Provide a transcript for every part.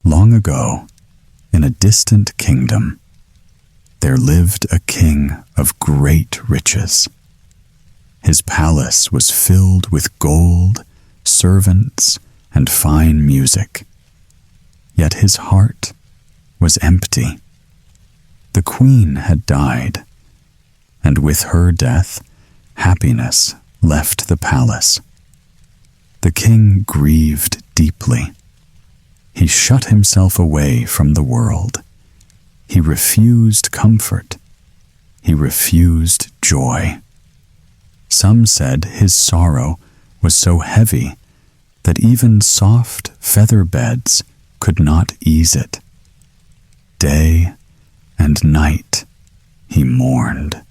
Long ago, in a distant kingdom, there lived a king of great riches. His palace was filled with gold, servants, and fine music. Yet his heart was empty. The queen had died, and with her death, happiness left the palace. The king grieved deeply. He shut himself away from the world. He refused comfort. He refused joy. Some said his sorrow was so heavy that even soft feather beds could not ease it. Day and night he mourned.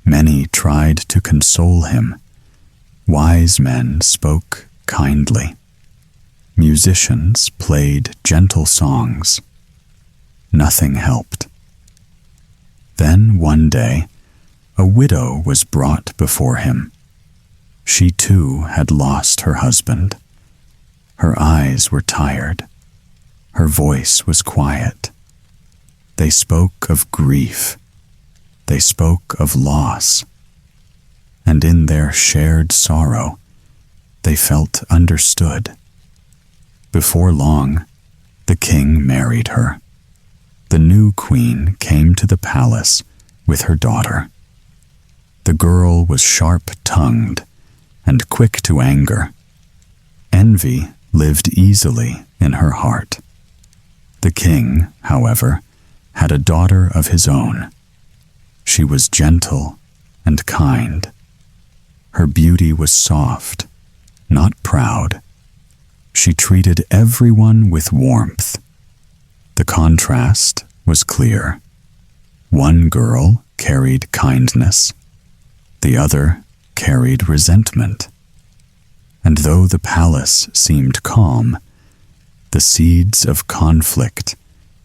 Many tried to console him. Wise men spoke kindly. Musicians played gentle songs. Nothing helped. Then one day, a widow was brought before him. She too had lost her husband. Her eyes were tired. Her voice was quiet. They spoke of grief. They spoke of loss. And in their shared sorrow, they felt understood. Before long, the king married her. The new queen came to the palace with her daughter. The girl was sharp-tongued and quick to anger. Envy lived easily in her heart. The king, however, had a daughter of his own. She was gentle and kind. Her beauty was soft, not proud. She treated everyone with warmth. The contrast was clear. One girl carried kindness. The other carried resentment. And though the palace seemed calm, the seeds of conflict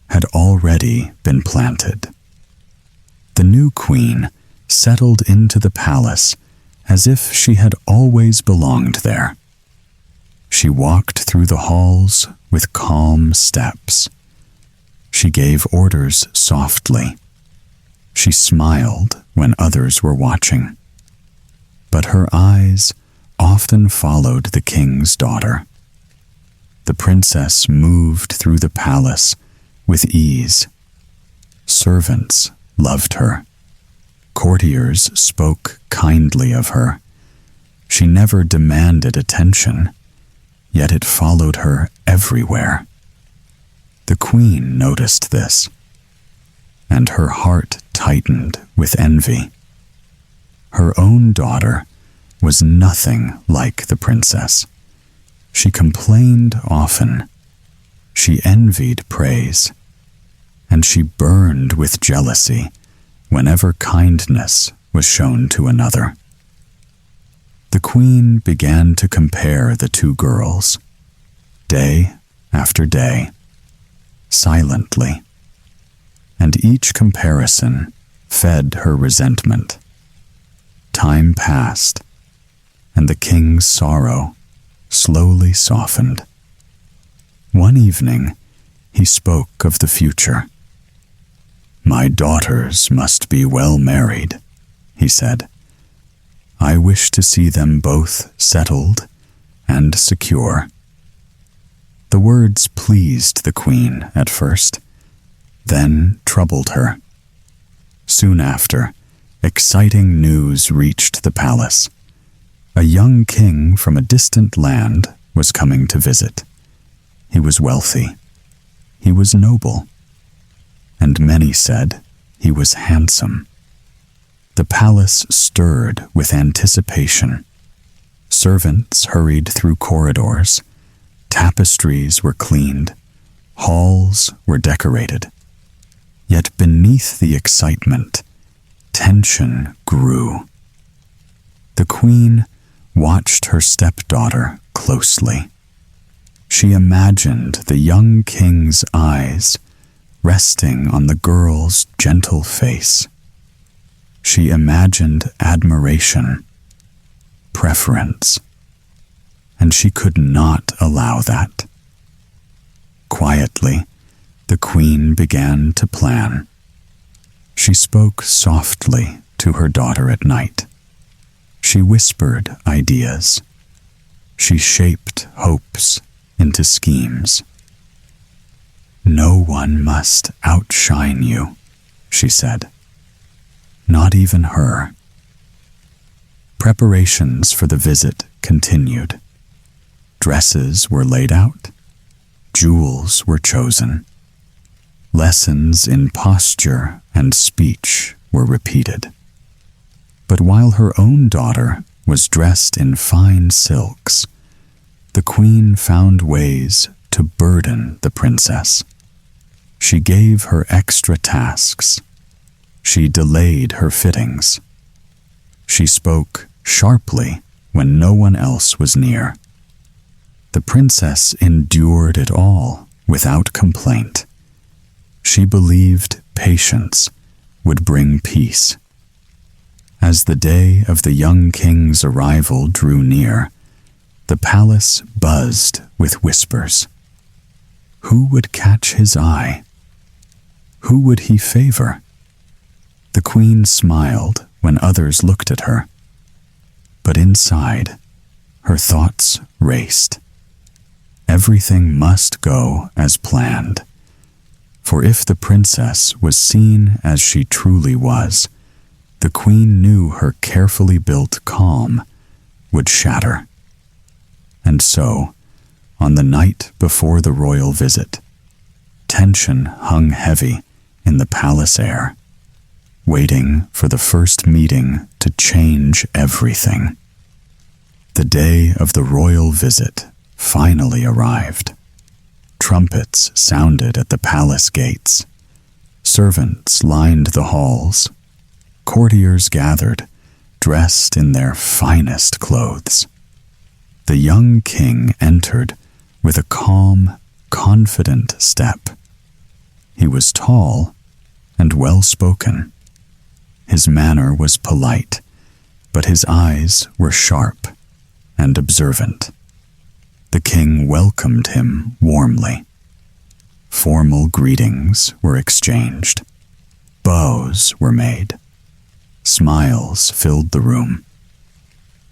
had already been planted. The new queen settled into the palace as if she had always belonged there. She walked through the halls with calm steps. She gave orders softly. She smiled when others were watching. But her eyes often followed the king's daughter. The princess moved through the palace with ease. Servants loved her. Courtiers spoke kindly of her. She never demanded attention, yet it followed her everywhere. The queen noticed this, and her heart tightened with envy. Her own daughter was nothing like the princess. She complained often. She envied praise, and she burned with jealousy whenever kindness was shown to another. The queen began to compare the two girls, day after day, silently, and each comparison fed her resentment. Time passed, and the king's sorrow slowly softened. One evening, he spoke of the future. "My daughters must be well married," he said. "I wish to see them both settled and secure." The words pleased the queen at first, then troubled her. Soon after, exciting news reached the palace. A young king from a distant land was coming to visit. He was wealthy. He was noble. And many said he was handsome. The palace stirred with anticipation. Servants hurried through corridors. Tapestries were cleaned. Halls were decorated. Yet beneath the excitement, tension grew. The queen watched her stepdaughter closely. She imagined the young king's eyes resting on the girl's gentle face. She imagined admiration, preference, and she could not allow that. Quietly, the queen began to plan. She spoke softly to her daughter at night. She whispered ideas. She shaped hopes into schemes. "No one must outshine you," she said. "Not even her." Preparations for the visit continued. Dresses were laid out. Jewels were chosen. Lessons in posture and speech were repeated. But while her own daughter was dressed in fine silks, the queen found ways to burden the princess. She gave her extra tasks. She delayed her fittings. She spoke sharply when no one else was near. The princess endured it all without complaint. She believed patience would bring peace. As the day of the young king's arrival drew near, the palace buzzed with whispers. Who would catch his eye? Who would he favor? The queen smiled when others looked at her, but inside, her thoughts raced. Everything must go as planned, for if the princess was seen as she truly was, the queen knew her carefully built calm would shatter. And so, on the night before the royal visit, tension hung heavy in the palace air, waiting for the first meeting to change everything. The day of the royal visit finally arrived. Trumpets sounded at the palace gates. Servants lined the halls. Courtiers gathered, dressed in their finest clothes. The young king entered with a calm, confident step. He was tall and well-spoken. His manner was polite, but his eyes were sharp and observant. The king welcomed him warmly. Formal greetings were exchanged. Bows were made. Smiles filled the room.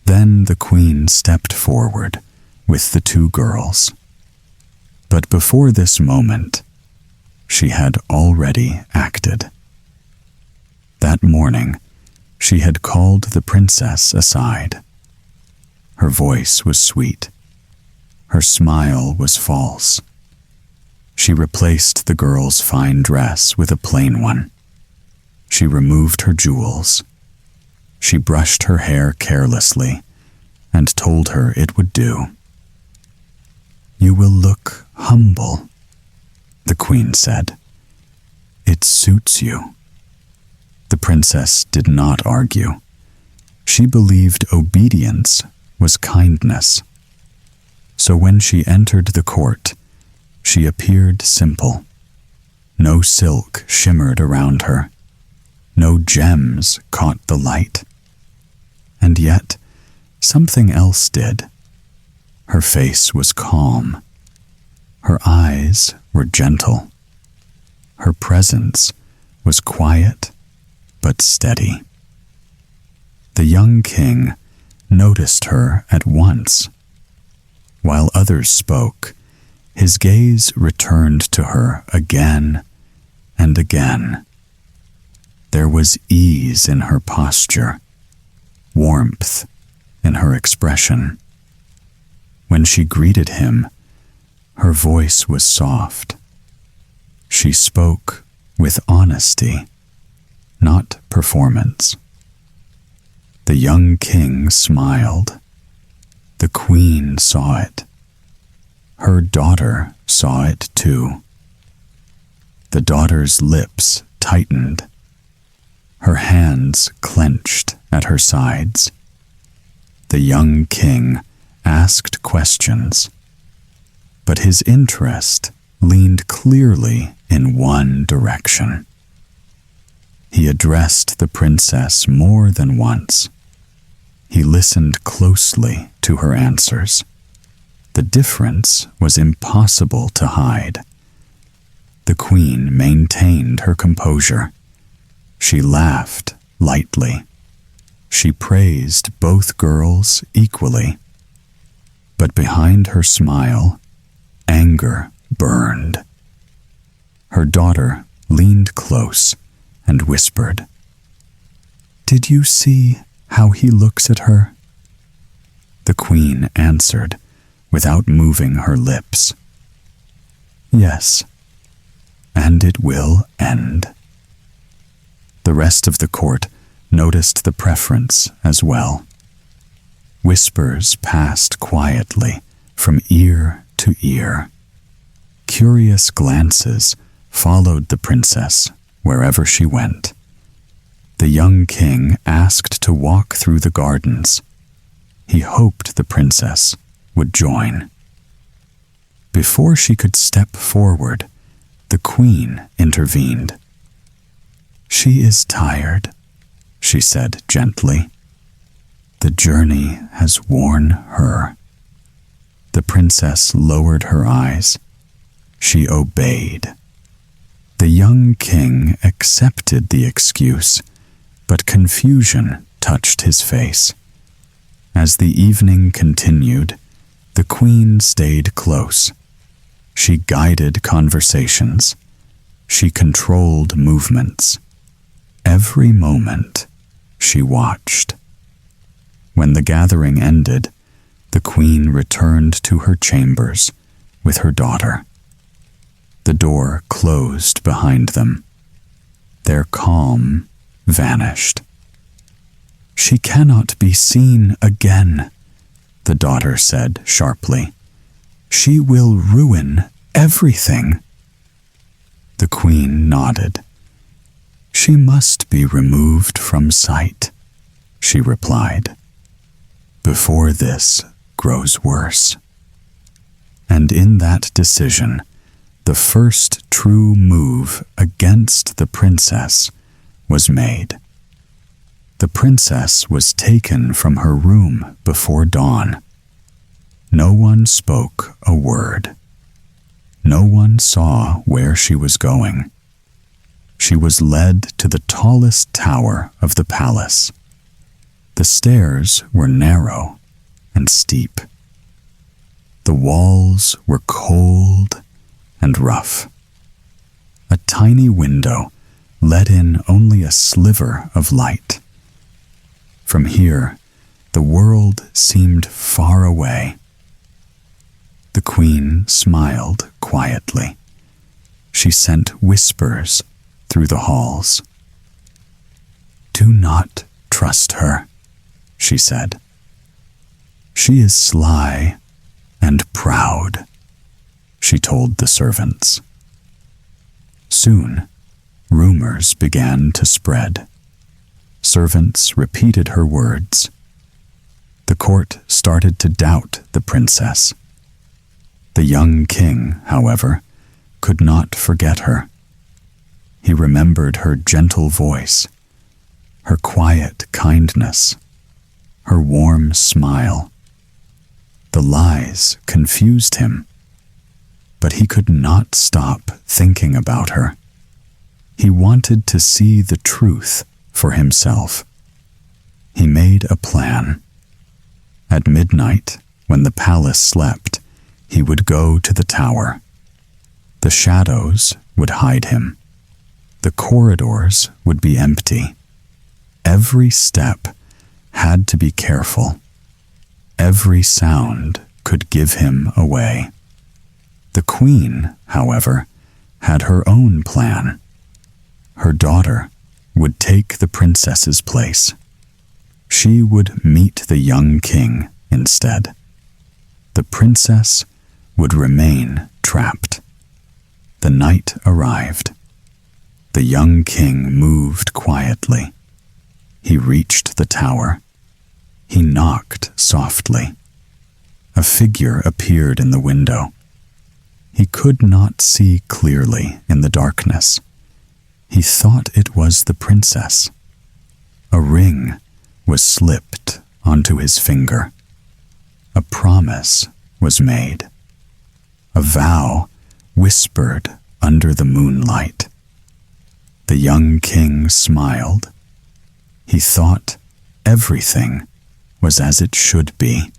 Then the queen stepped forward with the two girls. But before this moment, she had already acted. That morning, she had called the princess aside. Her voice was sweet. Her smile was false. She replaced the girl's fine dress with a plain one. She removed her jewels. She brushed her hair carelessly and told her it would do. "You will look humble," the queen said. "It suits you." The princess did not argue. She believed obedience was kindness. So when she entered the court, she appeared simple. No silk shimmered around her. No gems caught the light. And yet, something else did. Her face was calm. Her eyes were gentle. Her presence was quiet but steady. The young king noticed her at once. While others spoke, his gaze returned to her again and again. There was ease in her posture, warmth in her expression. When she greeted him, her voice was soft. She spoke with honesty, not performance. The young king smiled. The queen saw it. Her daughter saw it too. The daughter's lips tightened. Her hands clenched at her sides. The young king asked questions, but his interest leaned clearly in one direction. He addressed the princess more than once. He listened closely to her answers. The difference was impossible to hide. The queen maintained her composure. She laughed lightly. She praised both girls equally. But behind her smile, anger burned. Her daughter leaned close and whispered, "Did you see how he looks at her?" The queen answered without moving her lips, "Yes, and it will end." The rest of the court noticed the preference as well. Whispers passed quietly from ear to ear. Curious glances followed the princess wherever she went. The young king asked to walk through the gardens. He hoped the princess would join. Before she could step forward, the queen intervened. "She is tired," she said gently. "The journey has worn her." The princess lowered her eyes. She obeyed. The young king accepted the excuse, but confusion touched his face. As the evening continued, the queen stayed close. She guided conversations. She controlled movements. Every moment, she watched. When the gathering ended, the queen returned to her chambers with her daughter. The door closed behind them. Their calm vanished. "She cannot be seen again," the daughter said sharply. "She will ruin everything." The queen nodded. "She must be removed from sight," she replied, "before this grows worse." And in that decision, the first true move against the princess was made. The princess was taken from her room before dawn. No one spoke a word. No one saw where she was going. She was led to the tallest tower of the palace. The stairs were narrow and steep. The walls were cold and rough. A tiny window let in only a sliver of light. From here, the world seemed far away. The queen smiled quietly. She sent whispers through the halls. "Do not trust her," she said. "She is sly and proud," she told the servants. Soon, rumors began to spread. Servants repeated her words. The court started to doubt the princess. The young king, however, could not forget her. He remembered her gentle voice, her quiet kindness, her warm smile. The lies confused him, but he could not stop thinking about her. He wanted to see the truth for himself. He made a plan. At midnight, when the palace slept, he would go to the tower. The shadows would hide him. The corridors would be empty. Every step had to be careful. Every sound could give him away. The queen, however, had her own plan. Her daughter would take the princess's place. She would meet the young king instead. The princess would remain trapped. The night arrived. The young king moved quietly. He reached the tower. He knocked softly. A figure appeared in the window. He could not see clearly in the darkness. He thought it was the princess. A ring was slipped onto his finger. A promise was made. A vow whispered under the moonlight. The young king smiled. He thought everything was as it should be.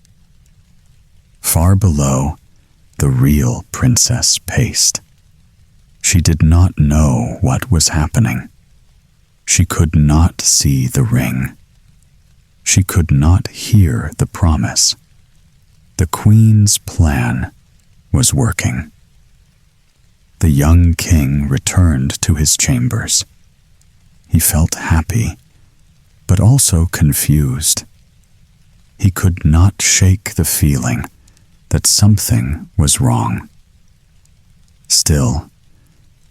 Far below, the real princess paced. She did not know what was happening. She could not see the ring. She could not hear the promise. The queen's plan was working. The young king returned to his chambers. He felt happy, but also confused. He could not shake the feeling that something was wrong. Still,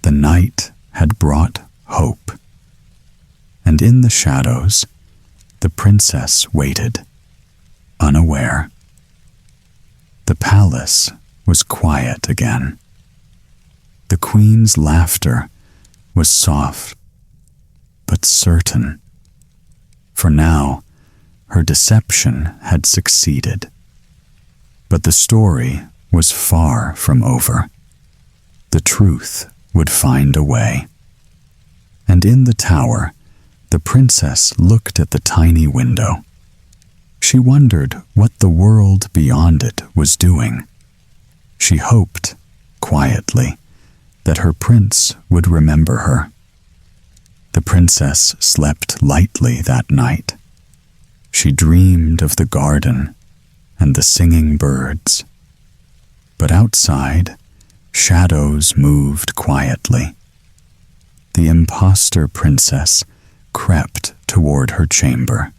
the night had brought hope, and in the shadows, the princess waited, unaware. The palace was quiet again. The queen's laughter was soft, but certain. For now, her deception had succeeded. But the story was far from over. The truth would find a way. And in the tower, the princess looked at the tiny window. She wondered what the world beyond it was doing. She hoped, quietly, that her prince would remember her. The princess slept lightly that night. She dreamed of the garden and the singing birds. But outside, shadows moved quietly. The impostor princess crept toward her chamber.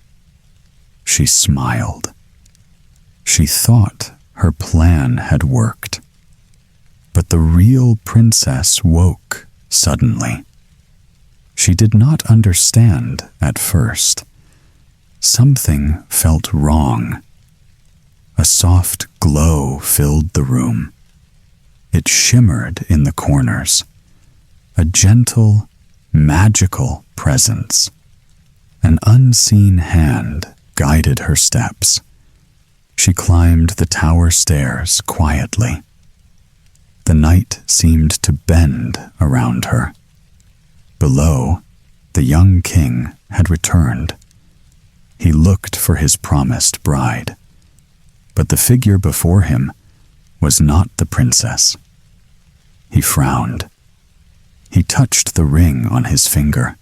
She smiled. She thought her plan had worked. But the real princess woke suddenly. She did not understand at first. Something felt wrong. A soft glow filled the room. It shimmered in the corners. A gentle, magical presence. An unseen hand guided her steps. She climbed the tower stairs quietly. The night seemed to bend around her. Below, the young king had returned. He looked for his promised bride, but the figure before him was not the princess. He frowned. He touched the ring on his finger.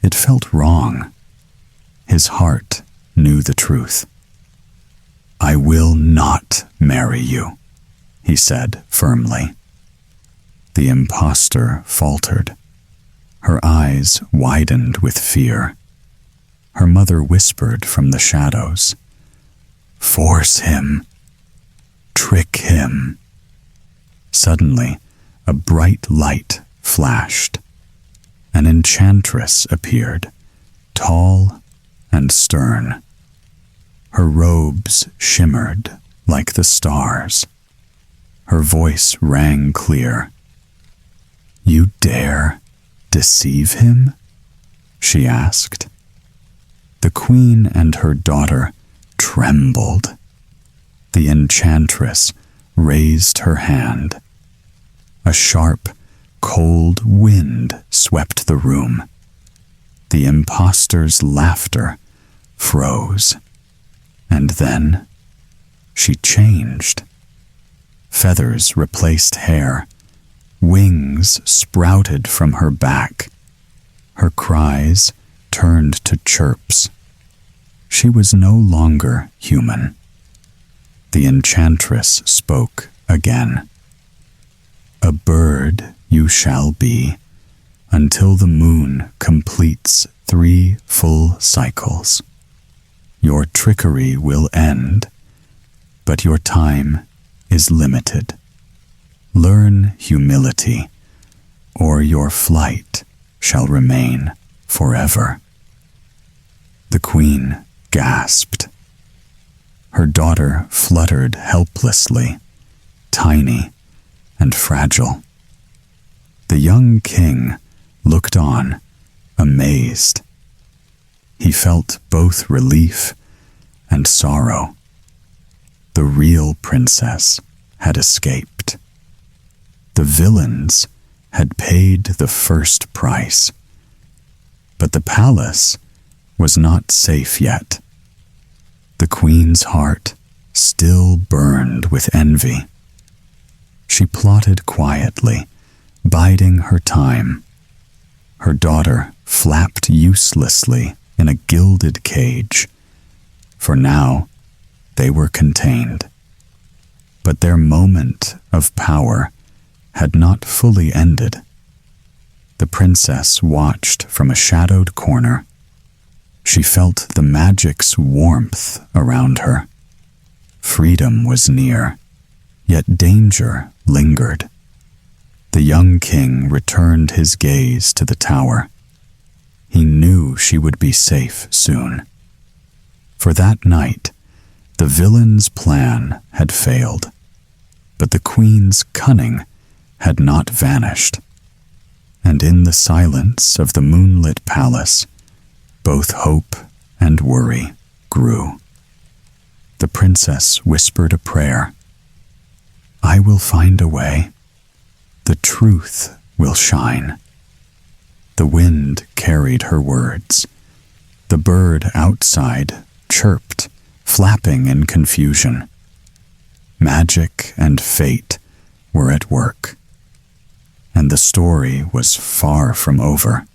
It felt wrong. His heart knew the truth. "I will not marry you," he said firmly. The impostor faltered. Her eyes widened with fear. Her mother whispered from the shadows, "Force him. Trick him." Suddenly, a bright light flashed. An enchantress appeared, tall and stern. Her robes shimmered like the stars. Her voice rang clear. "You dare deceive him?" she asked. The queen and her daughter trembled. The enchantress raised her hand. A sharp, cold wind swept the room. The impostor's laughter froze. And then she changed. Feathers replaced hair. Wings sprouted from her back. Her cries turned to chirps. She was no longer human. The enchantress spoke again. "A bird you shall be until the moon completes 3 full cycles. Your trickery will end, but your time is limited. Learn humility, or your flight shall remain forever." The queen gasped. Her daughter fluttered helplessly, tiny and fragile. The young king looked on, amazed. He felt both relief and sorrow. The real princess had escaped. The villains had paid the first price. But the palace was not safe yet. The queen's heart still burned with envy. She plotted quietly, biding her time. Her daughter flapped uselessly in a gilded cage. For now, they were contained. But their moment of power had not fully ended. The princess watched from a shadowed corner. She felt the magic's warmth around her. Freedom was near, yet danger lingered. The young king returned his gaze to the tower. He knew she would be safe soon. For that night, the villain's plan had failed, but the queen's cunning had not vanished. And in the silence of the moonlit palace, both hope and worry grew. The princess whispered a prayer. "I will find a way. The truth will shine." The wind carried her words. The bird outside chirped, flapping in confusion. Magic and fate were at work, and the story was far from over.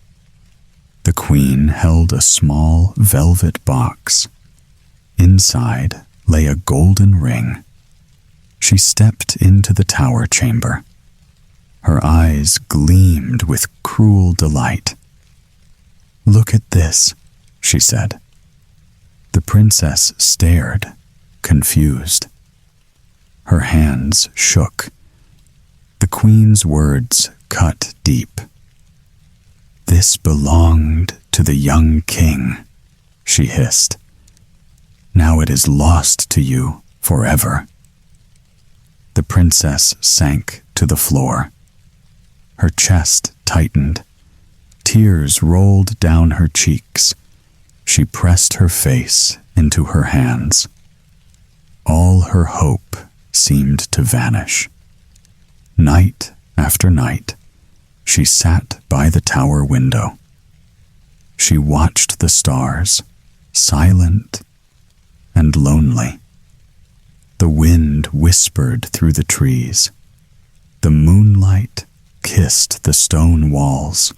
The queen held a small velvet box. Inside lay a golden ring. She stepped into the tower chamber. Her eyes gleamed with cruel delight. "Look at this," she said. The princess stared, confused. Her hands shook. The queen's words cut deep. "This belonged to the young king," she hissed. "Now it is lost to you forever." The princess sank to the floor. Her chest tightened. Tears rolled down her cheeks. She pressed her face into her hands. All her hope seemed to vanish. Night after night, she sat by the tower window. She watched the stars, silent and lonely. The wind whispered through the trees. The moonlight kissed the stone walls.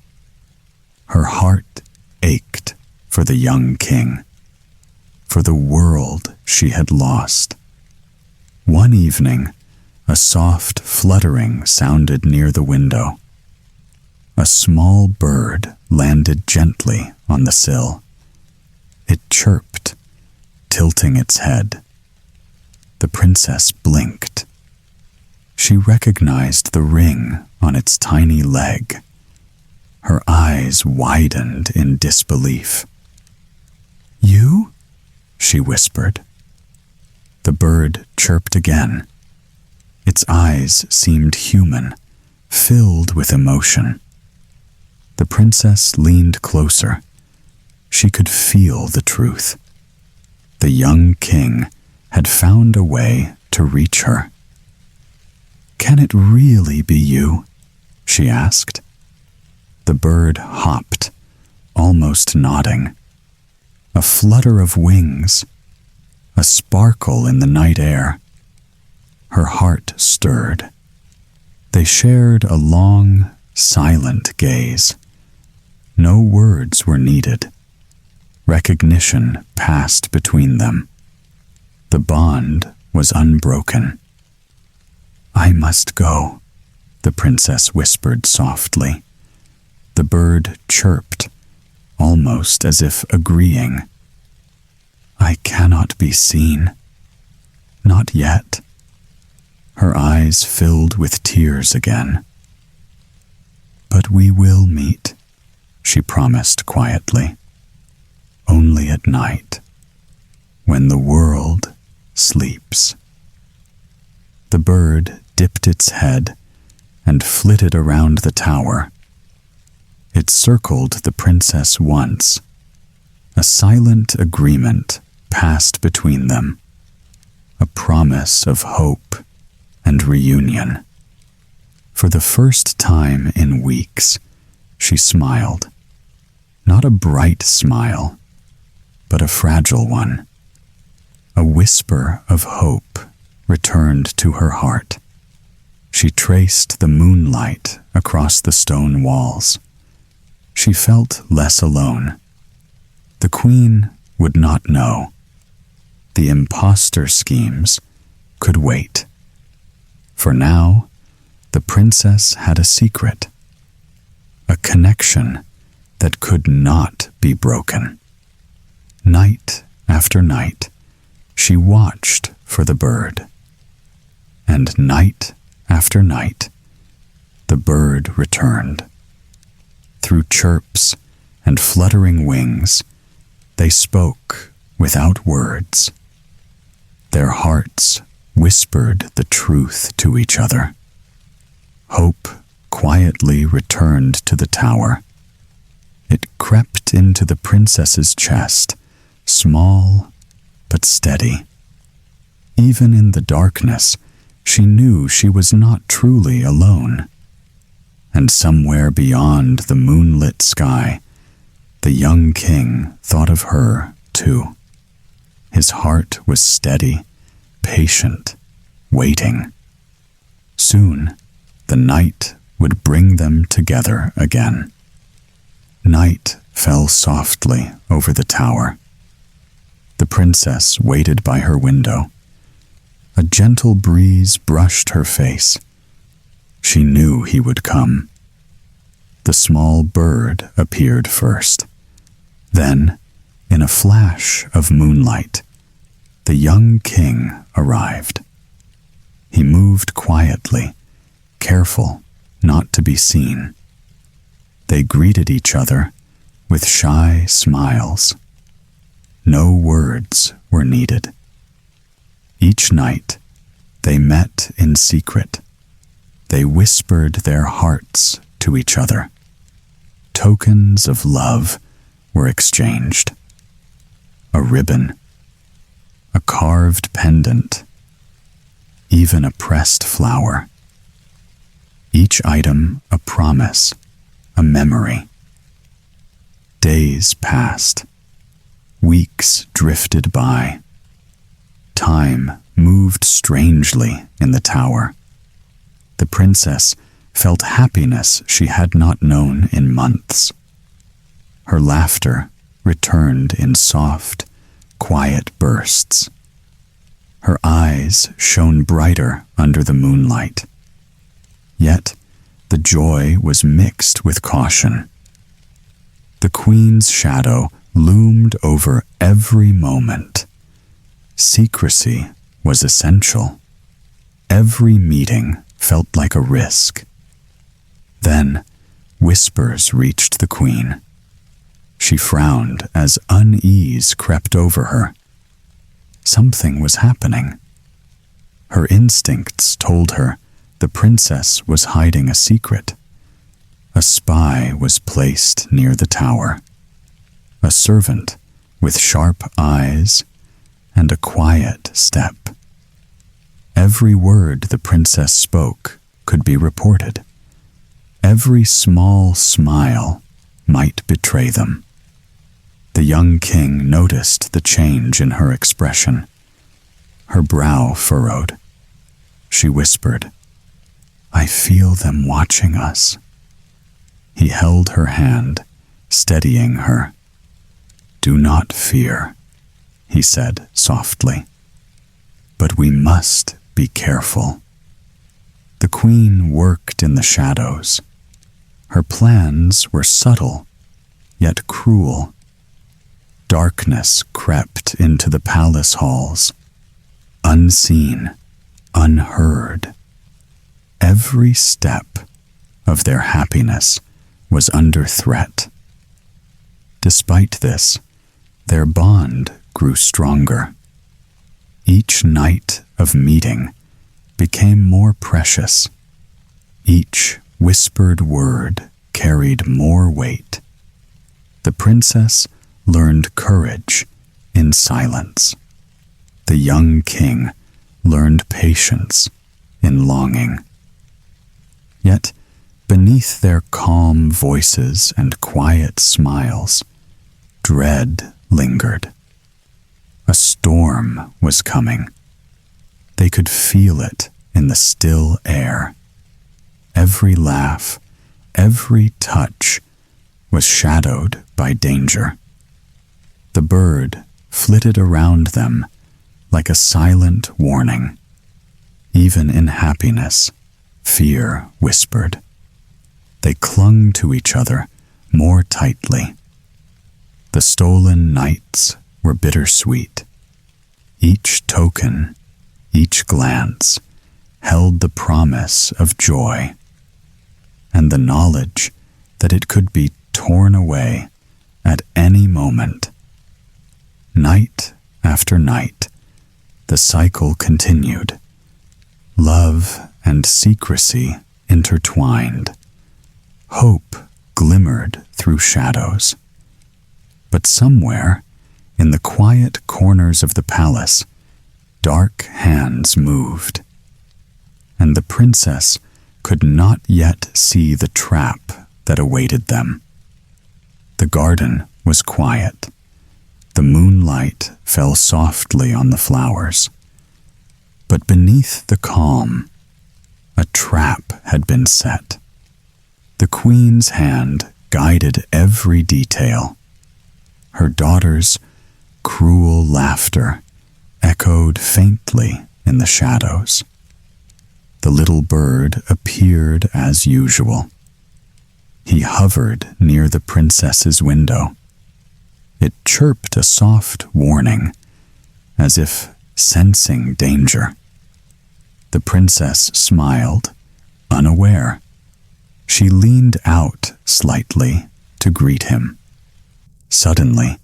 Her heart ached for the young king, for the world she had lost. One evening, a soft fluttering sounded near the window. A small bird landed gently on the sill. It chirped, tilting its head. The princess blinked. She recognized the ring on its tiny leg. Her eyes widened in disbelief. "You?" she whispered. The bird chirped again. Its eyes seemed human, filled with emotion. The princess leaned closer. She could feel the truth. The young king had found a way to reach her. "Can it really be you?" she asked. The bird hopped, almost nodding. A flutter of wings, a sparkle in the night air. Her heart stirred. They shared a long, silent gaze. No words were needed. Recognition passed between them. The bond was unbroken. "I must go," the princess whispered softly. The bird chirped, almost as if agreeing. "I cannot be seen. Not yet." Her eyes filled with tears again. "But we will meet," she promised quietly. "Only at night, when the world sleeps." The bird dipped its head and flitted around the tower. It circled the princess once. A silent agreement passed between them, a promise of hope and reunion. For the first time in weeks, she smiled. Not a bright smile, but a fragile one. A whisper of hope returned to her heart. She traced the moonlight across the stone walls. She felt less alone. The queen would not know. The imposter schemes could wait. For now, the princess had a secret, a connection that could not be broken. Night after night, she watched for the bird. And night after night, the bird returned. Through chirps and fluttering wings, they spoke without words. Their hearts whispered the truth to each other. Hope quietly returned to the tower. It crept into the princess's chest, small but steady. Even in the darkness, she knew she was not truly alone. And somewhere beyond the moonlit sky, the young king thought of her too. His heart was steady, patient, waiting. Soon, the night would bring them together again. Night fell softly over the tower. The princess waited by her window. A gentle breeze brushed her face. She knew he would come. The small bird appeared first. Then, in a flash of moonlight, the young king arrived. He moved quietly, careful not to be seen. They greeted each other with shy smiles. No words were needed. Each night, they met in secret. They whispered their hearts to each other. Tokens of love were exchanged. A ribbon, a carved pendant, even a pressed flower. Each item a promise, a memory. Days passed. Weeks drifted by. Time moved strangely in the tower. The princess felt happiness she had not known in months. Her laughter returned in soft, quiet bursts. Her eyes shone brighter under the moonlight. Yet, the joy was mixed with caution. The queen's shadow loomed over every moment. Secrecy was essential. Every meeting felt like a risk. Then, whispers reached the queen. She frowned as unease crept over her. Something was happening. Her instincts told her the princess was hiding a secret. A spy was placed near the tower. A servant with sharp eyes and a quiet step. Every word the princess spoke could be reported. Every small smile might betray them. The young king noticed the change in her expression. Her brow furrowed. She whispered, "I feel them watching us." He held her hand, steadying her. "Do not fear," he said softly. "But we must be careful." The queen worked in the shadows. Her plans were subtle, yet cruel. Darkness crept into the palace halls, unseen, unheard. Every step of their happiness was under threat. Despite this, their bond grew stronger. Each night of meeting became more precious. Each whispered word carried more weight. The princess learned courage in silence. The young king learned patience in longing. Yet, beneath their calm voices and quiet smiles, dread lingered. A storm was coming. They could feel it in the still air. Every laugh, every touch was shadowed by danger. The bird flitted around them like a silent warning. Even in happiness, fear whispered. They clung to each other more tightly. The stolen nights were bittersweet. Each token, each glance, held the promise of joy, and the knowledge that it could be torn away at any moment. Night after night, the cycle continued. Love and secrecy intertwined. Hope glimmered through shadows. But somewhere, in the quiet corners of the palace, dark hands moved, and the princess could not yet see the trap that awaited them. The garden was quiet. The moonlight fell softly on the flowers. But beneath the calm, a trap had been set. The queen's hand guided every detail. Her daughter's cruel laughter echoed faintly in the shadows. The little bird appeared as usual. He hovered near the princess's window. It chirped a soft warning, as if sensing danger. The princess smiled, unaware. She leaned out slightly to greet him. Suddenly,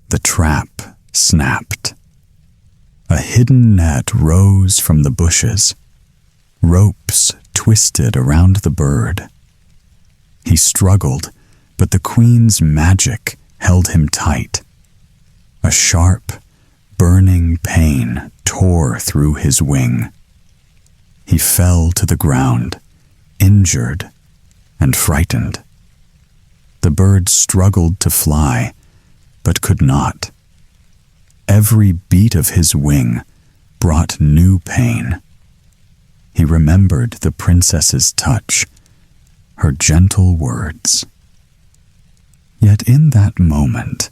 the trap snapped. A hidden net rose from the bushes. Ropes twisted around the bird. He struggled, but the queen's magic held him tight. A sharp, burning pain tore through his wing. He fell to the ground, injured and frightened. The bird struggled to fly, but could not. Every beat of his wing brought new pain. He remembered the princess's touch, her gentle words. Yet in that moment,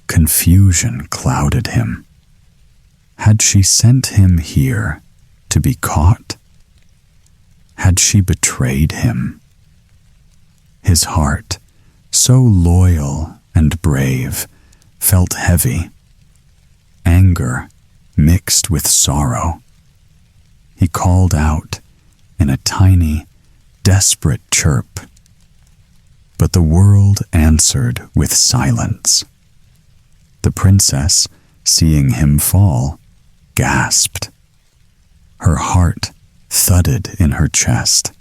confusion clouded him. Had she sent him here to be caught? Had she betrayed him? His heart, so loyal and brave, felt heavy. Anger mixed with sorrow. He called out in a tiny, desperate chirp. But the world answered with silence. The princess, seeing him fall, gasped. Her heart thudded in her chest.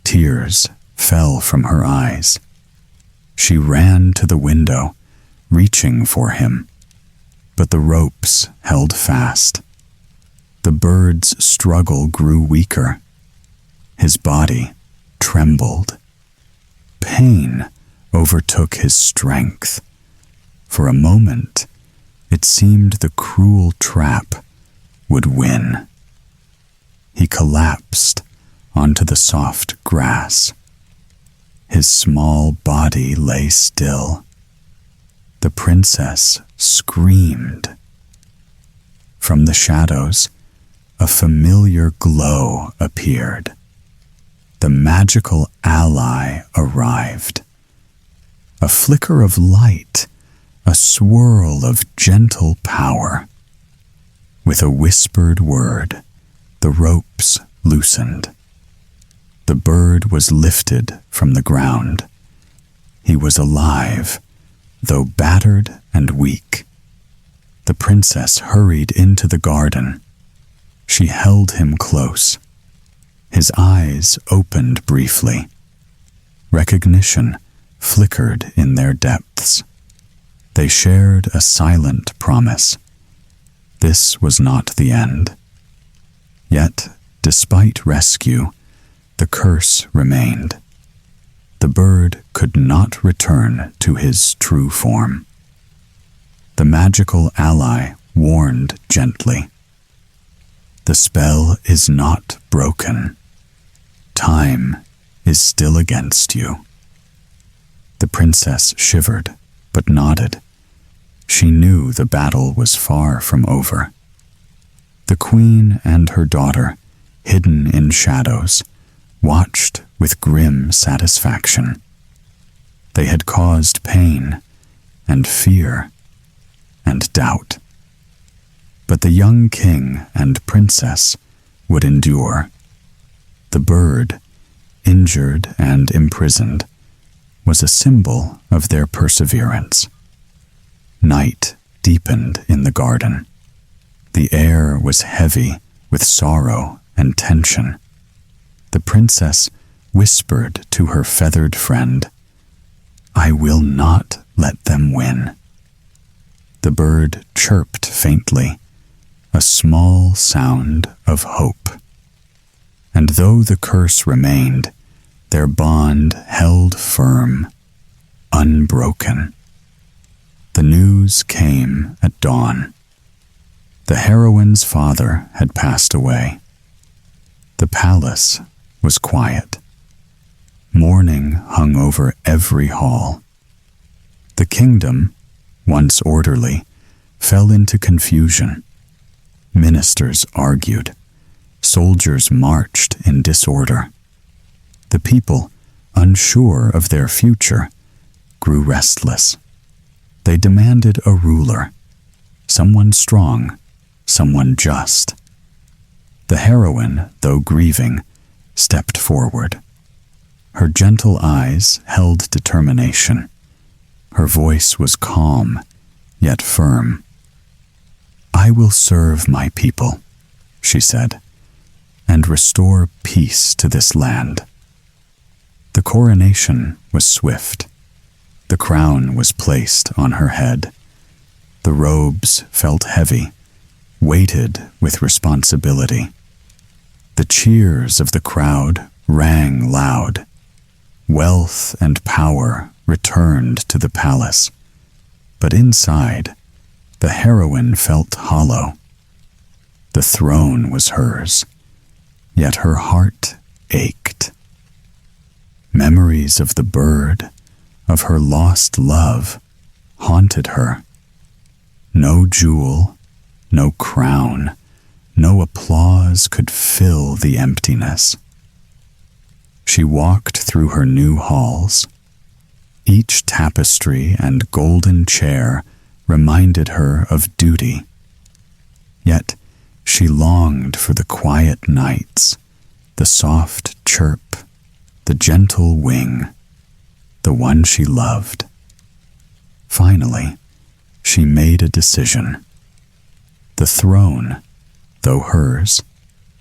Tears fell from her eyes. She ran to the window, reaching for him, but the ropes held fast. The bird's struggle grew weaker. His body trembled. Pain overtook his strength. For a moment, it seemed the cruel trap would win. He collapsed onto the soft grass. His small body lay still. The princess screamed. From the shadows, a familiar glow appeared. The magical ally arrived. A flicker of light, a swirl of gentle power. With a whispered word, the ropes loosened. The bird was lifted from the ground. He was alive, though battered and weak. The princess hurried into the garden. She held him close. His eyes opened briefly. Recognition flickered in their depths. They shared a silent promise. This was not the end. Yet, despite rescue, the curse remained. The bird could not return to his true form. The magical ally warned gently. The spell is not broken. Time is still against you. The princess shivered, but nodded. She knew the battle was far from over. The queen and her daughter, hidden in shadows, watched with grim satisfaction. They had caused pain and fear and doubt. But the young king and princess would endure. The bird, injured and imprisoned, was a symbol of their perseverance. Night deepened in the garden. The air was heavy with sorrow and tension. The princess whispered to her feathered friend, "I will not let them win." The bird chirped faintly, a small sound of hope. And though the curse remained, their bond held firm, unbroken. The news came at dawn. The heroine's father had passed away. The palace was quiet. Mourning hung over every hall. The kingdom, once orderly, fell into confusion. Ministers argued. Soldiers marched in disorder. The people, unsure of their future, grew restless. They demanded a ruler, someone strong, someone just. The heroine, though grieving, stepped forward. Her gentle eyes held determination. Her voice was calm, yet firm. "I will serve my people," she said, "and restore peace to this land." The coronation was swift. The crown was placed on her head. The robes felt heavy, weighted with responsibility. The cheers of the crowd rang loud. Wealth and power returned to the palace, but inside, the heroine felt hollow. The throne was hers, yet her heart ached. Memories of the bird, of her lost love, haunted her. No jewel, no crown, no applause could fill the emptiness. She walked through her new halls. Each tapestry and golden chair reminded her of duty. Yet she longed for the quiet nights, the soft chirp, the gentle wing, the one she loved. Finally, she made a decision. The throne, though hers,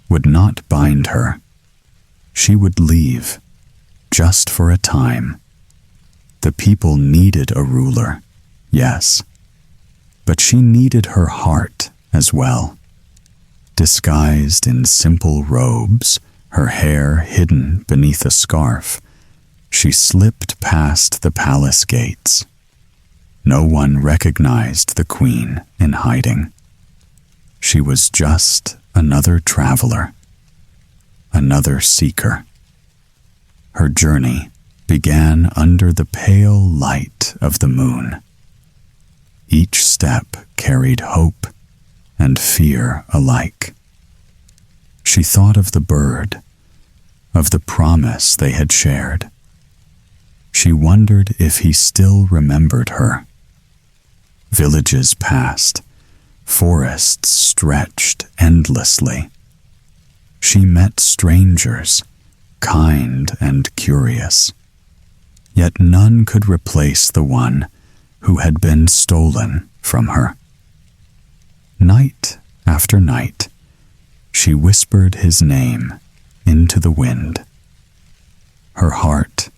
would not bind her. She would leave, just for a time. The people needed a ruler, yes, but she needed her heart as well. Disguised in simple robes, her hair hidden beneath a scarf, she slipped past the palace gates. No one recognized the queen in hiding. She was just another traveler, another seeker. Her journey began under the pale light of the moon. Each step carried hope and fear alike. She thought of the bird, of the promise they had shared. She wondered if he still remembered her. Villages passed, forests stretched endlessly. She met strangers, kind and curious. Yet none could replace the one who had been stolen from her. Night after night, she whispered his name into the wind. Her heart,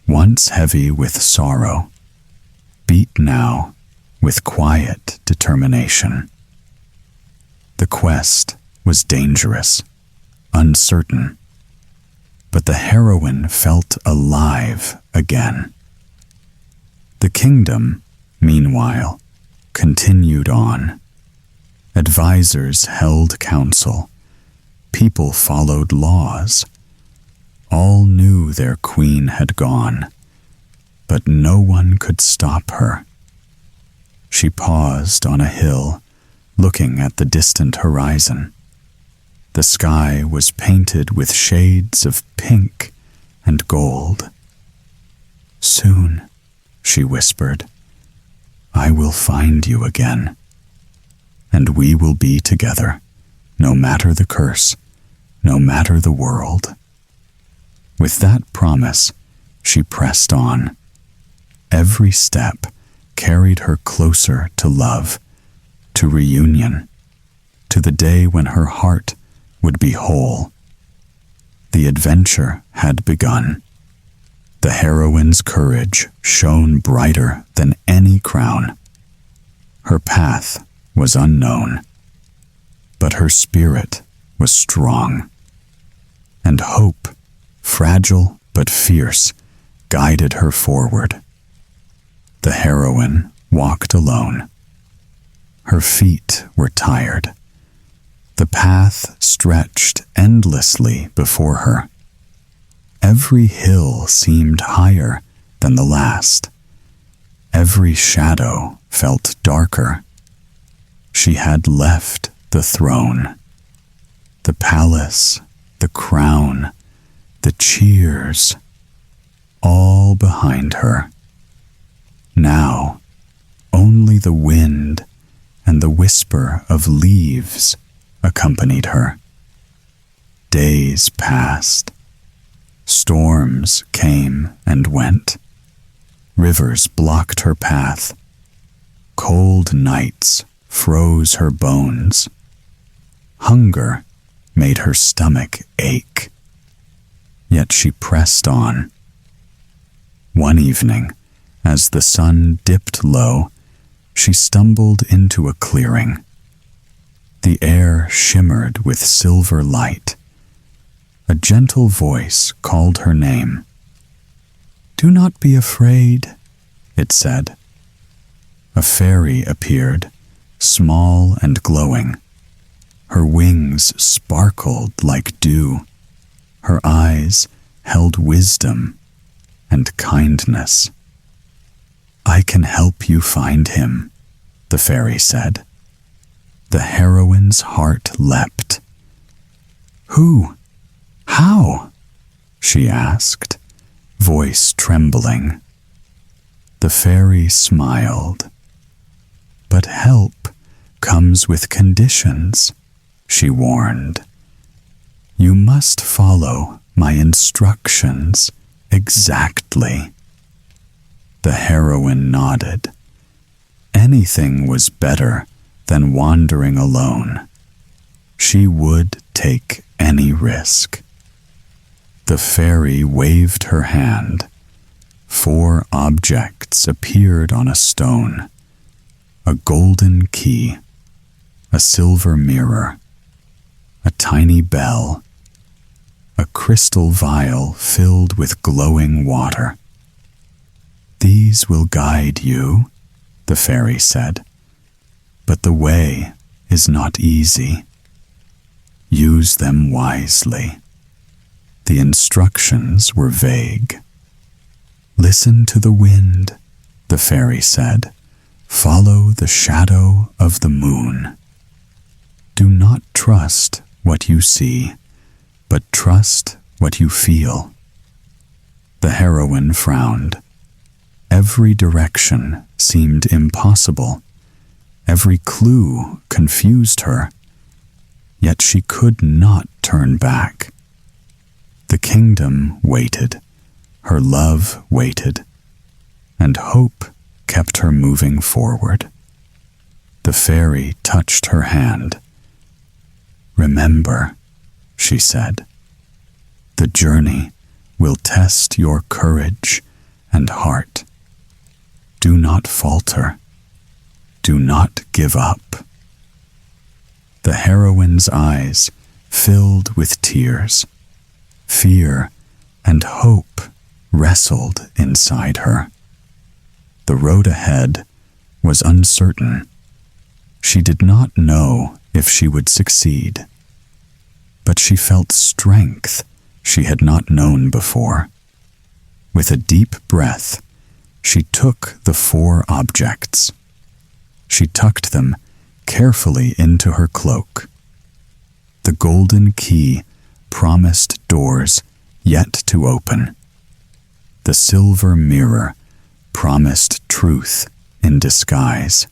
once heavy with sorrow, beat now with quiet determination. The quest was dangerous, uncertain, but the heroine felt alive again. The kingdom, meanwhile, continued on. Advisors held council. People followed laws. All knew their queen had gone, but no one could stop her. She paused on a hill, looking at the distant horizon. The sky was painted with shades of pink and gold. "Soon," she whispered, "I will find you again, and we will be together, no matter the curse, no matter the world." With that promise, she pressed on. Every step carried her closer to love, to reunion, to the day when her heart would be whole. The adventure had begun. The heroine's courage shone brighter than any crown. Her path was unknown, but her spirit was strong, and hope, fragile but fierce, guided her forward. The heroine walked alone. Her feet were tired. The path stretched endlessly before her. Every hill seemed higher than the last. Every shadow felt darker. She had left the throne, the palace, the crown, the cheers, all behind her. Now, only the wind and the whisper of leaves accompanied her. Days passed. Storms came and went. Rivers blocked her path. Cold nights froze her bones. Hunger made her stomach ache. Yet she pressed on. One evening, as the sun dipped low, she stumbled into a clearing. The air shimmered with silver light. A gentle voice called her name. "Do not be afraid," it said. A fairy appeared, small and glowing. Her wings sparkled like dew. Her eyes held wisdom and kindness. "I can help you find him," the fairy said. The heroine's heart leapt. "Who? How?" she asked, voice trembling. The fairy smiled. "But help comes with conditions," she warned. "You must follow my instructions exactly." The heroine nodded. Anything was better than wandering alone. She would take any risk. The fairy waved her hand. 4 objects appeared on a stone: a golden key, a silver mirror, a tiny bell, a crystal vial filled with glowing water. "These will guide you," the fairy said, "but the way is not easy. Use them wisely." The instructions were vague. "Listen to the wind," the fairy said. "Follow the shadow of the moon. Do not trust what you see, but trust what you feel." The heroine frowned. Every direction seemed impossible. Every clue confused her. Yet she could not turn back. The kingdom waited. Her love waited. And hope kept her moving forward. The fairy touched her hand. "Remember," she said, "the journey will test your courage and heart. Do not falter. Do not give up." The heroine's eyes filled with tears. Fear and hope wrestled inside her. The road ahead was uncertain. She did not know if she would succeed, but she felt strength she had not known before. With a deep breath, she took the 4 objects. She tucked them carefully into her cloak. The golden key promised doors yet to open. The silver mirror promised truth in disguise.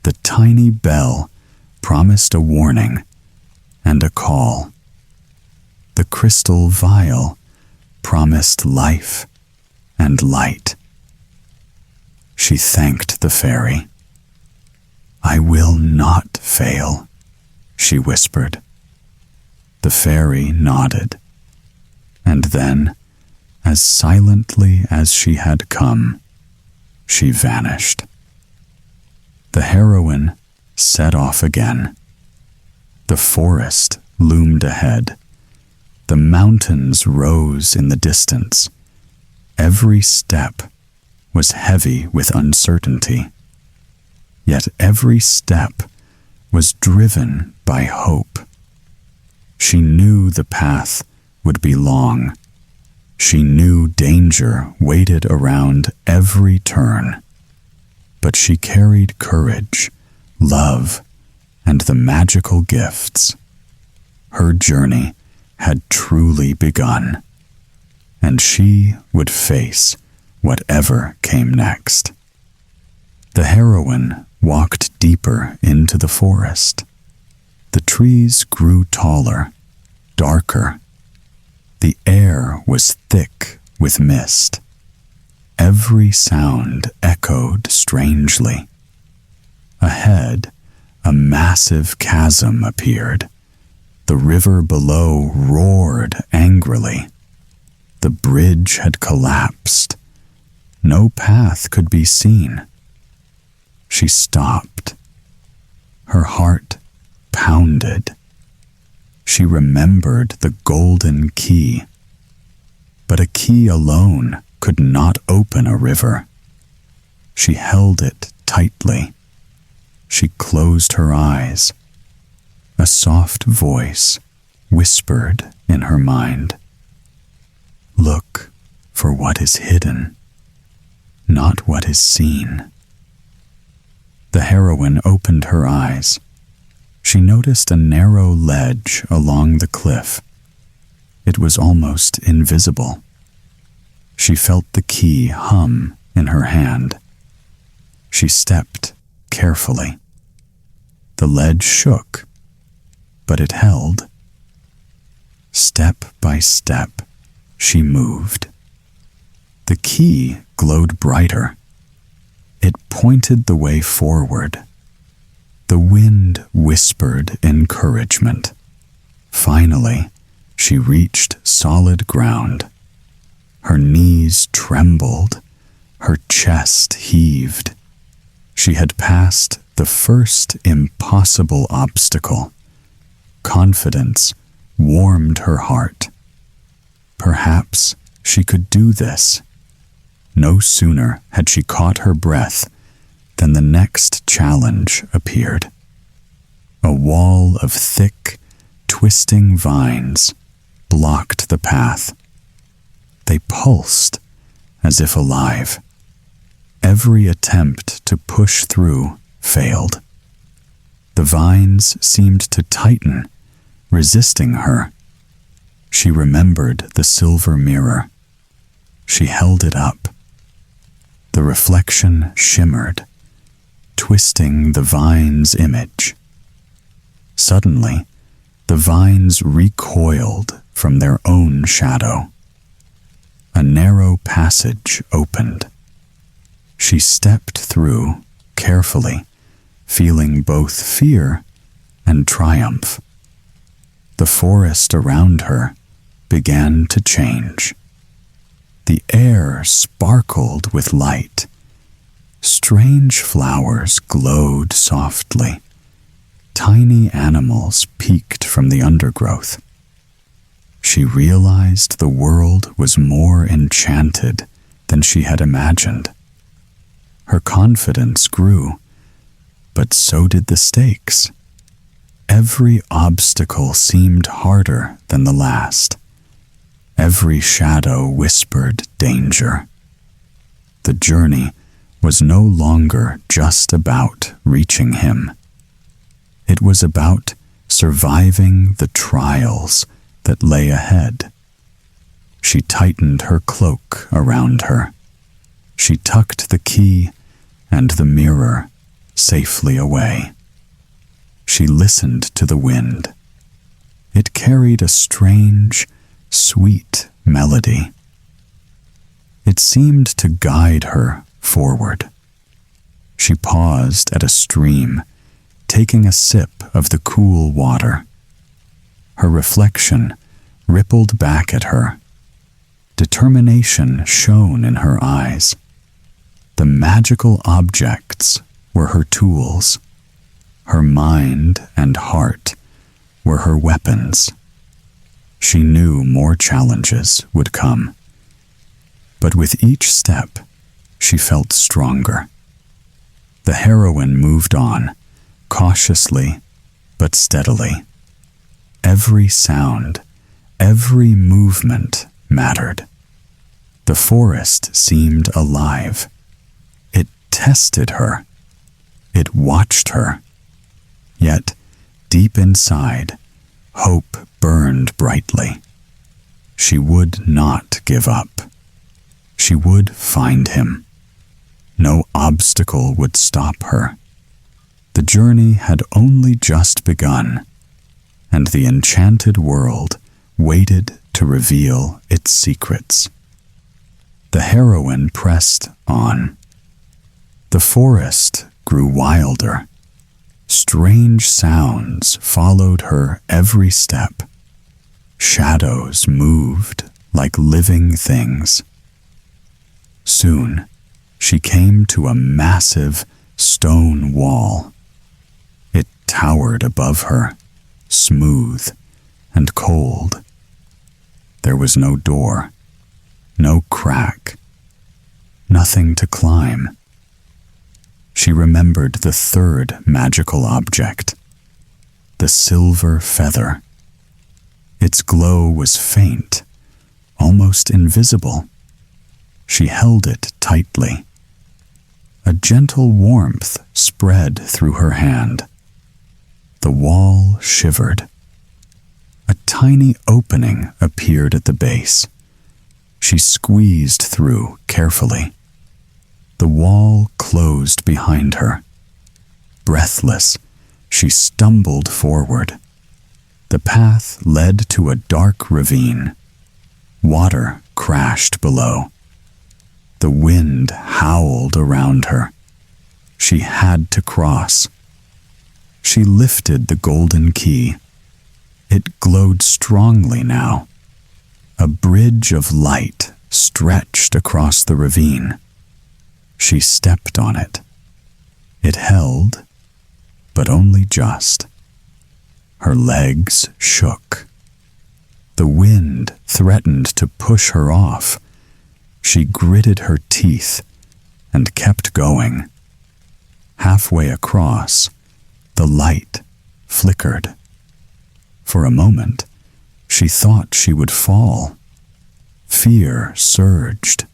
The tiny bell promised a warning and a call. The crystal vial promised life and light. She thanked the fairy. "I will not fail," she whispered. The fairy nodded, and then, as silently as she had come, she vanished. The heroine set off again. The forest loomed ahead. The mountains rose in the distance. Every step was heavy with uncertainty. Yet every step was driven by hope. She knew the path would be long. She knew danger waited around every turn. But she carried courage, love, and the magical gifts. Her journey had truly begun, and she would face whatever came next. The heroine walked deeper into the forest. The trees grew taller, darker. The air was thick with mist. Every sound echoed strangely. Ahead, a massive chasm appeared. The river below roared angrily. The bridge had collapsed. No path could be seen. She stopped. Her heart pounded. She remembered the golden key. But a key alone could not open a river. She held it tightly. She closed her eyes. A soft voice whispered in her mind, "Look for what is hidden, not what is seen." The heroine opened her eyes. She noticed a narrow ledge along the cliff. It was almost invisible. She felt the key hum in her hand. She stepped carefully. The ledge shook, but it held. Step by step, she moved. The key glowed brighter. It pointed the way forward. The wind whispered encouragement. Finally, she reached solid ground. Her knees trembled. Her chest heaved. She had passed the first impossible obstacle. Confidence warmed her heart. Perhaps she could do this. No sooner had she caught her breath than the next challenge appeared. A wall of thick, twisting vines blocked the path. They pulsed as if alive. Every attempt to push through failed. The vines seemed to tighten, resisting her. She remembered the silver mirror. She held it up. The reflection shimmered, twisting the vine's image. Suddenly, the vines recoiled from their own shadow. A narrow passage opened. She stepped through carefully, feeling both fear and triumph. The forest around her began to change. The air sparkled with light. Strange flowers glowed softly. Tiny animals peeked from the undergrowth. she realized the world was more enchanted than she had imagined. Her confidence grew, but so did the stakes. Every obstacle seemed harder than the last. Every shadow whispered danger. The journey was no longer just about reaching him. It was about surviving the trials that lay ahead. She tightened her cloak around her. She tucked the key and the mirror safely away. She listened to the wind. It carried a strange, sweet melody. It seemed to guide her forward. She paused at a stream, taking a sip of the cool water. Her reflection rippled back at her. Determination shone in her eyes. The magical objects were her tools. Her mind and heart were her weapons. She knew more challenges would come. But with each step, she felt stronger. The heroine moved on, cautiously but steadily. Every sound, every movement mattered. The forest seemed alive. It tested her. It watched her. Yet, deep inside, hope burned brightly. She would not give up. She would find him. No obstacle would stop her. The journey had only just begun, and the enchanted world waited to reveal its secrets. The heroine pressed on. The forest grew wilder. Strange sounds followed her every step. Shadows moved like living things. Soon, she came to a massive stone wall. It towered above her, smooth and cold. There was no door, no crack, nothing to climb. She remembered the third magical object, the silver feather. Its glow was faint, almost invisible. She held it tightly. A gentle warmth spread through her hand. The wall shivered. A tiny opening appeared at the base. She squeezed through carefully. The wall closed behind her. Breathless, she stumbled forward. The path led to a dark ravine. Water crashed below. The wind howled around her. She had to cross. She lifted the golden key. It glowed strongly now. A bridge of light stretched across the ravine. She stepped on it. It held, but only just. Her legs shook. The wind threatened to push her off. She gritted her teeth and kept going. Halfway across, the light flickered. For a moment, she thought she would fall. Fear surged,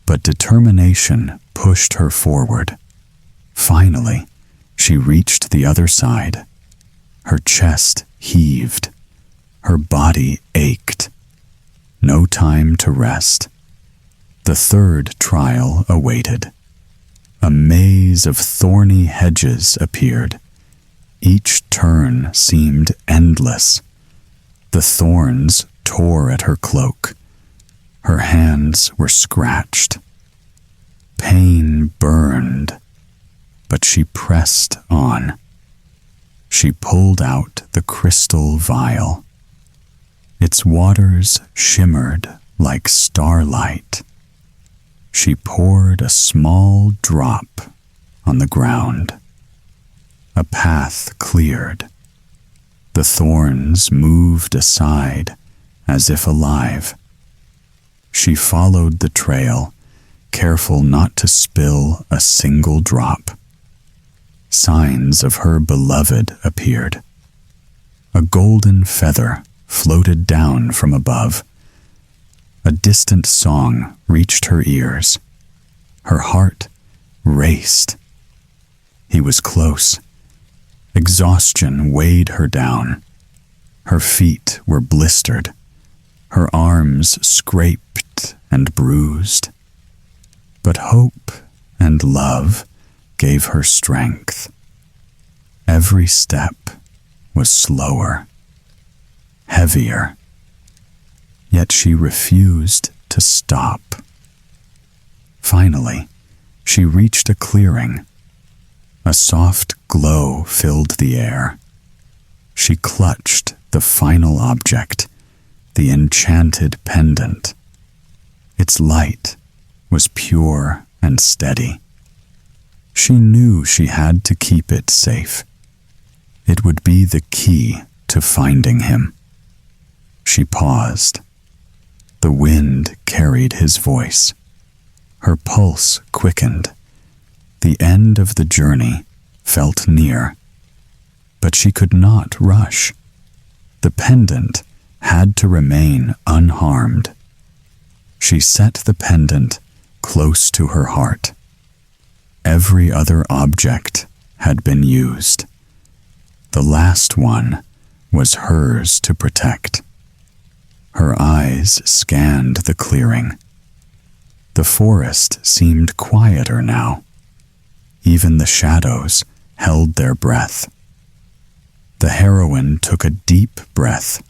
but determination pushed her forward. Finally, she reached the other side. Her chest heaved. Her body ached. No time to rest. The third trial awaited. A maze of thorny hedges appeared. Each turn seemed endless. The thorns tore at her cloak. Her hands were scratched. Pain burned, but she pressed on. She pulled out the crystal vial. Its waters shimmered like starlight. She poured a small drop on the ground. A path cleared. The thorns moved aside as if alive. She followed the trail, careful not to spill a single drop. Signs of her beloved appeared. A golden feather floated down from above. A distant song reached her ears. Her heart raced. He was close. Exhaustion weighed her down. Her feet were blistered. Her arms scraped and bruised. But hope and love gave her strength. Every step was slower, heavier, yet she refused to stop. Finally, she reached a clearing. A soft glow filled the air. She clutched the final object, the enchanted pendant. Its light was pure and steady. She knew she had to keep it safe. It would be the key to finding him. She paused. The wind carried his voice. Her pulse quickened. The end of the journey felt near. But she could not rush. The pendant had to remain unharmed. She set the pendant close to her heart. Every other object had been used. The last one was hers to protect. Her eyes scanned the clearing. The forest seemed quieter now. Even the shadows held their breath. The heroine took a deep breath.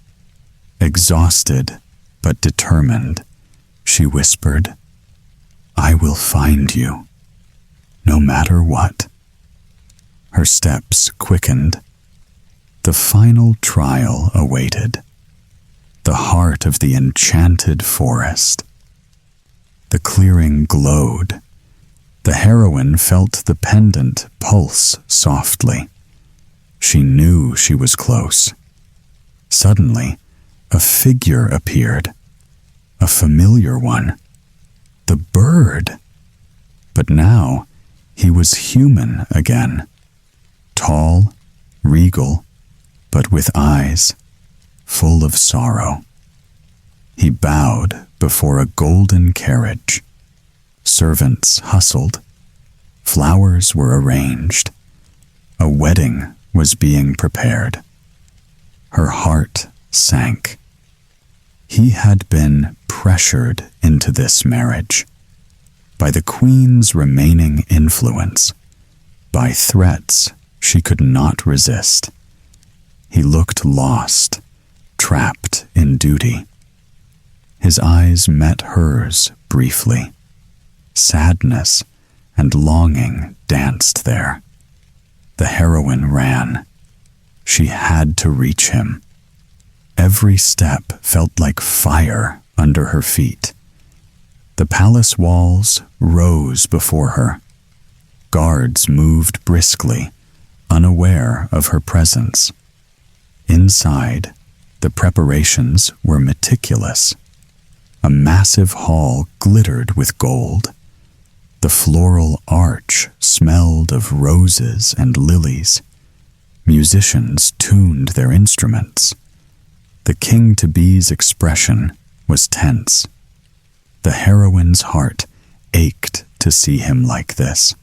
Exhausted but determined, she whispered, "I will find you, no matter what." Her steps quickened. The final trial awaited. The heart of the enchanted forest. The clearing glowed. The heroine felt the pendant pulse softly. She knew she was close. Suddenly, a figure appeared. A familiar one. The bird. But now, he was human again. Tall, regal, but with eyes full of sorrow. He bowed before a golden carriage. Servants hustled. Flowers were arranged. A wedding was being prepared. Her heart sank. He had been pressured into this marriage by the queen's remaining influence, by threats she could not resist. He looked lost, trapped in duty. His eyes met hers briefly. Sadness and longing danced there. The heroine ran. She had to reach him. Every step felt like fire under her feet. The palace walls rose before her. Guards moved briskly, unaware of her presence. Inside, the preparations were meticulous. A massive hall glittered with gold. The floral arch smelled of roses and lilies. Musicians tuned their instruments. The king-to-be's expression was tense. The heroine's heart ached to see him like this.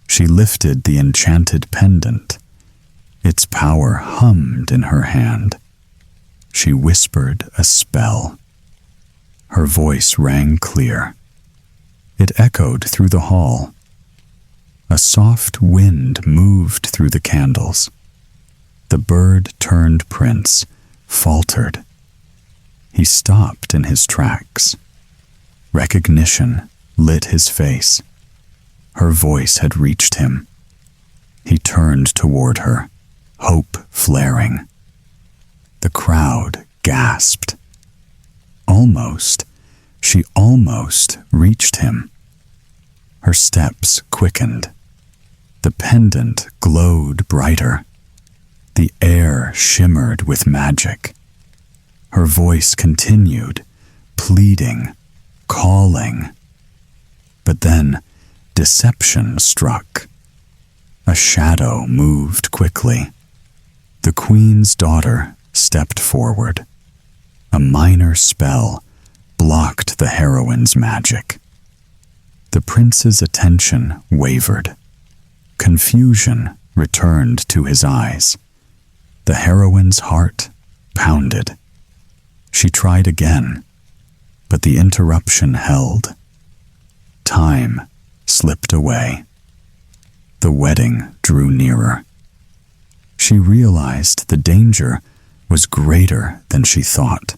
She lifted the enchanted pendant. Its power hummed in her hand. She whispered a spell. Her voice rang clear. It echoed through the hall. A soft wind moved through the candles. The bird-turned-prince faltered. He stopped in his tracks. Recognition lit his face. Her voice had reached him. He turned toward her, hope flaring. The crowd gasped. She almost reached him. Her steps quickened. The pendant glowed brighter. The air shimmered with magic. Her voice continued, pleading, calling. But then deception struck. A shadow moved quickly. The queen's daughter stepped forward. A minor spell blocked the heroine's magic. The prince's attention wavered. Confusion returned to his eyes. The heroine's heart pounded. She tried again, but the interruption held. Time slipped away. The wedding drew nearer. She realized the danger was greater than she thought.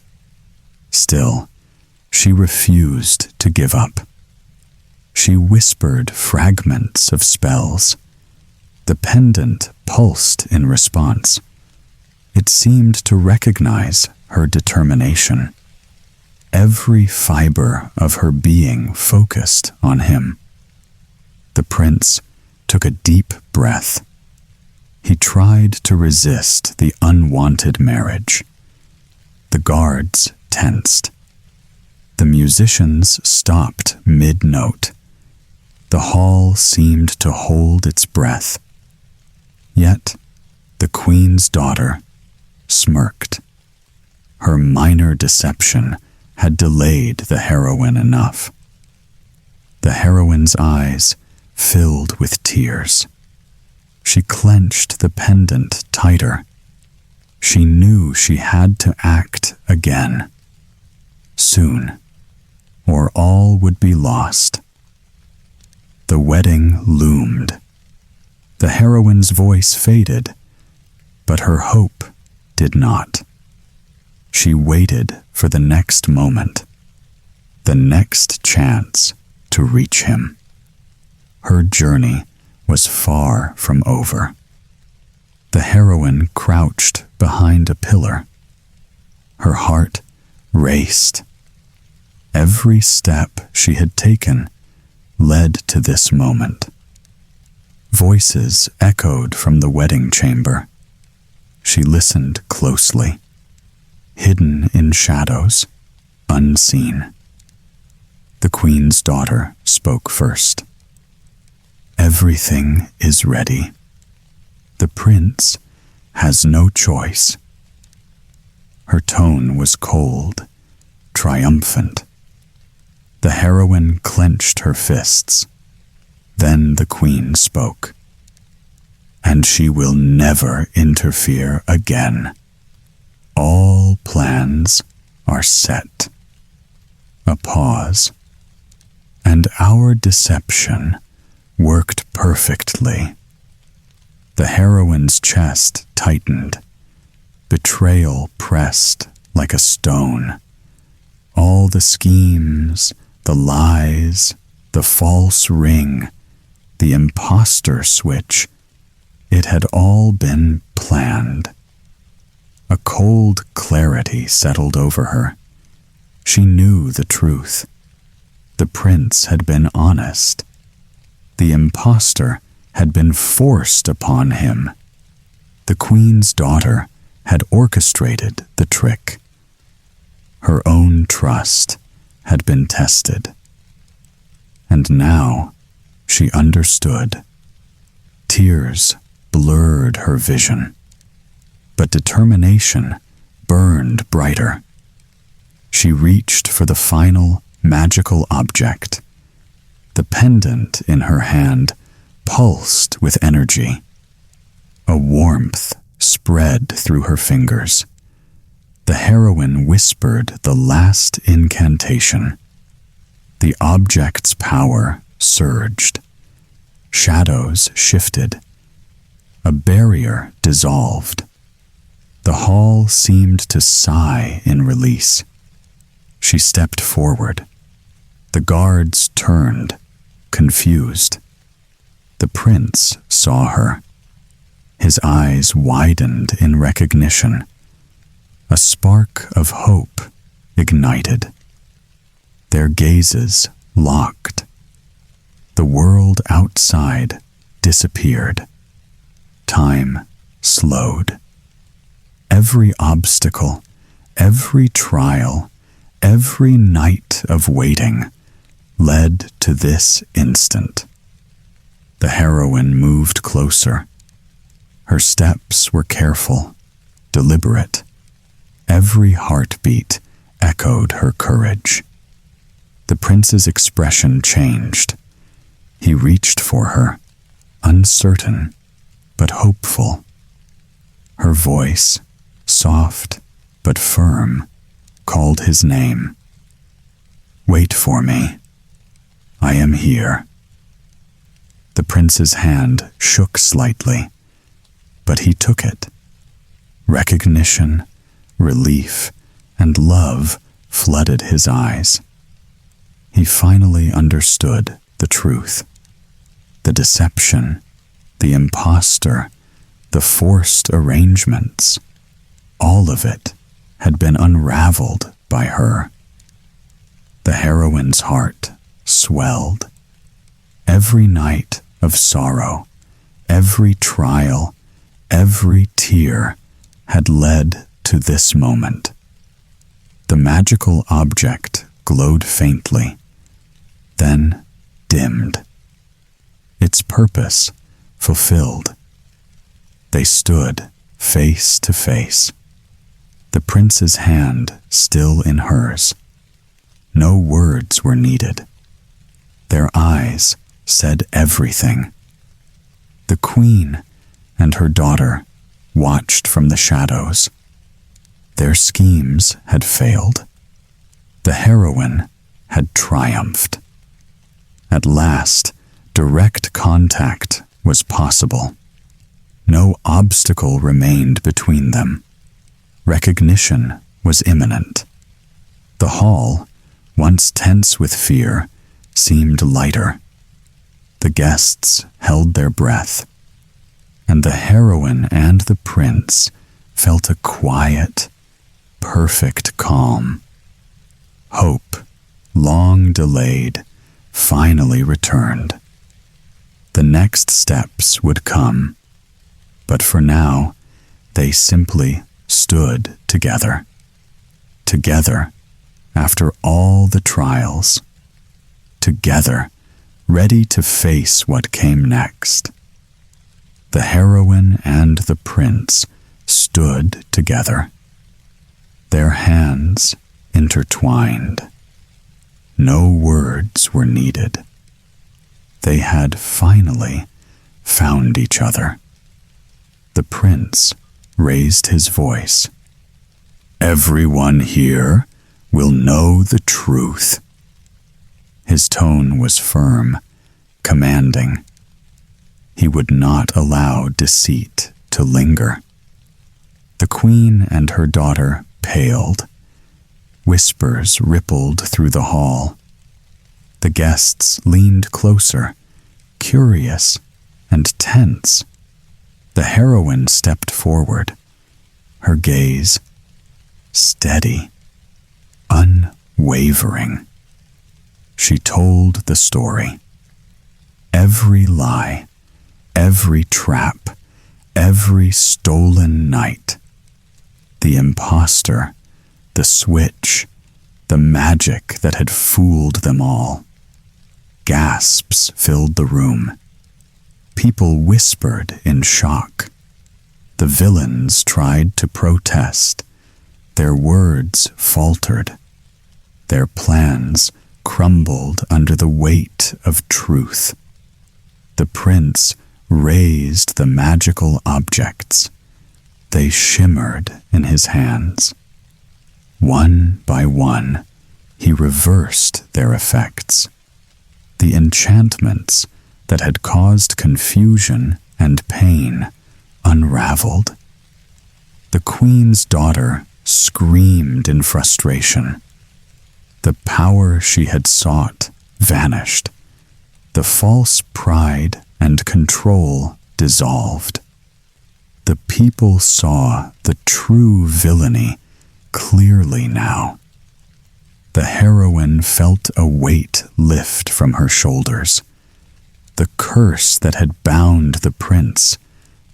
Still, she refused to give up. She whispered fragments of spells. The pendant pulsed in response. It seemed to recognize her determination. Every fiber of her being focused on him. The prince took a deep breath. He tried to resist the unwanted marriage. The guards tensed. The musicians stopped mid-note. The hall seemed to hold its breath. Yet, the queen's daughter smirked. Her minor deception had delayed the heroine enough. The heroine's eyes filled with tears. She clenched the pendant tighter. She knew she had to act again. Soon, or all would be lost. The wedding loomed. The heroine's voice faded, but her hope did not. She waited for the next moment, the next chance to reach him. Her journey was far from over. The heroine crouched behind a pillar. Her heart raced. Every step she had taken led to this moment. Voices echoed from the wedding chamber. She listened closely. Hidden in shadows, unseen. The queen's daughter spoke first. Everything is ready. The prince has no choice. Her tone was cold, triumphant. The heroine clenched her fists. Then the queen spoke. And she will never interfere again. All plans are set. A pause. And our deception worked perfectly. The heroine's chest tightened. Betrayal pressed like a stone. All the schemes, the lies, the false ring, the imposter switch, it had all been planned. A cold clarity settled over her. She knew the truth. The prince had been honest. The imposter had been forced upon him. The queen's daughter had orchestrated the trick. Her own trust had been tested. And now she understood. Tears blurred her vision, but determination burned brighter. She reached for the final magical object. The pendant in her hand pulsed with energy. A warmth spread through her fingers. The heroine whispered the last incantation. The object's power surged. Shadows shifted. A barrier dissolved. The hall seemed to sigh in release. She stepped forward. The guards turned, confused. The prince saw her. His eyes widened in recognition. A spark of hope ignited. Their gazes locked. The world outside disappeared. Time slowed. Every obstacle, every trial, every night of waiting led to this instant. The heroine moved closer. Her steps were careful, deliberate. Every heartbeat echoed her courage. The prince's expression changed. He reached for her, uncertain but hopeful. Her voice, soft but firm, called his name. "Wait for me. I am here." The prince's hand shook slightly, but he took it. Recognition, relief, and love flooded his eyes. He finally understood the truth. The deception, the impostor, the forced arrangements, all of it had been unraveled by her. The heroine's heart swelled. Every night of sorrow, every trial, every tear had led to this moment. The magical object glowed faintly, then dimmed. Its purpose fulfilled. They stood face to face, the prince's hand still in hers. No words were needed. Their eyes said everything. The queen and her daughter watched from the shadows. Their schemes had failed. The heroine had triumphed. At last, direct contact was possible. No obstacle remained between them. Recognition was imminent. The hall, once tense with fear, seemed lighter. The guests held their breath, and the heroine and the prince felt a quiet, perfect calm. Hope, long delayed, finally returned. The next steps would come, but for now, they simply stood together. Together, after all the trials. Together, ready to face what came next. The heroine and the prince stood together, their hands intertwined. No words were needed. They had finally found each other. The prince raised his voice. "Everyone here will know the truth." His tone was firm, commanding. He would not allow deceit to linger. The queen and her daughter paled. Whispers rippled through the hall. The guests leaned closer, curious and tense. The heroine stepped forward, her gaze steady, unwavering. She told the story. Every lie, every trap, every stolen night. The impostor, the switch, the magic that had fooled them all. Gasps filled the room. People whispered in shock. The villains tried to protest. Their words faltered. Their plans crumbled under the weight of truth. The prince raised the magical objects. They shimmered in his hands. One by one, he reversed their effects. The enchantments that had caused confusion and pain unraveled. The queen's daughter screamed in frustration. The power she had sought vanished. The false pride and control dissolved. The people saw the true villainy clearly now. The heroine felt a weight lift from her shoulders. The curse that had bound the prince,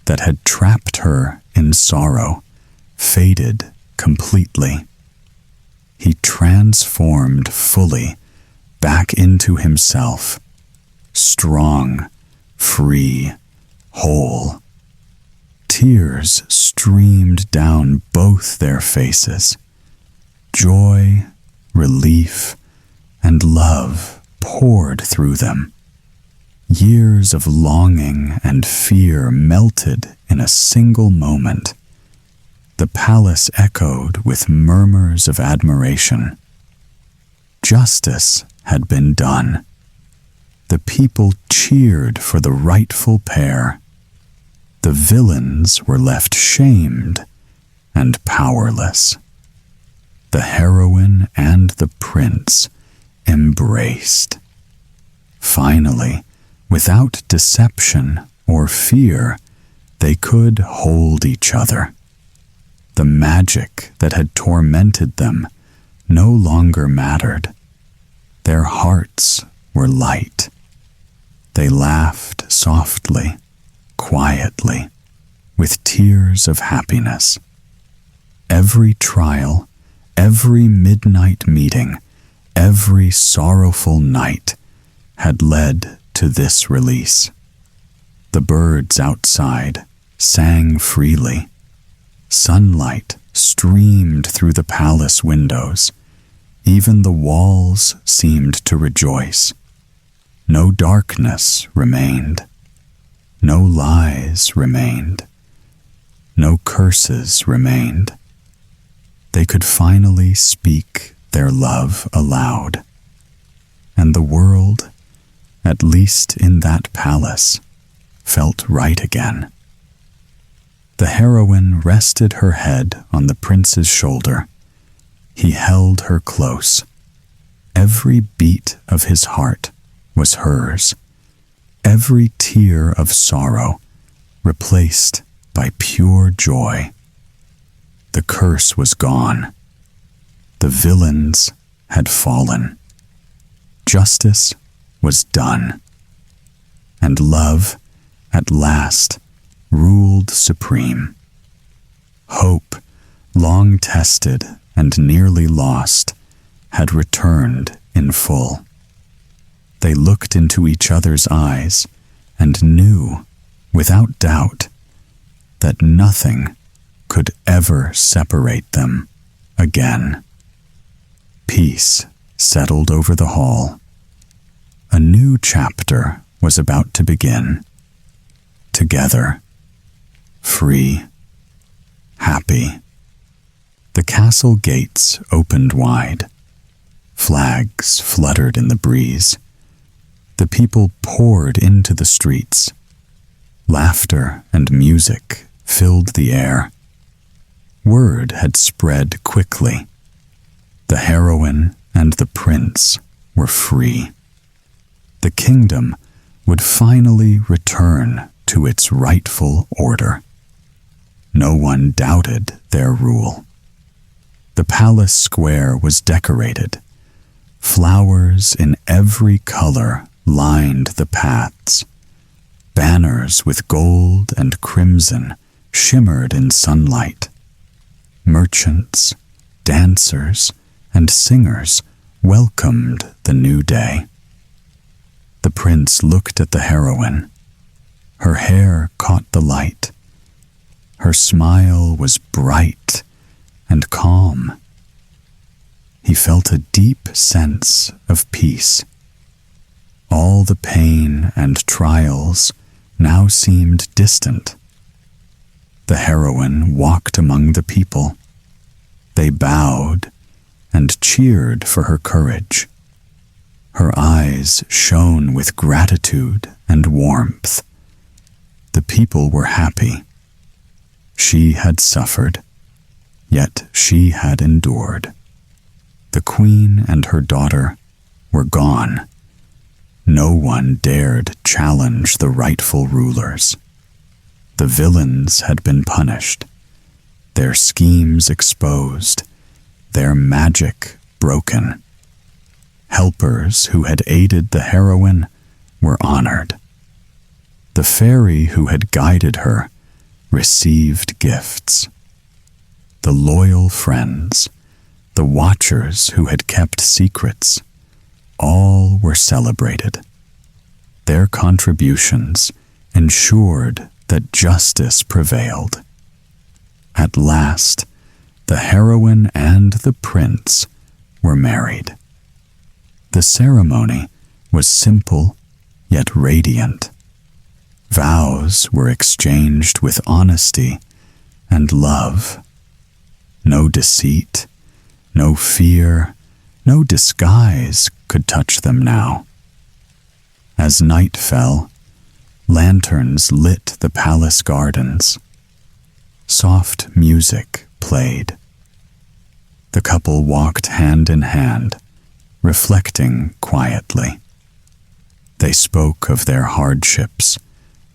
that had trapped her in sorrow, faded completely. he transformed fully back into himself, strong, free, whole. Tears streamed down both their faces. Joy, relief, and love poured through them. Years of longing and fear melted in a single moment. The palace echoed with murmurs of admiration. Justice had been done. The people cheered for the rightful pair. The villains were left shamed and powerless. The heroine and the prince embraced. Finally, without deception or fear, they could hold each other. The magic that had tormented them no longer mattered. Their hearts were light. They laughed softly, quietly, with tears of happiness. Every trial, every midnight meeting, every sorrowful night had led to this release. The birds outside sang freely. Sunlight streamed through the palace windows. Even the walls seemed to rejoice. No darkness remained. No lies remained. No curses remained. They could finally speak their love aloud. And the world, at least in that palace, felt right again. The heroine rested her head on the prince's shoulder. He held her close. Every beat of his heart was hers. Every tear of sorrow replaced by pure joy. The curse was gone. The villains had fallen. Justice was done. And love, at last, ruled supreme. Hope, long tested and nearly lost, had returned in full. They looked into each other's eyes and knew, without doubt, that nothing could ever separate them again. Peace settled over the hall. A new chapter was about to begin. Together, free, happy. The castle gates opened wide. Flags fluttered in the breeze. The people poured into the streets. Laughter and music filled the air. Word had spread quickly. The heroine and the prince were free. The kingdom would finally return to its rightful order. No one doubted their rule. The palace square was decorated. Flowers in every color lined the paths. Banners with gold and crimson shimmered in sunlight. Merchants, dancers, and singers welcomed the new day. The prince looked at the heroine. Her hair caught the light. Her smile was bright and calm. He felt a deep sense of peace. All the pain and trials now seemed distant. The heroine walked among the people. They bowed and cheered for her courage. Her eyes shone with gratitude and warmth. The people were happy. She had suffered, yet she had endured. The queen and her daughter were gone. No one dared challenge the rightful rulers. The villains had been punished, their schemes exposed, their magic broken. Helpers who had aided the heroine were honored. The fairy who had guided her received gifts. The loyal friends, the watchers who had kept secrets, all were celebrated. Their contributions ensured that justice prevailed. At last, the heroine and the prince were married. The ceremony was simple yet radiant. Vows were exchanged with honesty and love. No deceit, no fear, no disguise could touch them now. As night fell, lanterns lit the palace gardens. Soft music played. The couple walked hand in hand, reflecting quietly. They spoke of their hardships,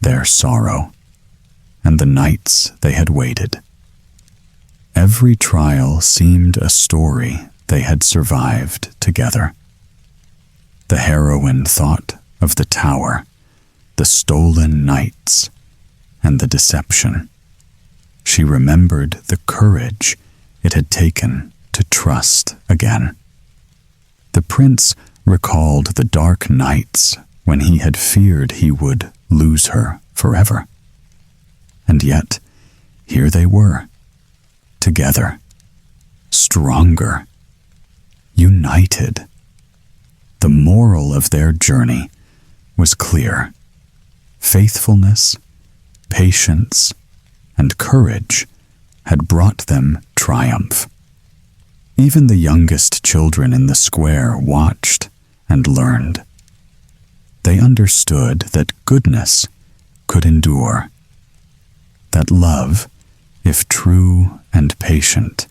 their sorrow, and the nights they had waited. Every trial seemed a story they had survived together. The heroine thought of the tower, the stolen nights, and the deception. She remembered the courage it had taken to trust again. The prince recalled the dark nights when he had feared he would lose her forever. And yet, here they were, together, stronger, united. The moral of their journey was clear. Faithfulness, patience, and courage had brought them triumph. Even the youngest children in the square watched and learned. They understood that goodness could endure, that love, if true and patient,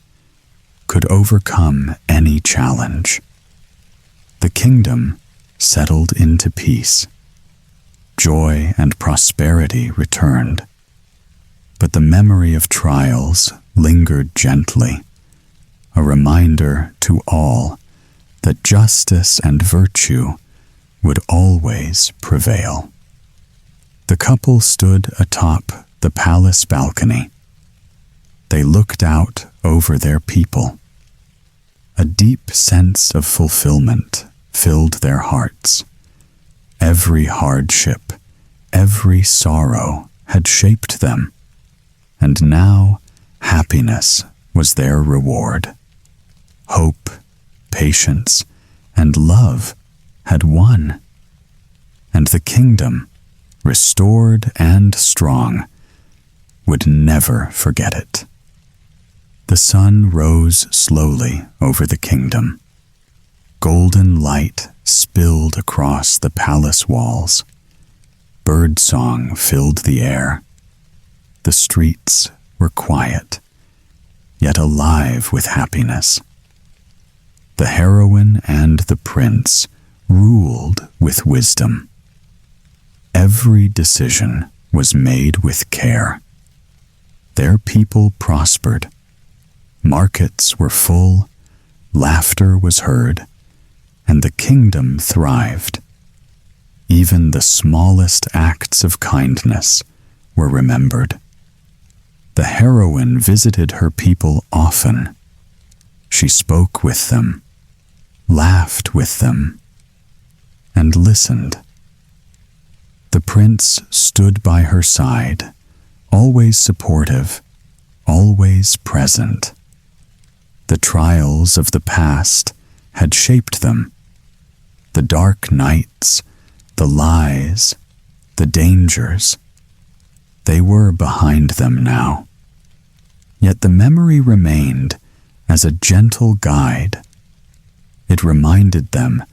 could overcome any challenge. The kingdom settled into peace. Joy and prosperity returned, but the memory of trials lingered gently, a reminder to all that justice and virtue would always prevail. The couple stood atop the palace balcony. They looked out over their people. A deep sense of fulfillment filled their hearts. Every hardship, every sorrow had shaped them, and now happiness was their reward. Hope, patience, and love had won, and the kingdom, restored and strong, would never forget it. The sun rose slowly over the kingdom. Golden light spilled across the palace walls. Birdsong filled the air. The streets were quiet, yet alive with happiness. The heroine and the prince ruled with wisdom. Every decision was made with care. Their people prospered. Markets were full, laughter was heard, and the kingdom thrived. Even the smallest acts of kindness were remembered. The heroine visited her people often. She spoke with them, laughed with them, and listened. The prince stood by her side, always supportive, always present. The trials of the past had shaped them. The dark nights, the lies, the dangers. They were behind them now. Yet the memory remained as a gentle guide. It reminded them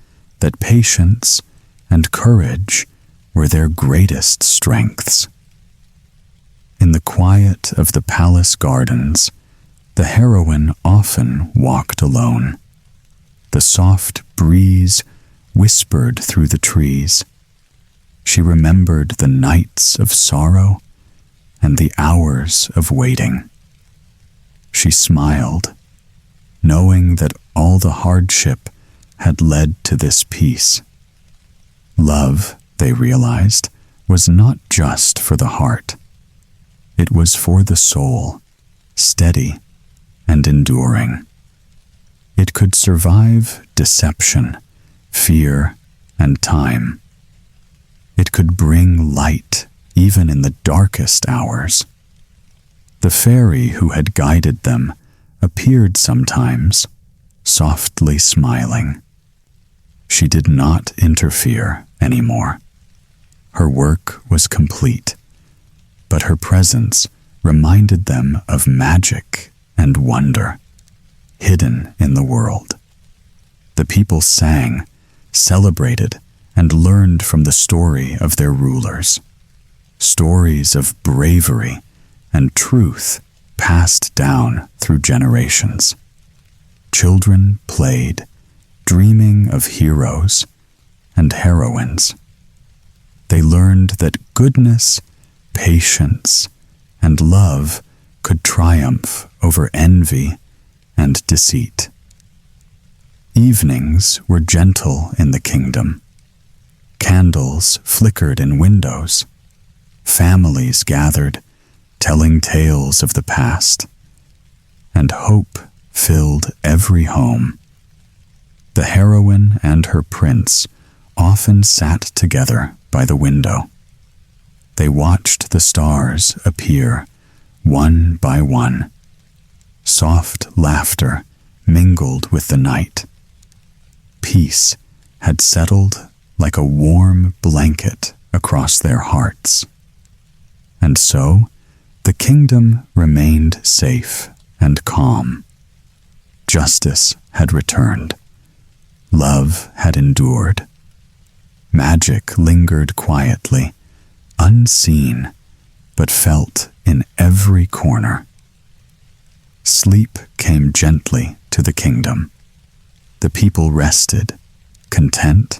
that patience and courage were their greatest strengths. In the quiet of the palace gardens, the heroine often walked alone. The soft breeze whispered through the trees. She remembered the nights of sorrow and the hours of waiting. She smiled, knowing that all the hardship had led to this peace. Love, they realized, was not just for the heart. It was for the soul, steady and enduring. It could survive deception, fear, and time. It could bring light even in the darkest hours. The fairy who had guided them appeared sometimes, softly smiling. She did not interfere anymore. Her work was complete, but her presence reminded them of magic and wonder hidden in the world. The people sang, celebrated, and learned from the story of their rulers. Stories of bravery and truth passed down through generations. Children played, dreaming of heroes and heroines. They learned that goodness, patience, and love could triumph over envy and deceit. Evenings were gentle in the kingdom. Candles flickered in windows. Families gathered, telling tales of the past, and hope filled every home. The heroine and her prince often sat together by the window. They watched the stars appear, one by one. Soft laughter mingled with the night. Peace had settled like a warm blanket across their hearts. And so, the kingdom remained safe and calm. Justice had returned. Love had endured. Magic lingered quietly, unseen, but felt in every corner. Sleep came gently to the kingdom. The people rested, content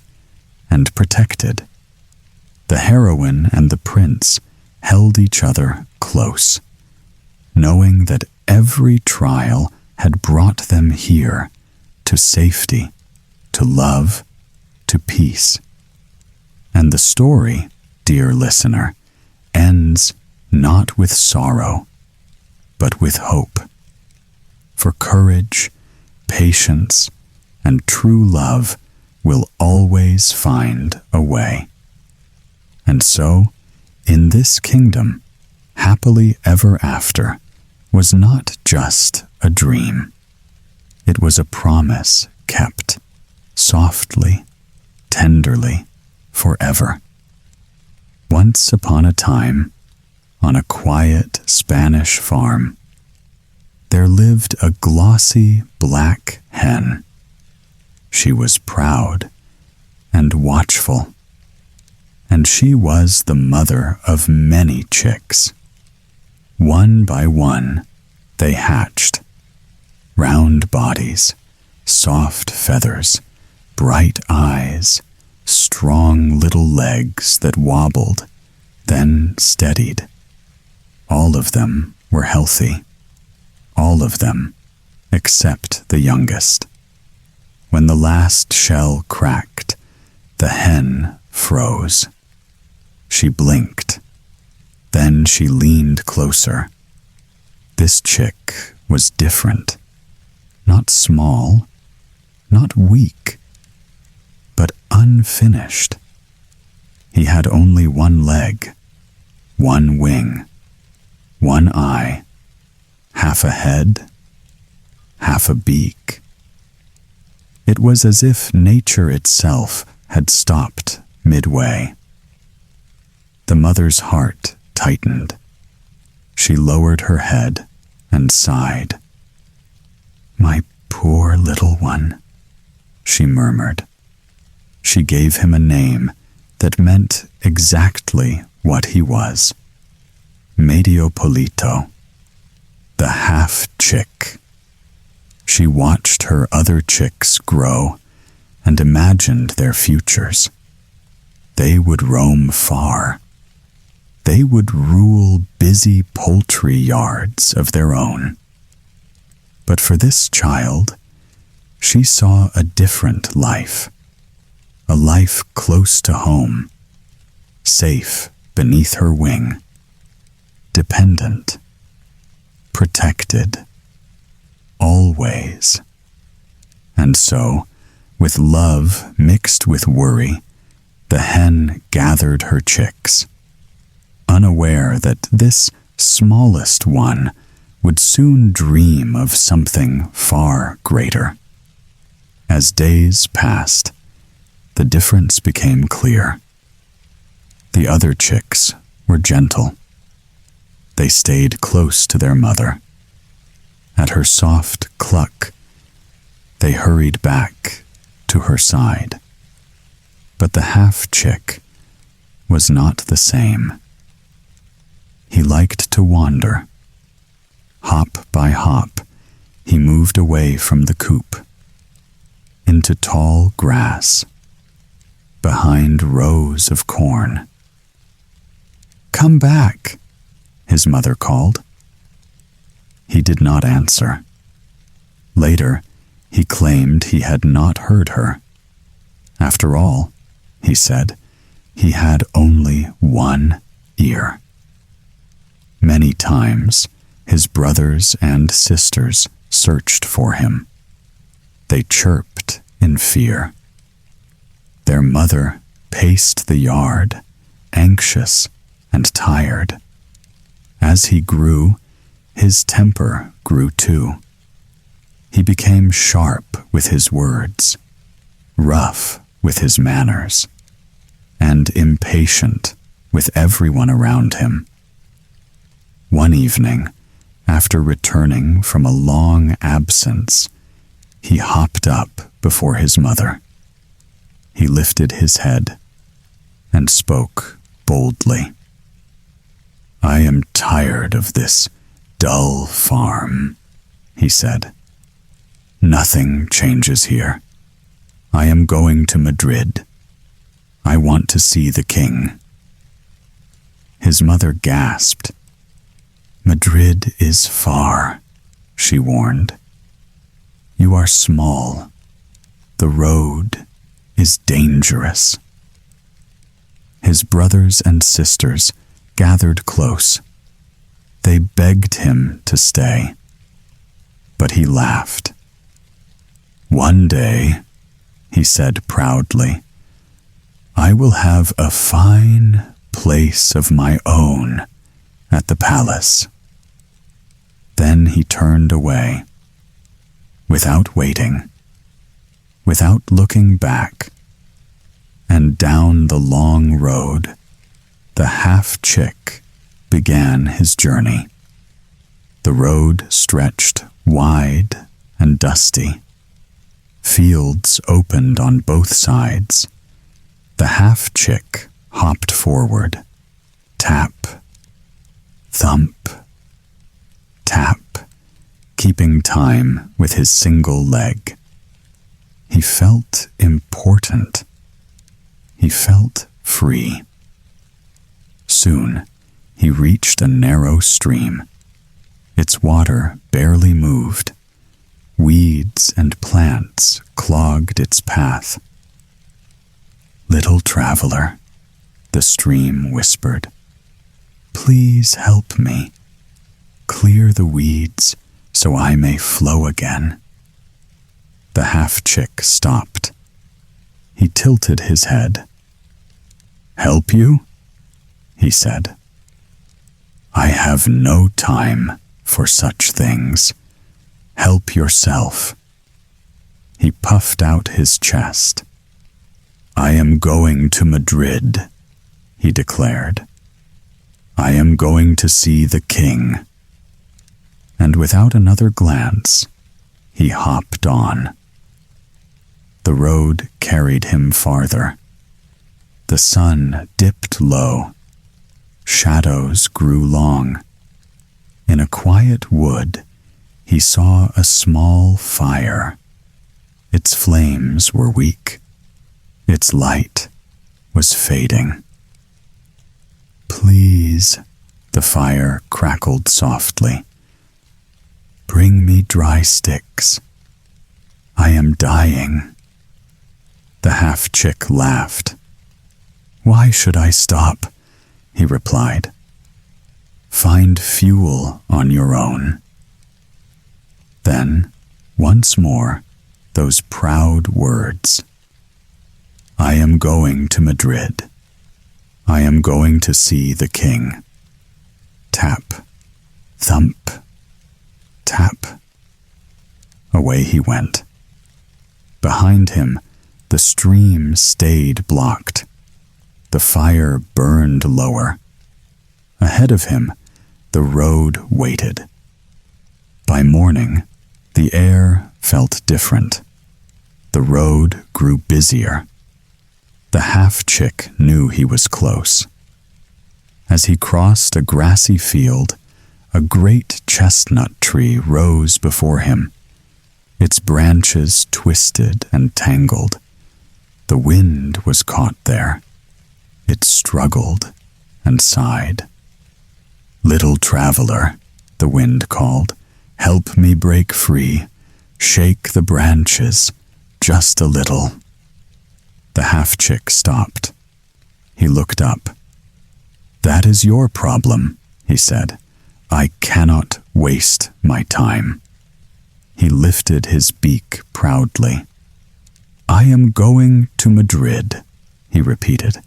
and protected. The heroine and the prince held each other close, knowing that every trial had brought them here, to safety, to love, to peace. And the story, dear listener, ends not with sorrow, but with hope. For courage, patience, and true love will always find a way. And so, in this kingdom, happily ever after was not just a dream. It was a promise kept, softly, tenderly, forever. Once upon a time, on a quiet Spanish farm, there lived a glossy black hen. She was proud and watchful, and she was the mother of many chicks. One by one, they hatched. Round bodies, soft feathers, bright eyes, strong little legs that wobbled, then steadied. All of them were healthy. All of them, except the youngest. When the last shell cracked, the hen froze. She blinked. Then she leaned closer. This chick was different. Not small, not weak, but unfinished. He had only one leg, one wing, one eye, half a head, half a beak. It was as if nature itself had stopped midway. The mother's heart tightened. She lowered her head and sighed. "My poor little one," she murmured. She gave him a name that meant exactly what he was. Medio Polito, the half-chick. She watched her other chicks grow and imagined their futures. They would roam far. They would rule busy poultry yards of their own. But for this child, she saw a different life. A life close to home, safe beneath her wing, dependent, protected, always. And so, with love mixed with worry, the hen gathered her chicks, unaware that this smallest one would soon dream of something far greater. As days passed, the difference became clear. The other chicks were gentle. They stayed close to their mother. At her soft cluck, they hurried back to her side. But the half-chick was not the same. He liked to wander. Hop by hop, he moved away from the coop, into tall grass, behind rows of corn. "Come back," his mother called. He did not answer. Later, he claimed he had not heard her. After all, he said, he had only one ear. Many times, his brothers and sisters searched for him. They chirped in fear. Their mother paced the yard, anxious and tired. As he grew, his temper grew too. He became sharp with his words, rough with his manners, and impatient with everyone around him. One evening, after returning from a long absence, he hopped up before his mother. He lifted his head and spoke boldly. "I am tired of this dull farm," he said. "Nothing changes here. I am going to Madrid. I want to see the king." His mother gasped. "Madrid is far," she warned. "You are small. The road is dangerous." His brothers and sisters gathered close. They begged him to stay, but he laughed. "One day," he said proudly, "I will have a fine place of my own at the palace." Then he turned away, without waiting, without looking back, and down the long road, the half-chick began his journey. The road stretched wide and dusty. Fields opened on both sides. The half-chick hopped forward. Tap, thump, tap, keeping time with his single leg. He felt important. He felt free. Soon, he reached a narrow stream. Its water barely moved. Weeds and plants clogged its path. "Little traveler," the stream whispered, "please help me. Clear the weeds so I may flow again." The half-chick stopped. He tilted his head. "Help you?" he said. "I have no time for such things. Help yourself." He puffed out his chest. "I am going to Madrid," he declared. "I am going to see the king." And without another glance, he hopped on. The road carried him farther. The sun dipped low. Shadows grew long. In a quiet wood, he saw a small fire. Its flames were weak. Its light was fading. "Please," the fire crackled softly, "bring me dry sticks. I am dying." The half-chick laughed. "Why should I stop?" he replied. "Find fuel on your own." Then, once more, those proud words. I am going to Madrid. I am going to see the king. Tap, thump, tap. Away he went. Behind him, the stream stayed blocked. The fire burned lower. Ahead of him, the road waited. By morning, the air felt different. The road grew busier. The half-chick knew he was close. As he crossed a grassy field, a great chestnut tree rose before him. Its branches twisted and tangled. The wind was caught there. It struggled and sighed. Little traveler, the wind called, help me break free. Shake the branches just a little. The half-chick stopped. He looked up. That is your problem, he said. I cannot waste my time. He lifted his beak proudly. I am going to Madrid, he repeated.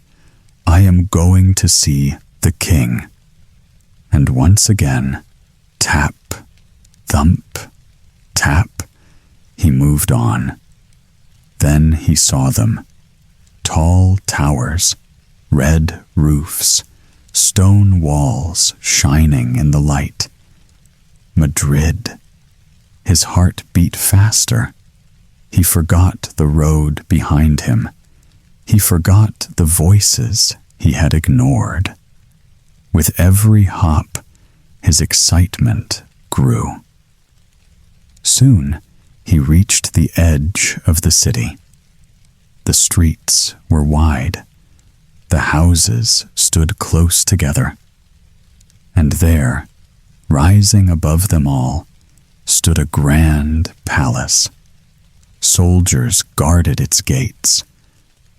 I am going to see the king. And once again, tap, thump, tap, he moved on. Then he saw them. Tall towers, red roofs, stone walls shining in the light. Madrid. His heart beat faster. He forgot the road behind him. He forgot the voices he had ignored. With every hop, his excitement grew. Soon, he reached the edge of the city. The streets were wide. The houses stood close together. And there, rising above them all, stood a grand palace. Soldiers guarded its gates.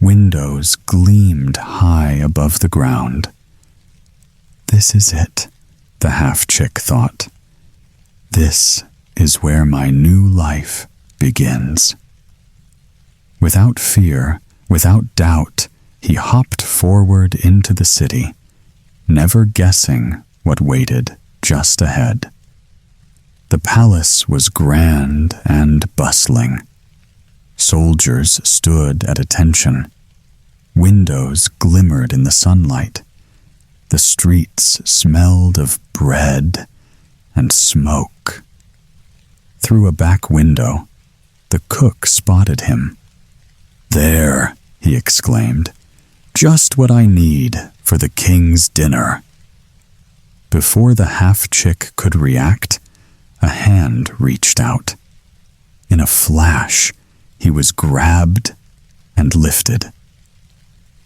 Windows gleamed high above the ground. This is it, the half-chick thought. This is where my new life begins. Without fear, without doubt, he hopped forward into the city, never guessing what waited just ahead. The palace was grand and bustling. Soldiers stood at attention. Windows glimmered in the sunlight. The streets smelled of bread and smoke. Through a back window, the cook spotted him. There, he exclaimed, just what I need for the king's dinner. Before the half-chick could react, a hand reached out. In a flash, he was grabbed and lifted.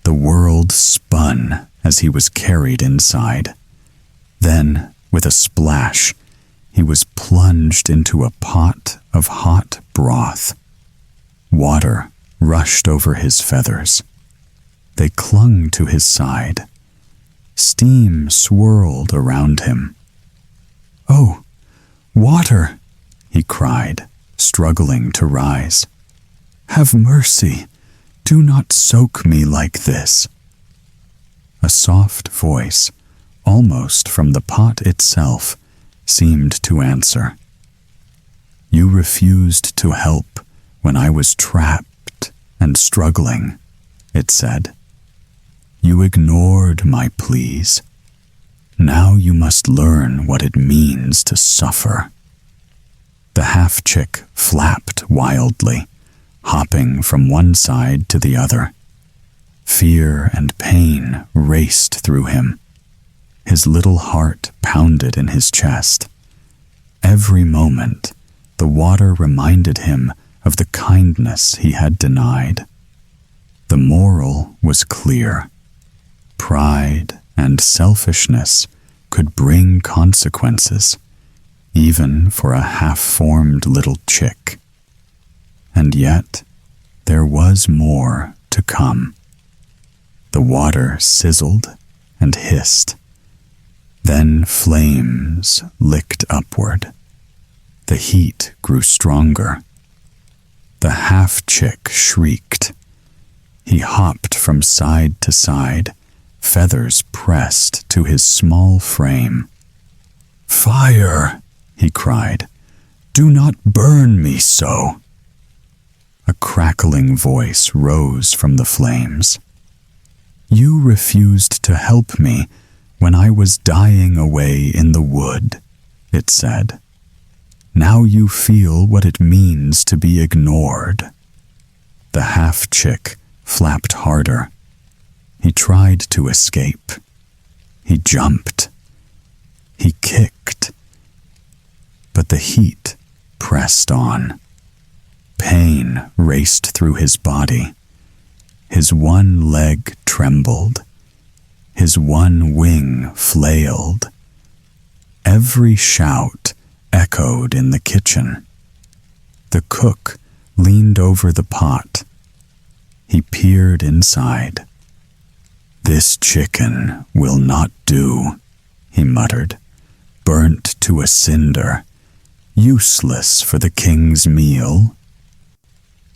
The world spun as he was carried inside. Then, with a splash, he was plunged into a pot of hot broth. Water rushed over his feathers. They clung to his side. Steam swirled around him. Oh, water, he cried, struggling to rise. Have mercy. Do not soak me like this. A soft voice, almost from the pot itself, seemed to answer. You refused to help when I was trapped and struggling, it said. You ignored my pleas. Now you must learn what it means to suffer. The half-chick flapped wildly, hopping from one side to the other. Fear and pain raced through him. His little heart pounded in his chest. Every moment, the water reminded him of the kindness he had denied. The moral was clear. Pride and selfishness could bring consequences, even for a half-formed little chick. And yet, there was more to come. The water sizzled and hissed. Then flames licked upward. The heat grew stronger. The half-chick shrieked. He hopped from side to side, feathers pressed to his small frame. "Fire!" he cried. "Do not burn me so!" A crackling voice rose from the flames. "You refused to help me when I was dying away in the wood," it said. "Now you feel what it means to be ignored." The half-chick flapped harder. He tried to escape. He jumped. He kicked. But the heat pressed on. Pain raced through his body. His one leg trembled. His one wing flailed. Every shout echoed in the kitchen. The cook leaned over the pot. He peered inside. "This chicken will not do," he muttered. "Burnt to a cinder. Useless for the king's meal."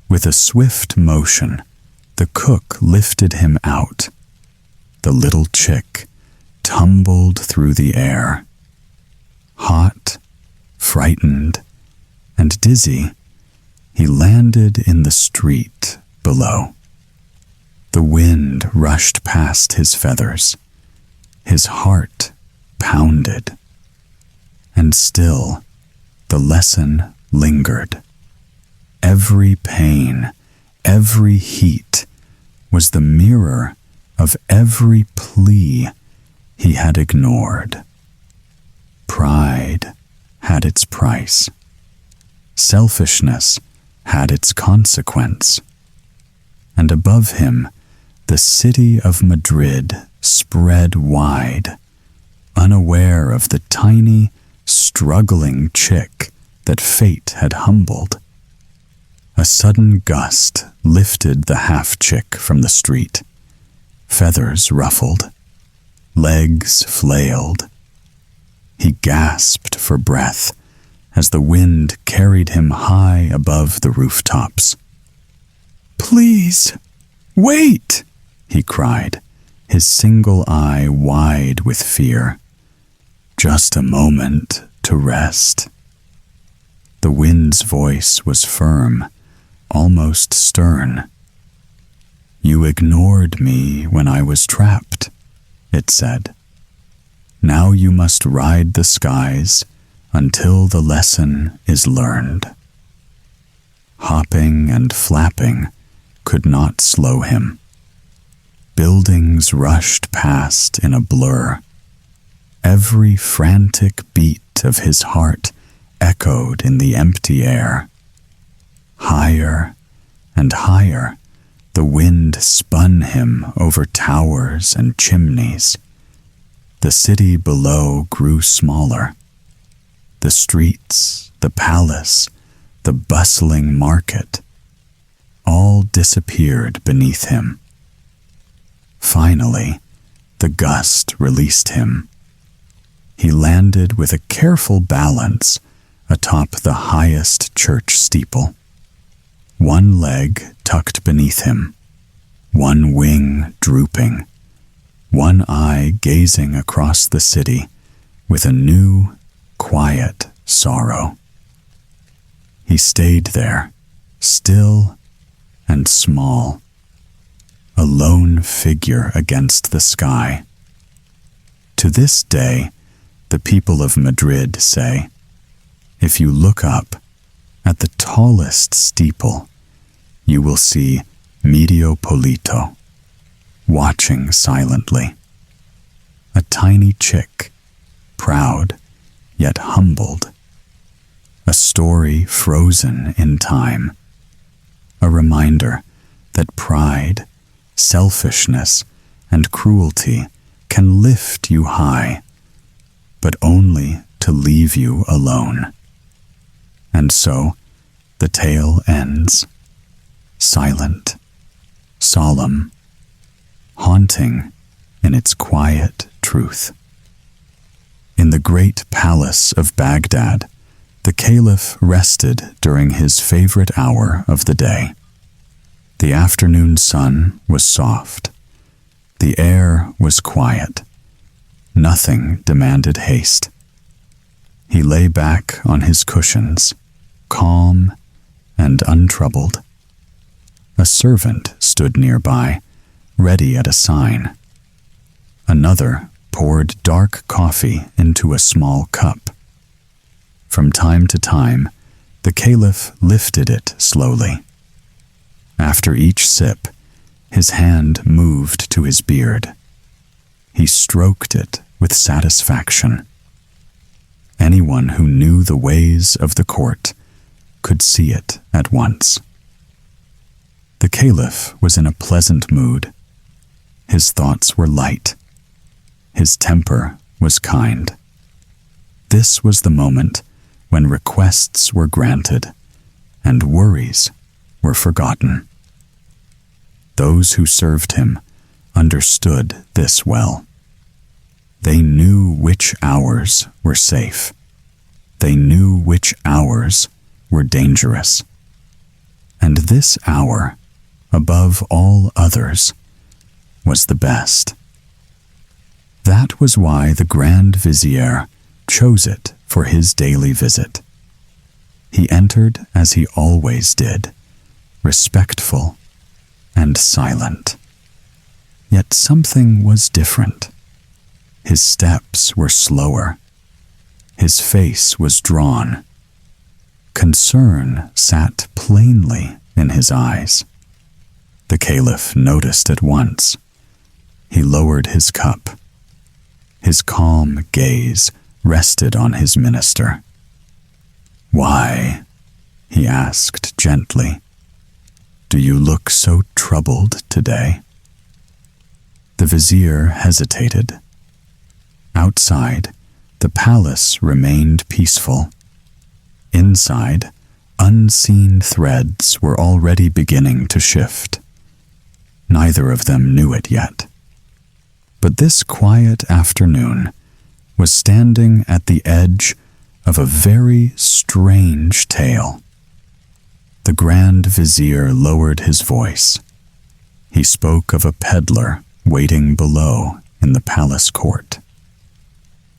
With a swift motion, the cook lifted him out. The little chick tumbled through the air. Hot, frightened, and dizzy, he landed in the street below. The wind rushed past his feathers. His heart pounded. And still, the lesson lingered. Every pain, every heat was the mirror of every plea he had ignored. Pride had its price. Selfishness had its consequence. And above him, the city of Madrid spread wide, unaware of the tiny, struggling chick that fate had humbled. A sudden gust lifted the half-chick from the street. Feathers ruffled. Legs flailed. He gasped for breath as the wind carried him high above the rooftops. "Please, wait!" he cried, his single eye wide with fear. "Just a moment to rest." The wind's voice was firm, almost stern. "You ignored me when I was trapped," it said. "Now you must ride the skies until the lesson is learned." Hopping and flapping could not slow him. Buildings rushed past in a blur. Every frantic beat of his heart echoed in the empty air. Higher and higher, the wind spun him over towers and chimneys. The city below grew smaller. The streets, the palace, the bustling market, all disappeared beneath him. Finally, the gust released him. He landed with a careful balance atop the highest church steeple. One leg tucked beneath him, one wing drooping, one eye gazing across the city with a new, quiet sorrow. He stayed there, still and small, a lone figure against the sky. To this day, the people of Madrid say, if you look up at the tallest steeple, you will see Mediopolito, watching silently. A tiny chick, proud yet humbled. A story frozen in time. A reminder that pride, selfishness, and cruelty can lift you high, but only to leave you alone. And so, the tale ends. Silent, solemn, haunting in its quiet truth. In the great palace of Baghdad, The Caliph rested during his favorite hour of the day. The afternoon sun was soft. The air was quiet. Nothing demanded haste. He lay back on his cushions, calm and untroubled. A servant stood nearby, ready at a sign. Another poured dark coffee into a small cup. From time to time, the Caliph lifted it slowly. After each sip, his hand moved to his beard. He stroked it with satisfaction. Anyone who knew the ways of the court could see it at once. The Caliph was in a pleasant mood. His thoughts were light. His temper was kind. This was the moment when requests were granted and worries were forgotten. Those who served him understood this well. They knew which hours were safe. They knew which hours were dangerous. And this hour, above all others, was the best. That was why the Grand Vizier chose it for his daily visit. He entered as he always did, respectful and silent. Yet something was different. His steps were slower. His face was drawn. Concern sat plainly in his eyes. The Caliph noticed at once. He lowered his cup. His calm gaze rested on his minister. "Why?" he asked gently. "Do you look so troubled today?" The vizier hesitated. Outside, the palace remained peaceful. Inside, unseen threads were already beginning to shift. Neither of them knew it yet. But this quiet afternoon was standing at the edge of a very strange tale. The Grand Vizier lowered his voice. He spoke of a peddler waiting below in the palace court.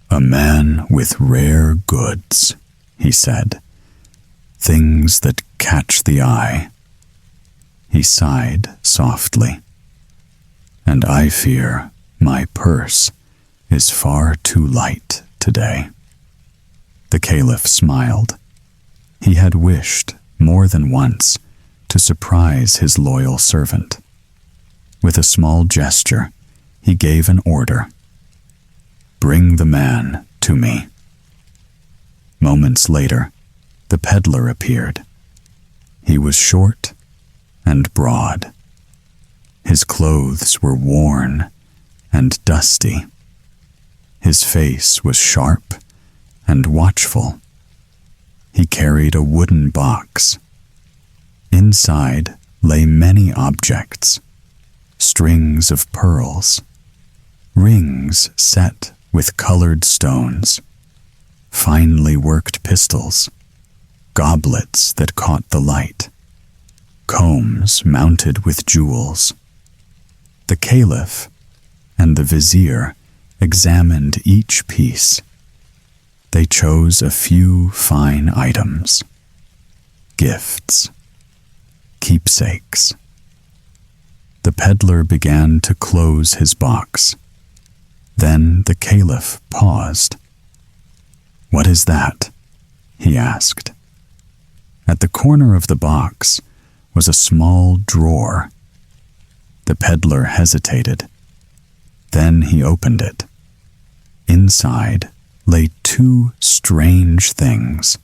"A man with rare goods," he said, "things that catch the eye." He sighed softly. "And I fear my purse is far too light today." The Caliph smiled. He had wished more than once to surprise his loyal servant. With a small gesture, he gave an order. "Bring the man to me." Moments later, the peddler appeared. He was short and broad. His clothes were worn and dusty. His face was sharp and watchful. He carried a wooden box. Inside lay many objects: strings of pearls, rings set with colored stones, finely worked pistols, goblets that caught the light, combs mounted with jewels. The Caliph and the Vizier examined each piece. They chose a few fine items, gifts, keepsakes. The peddler began to close his box. Then the Caliph paused. "What is that?" he asked. At the corner of the box was a small drawer. The peddler hesitated. Then he opened it. Inside lay two strange things: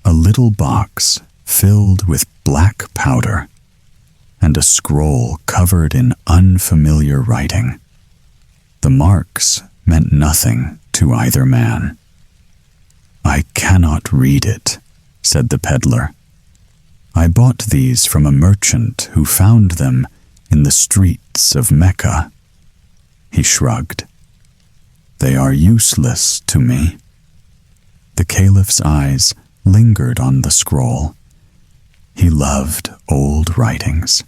a little box filled with black powder and a scroll covered in unfamiliar writing. The marks meant nothing to either man. "I cannot read it," said the peddler. "I bought these from a merchant who found them in the streets of Mecca." He shrugged. "They are useless to me." The Caliph's eyes lingered on the scroll. He loved old writings,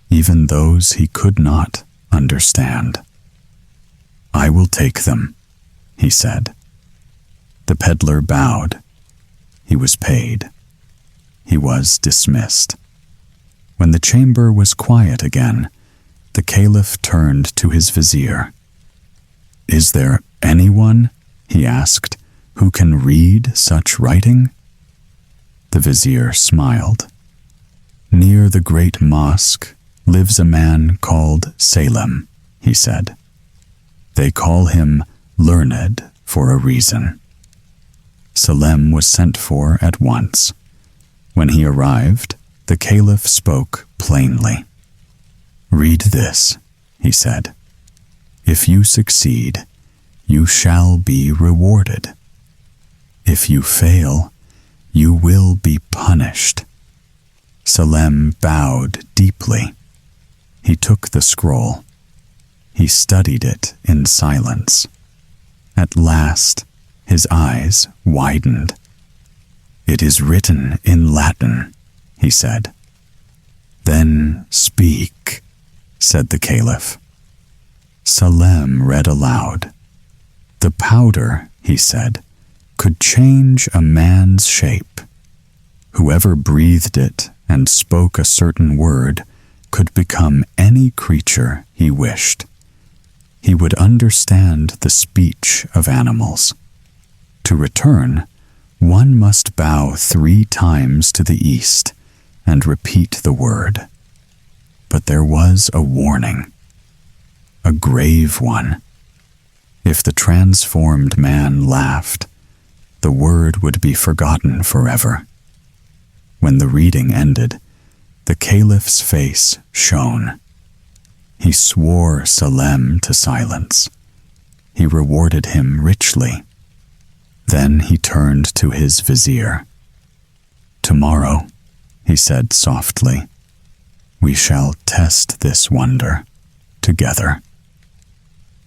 even those he could not understand. "I will take them," he said. The peddler bowed. He was paid. He was dismissed. When the chamber was quiet again, the Caliph turned to his vizier. "Is there anyone," he asked, "who can read such writing?" The vizier smiled. "Near the great mosque lives a man called Salem," he said. "They call him learned for a reason." Salem was sent for at once. When he arrived, the Caliph spoke plainly. "Read this," he said. "If you succeed, you shall be rewarded. If you fail, you will be punished." Salem bowed deeply. He took the scroll. He studied it in silence. At last, his eyes widened. "It is written in Latin," he said. "Then speak," said the Caliph. Salem read aloud. "The powder," he said, "could change a man's shape. Whoever breathed it and spoke a certain word could become any creature he wished. He would understand the speech of animals. To return, one must bow 3 times to the east and repeat the word. But there was a warning, a grave one. If the transformed man laughed, the word would be forgotten forever. When the reading ended, the Caliph's face shone. He swore Salem to silence. He rewarded him richly. Then he turned to his vizier. "Tomorrow," he said softly, "we shall test this wonder together."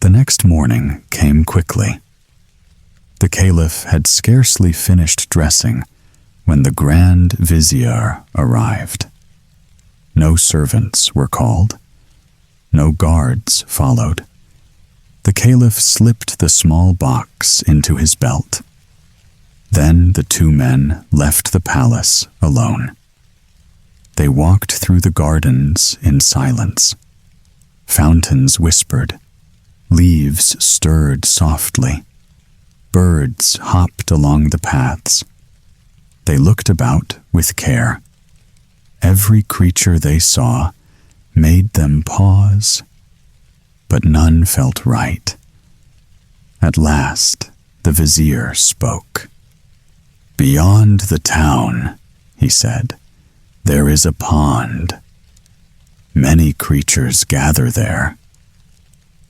The next morning came quickly. The Caliph had scarcely finished dressing when the Grand Vizier arrived. No servants were called. No guards followed. The Caliph slipped the small box into his belt. Then the 2 men left the palace alone. They walked through the gardens in silence. Fountains whispered. Leaves stirred softly. Birds hopped along the paths. They looked about with care. Every creature they saw made them pause, but none felt right. At last, the vizier spoke. "Beyond the town," he said, "there is a pond. Many creatures gather there,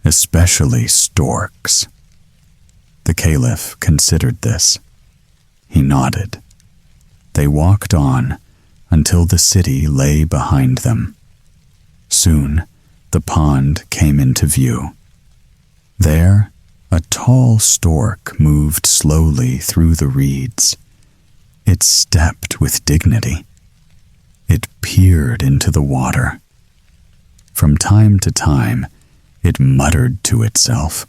especially storks." The Caliph considered this. He nodded. They walked on until the city lay behind them. Soon, the pond came into view. There, a tall stork moved slowly through the reeds. It stepped with dignity. It peered into the water. From time to time, it muttered to itself.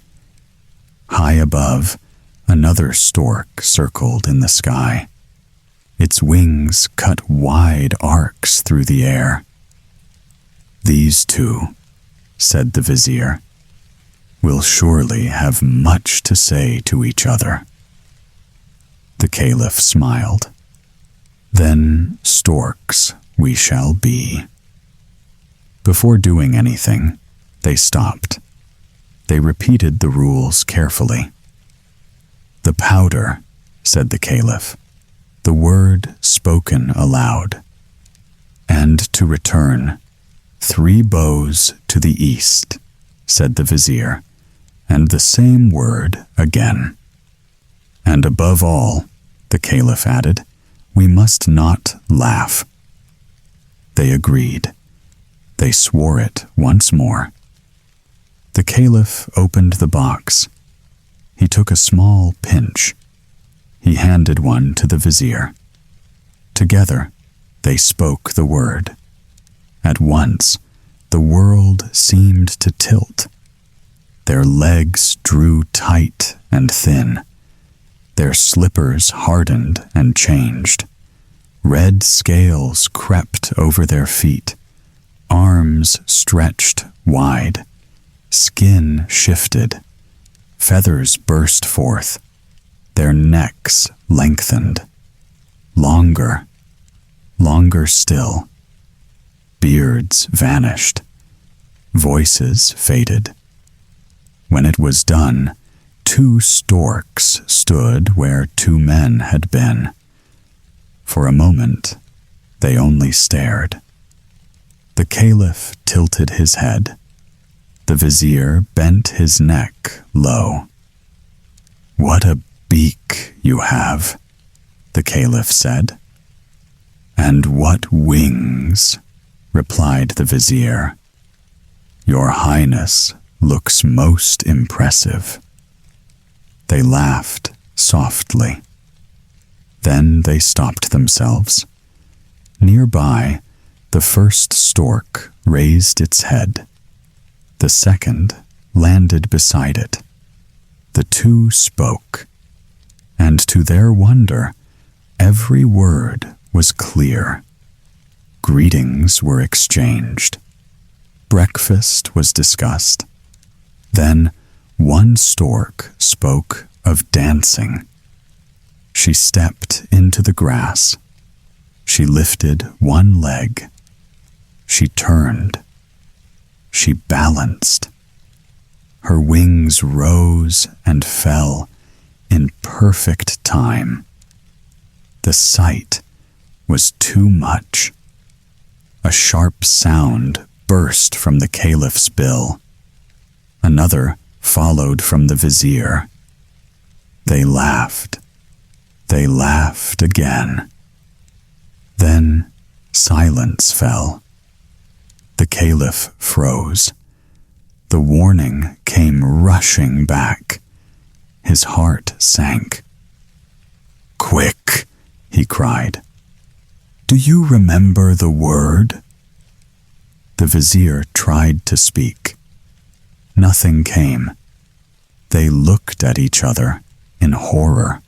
High above, another stork circled in the sky. Its wings cut wide arcs through the air. "These 2," said the vizier, "will surely have much to say to each other." The Caliph smiled. "Then storks we shall be." Before doing anything, they stopped. They repeated the rules carefully. "The powder," said the Caliph, "the word spoken aloud. And to return, 3 bows to the east," said the vizier, and the same word again. "And above all," the Caliph added, "we must not laugh." They agreed. They swore it once more. The Caliph opened the box. He took a small pinch. He handed one to the vizier. Together, they spoke the word. At once, the world seemed to tilt. Their legs drew tight and thin. Their slippers hardened and changed. Red scales crept over their feet. Arms stretched wide. Skin shifted. Feathers burst forth. Their necks lengthened. Longer still. Beards vanished. Voices faded. When it was done, 2 storks stood where 2 men had been. For a moment, they only stared. The caliph tilted his head. The vizier bent his neck low. "What a beak you have," the caliph said. "And what wings," replied the vizier. "Your Highness looks most impressive." They laughed softly. Then they stopped themselves. Nearby, the first stork raised its head. The second landed beside it. The 2 spoke, and to their wonder, every word was clear. Greetings were exchanged. Breakfast was discussed. Then one stork spoke of dancing. She stepped into the grass. She lifted one leg. She turned. She balanced. Her wings rose and fell in perfect time. The sight was too much. A sharp sound burst from the caliph's bill. Another followed from the vizier. They laughed. They laughed again. Then silence fell. The caliph froze. The warning came rushing back. His heart sank. "Quick," he cried. "Do you remember the word?" The vizier tried to speak. Nothing came. They looked at each other in horror.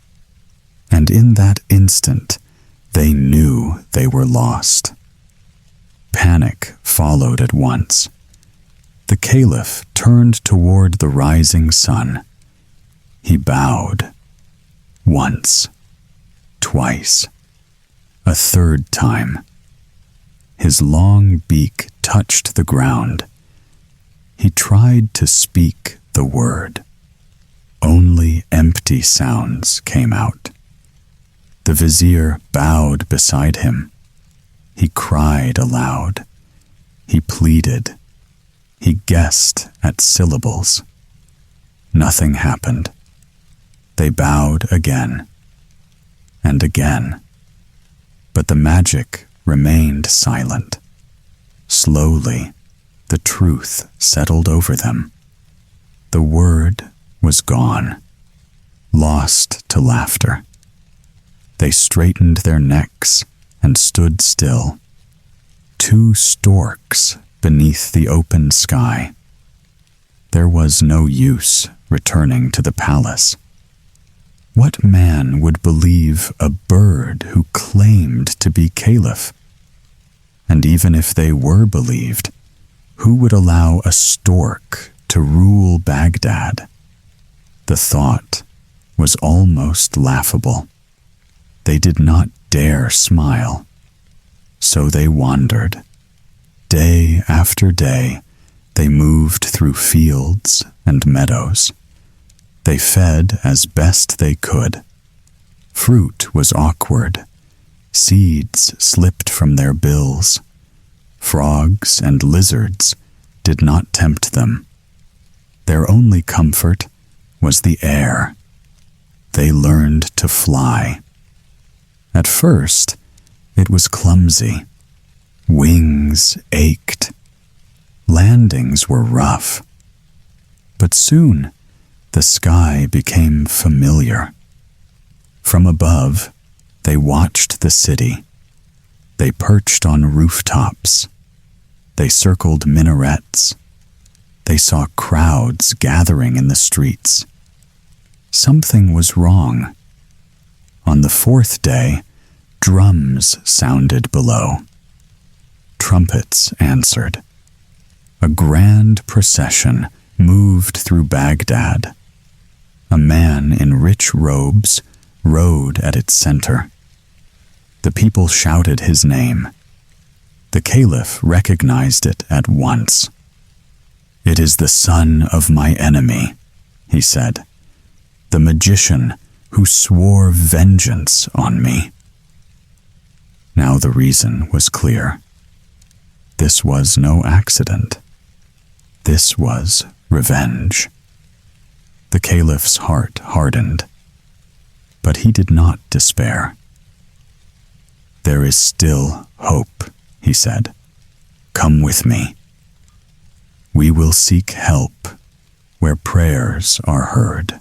And in that instant, they knew they were lost. Panic followed at once. The caliph turned toward the rising sun. He bowed. Once. Twice. A third time. His long beak touched the ground. He tried to speak the word. Only empty sounds came out. The vizier bowed beside him. He cried aloud. He pleaded. He guessed at syllables. Nothing happened. They bowed again and again. But the magic remained silent. Slowly, the truth settled over them. The word was gone, lost to laughter. They straightened their necks and stood still. 2 storks beneath the open sky. There was no use returning to the palace. What man would believe a bird who claimed to be caliph? And even if they were believed, who would allow a stork to rule Baghdad? The thought was almost laughable. They did not dare smile. So they wandered. Day after day, they moved through fields and meadows. They fed as best they could. Fruit was awkward. Seeds slipped from their bills. Frogs and lizards did not tempt them. Their only comfort was the air. They learned to fly. At first, it was clumsy. Wings ached. Landings were rough. But soon, the sky became familiar. From above, they watched the city. They perched on rooftops. They circled minarets. They saw crowds gathering in the streets. Something was wrong. On the fourth day, drums sounded below. Trumpets answered. A grand procession moved through Baghdad. A man in rich robes rode at its center. The people shouted his name. The Caliph recognized it at once. "It is the son of my enemy," he said, "the magician who swore vengeance on me." Now the reason was clear. This was no accident. This was revenge. The Caliph's heart hardened, but he did not despair. "There is still hope," he said. "Come with me. We will seek help where prayers are heard."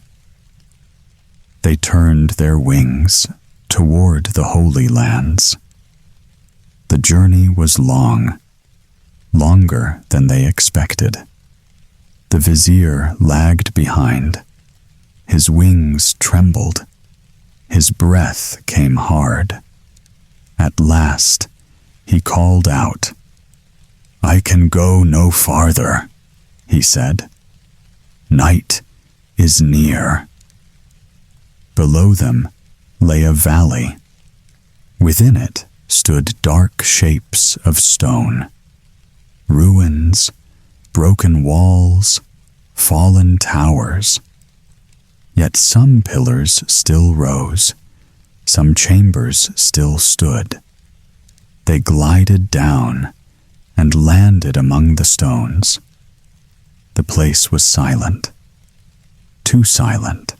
They turned their wings toward the Holy Lands. The journey was long, longer than they expected. The vizier lagged behind. His wings trembled. His breath came hard. At last, he called out. "I can go no farther," he said. "Night is near." Below them lay a valley. Within it stood dark shapes of stone. Ruins, broken walls, fallen towers. Yet some pillars still rose. Some chambers still stood. They glided down and landed among the stones. The place was silent, too silent.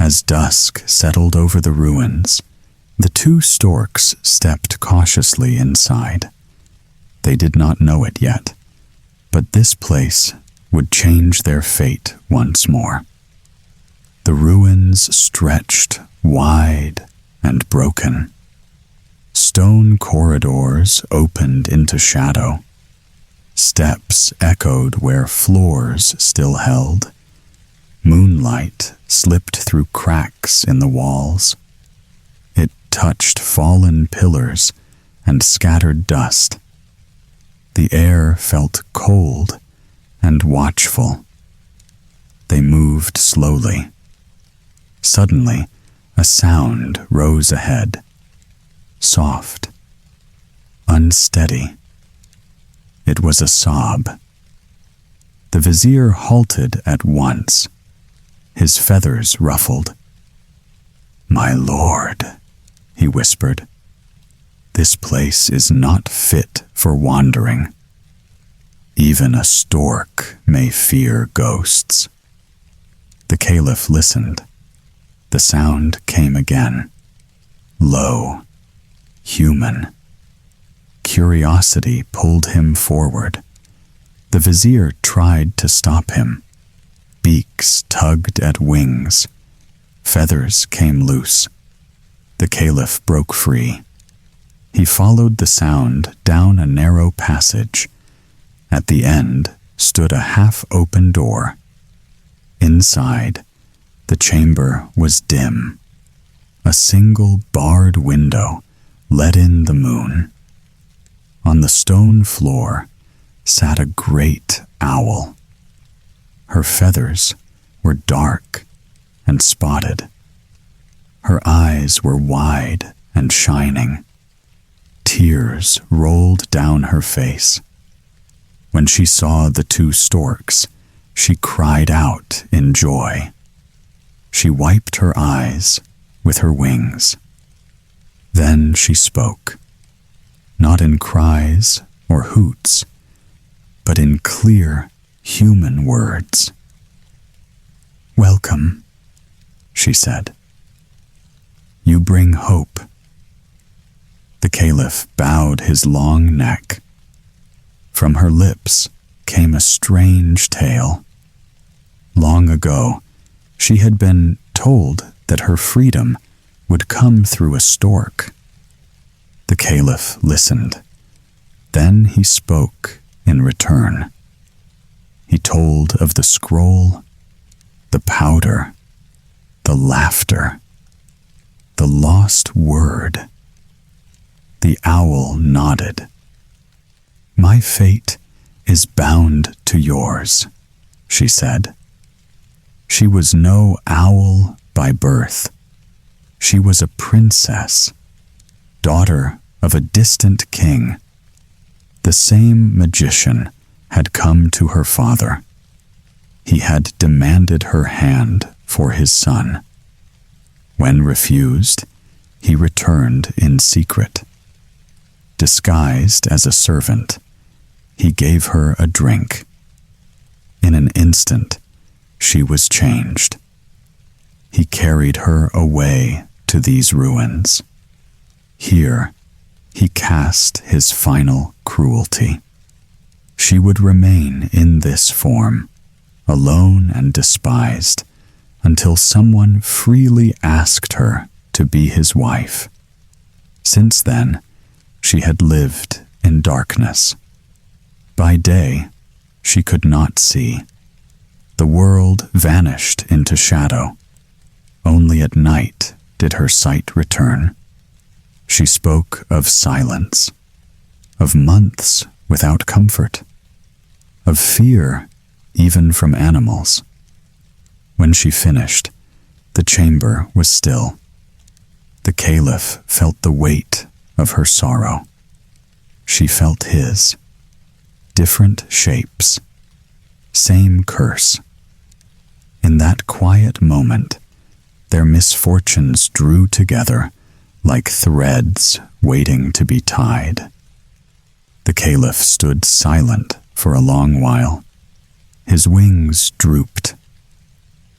As dusk settled over the ruins, the two storks stepped cautiously inside. They did not know it yet, but this place would change their fate once more. The ruins stretched wide and broken. Stone corridors opened into shadow. Steps echoed where floors still held. Moonlight slipped through cracks in the walls. It touched fallen pillars and scattered dust. The air felt cold and watchful. They moved slowly. Suddenly, a sound rose ahead. Soft, unsteady. It was a sob. The vizier halted at once. His feathers ruffled. "My lord," he whispered, "this place is not fit for wandering. Even a stork may fear ghosts." The Caliph listened. The sound came again. Low, human. Curiosity pulled him forward. The vizier tried to stop him. Beaks tugged at wings. Feathers came loose. The Caliph broke free. He followed the sound down a narrow passage. At the end stood a half-open door. Inside, the chamber was dim. A single barred window let in the moon. On the stone floor sat a great owl. Her feathers were dark and spotted. Her eyes were wide and shining. Tears rolled down her face. When she saw the two storks, she cried out in joy. She wiped her eyes with her wings. Then she spoke, not in cries or hoots, but in clear human words. "Welcome," she said. "You bring hope." The Caliph bowed his long neck. From her lips came a strange tale. Long ago, she had been told that her freedom would come through a stork. The Caliph listened. Then he spoke in return. He told of the scroll, the powder, the laughter, the lost word. The owl nodded. "My fate is bound to yours," she said. She was no owl by birth. She was a princess, daughter of a distant king. The same magician had come to her father. He had demanded her hand for his son. When refused, he returned in secret. Disguised as a servant, he gave her a drink. In an instant, she was changed. He carried her away to these ruins. Here, he cast his final cruelty. She would remain in this form, alone and despised, until someone freely asked her to be his wife. Since then, she had lived in darkness. By day, she could not see. The world vanished into shadow. Only at night did her sight return. She spoke of silence, of months without comfort, of fear even from animals. When she finished, the chamber was still. The Caliph felt the weight of her sorrow. She felt his. Different shapes. Same curse. In that quiet moment, their misfortunes drew together like threads waiting to be tied. The Caliph stood silent for a long while. His wings drooped.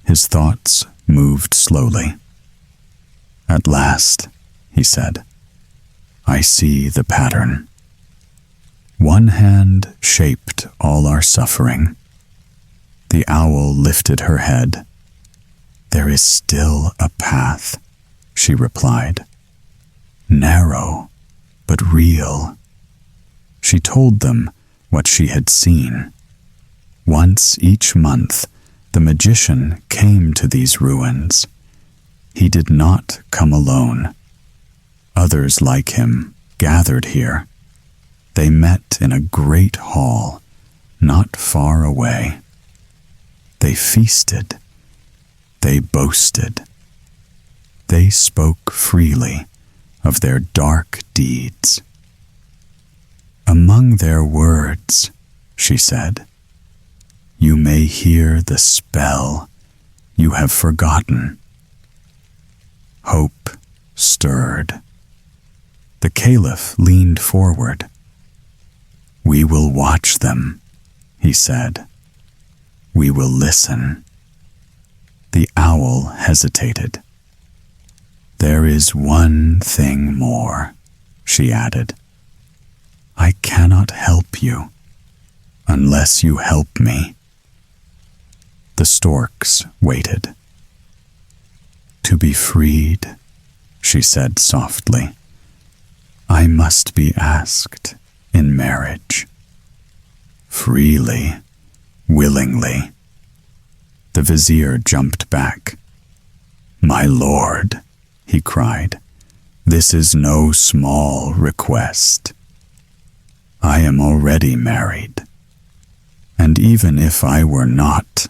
His thoughts moved slowly. "At last," he said, "I see the pattern. One hand shaped all our suffering." The owl lifted her head. "There is still a path," she replied. "Narrow, but real." She told them what she had seen. Once each month, the magician came to these ruins. He did not come alone. Others like him gathered here. They met in a great hall, not far away. They feasted. They boasted. They spoke freely of their dark deeds. "Among their words," she said, "you may hear the spell you have forgotten." Hope stirred. The Caliph leaned forward. "We will watch them," he said. "We will listen." The owl hesitated. "There is one thing more," she added. "I cannot help you unless you help me." The storks waited. "To be freed," she said softly, "I must be asked in marriage." "Freely, willingly." The vizier jumped back. "My lord," he cried, "this is no small request. I am already married, and even if I were not—"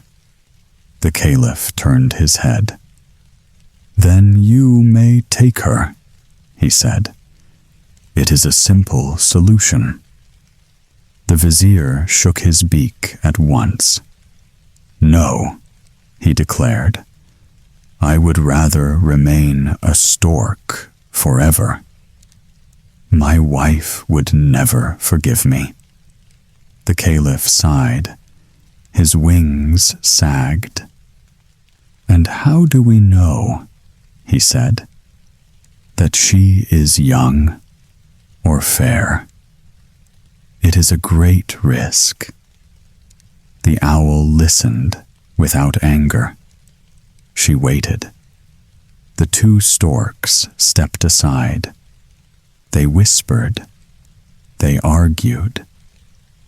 The Caliph turned his head. "Then you may take her," he said. "It is a simple solution." The vizier shook his beak at once. "No," he declared. "I would rather remain a stork forever. My wife would never forgive me." The Caliph sighed. His wings sagged. "And how do we know," he said, "that she is young or fair? It is a great risk." The owl listened without anger. She waited. The two storks stepped aside. They whispered. They argued.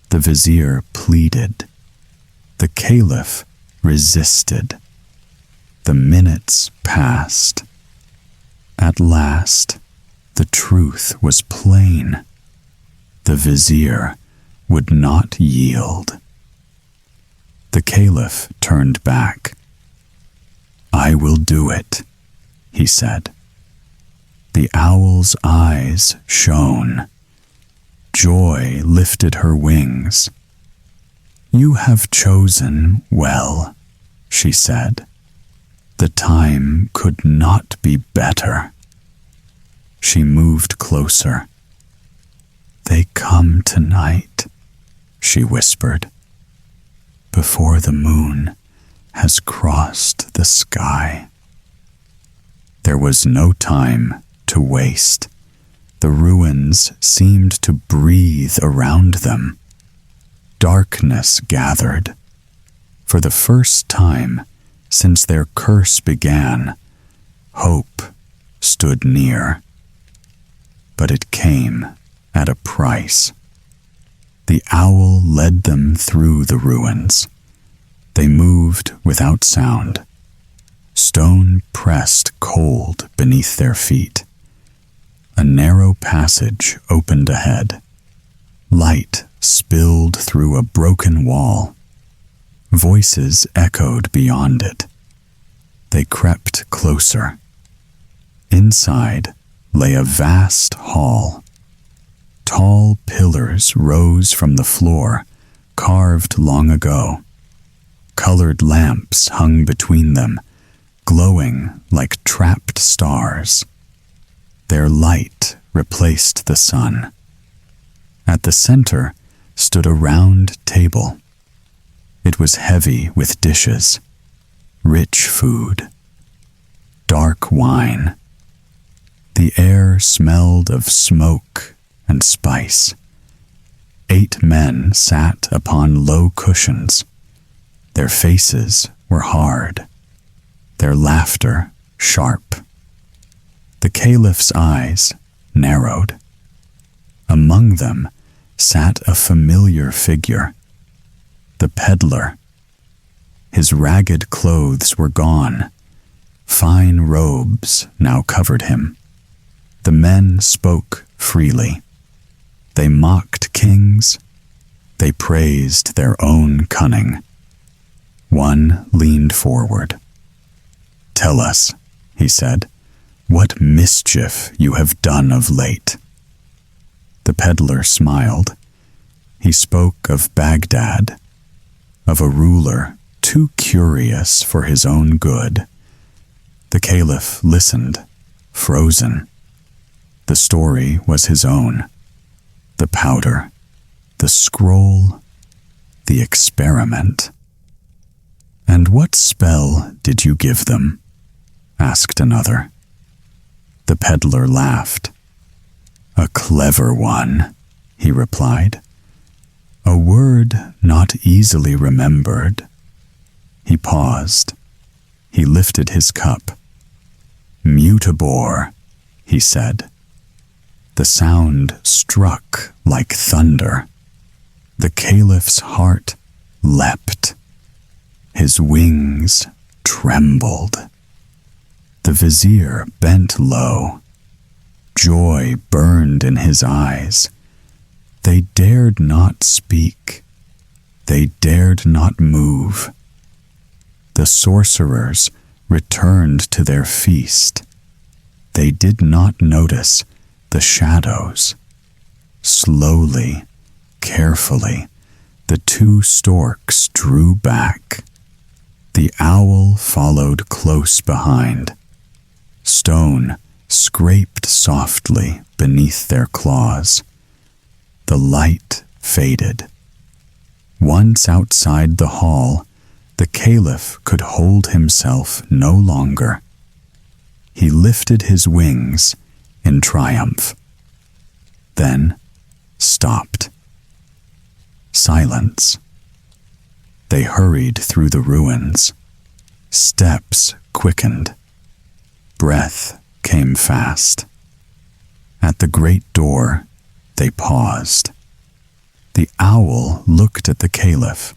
The vizier pleaded. The caliph resisted. The minutes passed. At last, the truth was plain. The vizier would not yield. The caliph turned back. "I will do it," he said. The owl's eyes shone. Joy lifted her wings. "You have chosen well," she said. "The time could not be better." She moved closer. "They come tonight," she whispered, "before the moon has crossed the sky." There was no time to waste. The ruins seemed to breathe around them. Darkness gathered. For the first time since their curse began, hope stood near. But it came at a price. The owl led them through the ruins. They moved without sound. Stone pressed cold beneath their feet. A narrow passage opened ahead. Light spilled through a broken wall. Voices echoed beyond it. They crept closer. Inside lay a vast hall. Tall pillars rose from the floor, carved long ago. Colored lamps hung between them, glowing like trapped stars. Their light replaced the sun. At the center stood a round table. It was heavy with dishes, rich food, dark wine. The air smelled of smoke and spice. 8 men sat upon low cushions. Their faces were hard, their laughter sharp. The caliph's eyes narrowed. Among them sat a familiar figure, the peddler. His ragged clothes were gone. Fine robes now covered him. The men spoke freely. They mocked kings. They praised their own cunning. One leaned forward. "Tell us," he said, "what mischief you have done of late." The peddler smiled. He spoke of Baghdad, of a ruler too curious for his own good. The caliph listened, frozen. The story was his own. The powder, the scroll, the experiment. "And what spell did you give them?" asked another. The peddler laughed. "A clever one," he replied. "A word not easily remembered." He paused. He lifted his cup. "Mutabor," he said. The sound struck like thunder. The caliph's heart leapt. His wings trembled. The vizier bent low. Joy burned in his eyes. They dared not speak. They dared not move. The sorcerers returned to their feast. They did not notice the shadows. Slowly, carefully, the 2 storks drew back. The owl followed close behind. Stone scraped softly beneath their claws. The light faded. Once outside the hall, the caliph could hold himself no longer. He lifted his wings in triumph, then stopped. Silence. They hurried through the ruins. Steps quickened. breath came fast. At the great door, they paused. The owl looked at the Caliph.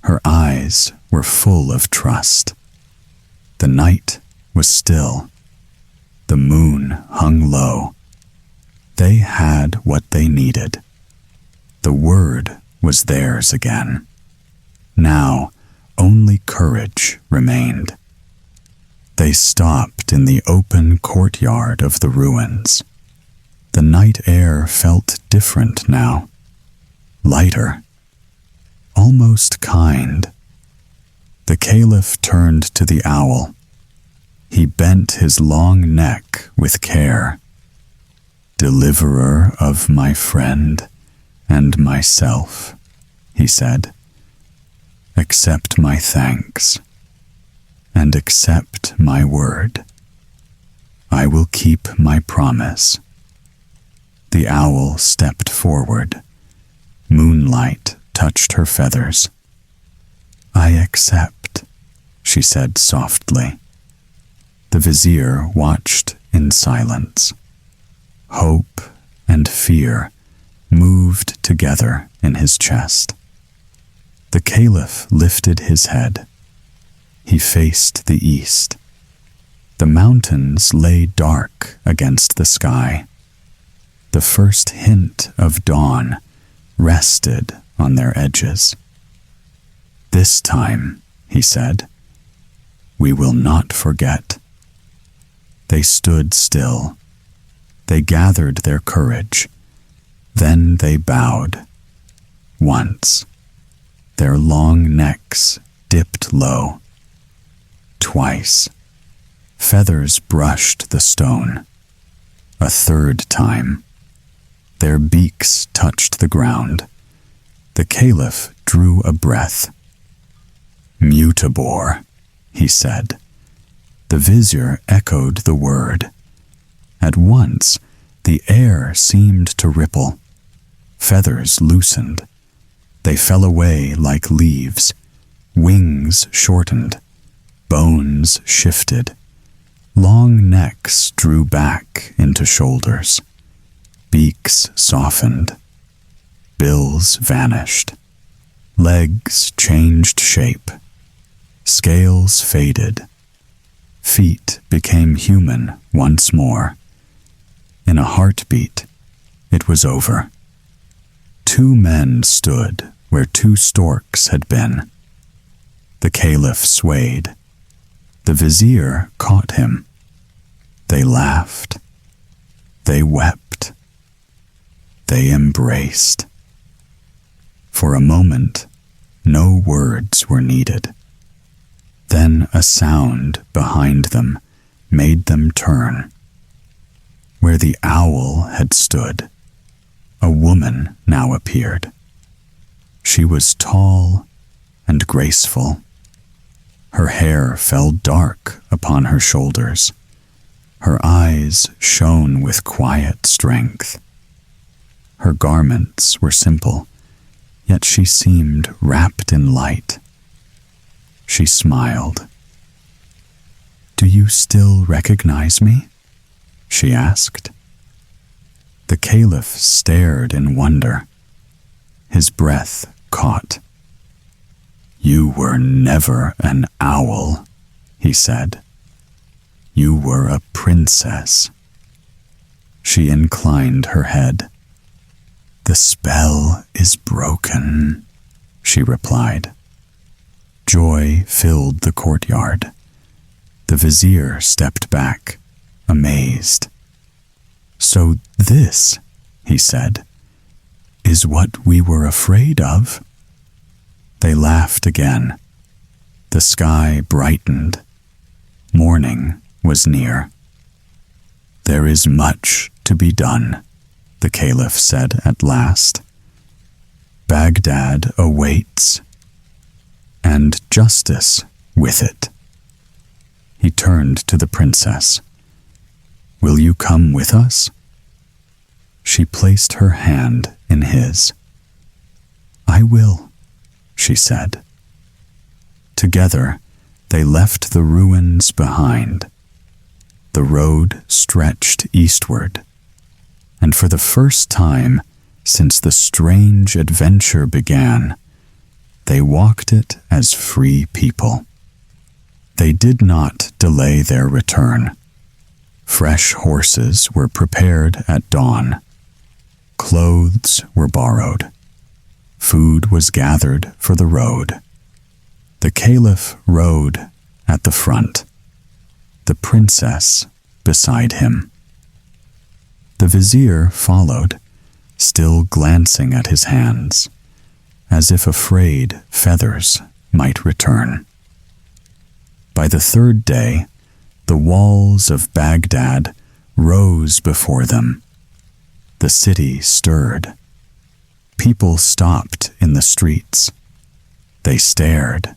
Her eyes were full of trust. The night was still. The moon hung low. They had what they needed. The word was theirs again. Now, only courage remained. They stopped in the open courtyard of the ruins. The night air felt different now. Lighter. Almost kind. The Caliph turned to the owl. He bent his long neck with care. "Deliverer of my friend and myself," he said, "accept my thanks and accept my word. I will keep my promise." The owl stepped forward. Moonlight touched her feathers. "I accept," she said softly. The vizier watched in silence. Hope and fear moved together in his chest. The Caliph lifted his head. He faced the east. The mountains lay dark against the sky. The first hint of dawn rested on their edges. "This time," he said, "we will not forget." They stood still. They gathered their courage. Then they bowed. Once, their long necks dipped low. Twice, feathers brushed the stone. A third time, their beaks touched the ground. The Caliph drew a breath. "Mutabor," he said. The vizier echoed the word. At once, the air seemed to ripple. Feathers loosened. They fell away like leaves. Wings shortened. Bones shifted. Long necks drew back into shoulders. Beaks softened. Bills vanished. Legs changed shape. Scales faded. Feet became human once more. In a heartbeat, it was over. Two men stood where two storks had been. The Caliph swayed. The vizier caught him. They laughed. They wept. They embraced. For a moment, no words were needed. Then a sound behind them made them turn. Where the owl had stood, a woman now appeared. She was tall and graceful. Her hair fell dark upon her shoulders. Her eyes shone with quiet strength. Her garments were simple, yet she seemed wrapped in light. She smiled. "Do you still recognize me?" she asked. The Caliph stared in wonder. His breath caught. "You were never an owl," he said. "You were a princess." She inclined her head. "The spell is broken," she replied. Joy filled the courtyard. The vizier stepped back, amazed. "So this," he said, "is what we were afraid of?" They laughed again. The sky brightened. Morning was near. "There is much to be done," the Caliph said at last. "Baghdad awaits, and justice with it." He turned to the princess. "Will you come with us?" She placed her hand in his. "I will," she said. Together, they left the ruins behind. the road stretched eastward, and for the first time since the strange adventure began, they walked it as free people. They did not delay their return. Fresh horses were prepared at dawn. Clothes were borrowed. Food was gathered for the road. The Caliph rode at the front, the princess beside him. The vizier followed, still glancing at his hands, as if afraid feathers might return. By the third day, the walls of Baghdad rose before them. The city stirred. People stopped in the streets. They stared.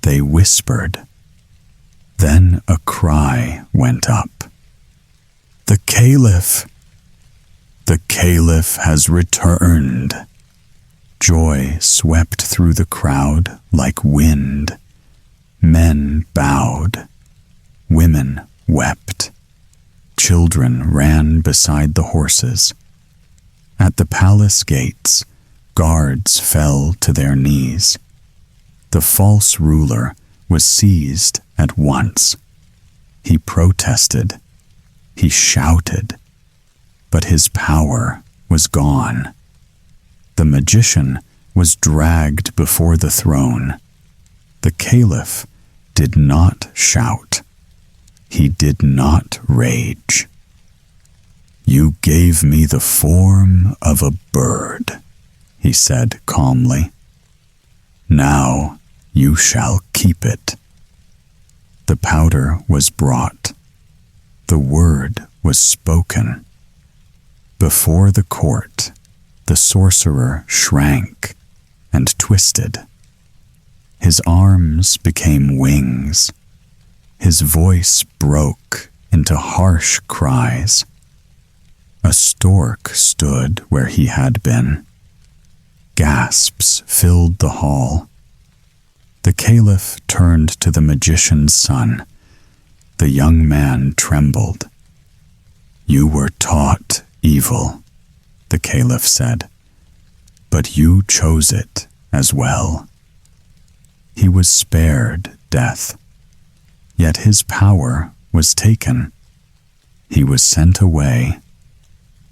They whispered. Then a cry went up. "The Caliph! The Caliph has returned!" Joy swept through the crowd like wind. Men bowed. Women wept. Children ran beside the horses. At the palace gates, guards fell to their knees. The false ruler was seized at once. He protested. He shouted. But his power was gone. The magician was dragged before the throne. The Caliph did not shout. He did not rage. "You gave me the form of a bird," he said calmly. "Now you shall keep it." The powder was brought. The word was spoken. Before the court, the sorcerer shrank and twisted. His arms became wings. His voice broke into harsh cries. A stork stood where he had been. Gasps filled the hall. The Caliph turned to the magician's son. The young man trembled. "You were taught evil," the Caliph said, "but you chose it as well." He was spared death, yet his power was taken. He was sent away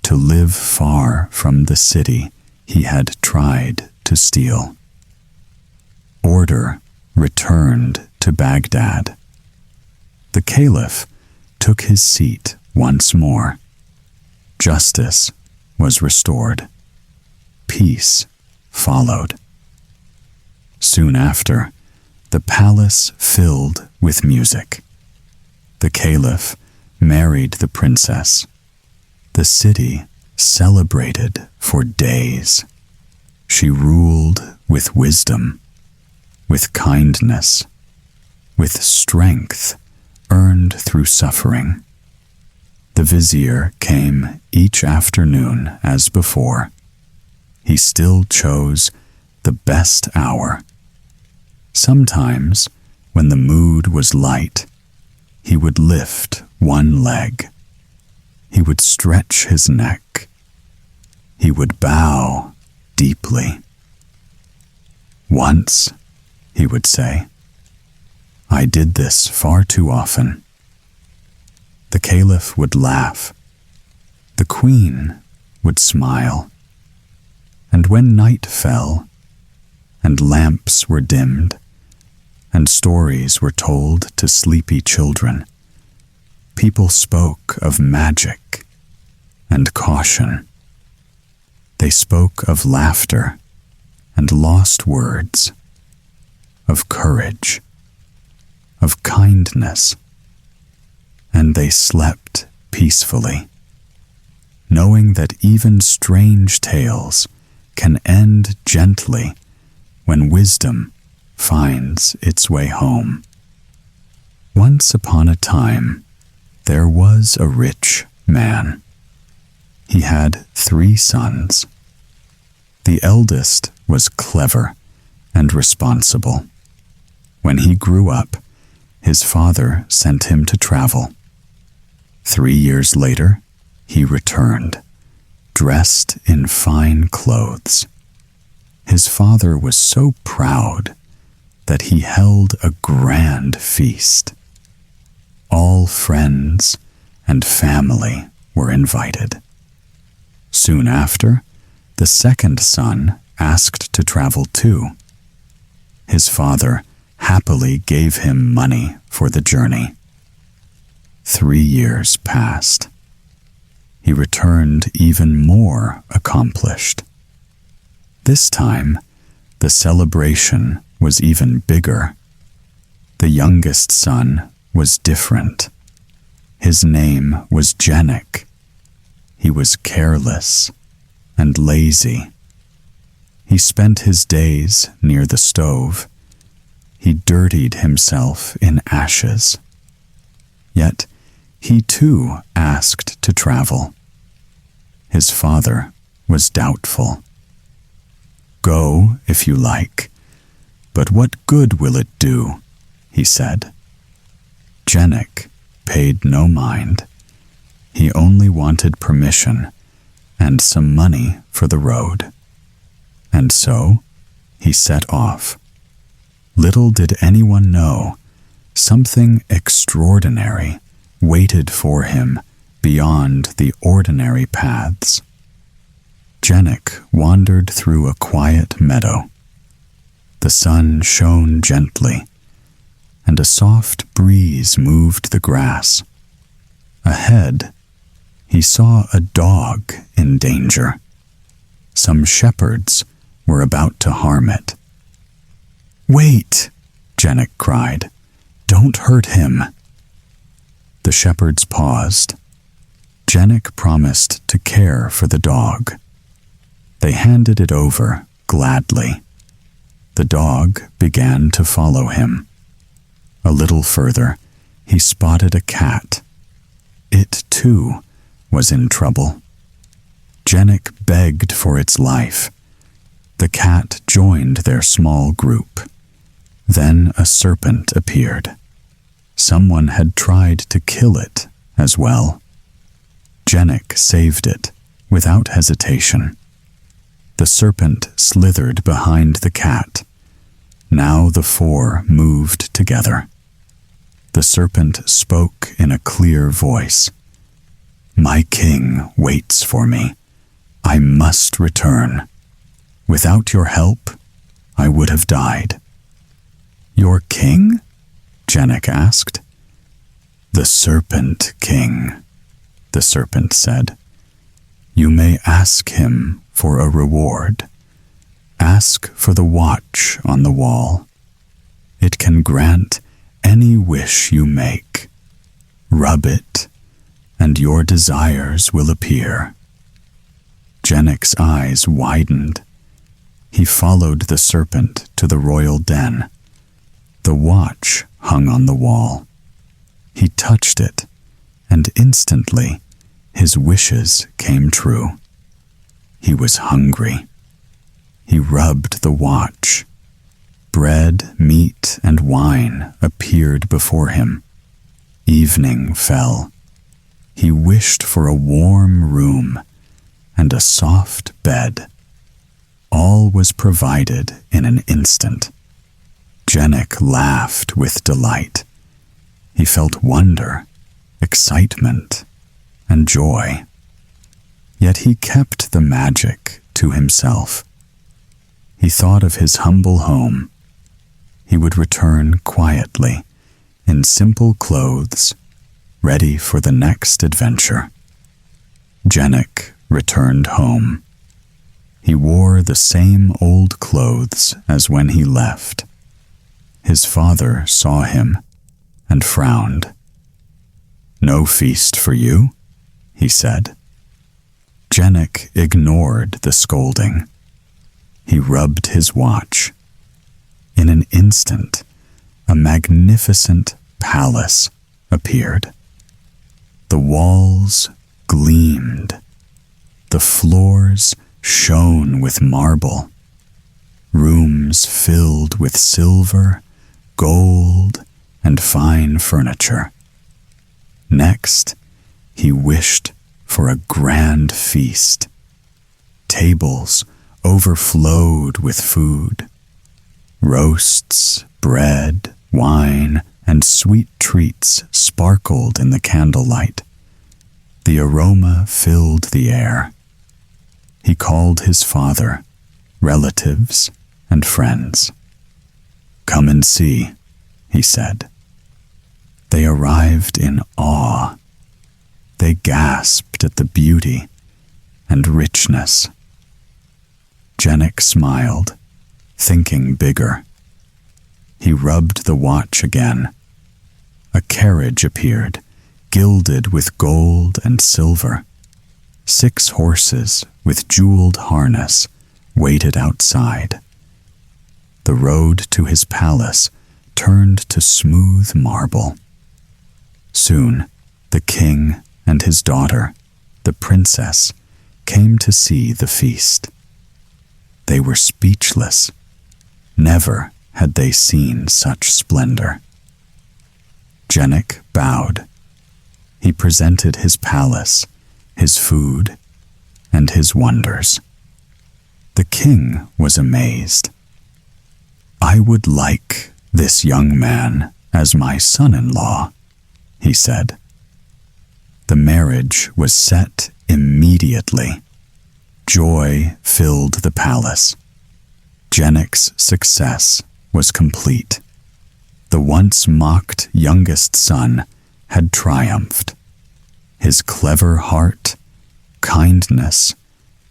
to live far from the city he had tried to steal. Order returned to Baghdad. The Caliph took his seat once more. Justice was restored. Peace followed. Soon after, the palace filled with music. The Caliph married the princess. The city celebrated for days. She ruled with wisdom, with kindness, with strength earned through suffering. The vizier came each afternoon as before. He still chose the best hour. Sometimes, when the mood was light, he would lift one leg. He would stretch his neck. He would bow deeply. "Once," he would say, "I did this far too often." The Caliph would laugh. The queen would smile. And when night fell, and lamps were dimmed, and stories were told to sleepy children, people spoke of magic and caution. They spoke of laughter and lost words, of courage, of kindness, and they slept peacefully, knowing that even strange tales can end gently when wisdom finds its way home. Once upon a time, there was a rich man. He had 3 sons. The eldest was clever and responsible. When he grew up, his father sent him to travel. 3 years later, he returned, dressed in fine clothes. His father was so proud that he held a grand feast. All friends and family were invited. Soon after, the second son asked to travel too. His father happily gave him money for the journey. 3 years passed. He returned even more accomplished. This time, the celebration was even bigger. The youngest son was different. His name was Jenik. He was careless and lazy. He spent his days near the stove. He dirtied himself in ashes. Yet, he too asked to travel. His father was doubtful. "Go, if you like, but what good will it do?" he said. Jenik paid no mind. He only wanted permission and some money for the road. And so, he set off. Little did anyone know, something extraordinary waited for him beyond the ordinary paths. Jenik wandered through a quiet meadow. The sun shone gently, and a soft breeze moved the grass. Ahead, he saw a dog in danger. Some shepherds were about to harm it. "Wait!" Jenik cried. "Don't hurt him." The shepherds paused. Jenik promised to care for the dog. They handed it over gladly. The dog began to follow him. A little further, he spotted a cat. It, too, was in trouble. Jenik begged for its life. The cat joined their small group. Then a serpent appeared. Someone had tried to kill it as well. Jenik saved it without hesitation. The serpent slithered behind the cat. Now the four moved together. The serpent spoke in a clear voice. "My king waits for me. I must return. Without your help, I would have died." "Your king?" Jenik asked. "The Serpent King," the serpent said. "You may ask him for a reward. Ask for the watch on the wall. It can grant any wish you make. Rub it, and your desires will appear." Jenik's eyes widened. He followed the serpent to the royal den. The watch hung on the wall. He touched it, and instantly his wishes came true. He was hungry. He rubbed the watch. Bread, meat, and wine appeared before him. Evening fell. He wished for a warm room and a soft bed. All was provided in an instant. Jenik laughed with delight. He felt wonder, excitement, and joy. Yet he kept the magic to himself. He thought of his humble home. He would return quietly, in simple clothes, ready for the next adventure. Jenik returned home. He wore the same old clothes as when he left. His father saw him and frowned. "No feast for you?" he said. Jenik ignored the scolding. He rubbed his watch. In an instant, a magnificent palace appeared. The walls gleamed. The floors shone with marble. Rooms filled with silver, gold, and fine furniture. Next, he wished for a grand feast. Tables overflowed with food. Roasts, bread, wine, and sweet treats sparkled in the candlelight. The aroma filled the air. He called his father, relatives, and friends. "Come and see," he said. They arrived in awe. They gasped at the beauty and richness. Jenik smiled, thinking bigger. He rubbed the watch again. A carriage appeared, gilded with gold and silver. 6 horses with jeweled harness waited outside. The road to his palace turned to smooth marble. Soon, the king and his daughter, the princess, came to see the feast. They were speechless. Never had they seen such splendor. Jenik bowed. He presented his palace, his food, and his wonders. The king was amazed. "I would like this young man as my son-in-law," he said. The marriage was set immediately. Joy filled the palace. Jenik's success was complete. The once mocked youngest son had triumphed. His clever heart, kindness,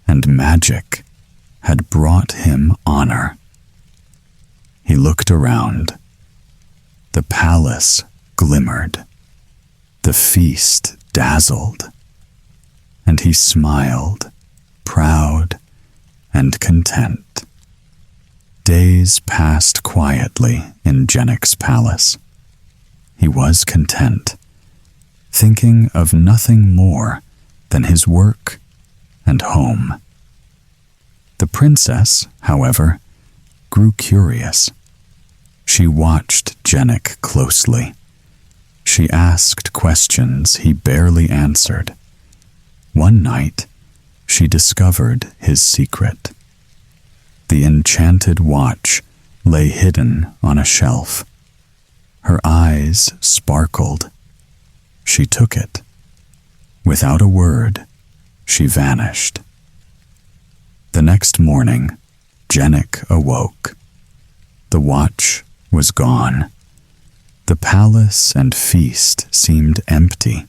and magic had brought him honor. He looked around. The palace glimmered. The feast dazzled. And he smiled, proud and content. Days passed quietly in Jenik's palace. He was content, thinking of nothing more than his work and home. The princess, however, grew curious. She watched Jenik closely. She asked questions he barely answered. One night, she discovered his secret. The Enchanted Watch lay hidden on a shelf. Her eyes sparkled. She took it. Without a word, she vanished. The next morning, Jenik awoke. The watch was gone. The palace and feast seemed empty,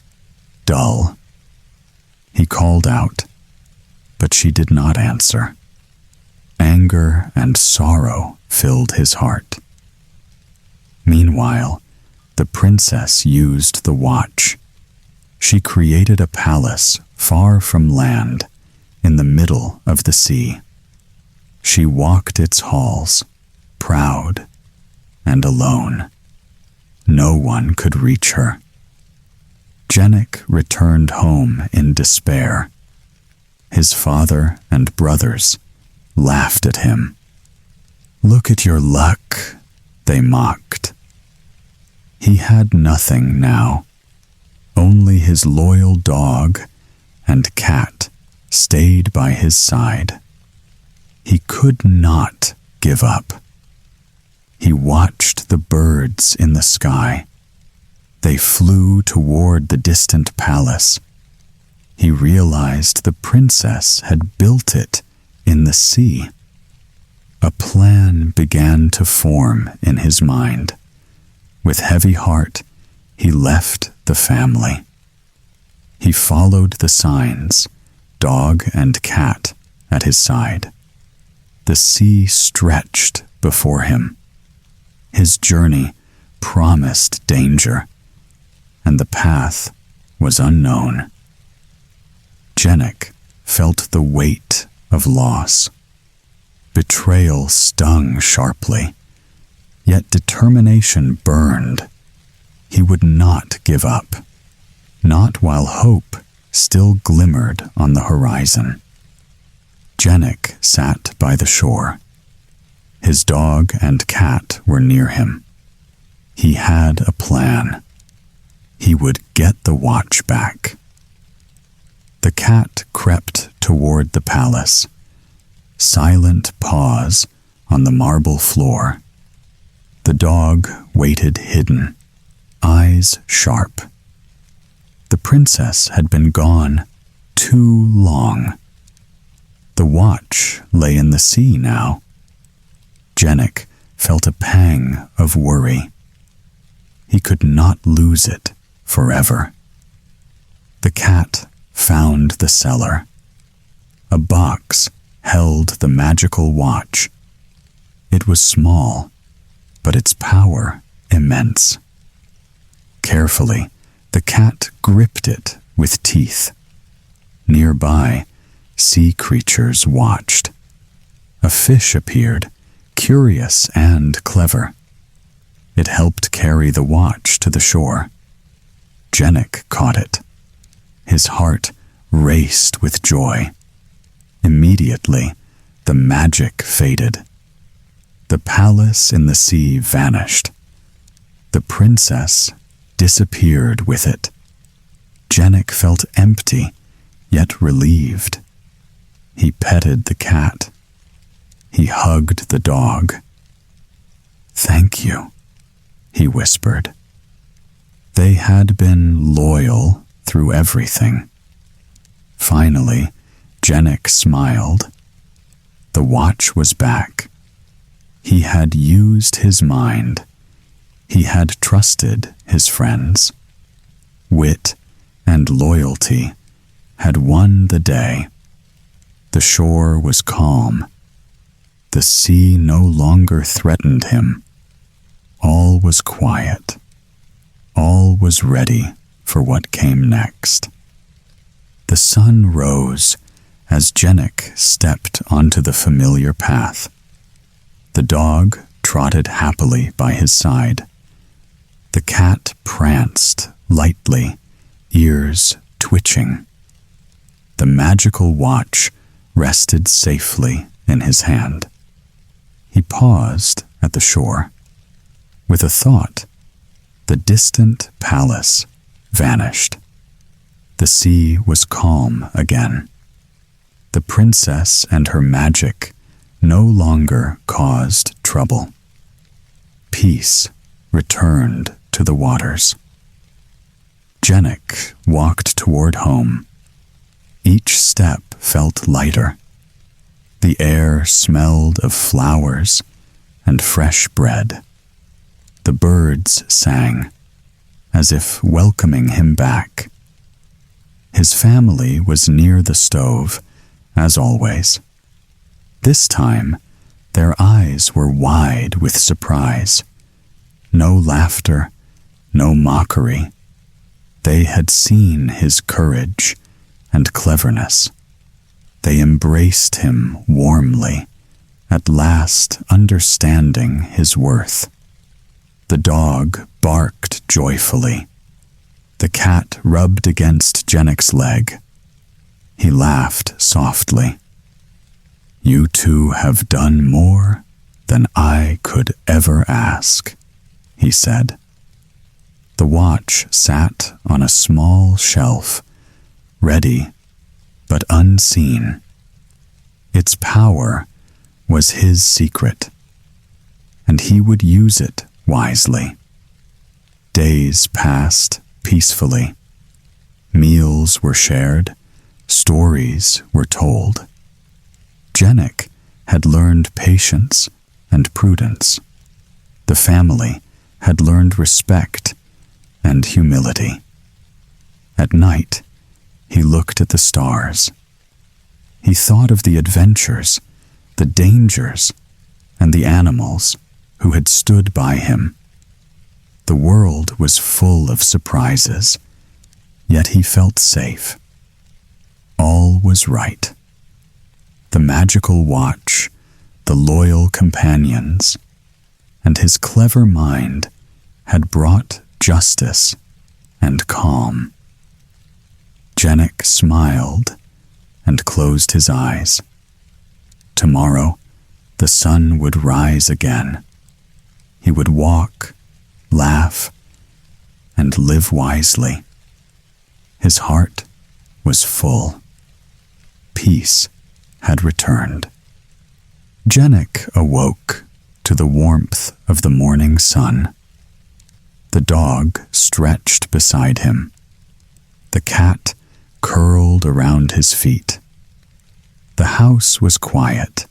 dull. He called out, but she did not answer. Anger and sorrow filled his heart. Meanwhile, the princess used the watch. She created a palace far from land, in the middle of the sea. She walked its halls, proud and alone. No one could reach her. Jenik returned home in despair. His father and brothers laughed at him. "Look at your luck," they mocked. He had nothing now. Only his loyal dog and cat stayed by his side. He could not give up. He watched the birds in the sky. They flew toward the distant palace. He realized the princess had built it in the sea. A plan began to form in his mind. With heavy heart, he left the family. He followed the signs, dog and cat at his side. The sea stretched before him. His journey promised danger, and the path was unknown. Jenik felt the weight of loss. Betrayal stung sharply, yet determination burned. He would not give up, not while hope still glimmered on the horizon. Jenik sat by the shore. His dog and cat were near him. He had a plan. He would get the watch back The cat crept toward the palace, silent paws on the marble floor. The dog waited hidden, eyes sharp. The princess had been gone too long. The watch lay in the sea now. Jenik felt a pang of worry. He could not lose it forever. The cat found the cellar. A box held the magical watch. It was small, but its power immense. Carefully, the cat gripped it with teeth. Nearby, sea creatures watched. A fish appeared, curious and clever. It helped carry the watch to the shore. Jenik caught it. His heart raced with joy. Immediately, the magic faded. The palace in the sea vanished. The princess disappeared with it. Jenik felt empty, yet relieved. He petted the cat. He hugged the dog. "Thank you," he whispered. They had been loyal through everything. Finally, Jenik smiled. The watch was back. He had used his mind. He had trusted his friends. Wit and loyalty had won the day. The shore was calm. The sea no longer threatened him. All was quiet. All was ready for what came next. The sun rose as Jenik stepped onto the familiar path. The dog trotted happily by his side. The cat pranced lightly, ears twitching. The magical watch rested safely in his hand. He paused at the shore. With a thought, the distant palace vanished. The sea was calm again. The princess and her magic no longer caused trouble. Peace returned to the waters. Jenik walked toward home. Each step felt lighter. The air smelled of flowers and fresh bread. The birds sang, as if welcoming him back. His family was near the stove, as always. This time, their eyes were wide with surprise. No laughter, no mockery. They had seen his courage and cleverness. They embraced him warmly, at last understanding his worth. The dog barked joyfully. The cat rubbed against Jenik's leg. He laughed softly. "You two have done more than I could ever ask," he said. The watch sat on a small shelf, ready but unseen. Its power was his secret, and he would use it wisely. Days passed peacefully. Meals were shared, stories were told. Jenik had learned patience and prudence. The family had learned respect and humility. At night, he looked at the stars. He thought of the adventures, the dangers, and the animals who had stood by him. The world was full of surprises, yet he felt safe. All was right. The magical watch, the loyal companions, and his clever mind had brought justice and calm. Jenik smiled and closed his eyes. Tomorrow, the sun would rise again. He would walk, laugh, and live wisely. His heart was full. Peace had returned. Jenik awoke to the warmth of the morning sun. The dog stretched beside him. The cat curled around his feet. The house was quiet,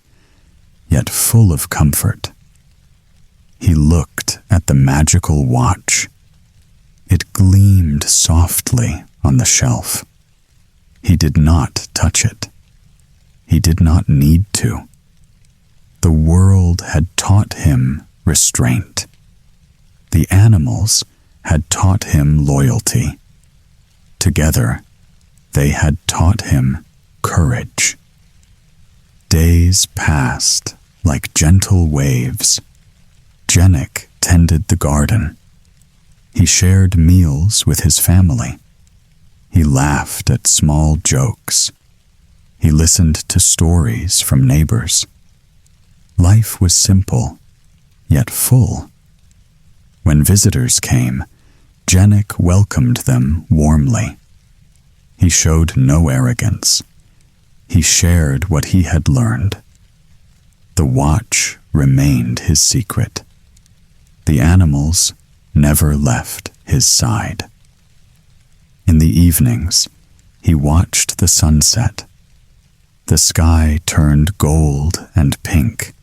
yet full of comfort. He looked at the magical watch. It gleamed softly on the shelf. He did not touch it. He did not need to. The world had taught him restraint. The animals had taught him loyalty. Together, they had taught him courage. Days passed like gentle waves. Jenik tended the garden. He shared meals with his family. He laughed at small jokes. He listened to stories from neighbors. Life was simple, yet full. When visitors came, Jenik welcomed them warmly. He showed no arrogance. He shared what he had learned. The watch remained his secret. The animals never left his side. In the evenings, he watched the sunset. The sky turned gold and pink.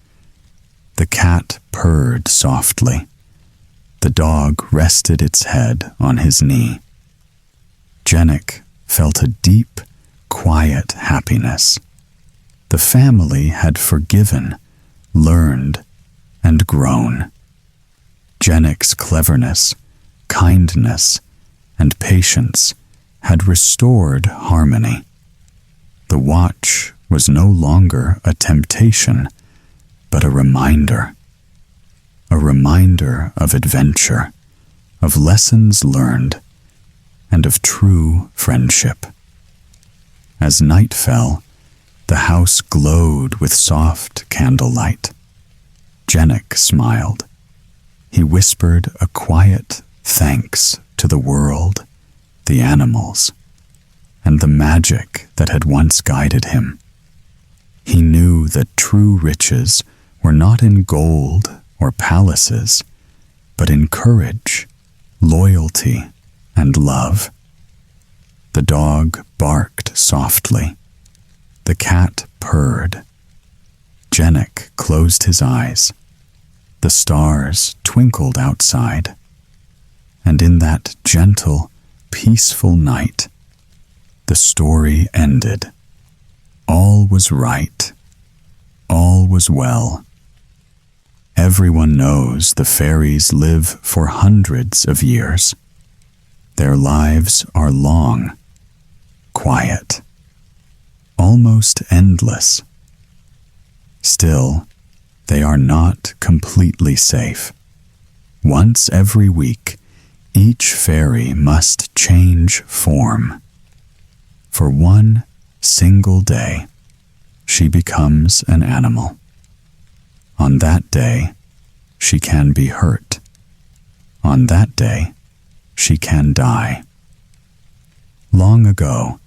The cat purred softly. The dog rested its head on his knee. Jenik felt a deep, quiet happiness. The family had forgiven, learned, and grown. Jenik's cleverness, kindness, and patience had restored harmony. The watch was no longer a temptation, but a reminder of adventure, of lessons learned, and of true friendship. As night fell, the house glowed with soft candlelight. Jenik smiled. He whispered a quiet thanks to the world, the animals, and the magic that had once guided him. He knew that true riches were not in gold or palaces, but in courage, loyalty, and love. The dog barked softly. The cat purred. Jenik closed his eyes. The stars twinkled outside. And in that gentle, peaceful night, the story ended. All was right. All was well. Everyone knows the fairies live for hundreds of years. Their lives are long, quiet, almost endless. Still, they are not completely safe. Once every week, each fairy must change form. For one single day, she becomes an animal. On that day, she can be hurt. On that day, she can die. Long ago,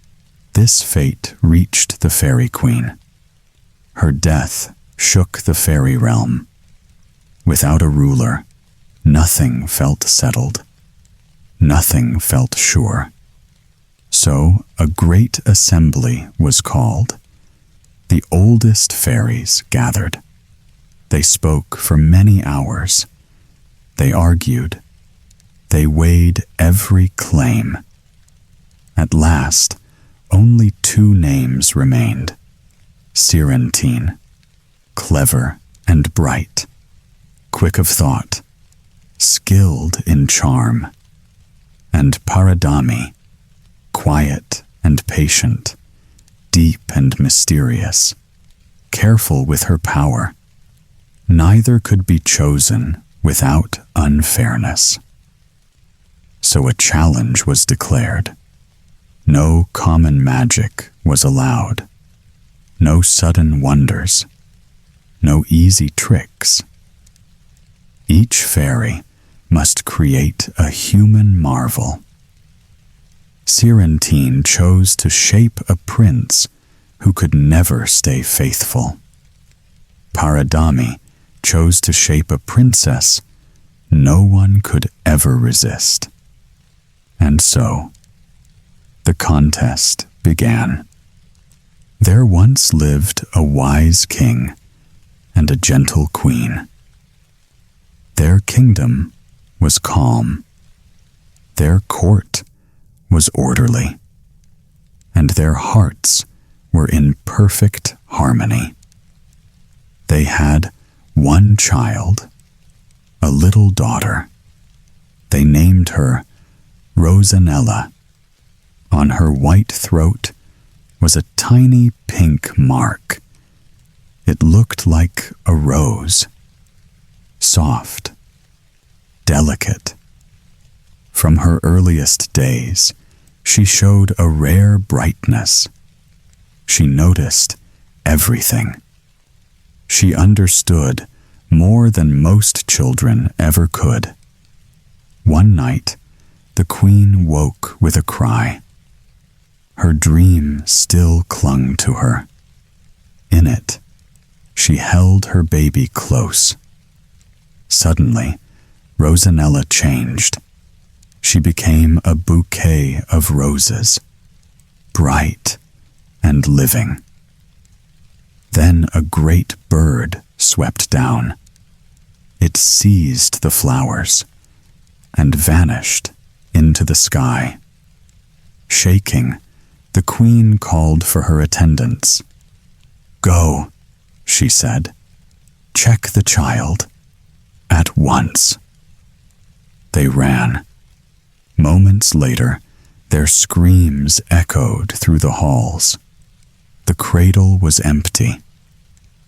this fate reached the Fairy Queen. Her death shook the fairy realm. Without a ruler, nothing felt settled. Nothing felt sure. So a great assembly was called. The oldest fairies gathered. They spoke for many hours. They argued. They weighed every claim. At last, only two names remained: Celandine, clever and bright, quick of thought, skilled in charm, and Paradami, quiet and patient, deep and mysterious, careful with her power. Neither could be chosen without unfairness. So a challenge was declared. No common magic was allowed. No sudden wonders. No easy tricks. Each fairy must create a human marvel. Celandine chose to shape a prince who could never stay faithful. Paridami chose to shape a princess no one could ever resist. And so, the contest began. There once lived a wise king and a gentle queen. Their kingdom was calm. Their court was orderly. And their hearts were in perfect harmony. They had one child, a little daughter. They named her Rosanella. On her white throat was a tiny pink mark. It looked like a rose, soft, delicate. From her earliest days, she showed a rare brightness. She noticed everything. She understood more than most children ever could. One night, the queen woke with a cry. Her dream still clung to her. In it, she held her baby close. Suddenly, Rosanella changed. She became a bouquet of roses, bright and living. Then a great bird swept down. It seized the flowers and vanished into the sky. Shaking, the queen called for her attendants. "Go," she said. "Check the child at once." They ran. Moments later, their screams echoed through the halls. The cradle was empty.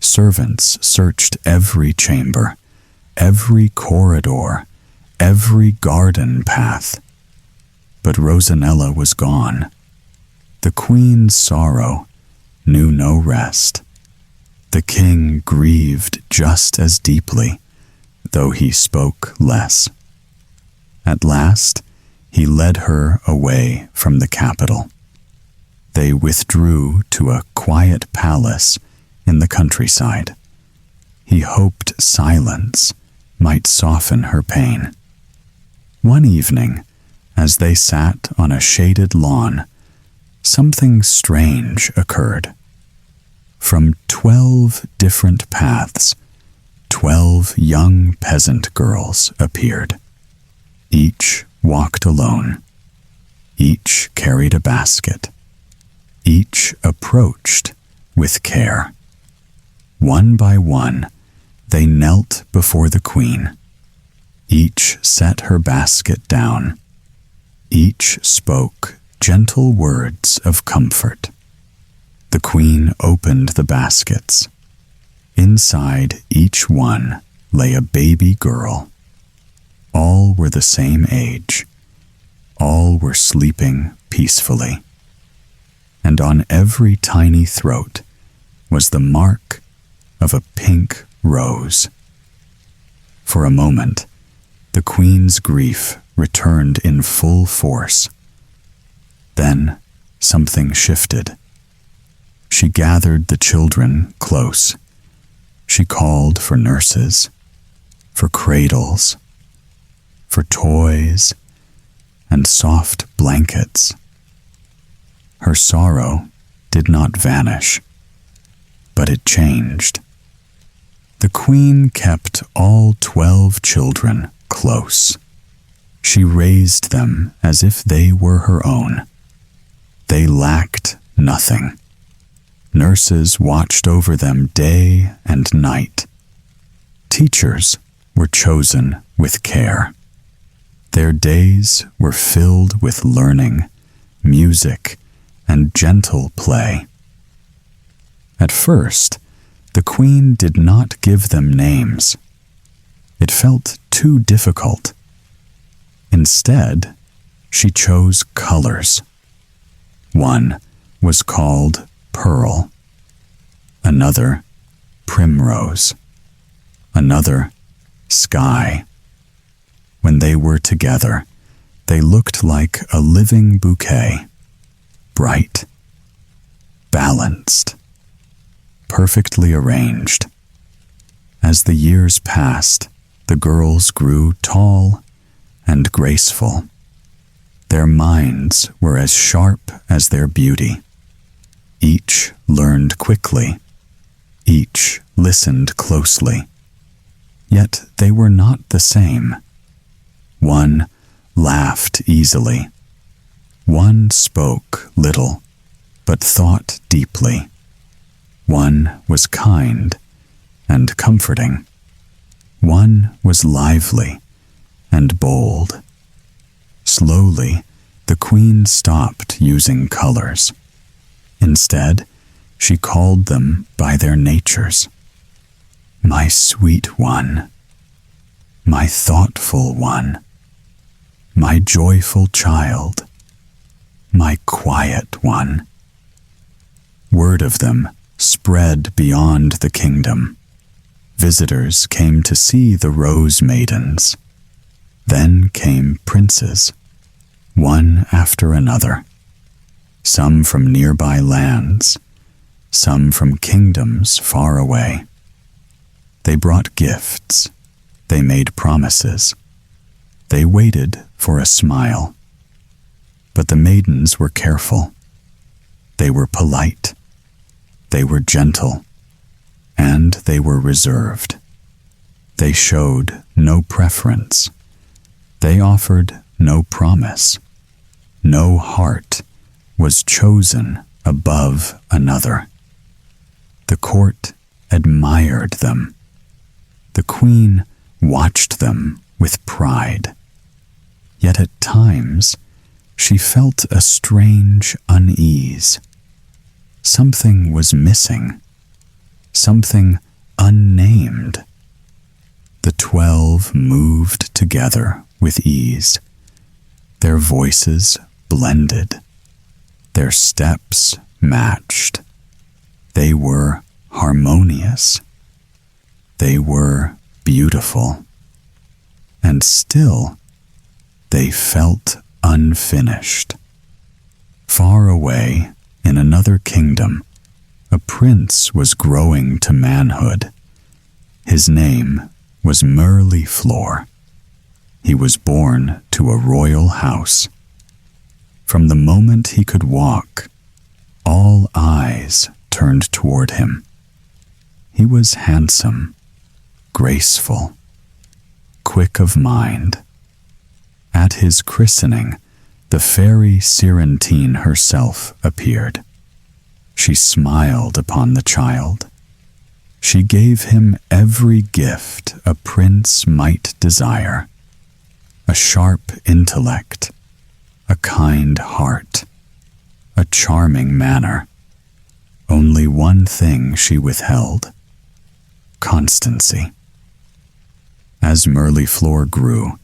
Servants searched every chamber, every corridor, every garden path. But Rosanella was gone. The queen's sorrow knew no rest. The king grieved just as deeply, though he spoke less. At last, he led her away from the capital. They withdrew to a quiet palace in the countryside. He hoped silence might soften her pain. One evening, as they sat on a shaded lawn, something strange occurred. From 12 different paths, 12 young peasant girls appeared. Each walked alone. Each carried a basket. Each approached with care. One by one, they knelt before the queen. Each set her basket down. Each spoke gentle words of comfort. The queen opened the baskets. Inside each one lay a baby girl. All were the same age. All were sleeping peacefully. And on every tiny throat was the mark of a pink rose. For a moment, the queen's grief returned in full force. Then something shifted. She gathered the children close. She called for nurses, for cradles, for toys, and soft blankets. Her sorrow did not vanish, but it changed. The queen kept all 12 children close. She raised them as if they were her own. They lacked nothing. Nurses watched over them day and night. Teachers were chosen with care. Their days were filled with learning, music, and gentle play. At first, the queen did not give them names. It felt too difficult. Instead, she chose colors. One was called Pearl, another Primrose, another Sky. When they were together, They looked like a living bouquet, bright, balanced, perfectly arranged. As the years passed, the girls grew tall and graceful. Their minds were as sharp as their beauty. Each learned quickly. Each listened closely. Yet they were not the same. One laughed easily. One spoke little, but thought deeply. One was kind and comforting. One was lively and bold. Slowly, the queen stopped using colors. Instead, she called them by their natures. My sweet one, my thoughtful one, my joyful child, my quiet one. Word of them spread beyond the kingdom. Visitors came to see the rose maidens. Then came princes, one after another. Some from nearby lands, some from kingdoms far away. They brought gifts. They made promises. They waited for a smile. But the maidens were careful. They were polite. They were gentle. And they were reserved. They showed no preference. They offered no promise. No heart was chosen above another. The court admired them. The queen watched them with pride. Yet at times, she felt a strange unease. Something was missing. Something unnamed. The 12 moved together with ease. Their voices blended. Their steps matched. They were harmonious. They were beautiful. And still, they felt unfinished. Far away, in another kingdom, a prince was growing to manhood. His name was Mirliflor. He was born to a royal house. From the moment he could walk, all eyes turned toward him. He was handsome, graceful, quick of mind. At his christening, the fairy Celandine herself appeared. She smiled upon the child. She gave him every gift a prince might desire: a sharp intellect, a kind heart, a charming manner. Only one thing she withheld: constancy. As Mirliflor grew,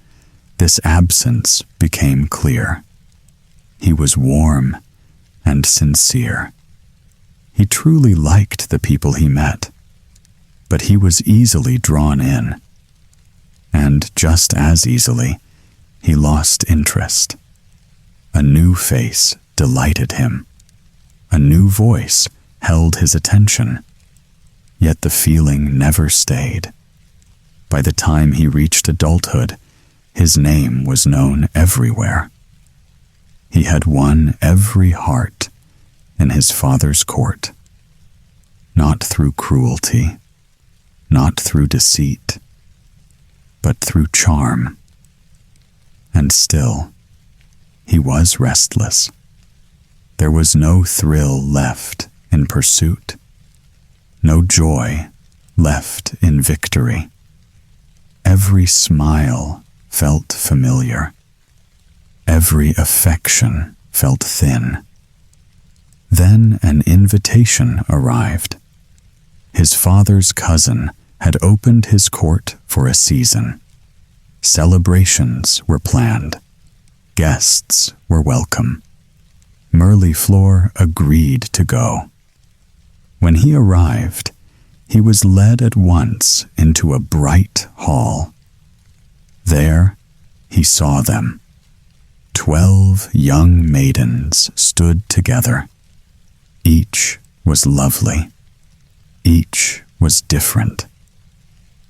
this absence became clear. He was warm and sincere. He truly liked the people he met, but he was easily drawn in. And just as easily, he lost interest. A new face delighted him. A new voice held his attention. Yet the feeling never stayed. By the time he reached adulthood, his name was known everywhere. He had won every heart in his father's court. Not through cruelty, not through deceit, but through charm. And still, he was restless. There was no thrill left in pursuit, no joy left in victory. Every smile felt familiar. Every affection felt thin. Then an invitation arrived. His father's cousin had opened his court for a season. Celebrations were planned. Guests were welcome. Mirliflor agreed to go. When he arrived, he was led at once into a bright hall. There, he saw them. 12 young maidens stood together. Each was lovely. Each was different.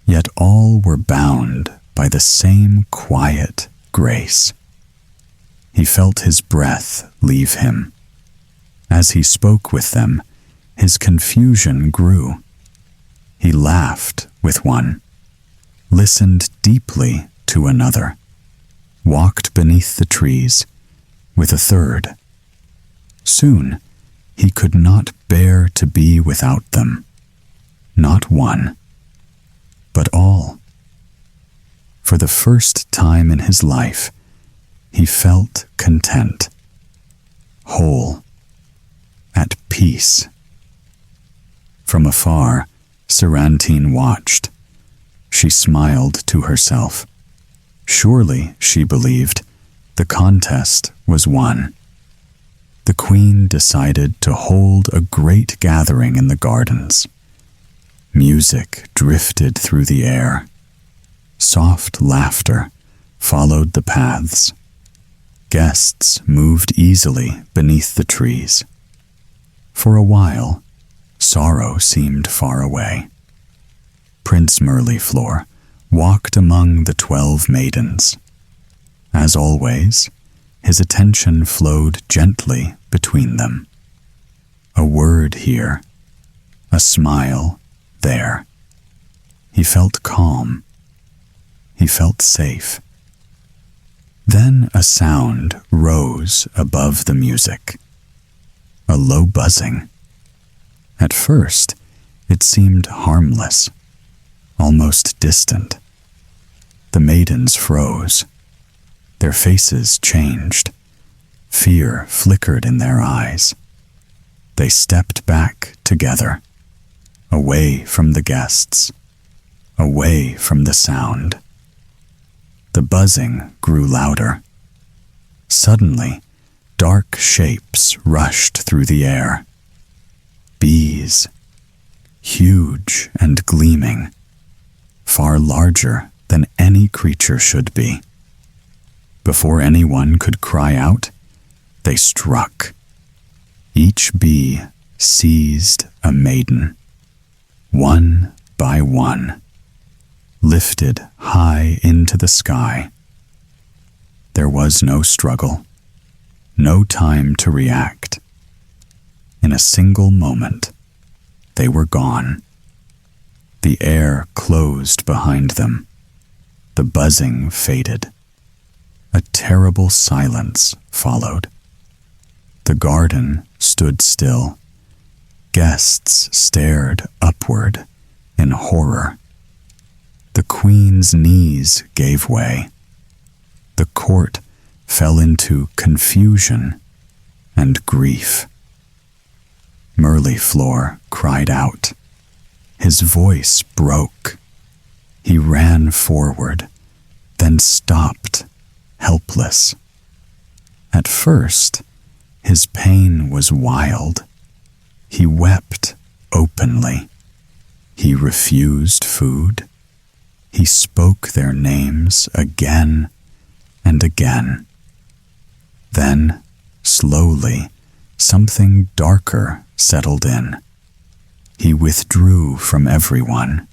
Yet all were bound by the same quiet grace. He felt his breath leave him. As he spoke with them, his confusion grew. He laughed with one, listened deeply to another, walked beneath the trees with a third. Soon, he could not bear to be without them. Not one, but all. For the first time in his life, he felt content, whole, at peace. From afar, Celandine watched. She smiled to herself. Surely, she believed, the contest was won. The queen decided to hold a great gathering in the gardens. Music drifted through the air. Soft laughter followed the paths. Guests moved easily beneath the trees. For a while, sorrow seemed far away. Prince Mirliflor walked among the 12 maidens. As always, his attention flowed gently between them. A word here, a smile there. He felt calm. He felt safe. Then a sound rose above the music. A low buzzing. At first, it seemed harmless, almost distant. The maidens froze. Their faces changed. Fear flickered in their eyes. They stepped back together, away from the guests, away from the sound. The buzzing grew louder. Suddenly, dark shapes rushed through the air. Bees, huge and gleaming, far larger than any creature should be. Before anyone could cry out, they struck. Each bee seized a maiden, one by one, lifted high into the sky. There was no struggle, no time to react. In a single moment, they were gone. The air closed behind them. The buzzing faded. A terrible silence followed. The garden stood still. Guests stared upward in horror. The queen's knees gave way. The court fell into confusion and grief. Mirliflor cried out. His voice broke. He ran forward, then stopped, helpless. At first, his pain was wild. He wept openly. He refused food. He spoke their names again and again. Then, slowly, something darker settled in. He withdrew from everyone.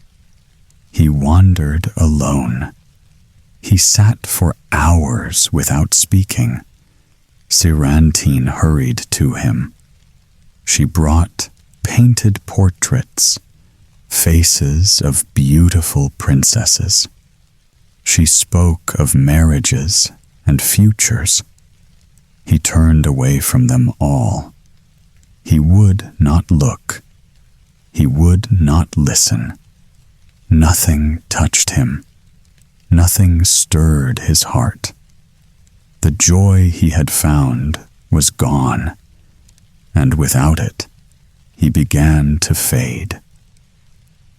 He wandered alone. He sat for hours without speaking. Celandine hurried to him. She brought painted portraits, faces of beautiful princesses. She spoke of marriages and futures. He turned away from them all. He would not look. He would not listen. Nothing touched him. Nothing stirred his heart. The joy he had found was gone, and without it, he began to fade.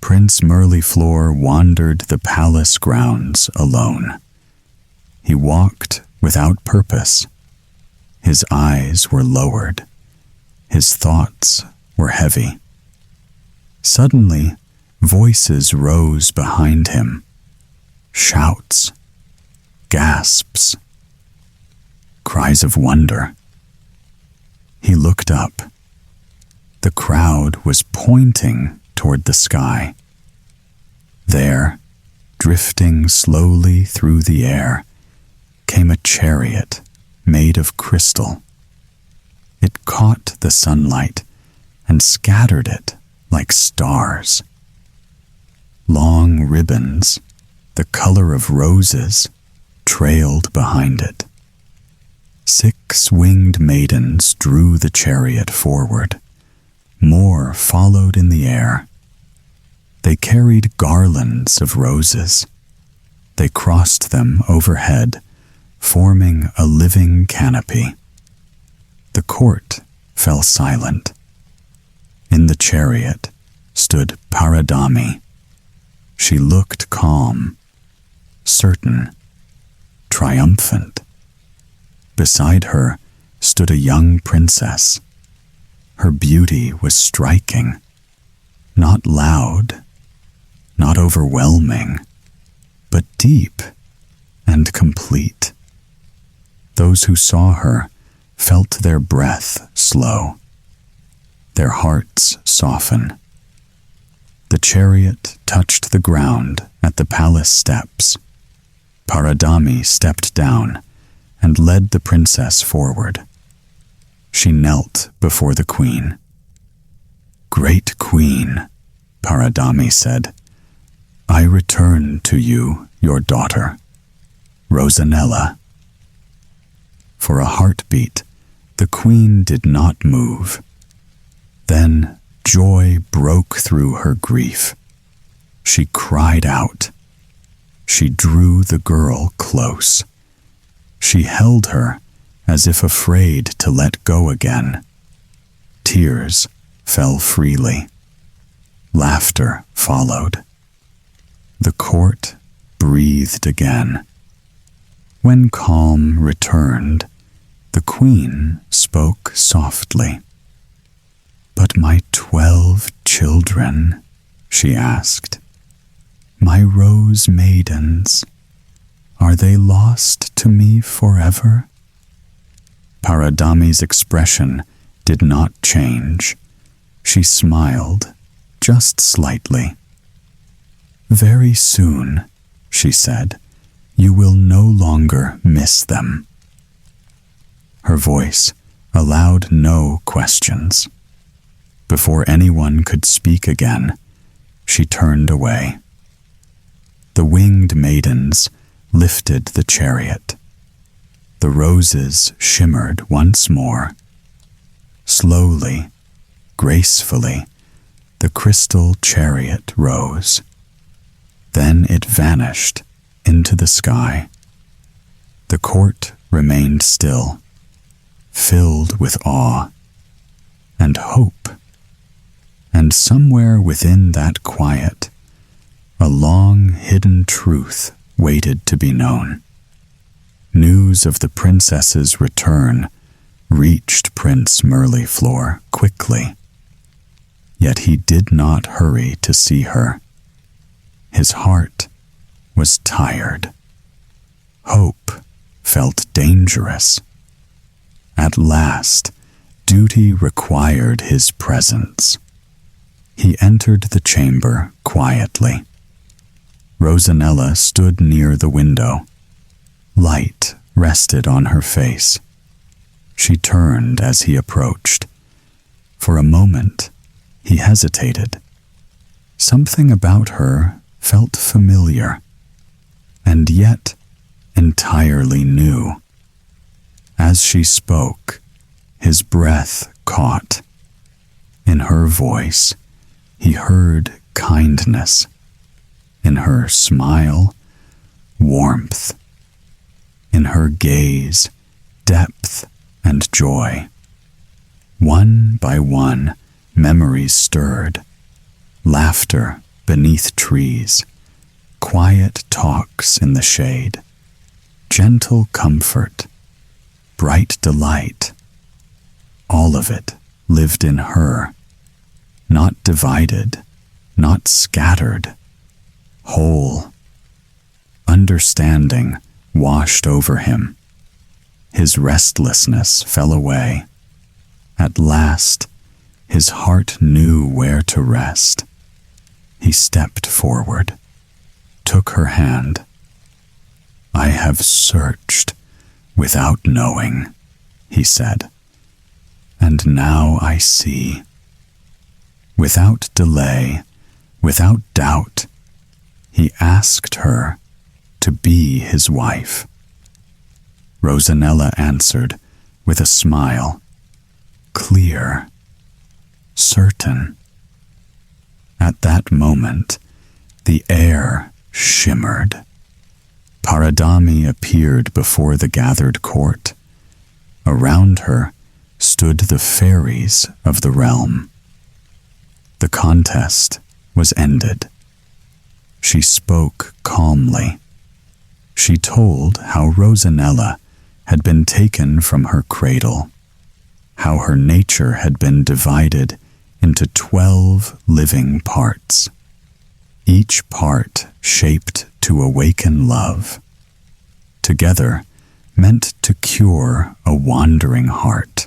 Prince Mirliflor wandered the palace grounds alone. He walked without purpose. His eyes were lowered. His thoughts were heavy. Suddenly, voices rose behind him. Shouts, gasps. cries of wonder. He looked up. The crowd was pointing toward the sky. There, drifting slowly through the air, came a chariot made of crystal. It caught the sunlight and scattered it like stars. Long ribbons, the color of roses, trailed behind it. 6 winged maidens drew the chariot forward. More followed in the air. They carried garlands of roses. They crossed them overhead, forming a living canopy. The court fell silent. In the chariot stood Paridami. She looked calm, certain, triumphant. Beside her stood a young princess. Her beauty was striking, not loud, not overwhelming, but deep and complete. Those who saw her felt their breath slow, their hearts soften. The chariot touched the ground at the palace steps. Paridami stepped down and led the princess forward. She knelt before the queen. "Great queen," Paridami said, "I return to you your daughter, Rosanella." For a heartbeat, the queen did not move. Then joy broke through her grief. She cried out. She drew the girl close. She held her as if afraid to let go again. Tears fell freely. Laughter followed. The court breathed again. When calm returned, the queen spoke softly. "But my 12 children," she asked, "my rose maidens, are they lost to me forever?" Paridami's expression did not change. She smiled, just slightly. "Very soon," she said, "you will no longer miss them." Her voice allowed no questions. Before anyone could speak again, she turned away. The winged maidens lifted the chariot. The roses shimmered once more. Slowly, gracefully, the crystal chariot rose. Then it vanished into the sky. The court remained still, filled with awe and hope. And somewhere within that quiet, a long hidden truth waited to be known. News of the princess's return reached Prince Mirliflor quickly. Yet he did not hurry to see her. His heart was tired. Hope felt dangerous. At last, duty required his presence. He entered the chamber quietly. Rosanella stood near the window. Light rested on her face. She turned as he approached. For a moment, he hesitated. Something about her felt familiar, and yet entirely new. As she spoke, his breath caught. In her voice, he heard kindness. In her smile, warmth. In her gaze, depth and joy. One by one, memories stirred. Laughter beneath trees, quiet talks in the shade, gentle comfort, bright delight. All of it lived in her, not divided, not scattered, whole. Understanding washed over him. His restlessness fell away. At last, his heart knew where to rest. He stepped forward, took her hand. "I have searched without knowing," he said, "and now I see." Without delay, without doubt, he asked her to be his wife. Rosanella answered with a smile, clear, certain. At that moment, the air shimmered. Paridamie appeared before the gathered court. Around her stood the fairies of the realm. The contest was ended. She spoke calmly. She told how Rosanella had been taken from her cradle, how her nature had been divided into 12 living parts, each part shaped to awaken love, together meant to cure a wandering heart.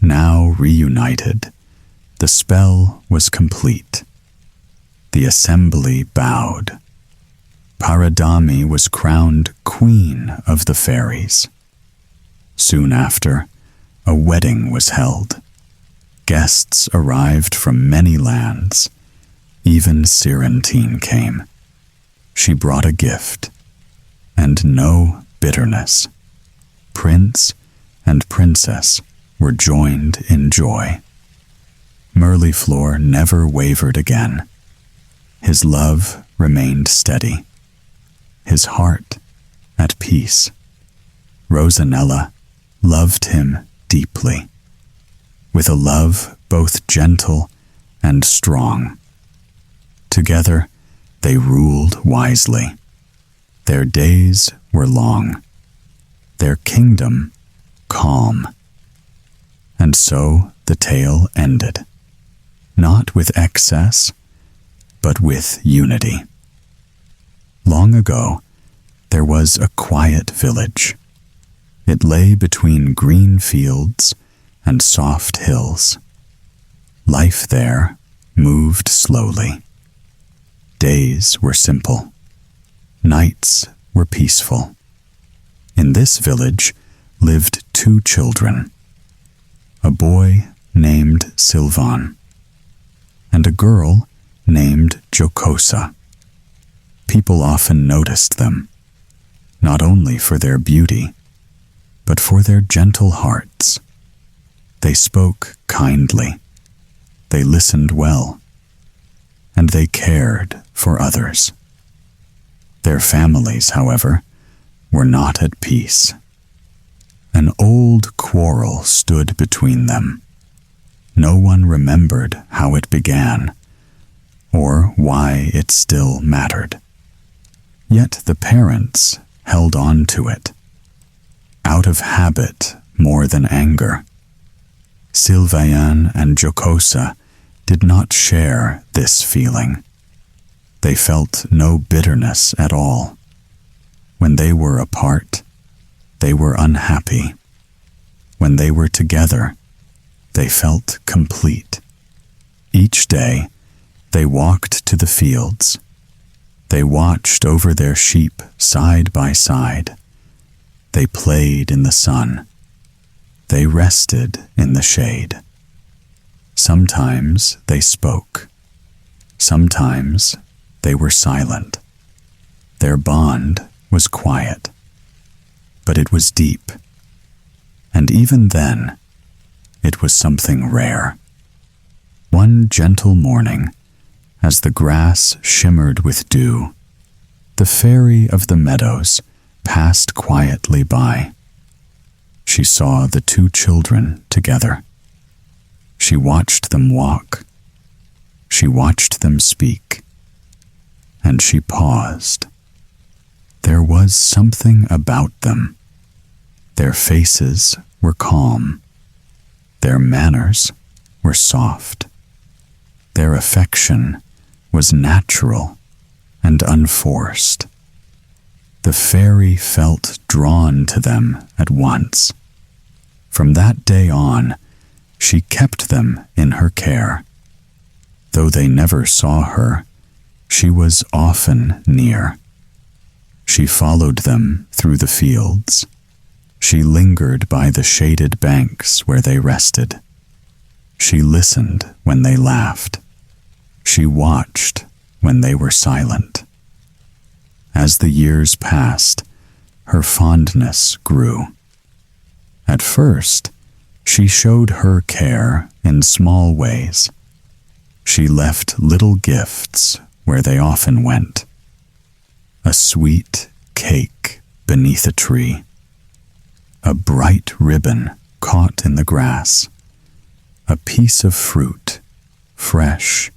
Now reunited, the spell was complete. The assembly bowed. Paridamie was crowned Queen of the Fairies. Soon after, a wedding was held. Guests arrived from many lands. Even Celandine came. She brought a gift, and no bitterness. Prince and princess were joined in joy. Mirliflor never wavered again. His love remained steady, his heart at peace. Rosanella loved him deeply, with a love both gentle and strong. Together, they ruled wisely. Their days were long, their kingdom calm. And so the tale ended, not with excess, but with unity. Long ago, there was a quiet village. It lay between green fields and soft hills. Life there moved slowly. Days were simple. Nights were peaceful. In this village lived 2 children, a boy named Sylvain and a girl named Jocosa. People often noticed them, not only for their beauty, but for their gentle hearts. They spoke kindly, they listened well, and they cared for others. Their families, however, were not at peace. An old quarrel stood between them. No one remembered how it began, or why it still mattered. Yet the parents held on to it, out of habit more than anger. Sylvain and Jocosa did not share this feeling. They felt no bitterness at all. When they were apart, they were unhappy. When they were together, they felt complete. Each day, they walked to the fields. They watched over their sheep side by side. They played in the sun. They rested in the shade. Sometimes they spoke. Sometimes they were silent. Their bond was quiet, but it was deep. And even then, it was something rare. One gentle morning, as the grass shimmered with dew, the fairy of the meadows passed quietly by. She saw the 2 children together. She watched them walk. She watched them speak. And she paused. There was something about them. Their faces were calm. Their manners were soft. Their affection was natural and unforced. The fairy felt drawn to them at once. From that day on, she kept them in her care. Though they never saw her, she was often near. She followed them through the fields. She lingered by the shaded banks where they rested. She listened when they laughed. She watched when they were silent. As the years passed, her fondness grew. At first, she showed her care in small ways. She left little gifts where they often went. A sweet cake beneath a tree. A bright ribbon caught in the grass. A piece of fruit, fresh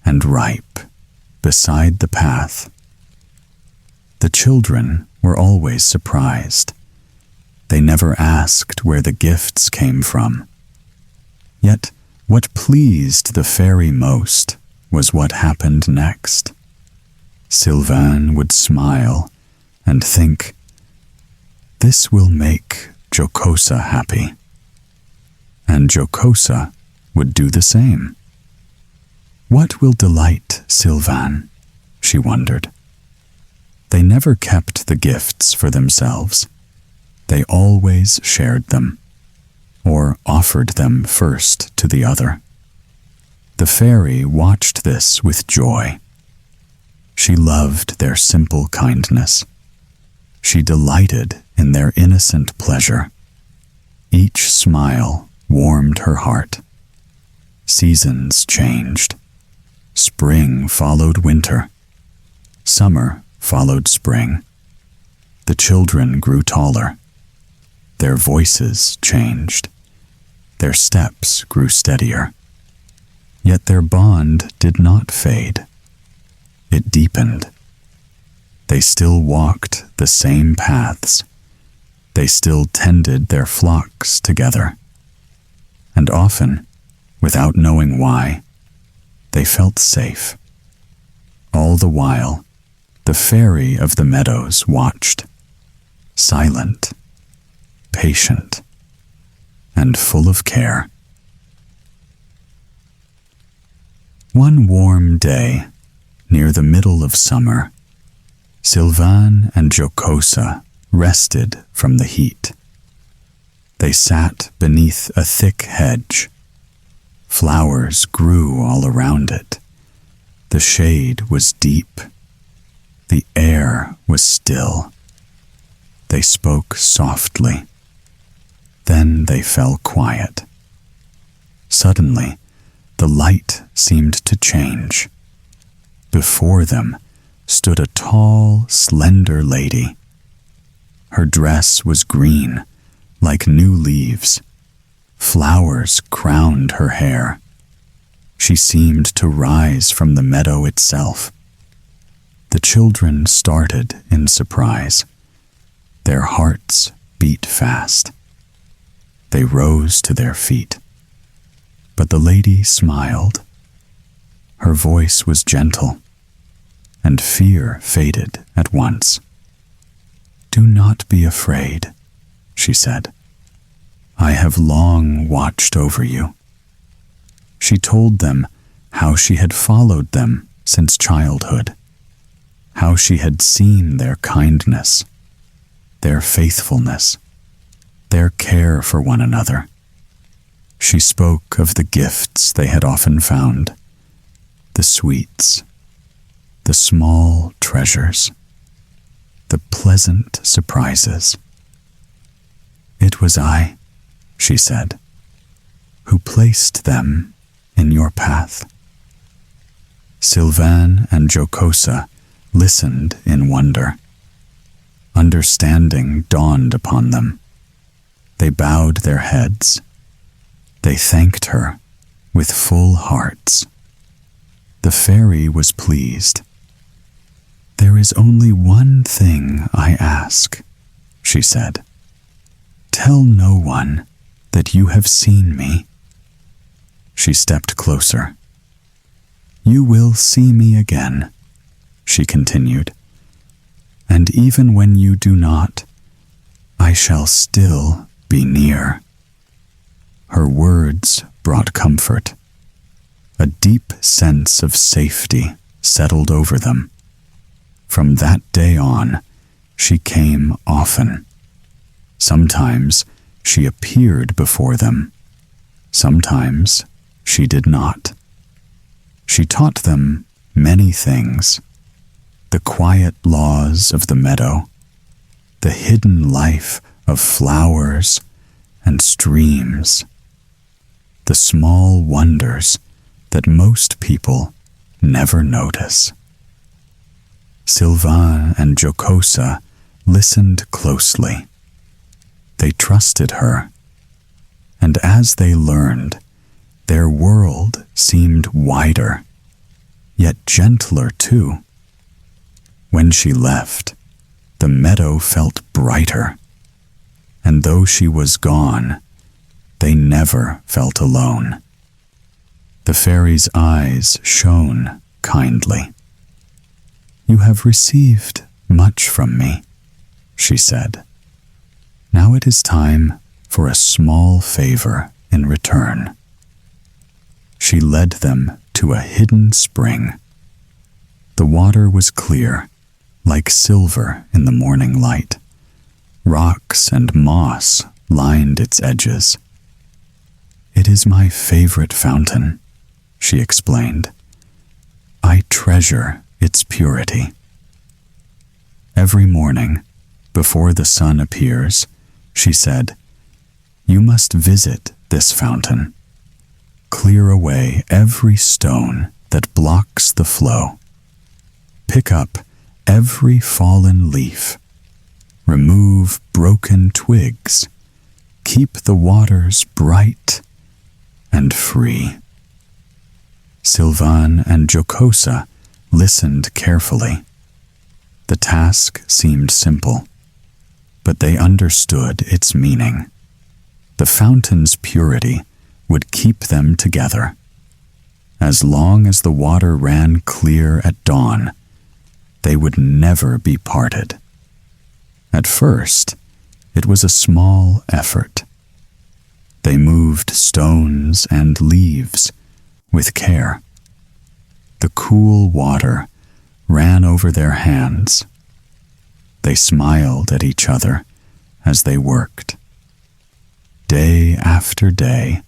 and ripe, beside the path. The children were always surprised. They never asked where the gifts came from. Yet, what pleased the fairy most was what happened next. Sylvain would smile and think, "This will make Jocosa happy." And Jocosa would do the same. What will delight Sylvain? She wondered. They never kept the gifts for themselves. They always shared them, or offered them first to the other. The fairy watched this with joy. She loved their simple kindness. She delighted in their innocent pleasure. Each smile warmed her heart. Seasons changed. Spring followed winter. Summer followed spring. The children grew taller. Their voices changed. Their steps grew steadier. Yet their bond did not fade. It deepened. They still walked the same paths. They still tended their flocks together. And often, without knowing why, they felt safe. All the while, the fairy of the meadows watched, silent, patient, and full of care. One warm day, near the middle of summer, Sylvain and Jocosa rested from the heat. They sat beneath a thick hedge. Flowers grew all around it. The shade was deep. The air was still. They spoke softly. Then they fell quiet. Suddenly, the light seemed to change. Before them stood a tall, slender lady. Her dress was green, like new leaves. Flowers crowned her hair. She seemed to rise from the meadow itself. The children started in surprise. Their hearts beat fast. They rose to their feet. But the lady smiled. Her voice was gentle, and fear faded at once. "Do not be afraid," she said. "I have long watched over you." She told them how she had followed them since childhood, how she had seen their kindness, their faithfulness, their care for one another. She spoke of the gifts they had often found, the sweets, the small treasures, the pleasant surprises. "It was I," she said, "who placed them in your path." Sylvain and Jocosa listened in wonder. Understanding dawned upon them. They bowed their heads. They thanked her with full hearts. The fairy was pleased. "There is only one thing I ask," she said. "Tell no one that you have seen me." She stepped closer. "You will see me again," she continued, and even when you do not, I shall still be near." Her words brought comfort. A deep sense of safety settled over them. From that day on, she came often. Sometimes she appeared before them. Sometimes she did not. She taught them many things: the quiet laws of the meadow, the hidden life of flowers and streams, the small wonders that most people never notice. Sylvain and Jocosa listened closely. They trusted her, and as they learned, their world seemed wider, yet gentler too. When she left, the meadow felt brighter, and though she was gone, they never felt alone. The fairy's eyes shone kindly. "You have received much from me," she said. "Now it is time for a small favor in return." She led them to a hidden spring. The water was clear, like silver in the morning light. Rocks and moss lined its edges. "It is my favorite fountain," she explained. "I treasure its purity." Every morning, before the sun appears, she said, "You must visit this fountain. Clear away every stone that blocks the flow. Pick up every fallen leaf. Remove broken twigs. Keep the waters bright and free." Sylvain and Jocosa listened carefully. The task seemed simple, but they understood its meaning. The fountain's purity would keep them together. As long as the water ran clear at dawn, they would never be parted. At first, it was a small effort. They moved stones and leaves with care. The cool water ran over their hands. They smiled at each other as they worked. Day after day,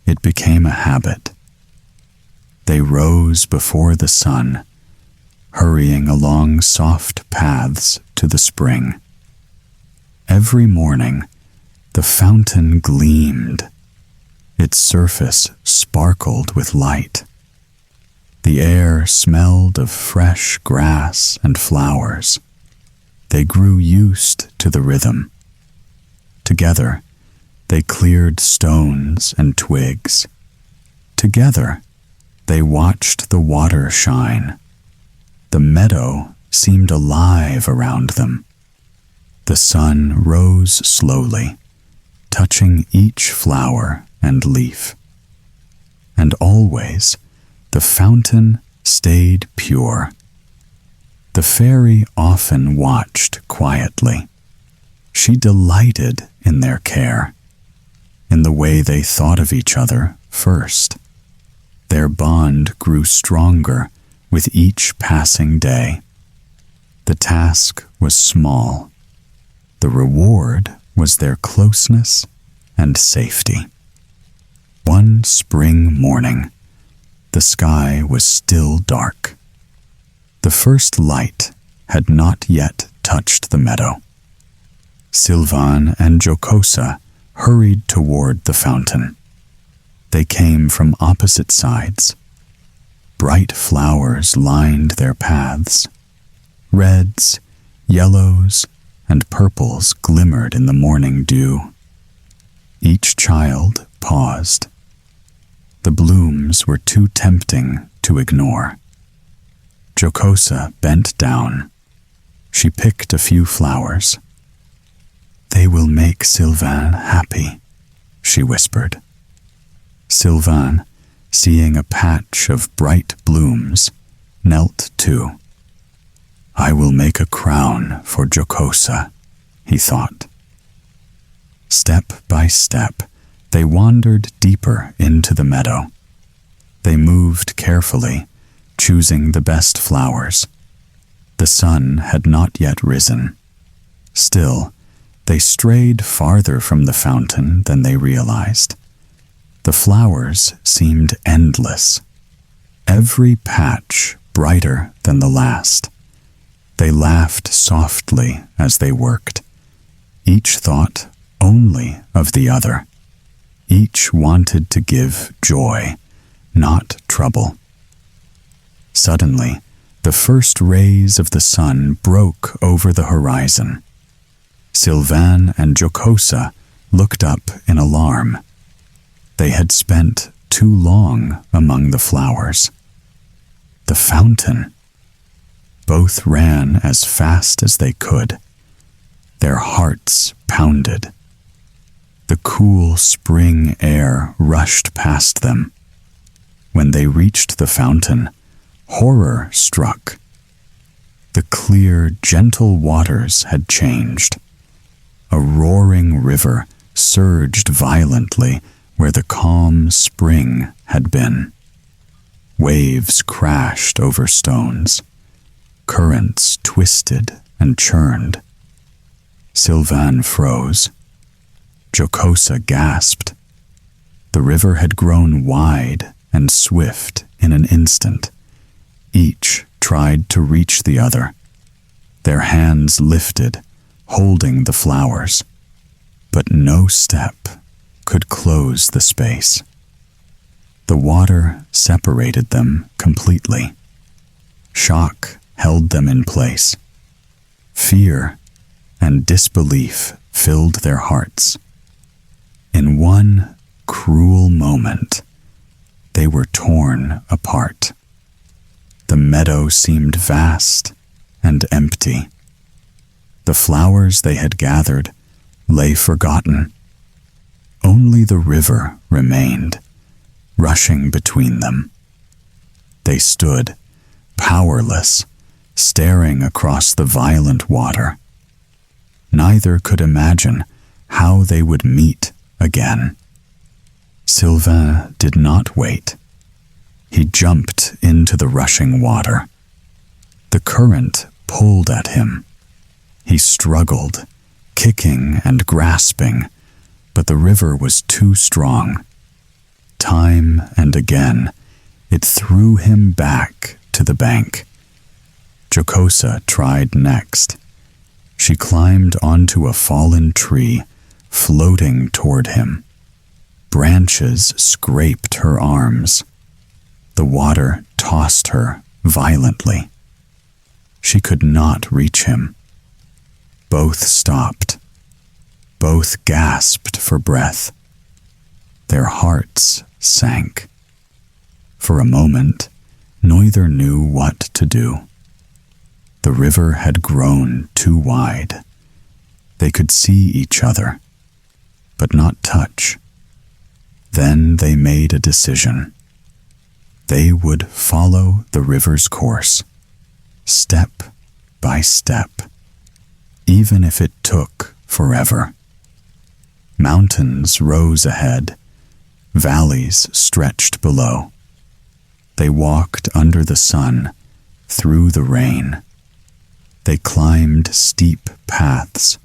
it became a habit. They rose before the sun, hurrying along soft paths to the spring. Every morning, the fountain gleamed. Its surface sparkled with light. The air smelled of fresh grass and flowers. They grew used to the rhythm. Together, they cleared stones and twigs. Together, they watched the water shine. The meadow seemed alive around them. The sun rose slowly, touching each flower and leaf. And always, the fountain stayed pure. The fairy often watched quietly. She delighted in their care, in the way they thought of each other first. Their bond grew stronger with each passing day. The task was small. The reward was their closeness and safety. One spring morning, the sky was still dark. The first light had not yet touched the meadow. Sylvain and Jocosa hurried toward the fountain. They came from opposite sides. Bright flowers lined their paths. Reds, yellows, and purples glimmered in the morning dew. Each child paused. The blooms were too tempting to ignore. Jocosa bent down. She picked a few flowers. "They will make Sylvain happy," she whispered. Sylvain, seeing a patch of bright blooms, knelt too. I will make a crown for Jocosa, he thought. Step by step, they wandered deeper into the meadow. They moved carefully, choosing the best flowers. The sun had not yet risen. Still, they strayed farther from the fountain than they realized. The flowers seemed endless, every patch brighter than the last. They laughed softly as they worked. Each thought only of the other. Each wanted to give joy, not trouble. Suddenly, the first rays of the sun broke over the horizon. Sylvain and Jocosa looked up in alarm. They had spent too long among the flowers. The fountain. Both ran as fast as they could. Their hearts pounded. The cool spring air rushed past them. When they reached the fountain, horror struck. The clear, gentle waters had changed. A roaring river surged violently where the calm spring had been. Waves crashed over stones. Currents twisted and churned. Sylvain froze. Jocosa gasped. The river had grown wide and swift in an instant. Each tried to reach the other. Their hands lifted, holding the flowers. But no step could close the space. The water separated them completely. Shock held them in place. Fear and disbelief filled their hearts. In one cruel moment, they were torn apart. The meadow seemed vast and empty. The flowers they had gathered lay forgotten. Only the river remained, rushing between them. They stood, powerless, staring across the violent water. Neither could imagine how they would meet again. Sylvain did not wait. He jumped into the rushing water. The current pulled at him. He struggled, kicking and grasping, but the river was too strong. Time and again, it threw him back to the bank. Jocosa tried next. She climbed onto a fallen tree, floating toward him. Branches scraped her arms. The water tossed her violently. She could not reach him. Both stopped. Both gasped for breath. Their hearts sank. For a moment, neither knew what to do. The river had grown too wide. They could see each other, but not touch. Then they made a decision. They would follow the river's course, step by step, even if it took forever. Mountains rose ahead, valleys stretched below. They walked under the sun, through the rain. They climbed steep paths.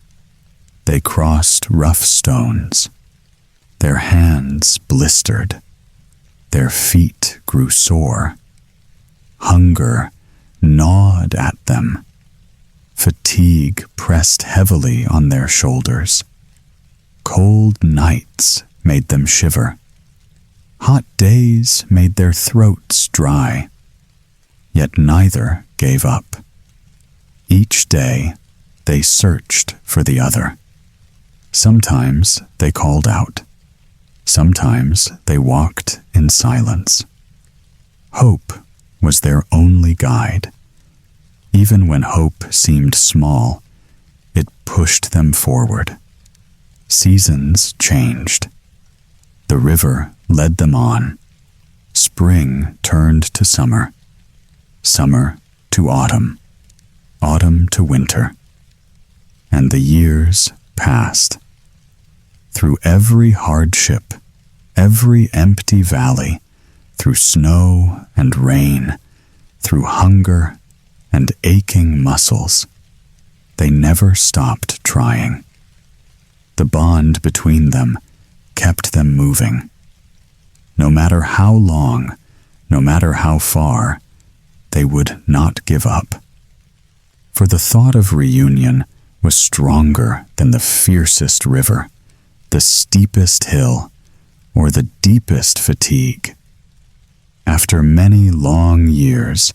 They crossed rough stones. Their hands blistered. Their feet grew sore. Hunger gnawed at them. Fatigue pressed heavily on their shoulders. Cold nights made them shiver. Hot days made their throats dry. Yet neither gave up. Each day, they searched for the other. Sometimes they called out. Sometimes they walked in silence. Hope was their only guide. Even when hope seemed small, it pushed them forward. Seasons changed. The river led them on. Spring turned to summer. Summer to autumn. autumn to winter, and the years passed. Through every hardship, every empty valley, through snow and rain, through hunger and aching muscles, they never stopped trying. The bond between them kept them moving. No matter how long, no matter how far, they would not give up. For the thought of reunion was stronger than the fiercest river, the steepest hill, or the deepest fatigue. After many long years,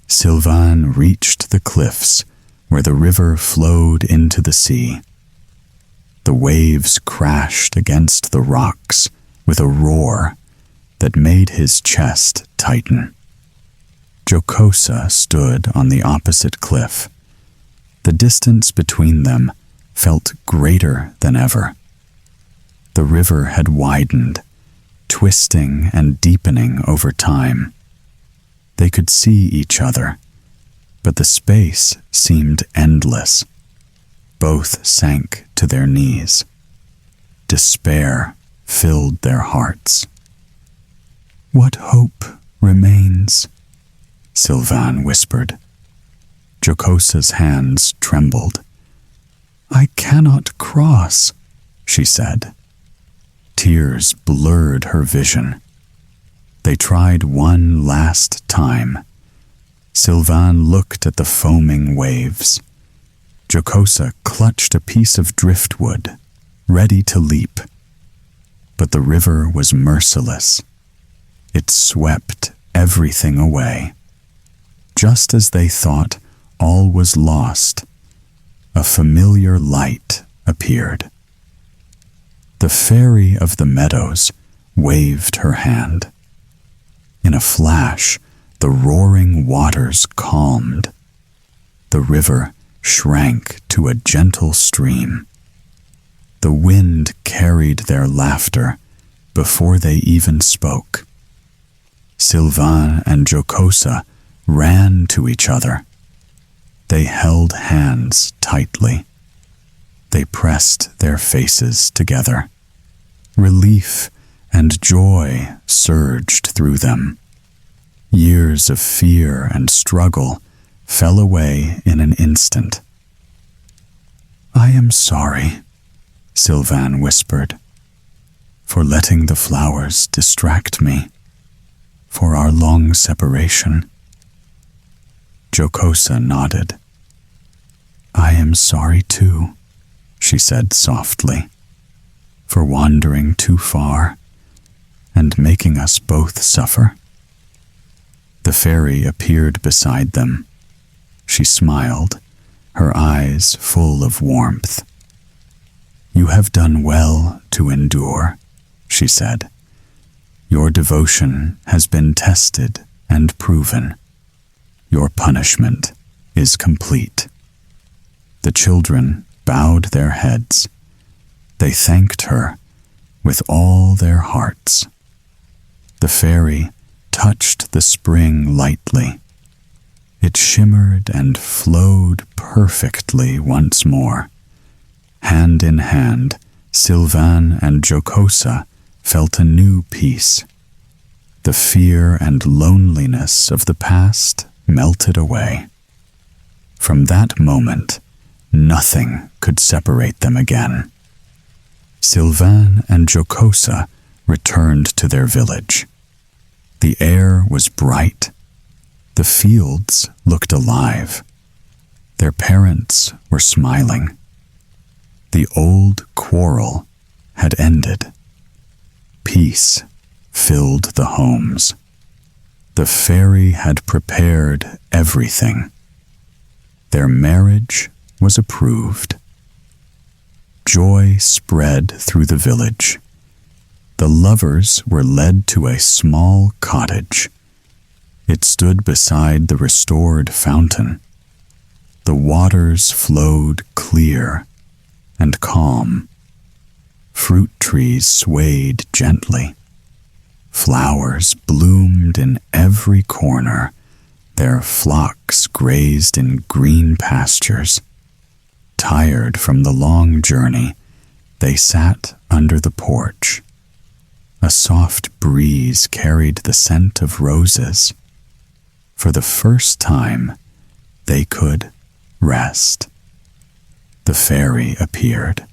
Sylvain reached the cliffs where the river flowed into the sea. The waves crashed against the rocks with a roar that made his chest tighten. Jocosa stood on the opposite cliff. The distance between them felt greater than ever. The river had widened, twisting and deepening over time. They could see each other, but the space seemed endless. Both sank to their knees. Despair filled their hearts. "What hope remains?" Sylvain whispered. Jocosa's hands trembled. "I cannot cross," she said. Tears blurred her vision. They tried one last time. Sylvain looked at the foaming waves. Jocosa clutched a piece of driftwood, ready to leap. But the river was merciless. It swept everything away. Just as they thought all was lost, a familiar light appeared. The fairy of the meadows waved her hand. In a flash, the roaring waters calmed. The river shrank to a gentle stream. The wind carried their laughter before they even spoke. Sylvain and Jocosa ran to each other. They held hands tightly. They pressed their faces together. Relief and joy surged through them. Years of fear and struggle fell away in an instant. "I am sorry," Sylvain whispered, "for letting the flowers distract me, for our long separation." Jocosa nodded. "I am sorry too," she said softly, "for wandering too far and making us both suffer." The fairy appeared beside them. She smiled, her eyes full of warmth. "You have done well to endure," she said. "Your devotion has been tested and proven. Your punishment is complete." The children bowed their heads. They thanked her with all their hearts. The fairy touched the spring lightly. It shimmered and flowed perfectly once more. Hand in hand, Sylvain and Jocosa felt a new peace. The fear and loneliness of the past melted away. From that moment, nothing could separate them again. Sylvain and Jocosa returned to their village. The air was bright. The fields looked alive. Their parents were smiling. The old quarrel had ended. Peace filled the homes. The fairy had prepared everything. Their marriage was approved. Joy spread through the village. The lovers were led to a small cottage. It stood beside the restored fountain. The waters flowed clear and calm. Fruit trees swayed gently. Flowers bloomed in every corner, Their flocks grazed in green pastures. Tired from the long journey, they sat under the porch. A soft breeze carried the scent of roses. For the first time, they could rest. The fairy appeared.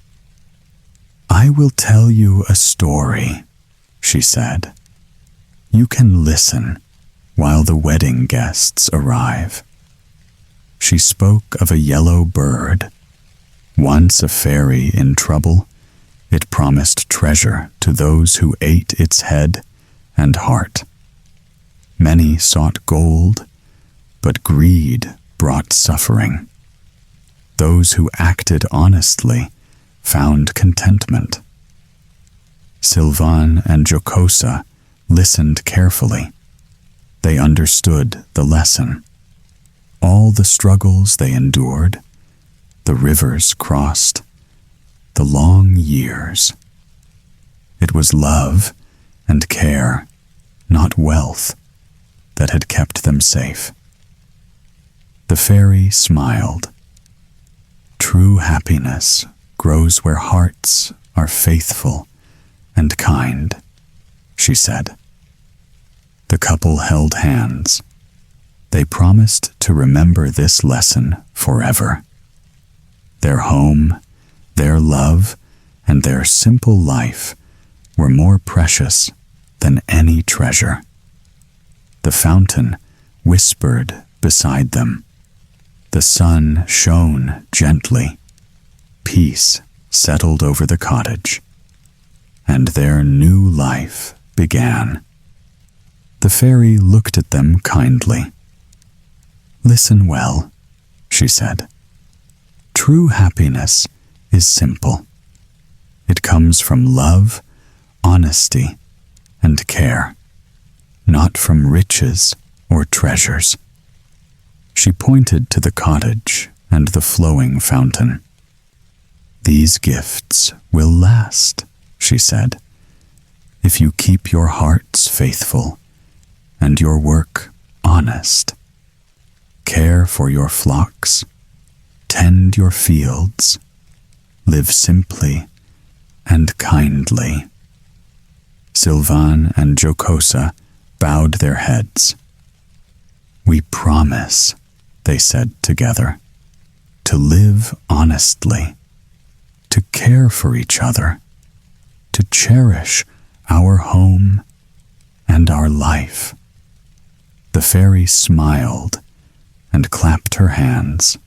"I will tell you a story," she said. "You can listen while the wedding guests arrive." She spoke of a yellow bird. Once a fairy in trouble, it promised treasure to those who ate its head and heart. Many sought gold, but greed brought suffering. Those who acted honestly found contentment. Sylvain and Jocosa listened carefully. They understood the lesson. All the struggles they endured, the rivers crossed, the long years. It was love and care, not wealth, that had kept them safe. The fairy smiled. "True happiness grows where hearts are faithful and kind," she said. The couple held hands. They promised to remember this lesson forever. Their home, their love, and their simple life were more precious than any treasure. The fountain whispered beside them. The sun shone gently. Peace settled over the cottage, and their new life began. The fairy looked at them kindly. "Listen well," she said. "True happiness is simple. It comes from love, honesty, and care, not from riches or treasures." She pointed to the cottage and the flowing fountain. "These gifts will last," she said, "if you keep your hearts faithful and your work honest. Care for your flocks, tend your fields, live simply and kindly." Sylvain and Jocosa bowed their heads. "We promise," they said together, "to live honestly, to care for each other, to cherish our home and our life." The fairy smiled and clapped her hands.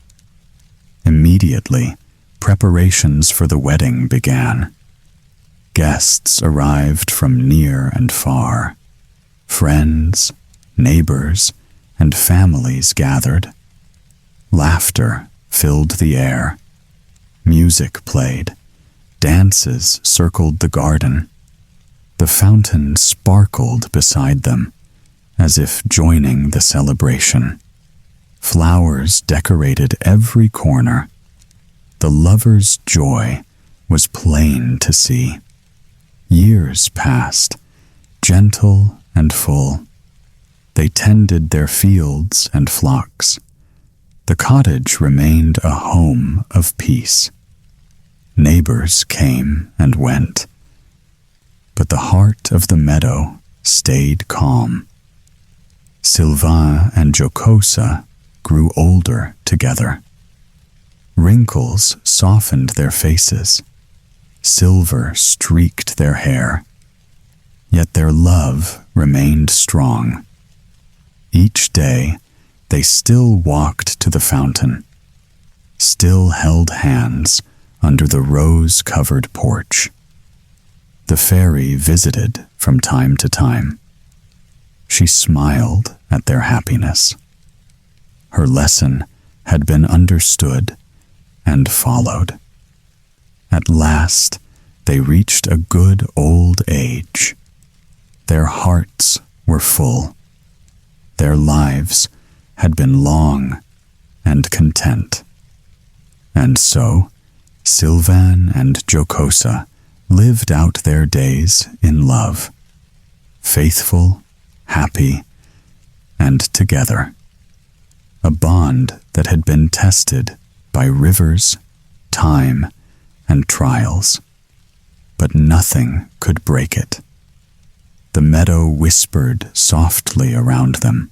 Immediately, preparations for the wedding began. Guests arrived from near and far. Friends, neighbors, and families gathered. Laughter filled the air. Music played. Dances circled the garden. The fountain sparkled beside them, as if joining the celebration. Flowers decorated every corner. The lovers' joy was plain to see. Years passed, gentle and full. They tended their fields and flocks. The cottage remained a home of peace. Neighbors came and went, but the heart of the meadow stayed calm. Sylvain and Jocosa grew older together. Wrinkles softened their faces. Silver streaked their hair. Yet their love remained strong. Each day, they still walked to the fountain, still held hands under the rose-covered porch. The fairy visited from time to time. She smiled at their happiness. Her lesson had been understood and followed. At last, they reached a good old age. Their hearts were full. Their lives had been long and content. And so, Sylvain and Jocosa lived out their days in love, faithful, happy, and together. a bond that had been tested by rivers, time, and trials. But nothing could break it. The meadow whispered softly around them.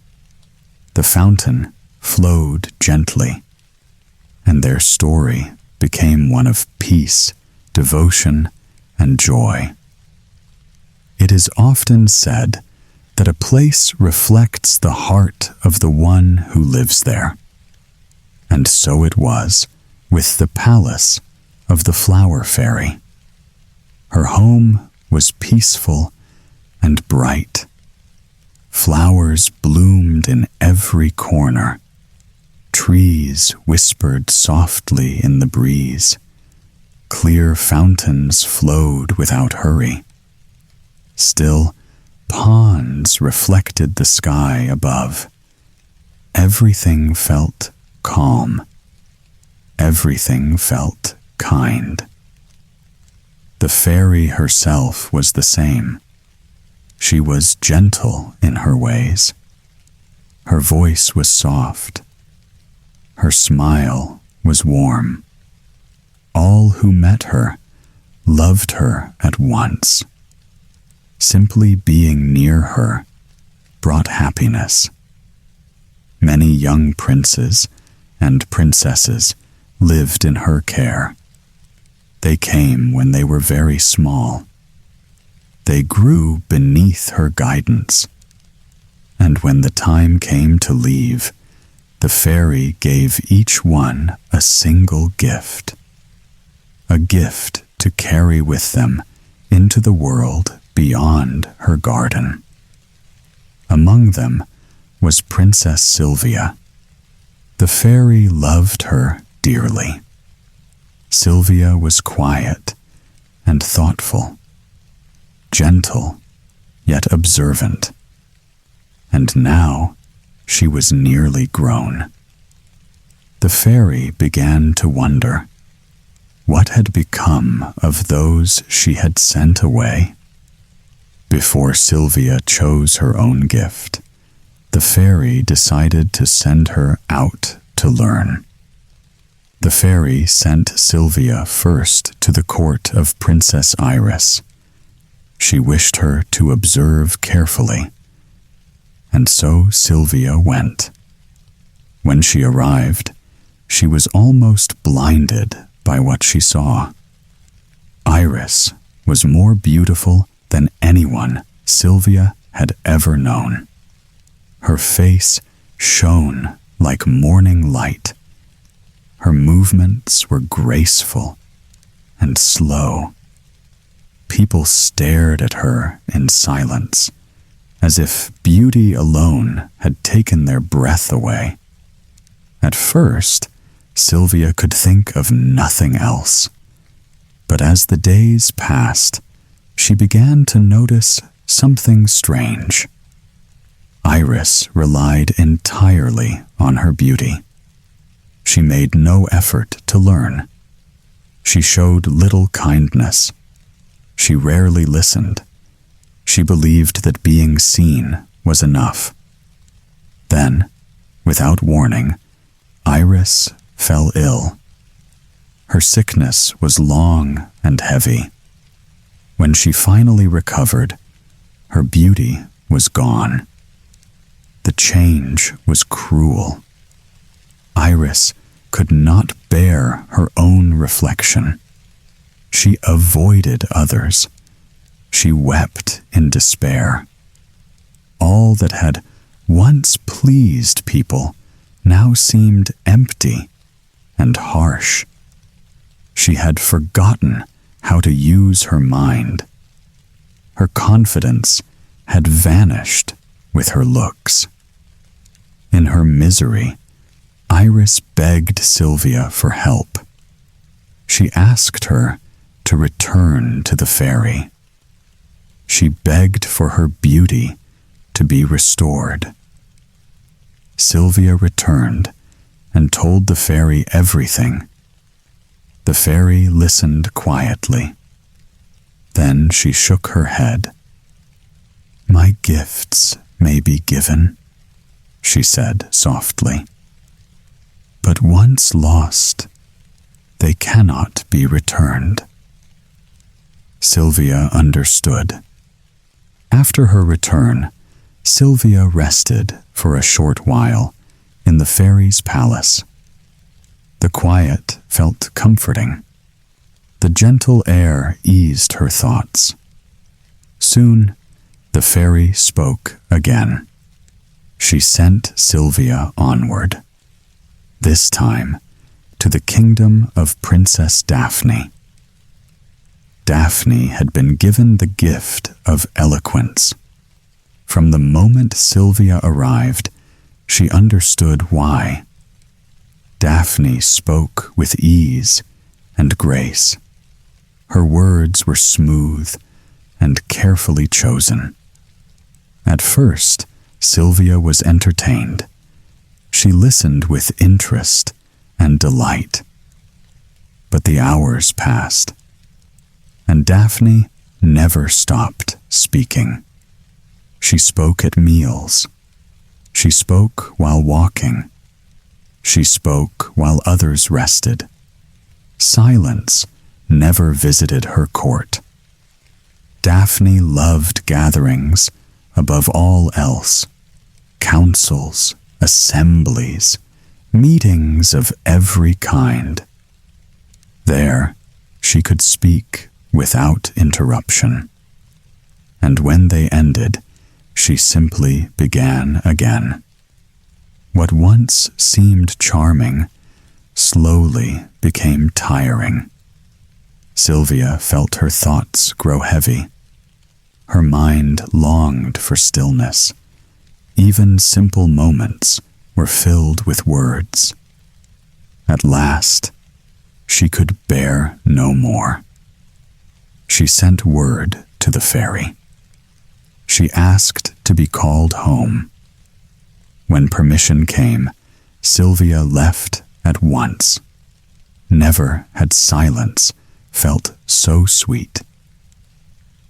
The fountain flowed gently, and their story became one of peace, devotion, and joy. It is often said that a place reflects the heart of the one who lives there. And so it was with the palace of the Flower Fairy. Her home was peaceful and bright. Flowers bloomed in every corner. Trees whispered softly in the breeze. Clear fountains flowed without hurry. Still, ponds reflected the sky above. Everything felt calm. Everything felt kind. The fairy herself was the same. She was gentle in her ways. Her voice was soft. Her smile was warm. All who met her loved her at once. Simply being near her brought happiness. Many young princes and princesses lived in her care. They came when they were very small. They grew beneath her guidance. And when the time came to leave, the fairy gave each one a single gift. A gift to carry with them into the world beyond her garden. Among them was Princess Sylvia. The fairy loved her dearly. Sylvia was quiet and thoughtful, gentle yet observant, and now she was nearly grown. The fairy began to wonder what had become of those she had sent away. Before Sylvia chose her own gift, the fairy decided to send her out to learn. The fairy sent Sylvia first to the court of Princess Iris. She wished her to observe carefully, and so Sylvia went. When she arrived, she was almost blinded by what she saw. Iris was more beautiful than anyone Sylvia had ever known. Her face shone like morning light. Her movements were graceful and slow. People stared at her in silence, as if beauty alone had taken their breath away. At first, Sylvia could think of nothing else. But as the days passed, she began to notice something strange. Iris relied entirely on her beauty. She made no effort to learn. She showed little kindness. She rarely listened. She believed that being seen was enough. Then, without warning, Iris fell ill. Her sickness was long and heavy. When she finally recovered, her beauty was gone. The change was cruel. Iris could not bear her own reflection. She avoided others. She wept in despair. All that had once pleased people now seemed empty and harsh. She had forgotten how to use her mind. Her confidence had vanished with her looks. In her misery, Iris begged Sylvia for help. She asked her to return to the fairy. She begged for her beauty to be restored. Sylvia returned and told the fairy everything. The fairy listened quietly. Then she shook her head. "My gifts may be given," she said softly, But once lost, they cannot be returned. Sylvia understood. After her return, Sylvia rested for a short while in the fairy's palace. The quiet felt comforting. The gentle air eased her thoughts. Soon, the fairy spoke again. She sent Sylvia onward, this time to the kingdom of Princess Daphne. Daphne had been given the gift of eloquence. From the moment Sylvia arrived, she understood why. Daphne spoke with ease and grace. Her words were smooth and carefully chosen. At first, Sylvia was entertained. She listened with interest and delight. But the hours passed, and Daphne never stopped speaking. She spoke at meals. She spoke while walking. She spoke while others rested. Silence never visited her court. Daphne loved gatherings above all else. Councils, assemblies, meetings of every kind. There, she could speak without interruption. And when they ended, she simply began again. What once seemed charming slowly became tiring. Sylvia felt her thoughts grow heavy. Her mind longed for stillness. Even simple moments were filled with words. At last, she could bear no more. She sent word to the fairy. She asked to be called home. When permission came, Sylvia left at once. Never had silence felt so sweet.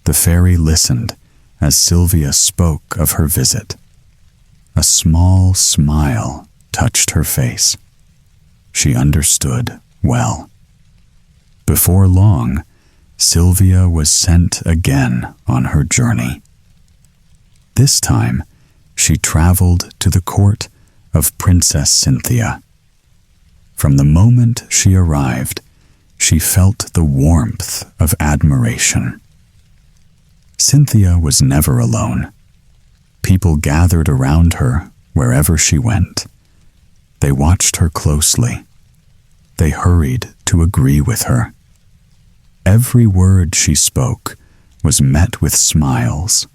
The fairy listened as Sylvia spoke of her visit. A small smile touched her face. She understood well. Before long, Sylvia was sent again on her journey. This time, she traveled to the court of Princess Cynthia. From the moment she arrived, she felt the warmth of admiration. Cynthia was never alone. People gathered around her wherever she went. They watched her closely. They hurried to agree with her. Every word she spoke was met with smiles.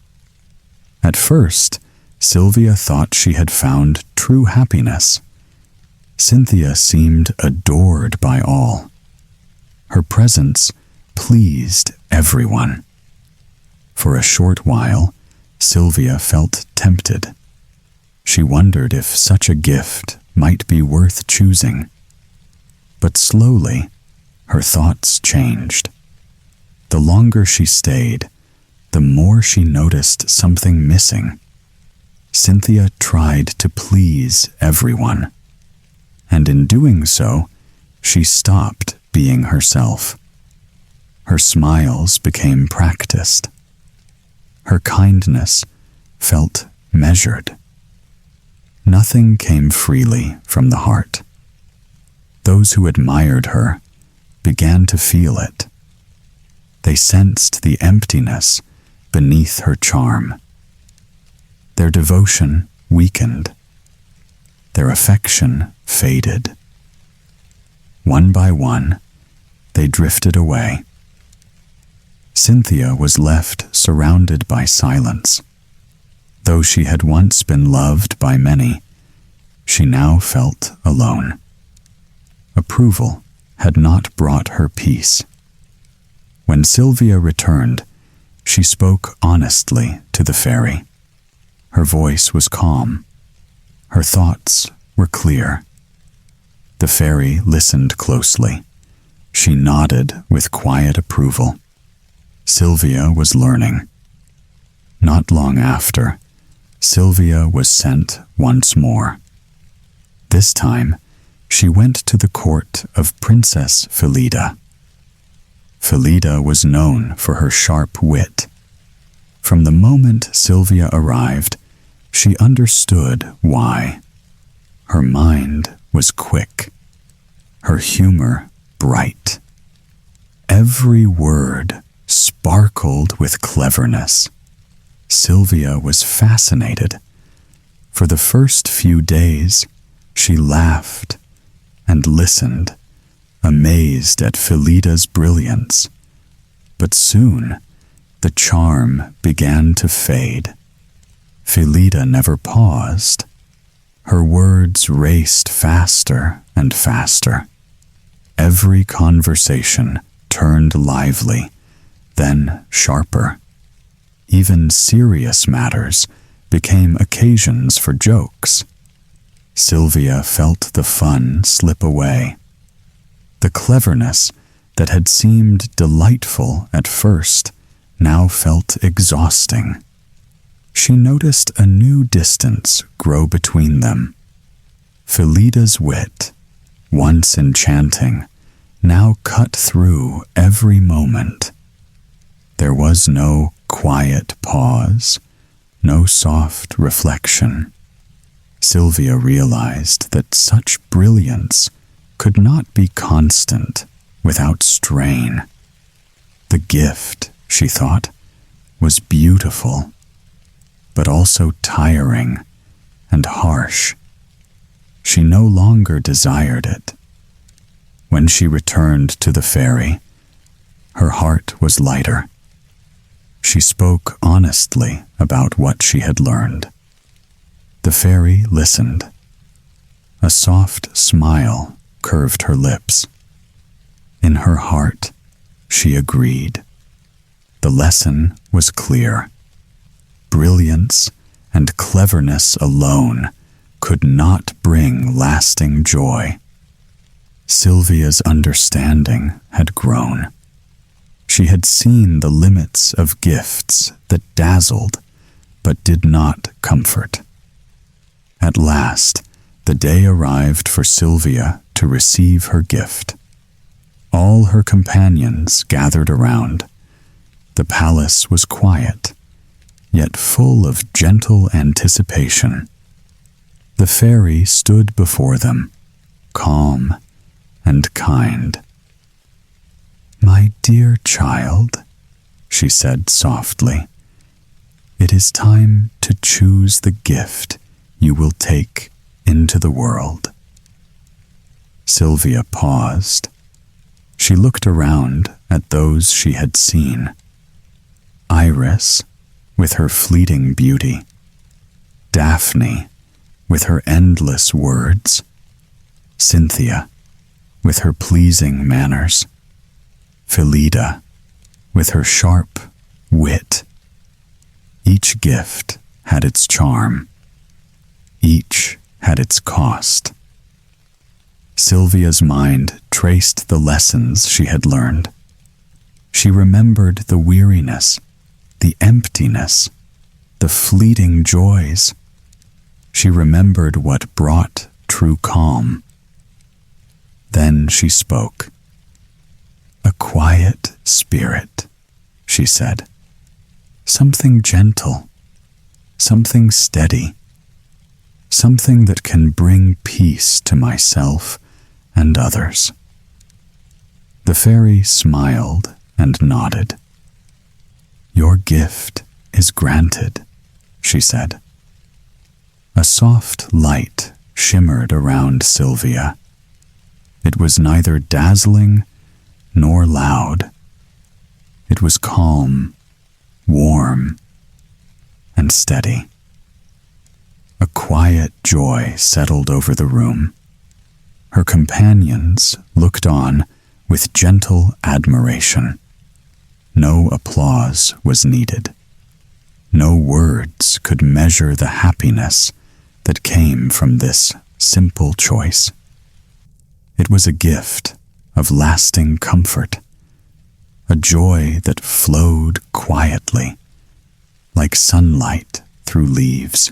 At first, Sylvia thought she had found true happiness. Cynthia seemed adored by all. Her presence pleased everyone. For a short while, Sylvia felt tempted. She wondered if such a gift might be worth choosing. But slowly, her thoughts changed. The longer she stayed, the more she noticed something missing. Cynthia tried to please everyone, and in doing so, she stopped being herself. Her smiles became practiced. Her kindness felt measured. Nothing came freely from the heart. Those who admired her began to feel it. They sensed the emptiness beneath her charm. Their devotion weakened. Their affection faded. One by one, they drifted away. Cynthia was left surrounded by silence. Though she had once been loved by many, she now felt alone. Approval had not brought her peace. When Sylvia returned, she spoke honestly to the fairy. Her voice was calm. Her thoughts were clear. The fairy listened closely. She nodded with quiet approval. Sylvia was learning. Not long after, Sylvia was sent once more. This time, she went to the court of Princess Phillida. Phillida was known for her sharp wit. From the moment Sylvia arrived, she understood why. Her mind was quick, her humor bright. Every word sparkled with cleverness. Sylvia was fascinated. For the first few days, she laughed and listened, amazed at Phillida's brilliance. But soon, the charm began to fade. Phillida never paused. Her words raced faster and faster. Every conversation turned lively, then sharper. Even serious matters became occasions for jokes. Sylvia felt the fun slip away. The cleverness that had seemed delightful at first now felt exhausting. She noticed a new distance grow between them. Phillida's wit, once enchanting, now cut through every moment. There was no quiet pause, no soft reflection. Sylvia realized that such brilliance could not be constant without strain. The gift, she thought, was beautiful, but also tiring and harsh. She no longer desired it. When she returned to the fairy, her heart was lighter. She spoke honestly about what she had learned. The fairy listened. A soft smile curved her lips. In her heart, she agreed. The lesson was clear. Brilliance and cleverness alone could not bring lasting joy. Sylvia's understanding had grown. She had seen the limits of gifts that dazzled but did not comfort. At last, the day arrived for Sylvia to receive her gift. All her companions gathered around. The palace was quiet, yet full of gentle anticipation. The fairy stood before them, calm and kind. "My dear child," she said softly, "it is time to choose the gift you will take into the world." Sylvia paused. She looked around at those she had seen. Iris, with her fleeting beauty. Daphne, with her endless words. Cynthia, with her pleasing manners. Phillida, with her sharp wit. Each gift had its charm. Each had its cost. Sylvia's mind traced the lessons she had learned. She remembered the weariness, the emptiness, the fleeting joys. She remembered what brought true calm. Then she spoke. "A quiet spirit," she said. "Something gentle, something steady, something that can bring peace to myself and others." The fairy smiled and nodded. "Your gift is granted," she said. A soft light shimmered around Sylvia. It was neither dazzling nor loud. It was calm, warm, and steady. A quiet joy settled over the room. Her companions looked on with gentle admiration. No applause was needed. No words could measure the happiness that came from this simple choice. It was a gift of lasting comfort, a joy that flowed quietly, like sunlight through leaves.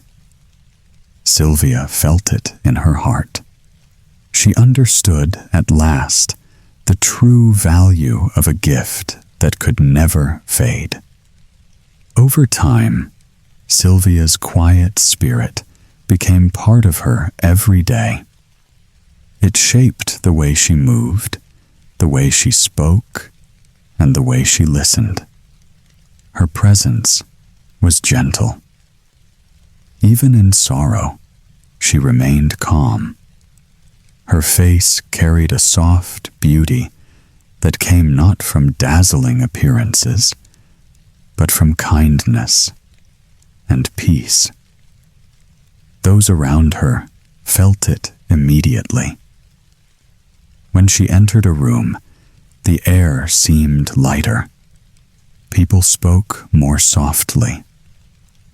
Sylvia felt it in her heart. She understood at last the true value of a gift that could never fade. Over time, Sylvia's quiet spirit became part of her every day. It shaped the way she moved, the way she spoke, and the way she listened. Her presence was gentle. Even in sorrow, she remained calm. Her face carried a soft beauty that came not from dazzling appearances, but from kindness and peace. Those around her felt it immediately. When she entered a room, the air seemed lighter. People spoke more softly,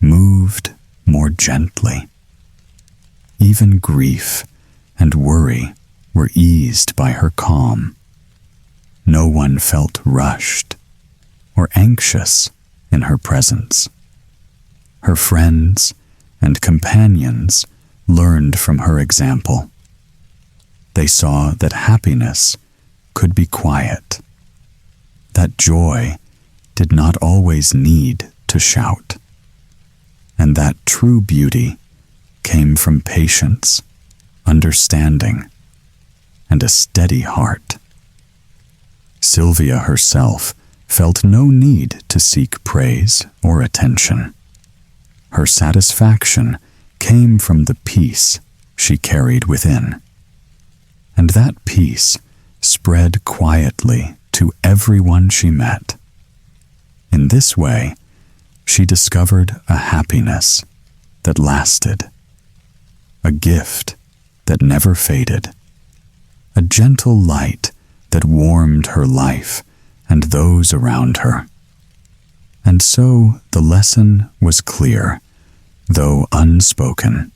moved more gently. Even grief and worry were eased by her calm. No one felt rushed or anxious in her presence. Her friends and companions learned from her example. They saw that happiness could be quiet, that joy did not always need to shout, and that true beauty came from patience, understanding, and a steady heart. Sylvia herself felt no need to seek praise or attention. Her satisfaction came from the peace she carried within. And that peace spread quietly to everyone she met. In this way, she discovered a happiness that lasted, a gift that never faded, a gentle light that warmed her life and those around her. And so the lesson was clear, though unspoken.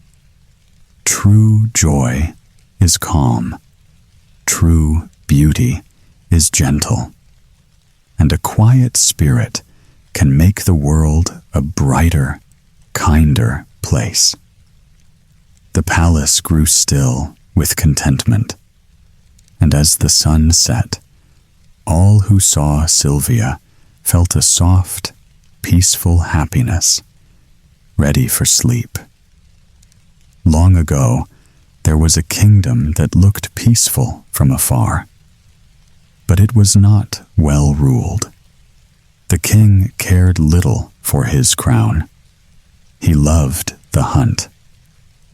True joy is calm. True beauty is gentle. And a quiet spirit can make the world a brighter, kinder place. The palace grew still with contentment, and as the sun set, all who saw Sylvia felt a soft, peaceful happiness, ready for sleep. Long ago, there was a kingdom that looked peaceful from afar, but it was not well ruled. The king cared little for his crown. He loved the hunt.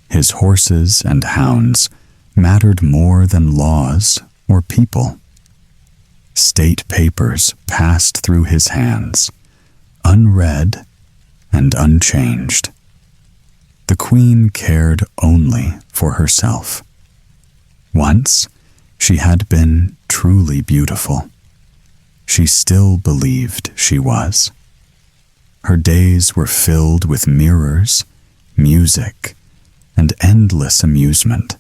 His horses and hounds mattered more than laws or people. State papers passed through his hands, unread and unchanged. The queen cared only for herself. Once, she had been truly beautiful. She still believed she was. Her days were filled with mirrors, music, and endless amusement.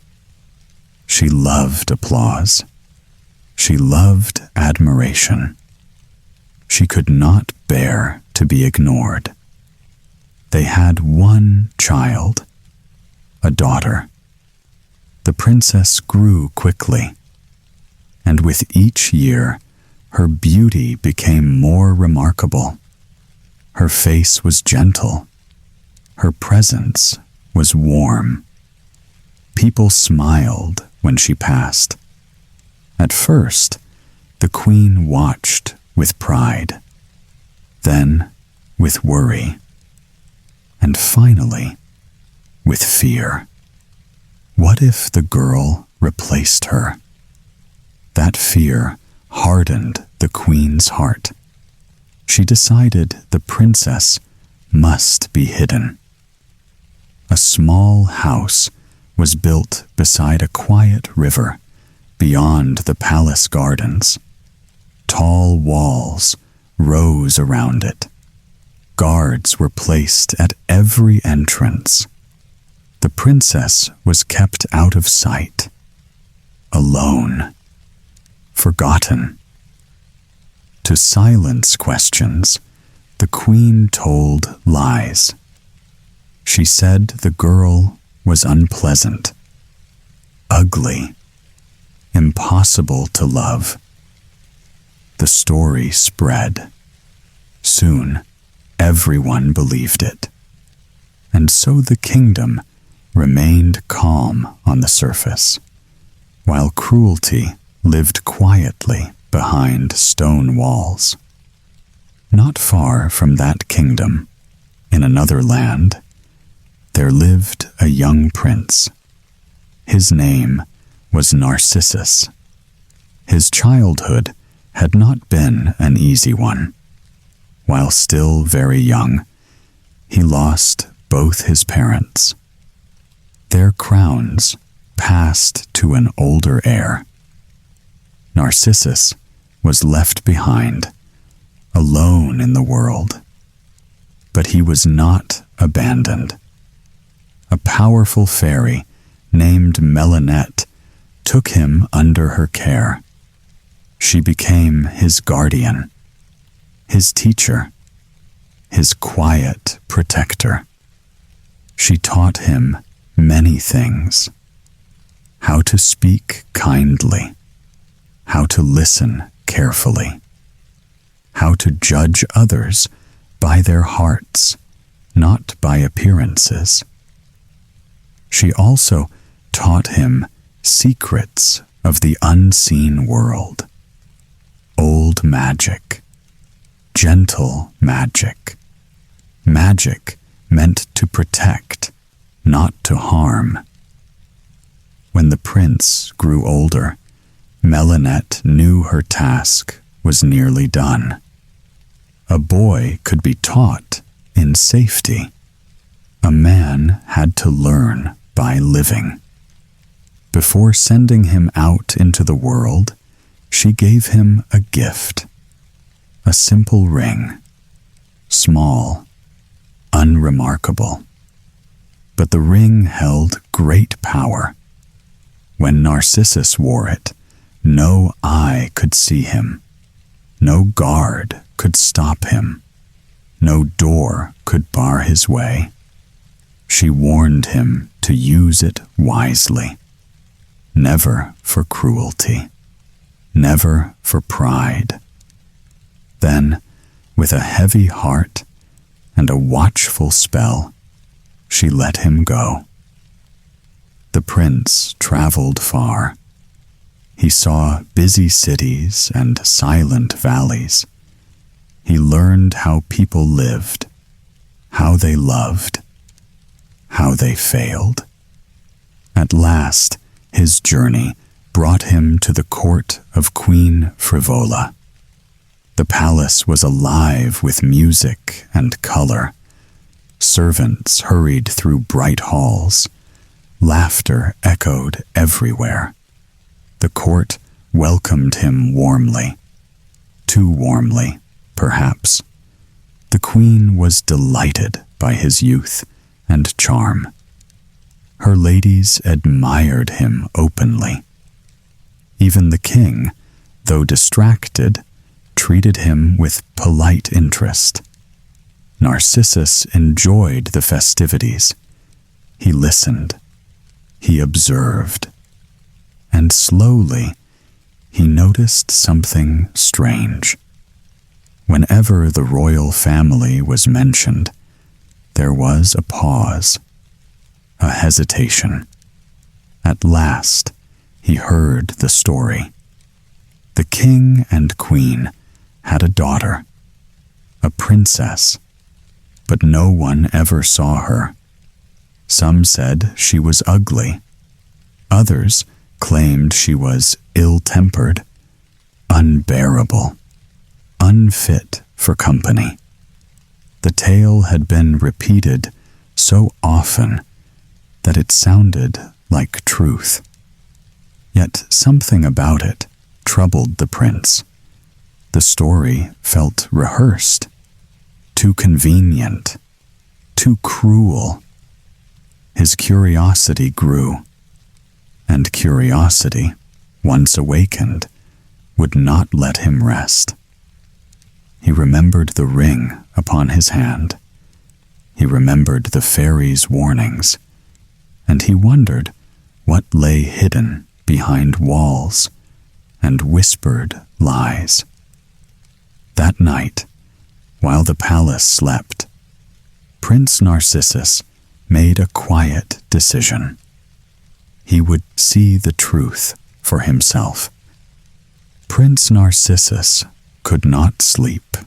She loved applause. She loved admiration. She could not bear to be ignored. They had one child, a daughter. The princess grew quickly, and with each year, her beauty became more remarkable. Her face was gentle. Her presence was warm. People smiled when she passed. At first, the queen watched with pride, then with worry, and finally with fear. What if the girl replaced her? That fear hardened the queen's heart. She decided the princess must be hidden. A small house was built beside a quiet river beyond the palace gardens. Tall walls rose around it. Guards were placed at every entrance. The princess was kept out of sight, alone, forgotten. To silence questions, the queen told lies. She said the girl was unpleasant, ugly, impossible to love. The story spread. Soon, everyone believed it. And so the kingdom remained calm on the surface, while cruelty lived quietly behind stone walls. Not far from that kingdom, in another land, there lived a young prince. His name was Narcissus. His childhood had not been an easy one. While still very young, he lost both his parents. Their crowns passed to an older heir. Narcissus was left behind, alone in the world. But he was not abandoned. A powerful fairy named Melinette took him under her care. She became his guardian, his teacher, his quiet protector. She taught him many things: how to speak kindly, how to listen carefully, how to judge others by their hearts, not by appearances. She also taught him secrets of the unseen world: old magic, gentle magic, magic meant to protect, not to harm. When the prince grew older, Melinette knew her task was nearly done. A boy could be taught in safety. A man had to learn by living. Before sending him out into the world, she gave him a gift: a simple ring, small, unremarkable. But the ring held great power. When Narcissus wore it, no eye could see him. No guard could stop him. No door could bar his way. She warned him to use it wisely. Never for cruelty. Never for pride. Then, with a heavy heart and a watchful spell, she let him go. The prince traveled far. He saw busy cities and silent valleys. He learned how people lived, how they loved, how they failed. At last, his journey brought him to the court of Queen Frivola. The palace was alive with music and color. Servants hurried through bright halls. Laughter echoed everywhere. The court welcomed him warmly. Too warmly, perhaps. The queen was delighted by his youth and charm. Her ladies admired him openly. Even the king, though distracted, treated him with polite interest. Narcissus enjoyed the festivities. He listened. He observed. And slowly, he noticed something strange. Whenever the royal family was mentioned, there was a pause, a hesitation. At last, he heard the story. The king and queen had a daughter, a princess, but no one ever saw her. Some said she was ugly. Others claimed she was ill-tempered, unbearable, unfit for company. The tale had been repeated so often that it sounded like truth. Yet something about it troubled the prince. The story felt rehearsed, too convenient, too cruel. His curiosity grew, and curiosity, once awakened, would not let him rest. He remembered the ring upon his hand. He remembered the fairy's warnings, and he wondered what lay hidden behind walls and whispered lies. That night, while the palace slept, Prince Narcissus made a quiet decision. He would see the truth for himself. Prince Narcissus could not sleep.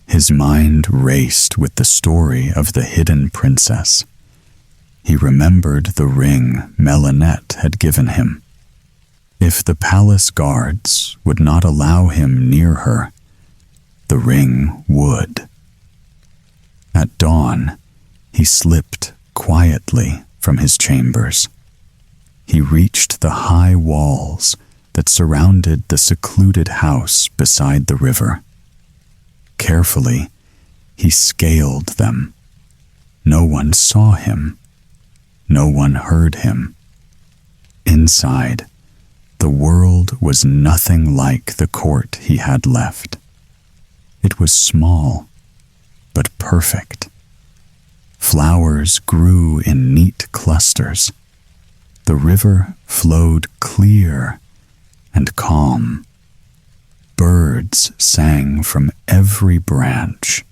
His mind raced with the story of the hidden princess. He remembered the ring Melinette had given him. If the palace guards would not allow him near her, the ring would. At dawn, he slipped quietly from his chambers. He reached the high walls that surrounded the secluded house beside the river. Carefully, he scaled them. No one saw him. No one heard him. Inside, the world was nothing like the court he had left. It was small, but perfect. Flowers grew in neat clusters. The river flowed clear and calm. Birds sang from every branch.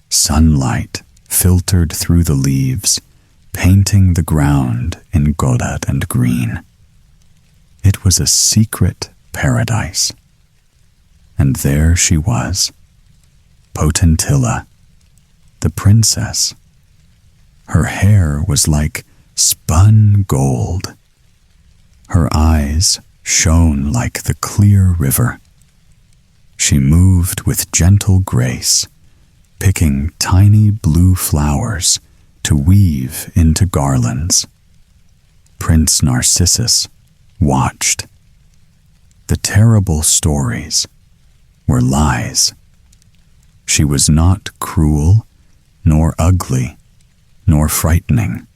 Sunlight filtered through the leaves, painting the ground in gold and green. It was a secret paradise. And there she was, Potentilla, the princess. Her hair was like spun gold. Her eyes shone like the clear river. She moved with gentle grace, picking tiny blue flowers to weave into garlands. Prince Narcissus watched. The terrible stories were lies. She was not cruel, nor ugly, nor frightening.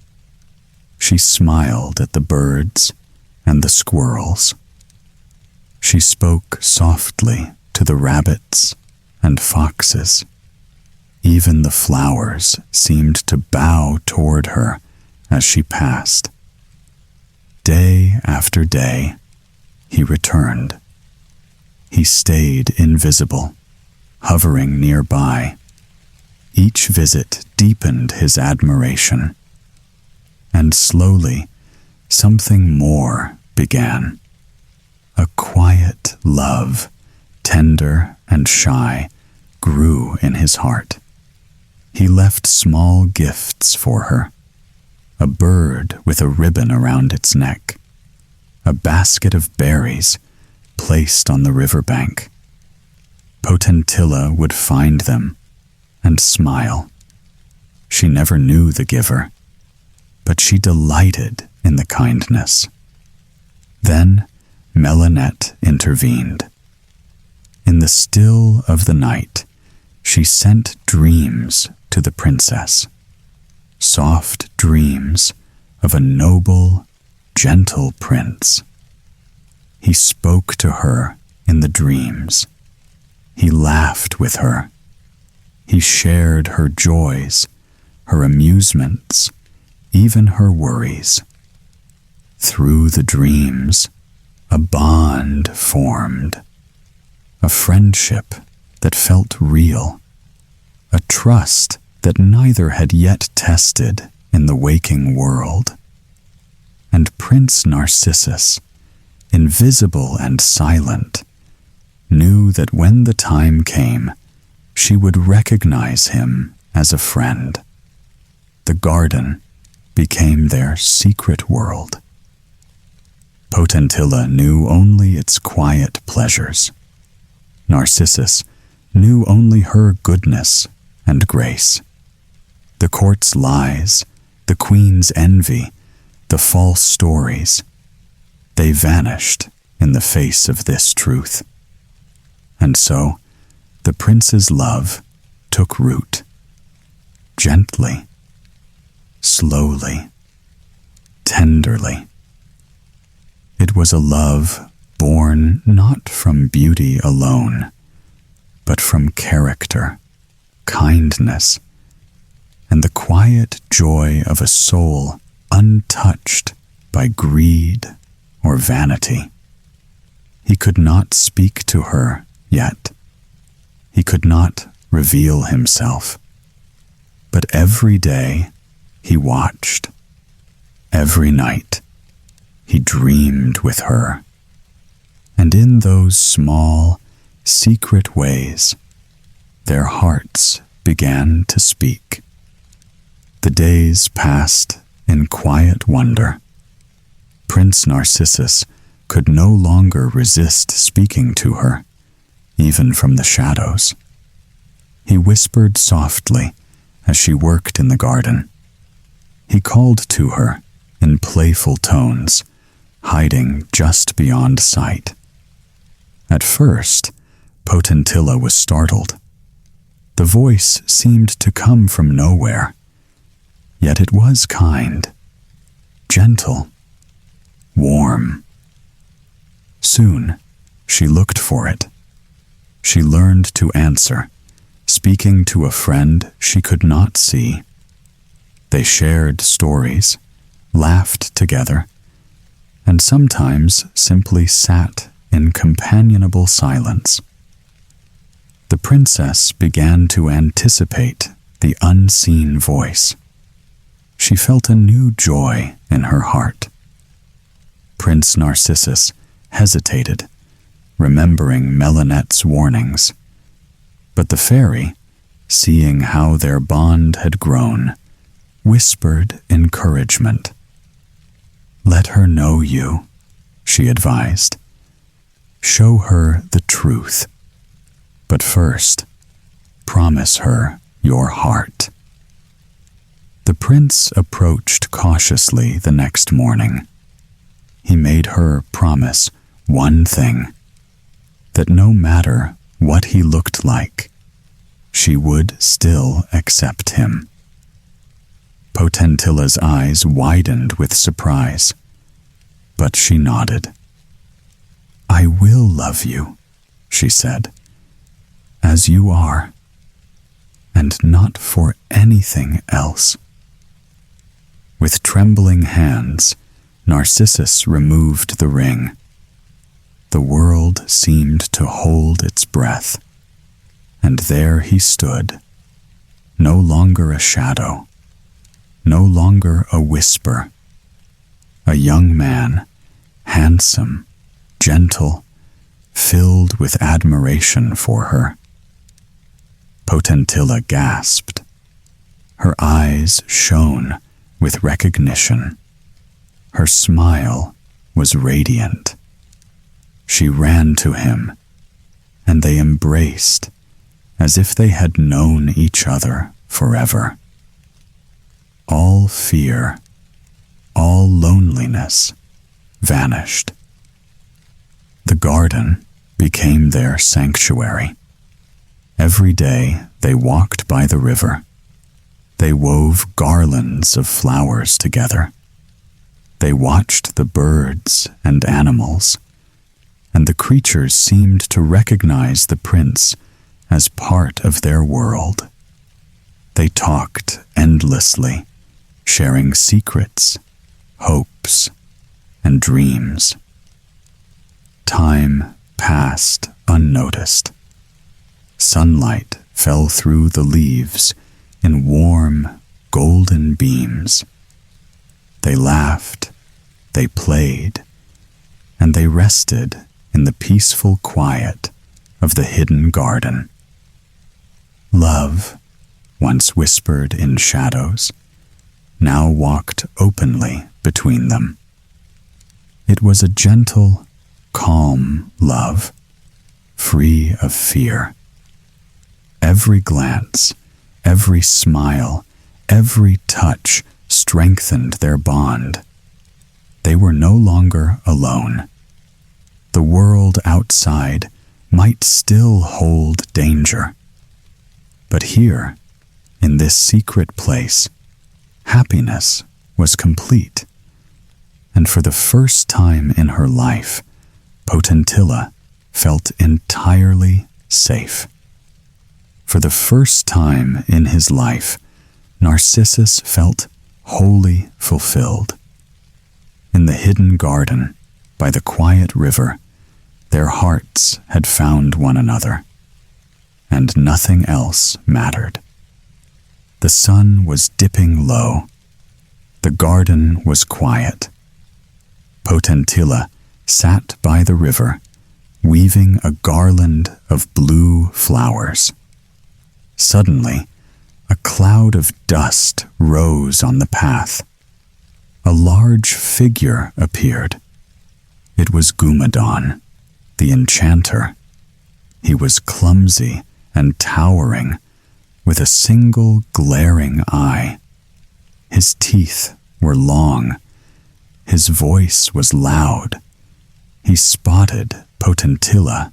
She smiled at the birds and the squirrels. She spoke softly to the rabbits and foxes. Even the flowers seemed to bow toward her as she passed. Day after day, he returned. He stayed invisible, hovering nearby. Each visit deepened his admiration. And slowly, something more began. A quiet love, tender and shy, grew in his heart. He left small gifts for her. A bird with a ribbon around its neck. A basket of berries placed on the riverbank. Potentilla would find them and smile. She never knew the giver, but she delighted in the kindness. Then Melinette intervened. In the still of the night, she sent dreams to the princess. Soft dreams of a noble, gentle prince. He spoke to her in the dreams. He laughed with her. He shared her joys, her amusements, even her worries. Through the dreams, a bond formed. A friendship that felt real. A trust that neither had yet tested in the waking world. And Prince Narcissus, invisible and silent, knew that when the time came, she would recognize him as a friend. The garden became their secret world. Potentilla knew only its quiet pleasures. Narcissus knew only her goodness and grace. The court's lies, the queen's envy, the false stories, they vanished in the face of this truth. And so, the prince's love took root. Gently, slowly, tenderly. It was a love born not from beauty alone, but from character, kindness, and the quiet joy of a soul untouched by greed or vanity. He could not speak to her yet. He could not reveal himself. But every day he watched. Every night he dreamed with her. And in those small, secret ways, their hearts began to speak. The days passed in quiet wonder. Prince Narcissus could no longer resist speaking to her, even from the shadows. He whispered softly as she worked in the garden. He called to her in playful tones, hiding just beyond sight. At first, Potentilla was startled. The voice seemed to come from nowhere, yet it was kind, gentle, warm. Soon, she looked for it. She learned to answer, speaking to a friend she could not see. They shared stories, laughed together, and sometimes simply sat in companionable silence. The princess began to anticipate the unseen voice. She felt a new joy in her heart. Prince Narcissus hesitated, remembering Melinette's warnings. But the fairy, seeing how their bond had grown, whispered encouragement. "Let her know you," she advised. "Show her the truth. But first, promise her your heart." The prince approached cautiously the next morning. He made her promise one thing, that no matter what he looked like, she would still accept him. Potentilla's eyes widened with surprise, but she nodded. "I will love you," she said, "as you are, and not for anything else." With trembling hands, Narcissus removed the ring. The world seemed to hold its breath, and there he stood, no longer a shadow, no longer a whisper, a young man, handsome, gentle, filled with admiration for her. Potentilla gasped. Her eyes shone with recognition. Her smile was radiant. She ran to him, and they embraced as if they had known each other forever. All fear, all loneliness vanished. The garden became their sanctuary. Every day they walked by the river. They wove garlands of flowers together. They watched the birds and animals, and the creatures seemed to recognize the prince as part of their world. They talked endlessly, sharing secrets, hopes, and dreams. Time passed unnoticed. Sunlight fell through the leaves in warm, golden beams. They laughed, they played, and they rested in the peaceful quiet of the hidden garden. Love, once whispered in shadows, now walked openly between them. It was a gentle, calm love, free of fear. Every glance, every smile, every touch strengthened their bond. They were no longer alone. The world outside might still hold danger. But here, in this secret place, happiness was complete. And for the first time in her life, Potentilla felt entirely safe. For the first time in his life, Narcissus felt wholly fulfilled. In the hidden garden, by the quiet river, their hearts had found one another, and nothing else mattered. The sun was dipping low. The garden was quiet. Potentilla sat by the river, weaving a garland of blue flowers. Suddenly, a cloud of dust rose on the path. A large figure appeared. It was Gumadon, the enchanter. He was clumsy and towering, with a single glaring eye. His teeth were long. His voice was loud. He spotted Potentilla,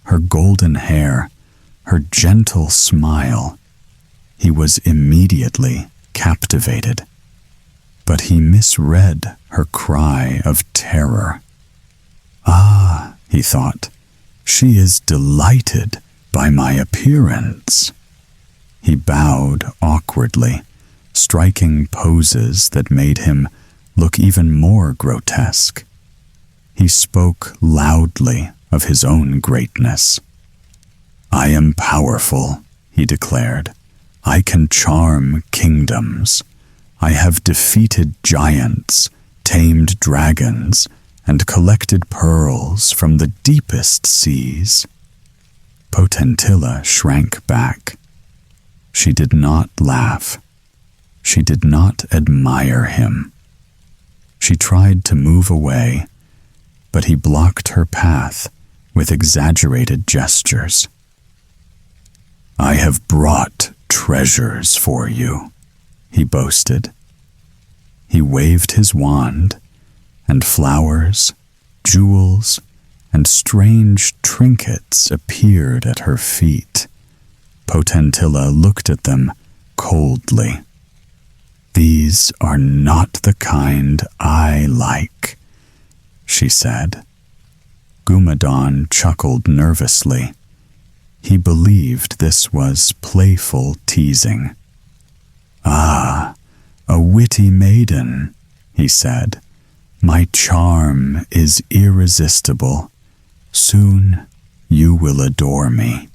her golden hair, her gentle smile. He was immediately captivated. But he misread her cry of terror. "Ah," he thought, "she is delighted by my appearance." He bowed awkwardly, striking poses that made him look even more grotesque. He spoke loudly of his own greatness. "I am powerful," he declared. "I can charm kingdoms. I have defeated giants, tamed dragons, and collected pearls from the deepest seas." Potentilla shrank back. She did not laugh. She did not admire him. She tried to move away, but he blocked her path with exaggerated gestures. "I have brought treasures for you," he boasted. He waved his wand, and flowers, jewels, and strange trinkets appeared at her feet. Potentilla looked at them coldly. "These are not the kind I like," she said. Gumadon chuckled nervously. He believed this was playful teasing. "Ah, a witty maiden," he said. "My charm is irresistible. Soon you will adore me."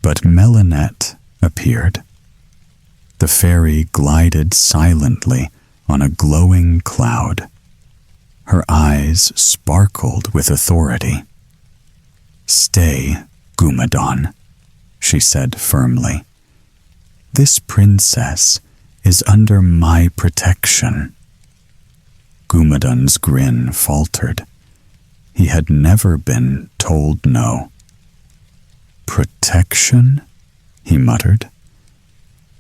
But Melinette appeared. The fairy glided silently on a glowing cloud. Her eyes sparkled with authority. "Stay, Gumadon," she said firmly. "This princess is under my protection." Gumadon's grin faltered. He had never been told no. "Protection?" he muttered.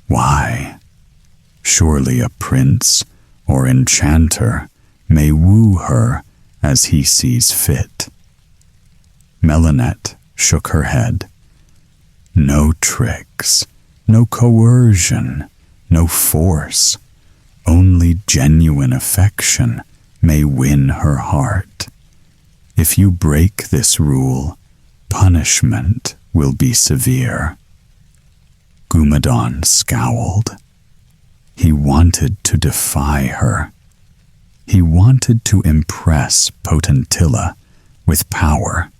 "Why? Surely a prince or enchanter may woo her as he sees fit." Melinette shook her head. "No tricks, no coercion, no force. Only genuine affection may win her heart. If you break this rule, punishment will be severe." Gumadon scowled. He wanted to defy her. He wanted to impress Potentilla with power.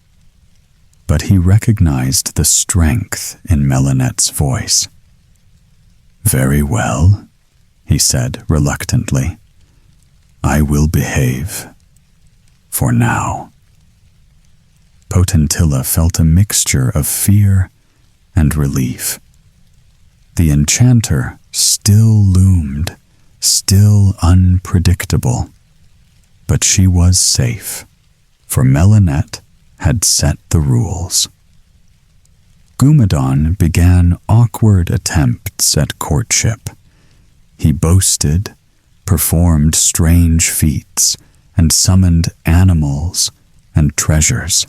But he recognized the strength in Melinette's voice. "Very well," he said reluctantly. "I will behave. For now." Potentilla felt a mixture of fear and relief. The enchanter still loomed, still unpredictable. But she was safe, for Melinette had set the rules. Gumadon began awkward attempts at courtship. He boasted, performed strange feats, and summoned animals and treasures.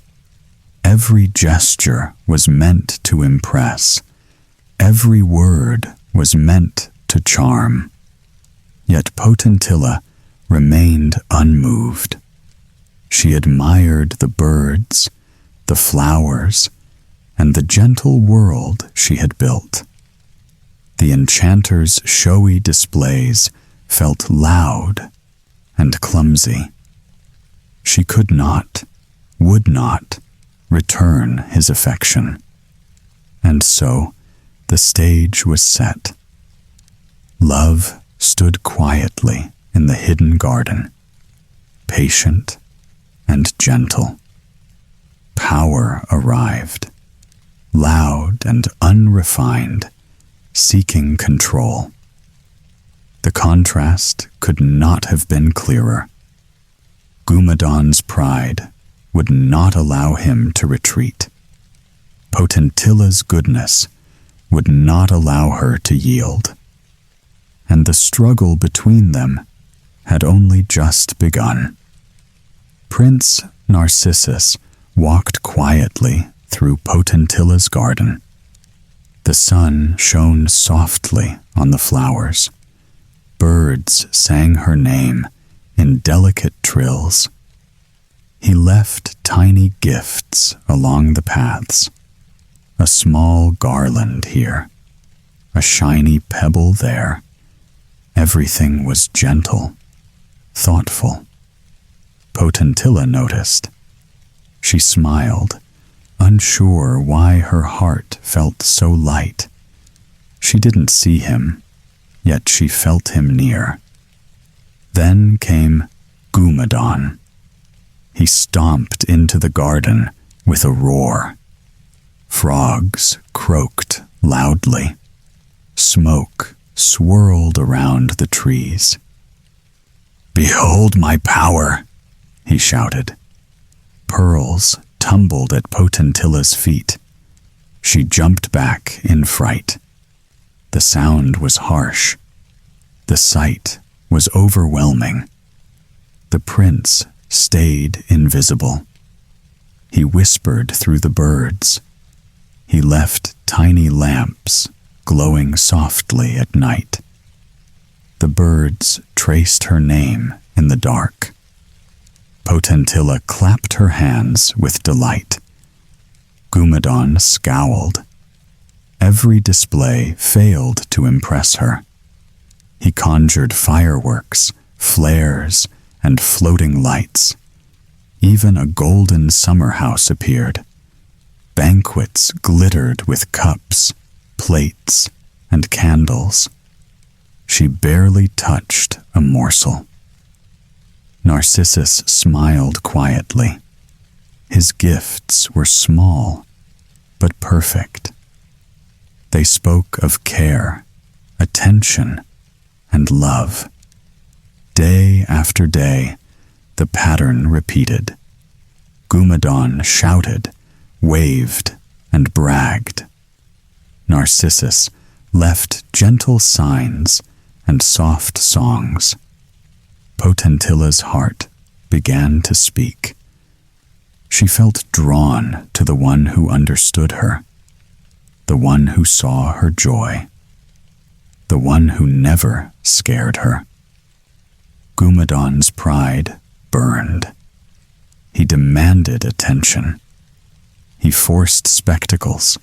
Every gesture was meant to impress. Every word was meant to charm. Yet Potentilla remained unmoved. She admired the birds, the flowers, and the gentle world she had built. The enchanter's showy displays felt loud and clumsy. She could not, would not, return his affection. And so the stage was set. Love stood quietly in the hidden garden, patient and gentle. Power arrived, loud and unrefined, seeking control. The contrast could not have been clearer. Gumadon's pride would not allow him to retreat. Potentilla's goodness would not allow her to yield. And the struggle between them had only just begun. Prince Narcissus walked quietly through Potentilla's garden. The sun shone softly on the flowers. Birds sang her name in delicate trills. He left tiny gifts along the paths. A small garland here, a shiny pebble there. Everything was gentle, thoughtful. Potentilla noticed. She smiled, unsure why her heart felt so light. She didn't see him, yet she felt him near. Then came Gumadon. He stomped into the garden with a roar. Frogs croaked loudly. Smoke swirled around the trees. "Behold my power!" he shouted. Pearls tumbled at Potentilla's feet. She jumped back in fright. The sound was harsh. The sight was overwhelming. The prince stayed invisible. He whispered through the birds. He left tiny lamps glowing softly at night. The birds traced her name in the dark. Potentilla clapped her hands with delight. Gumadon scowled. Every display failed to impress her. He conjured fireworks, flares, and floating lights. Even a golden summer house appeared. Banquets glittered with cups, plates, and candles. She barely touched a morsel. Narcissus smiled quietly. His gifts were small, but perfect. They spoke of care, attention, and love. Day after day, the pattern repeated. Gumadon shouted, waved, and bragged. Narcissus left gentle signs and soft songs. Potentilla's heart began to speak. She felt drawn to the one who understood her, the one who saw her joy, the one who never scared her. Gumadon's pride burned. He demanded attention. He forced spectacles.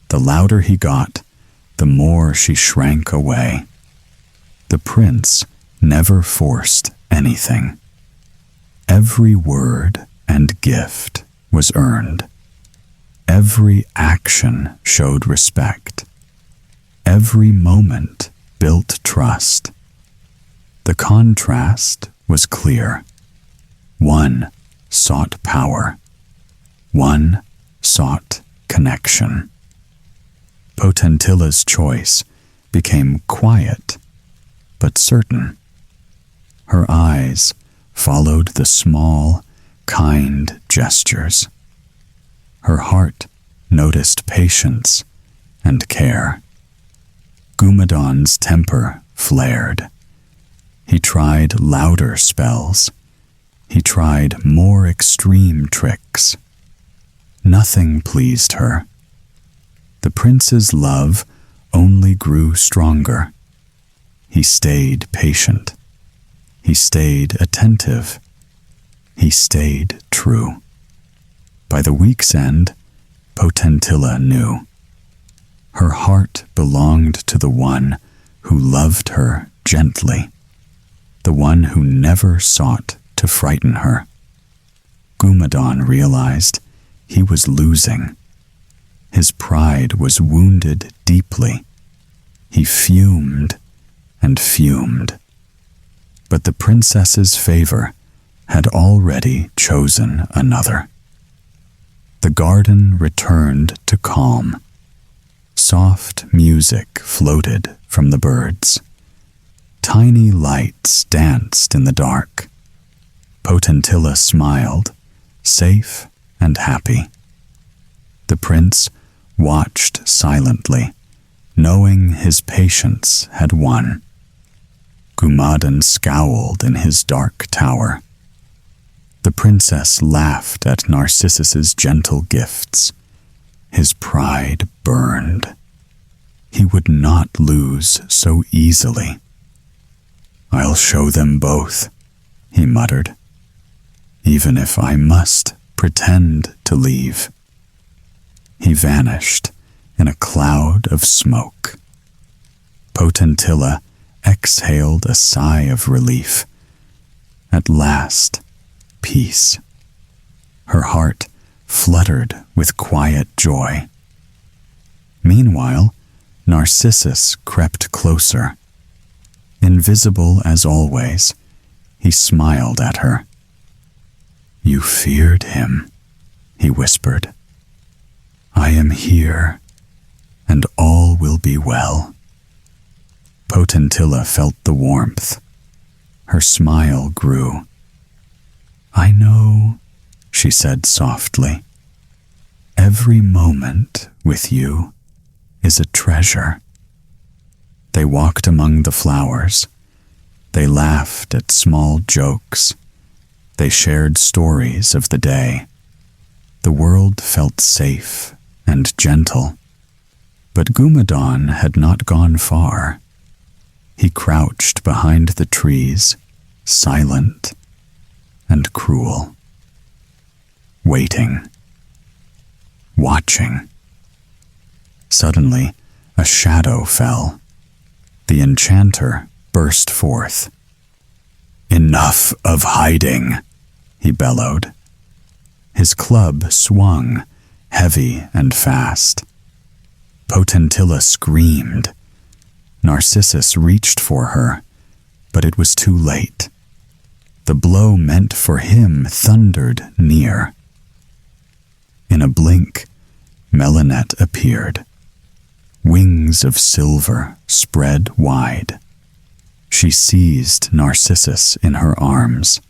The louder he got, the more she shrank away. The prince never forced anything. Every word and gift was earned. Every action showed respect. Every moment built trust. The contrast was clear. One sought power. One sought connection. Potentilla's choice became quiet but certain. Her eyes followed the small, kind gestures. Her heart noticed patience and care. Gumadon's temper flared. He tried louder spells. He tried more extreme tricks. Nothing pleased her. The prince's love only grew stronger. He stayed patient. He stayed attentive. He stayed true. By the week's end, Potentilla knew. Her heart belonged to the one who loved her gently, the one who never sought to frighten her. Gumadon realized he was losing. His pride was wounded deeply. He fumed and fumed. But the princess's favor had already chosen another. The garden returned to calm. Soft music floated from the birds. Tiny lights danced in the dark. Potentilla smiled, safe and happy. The prince watched silently, knowing his patience had won. Gumadon scowled in his dark tower. The princess laughed at Narcissus's gentle gifts. His pride burned. He would not lose so easily. "I'll show them both," he muttered, "even if I must pretend to leave." He vanished in a cloud of smoke. Potentilla exhaled a sigh of relief. At last, peace. Her heart fluttered with quiet joy. Meanwhile, Narcissus crept closer. Invisible as always, he smiled at her. "You feared him," he whispered. "I am here, and all will be well." Potentilla felt the warmth. Her smile grew. "I know," she said softly. "Every moment with you is a treasure." They walked among the flowers. They laughed at small jokes. They shared stories of the day. The world felt safe and gentle. But Gumadon had not gone far. He crouched behind the trees, silent and cruel, waiting, watching. Suddenly, a shadow fell. The enchanter burst forth. "Enough of hiding," he bellowed. His club swung, heavy and fast. Potentilla screamed. Narcissus reached for her, but it was too late. The blow meant for him thundered near. In a blink, Melinette appeared. Wings of silver spread wide. She seized Narcissus in her arms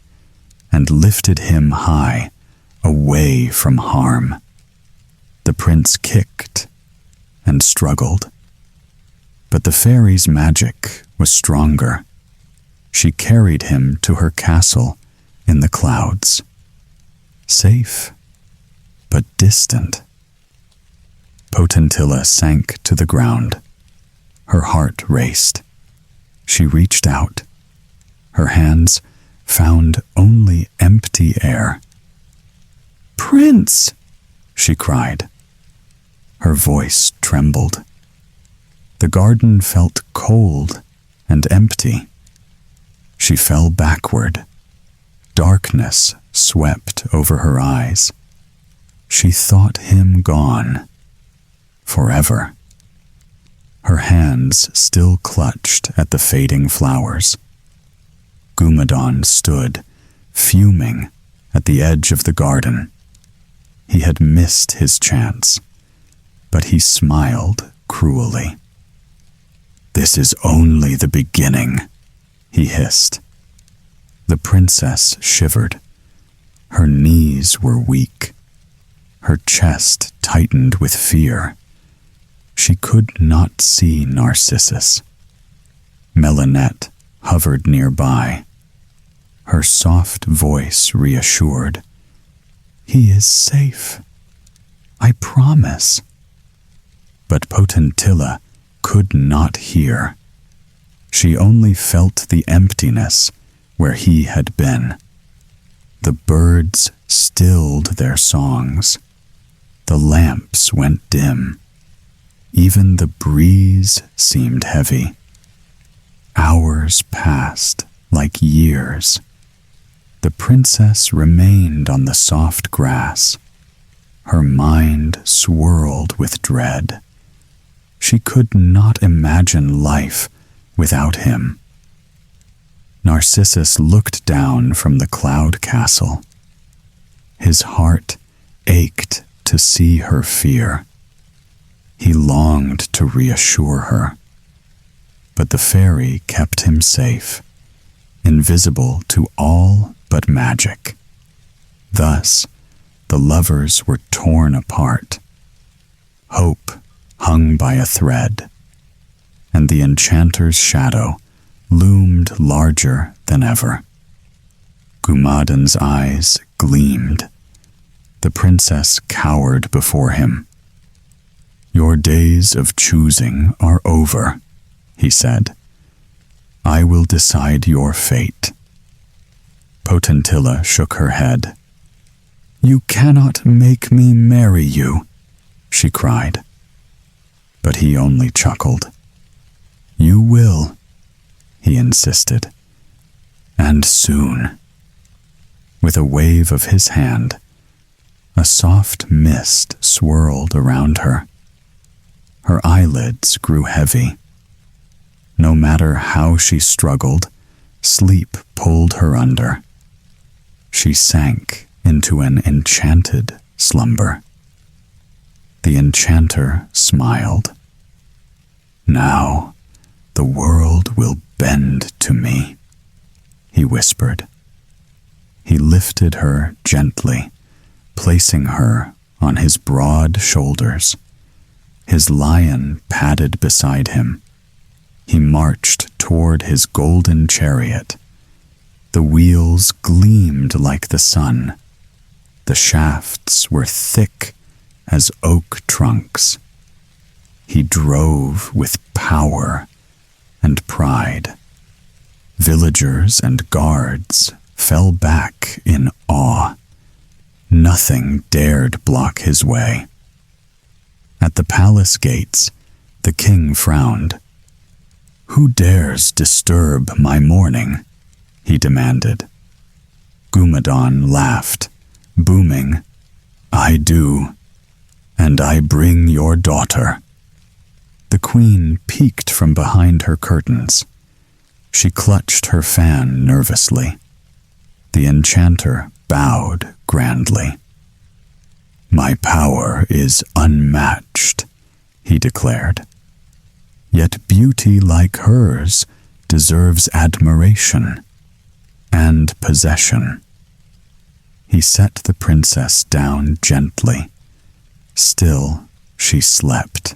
and lifted him high, away from harm. The prince kicked and struggled. But the fairy's magic was stronger. She carried him to her castle in the clouds. Safe, but distant. Potentilla sank to the ground. Her heart raced. She reached out. Her hands found only empty air. "Prince!" she cried. Her voice trembled. The garden felt cold and empty. She fell backward. Darkness swept over her eyes. She thought him gone, forever. Her hands still clutched at the fading flowers. Gumadon stood, fuming, at the edge of the garden. He had missed his chance, but he smiled cruelly. "This is only the beginning," he hissed. The princess shivered. Her knees were weak. Her chest tightened with fear. She could not see Narcissus. Melinette hovered nearby. Her soft voice reassured. "He is safe. I promise." But Potentilla could not hear. She only felt the emptiness where he had been. The birds stilled their songs. The lamps went dim. Even the breeze seemed heavy. Hours passed like years. The princess remained on the soft grass. Her mind swirled with dread. She could not imagine life without him. Narcissus looked down from the cloud castle. His heart ached to see her fear. He longed to reassure her. But the fairy kept him safe, invisible to all but magic. Thus, the lovers were torn apart. Hope hung by a thread, and the enchanter's shadow loomed larger than ever. Gumadan's eyes gleamed. The princess cowered before him. "Your days of choosing are over," he said. "I will decide your fate." Potentilla shook her head. "You cannot make me marry you," she cried. But he only chuckled. "You will," he insisted. "And soon." With a wave of his hand, a soft mist swirled around her. Her eyelids grew heavy. No matter how she struggled, sleep pulled her under. She sank into an enchanted slumber. The enchanter smiled. "Now the world will bend to me," he whispered. He lifted her gently, placing her on his broad shoulders. His lion padded beside him. He marched toward his golden chariot. The wheels gleamed like the sun. The shafts were thick as oak trunks. He drove with power and pride. Villagers and guards fell back in awe. Nothing dared block his way. At the palace gates, the king frowned. "Who dares disturb my mourning?" he demanded. Gumadan laughed, booming, "I do, and I bring your daughter." The queen peeked from behind her curtains. She clutched her fan nervously. The enchanter bowed grandly. "My power is unmatched," he declared. "Yet beauty like hers deserves admiration and possession." He set the princess down gently. Still, she slept.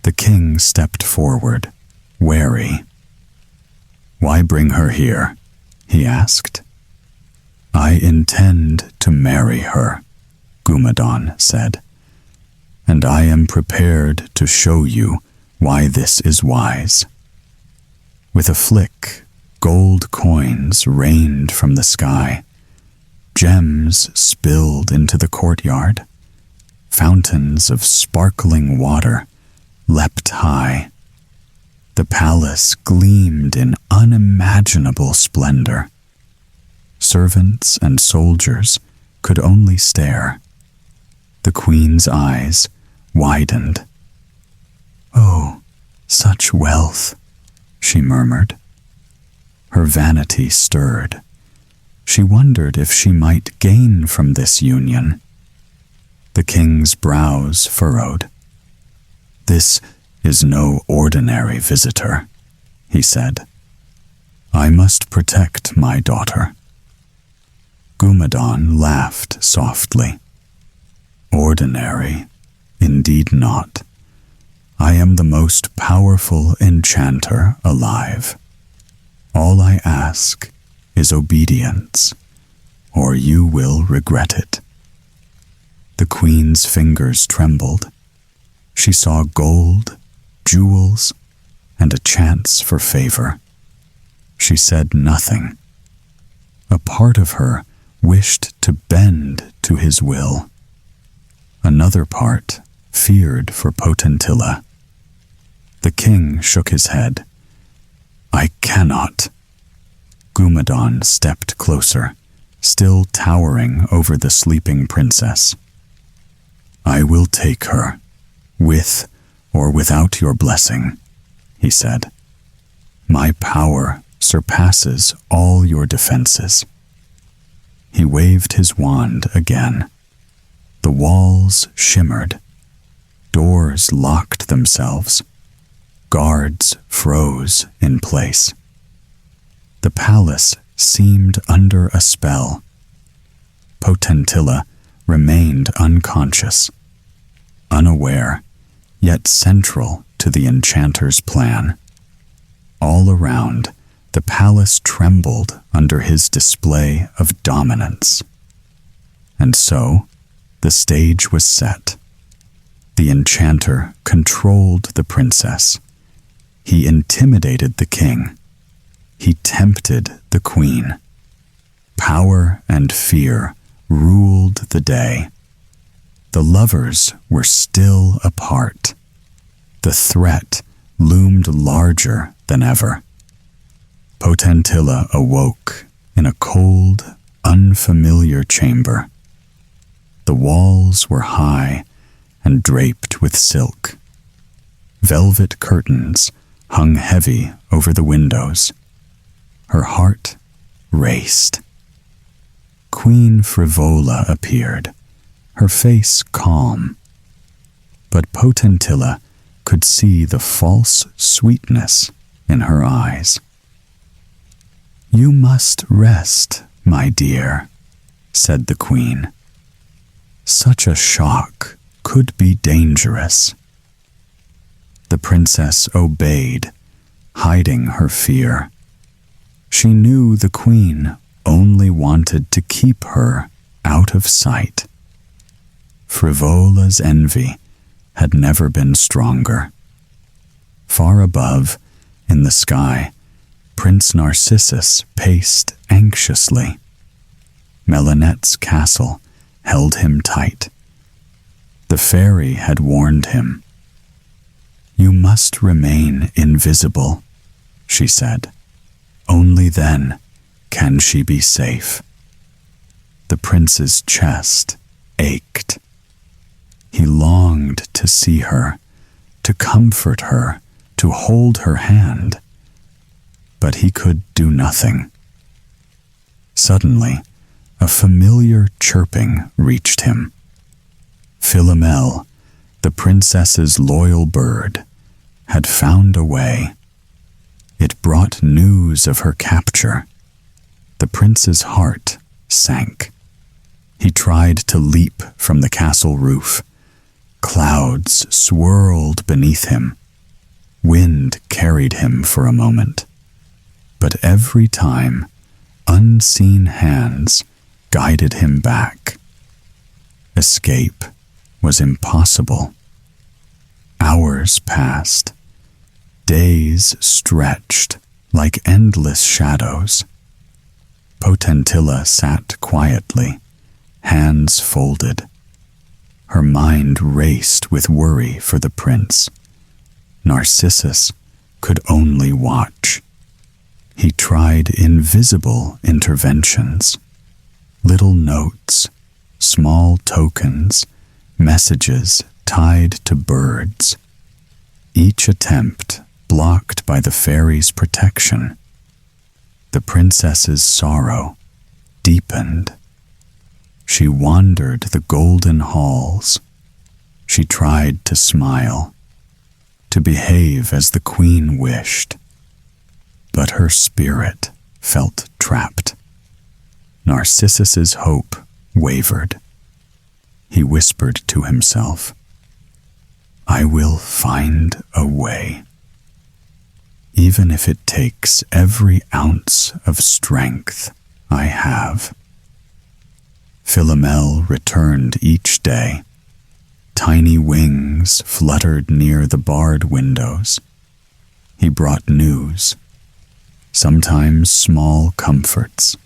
The king stepped forward, wary. "Why bring her here?" he asked. "I intend to marry her," Gumadan said, "and I am prepared to show you why this is wise." With a flick, gold coins rained from the sky. Gems spilled into the courtyard. Fountains of sparkling water leapt high. The palace gleamed in unimaginable splendor. Servants and soldiers could only stare. The queen's eyes widened. "Oh, such wealth," she murmured. Her vanity stirred. She wondered if she might gain from this union. The king's brows furrowed. "This is no ordinary visitor," he said. "I must protect my daughter." Gumadan laughed softly. "Ordinary? Indeed not. I am the most powerful enchanter alive. All I ask is obedience, or you will regret it." The queen's fingers trembled. She saw gold, jewels, and a chance for favor. She said nothing. A part of her wished to bend to his will. Another part feared for Potentilla. The king shook his head. "I cannot." Gumadon stepped closer, still towering over the sleeping princess. "I will take her, with or without your blessing," he said. "My power surpasses all your defenses." He waved his wand again. The walls shimmered. Doors locked themselves. Guards froze in place. The palace seemed under a spell. Potentilla remained unconscious, unaware, yet central to the enchanter's plan. All around, the palace trembled under his display of dominance. And so, the stage was set. The enchanter controlled the princess. He intimidated the king. He tempted the queen. Power and fear ruled the day. The lovers were still apart. The threat loomed larger than ever. Potentilla awoke in a cold, unfamiliar chamber. The walls were high and draped with silk. Velvet curtains hung heavy over the windows. Her heart raced. Queen Frivola appeared, her face calm. But Potentilla could see the false sweetness in her eyes. "You must rest, my dear," said the queen. "Such a shock could be dangerous." The princess obeyed, hiding her fear. She knew the queen only wanted to keep her out of sight. Frivola's envy had never been stronger. Far above, in the sky, Prince Narcissus paced anxiously. Melinette's castle held him tight. The fairy had warned him. "You must remain invisible," she said. "Only then can she be safe." The prince's chest ached. He longed to see her, to comfort her, to hold her hand. But he could do nothing. Suddenly, a familiar chirping reached him. Philomel, the princess's loyal bird, had found a way. It brought news of her capture. The prince's heart sank. He tried to leap from the castle roof. Clouds swirled beneath him. Wind carried him for a moment. But every time, unseen hands guided him back. Escape was impossible. Hours passed. Days stretched like endless shadows. Potentilla sat quietly, hands folded. Her mind raced with worry for the prince. Narcissus could only watch. He tried invisible interventions, little notes, small tokens, messages tied to birds. Each attempt blocked by the fairy's protection. The princess's sorrow deepened. She wandered the golden halls. She tried to smile, to behave as the queen wished. But her spirit felt trapped. Narcissus's hope wavered. He whispered to himself, "I will find a way. Even if it takes every ounce of strength I have." Philomel returned each day. Tiny wings fluttered near the barred windows. He brought news, sometimes small comforts,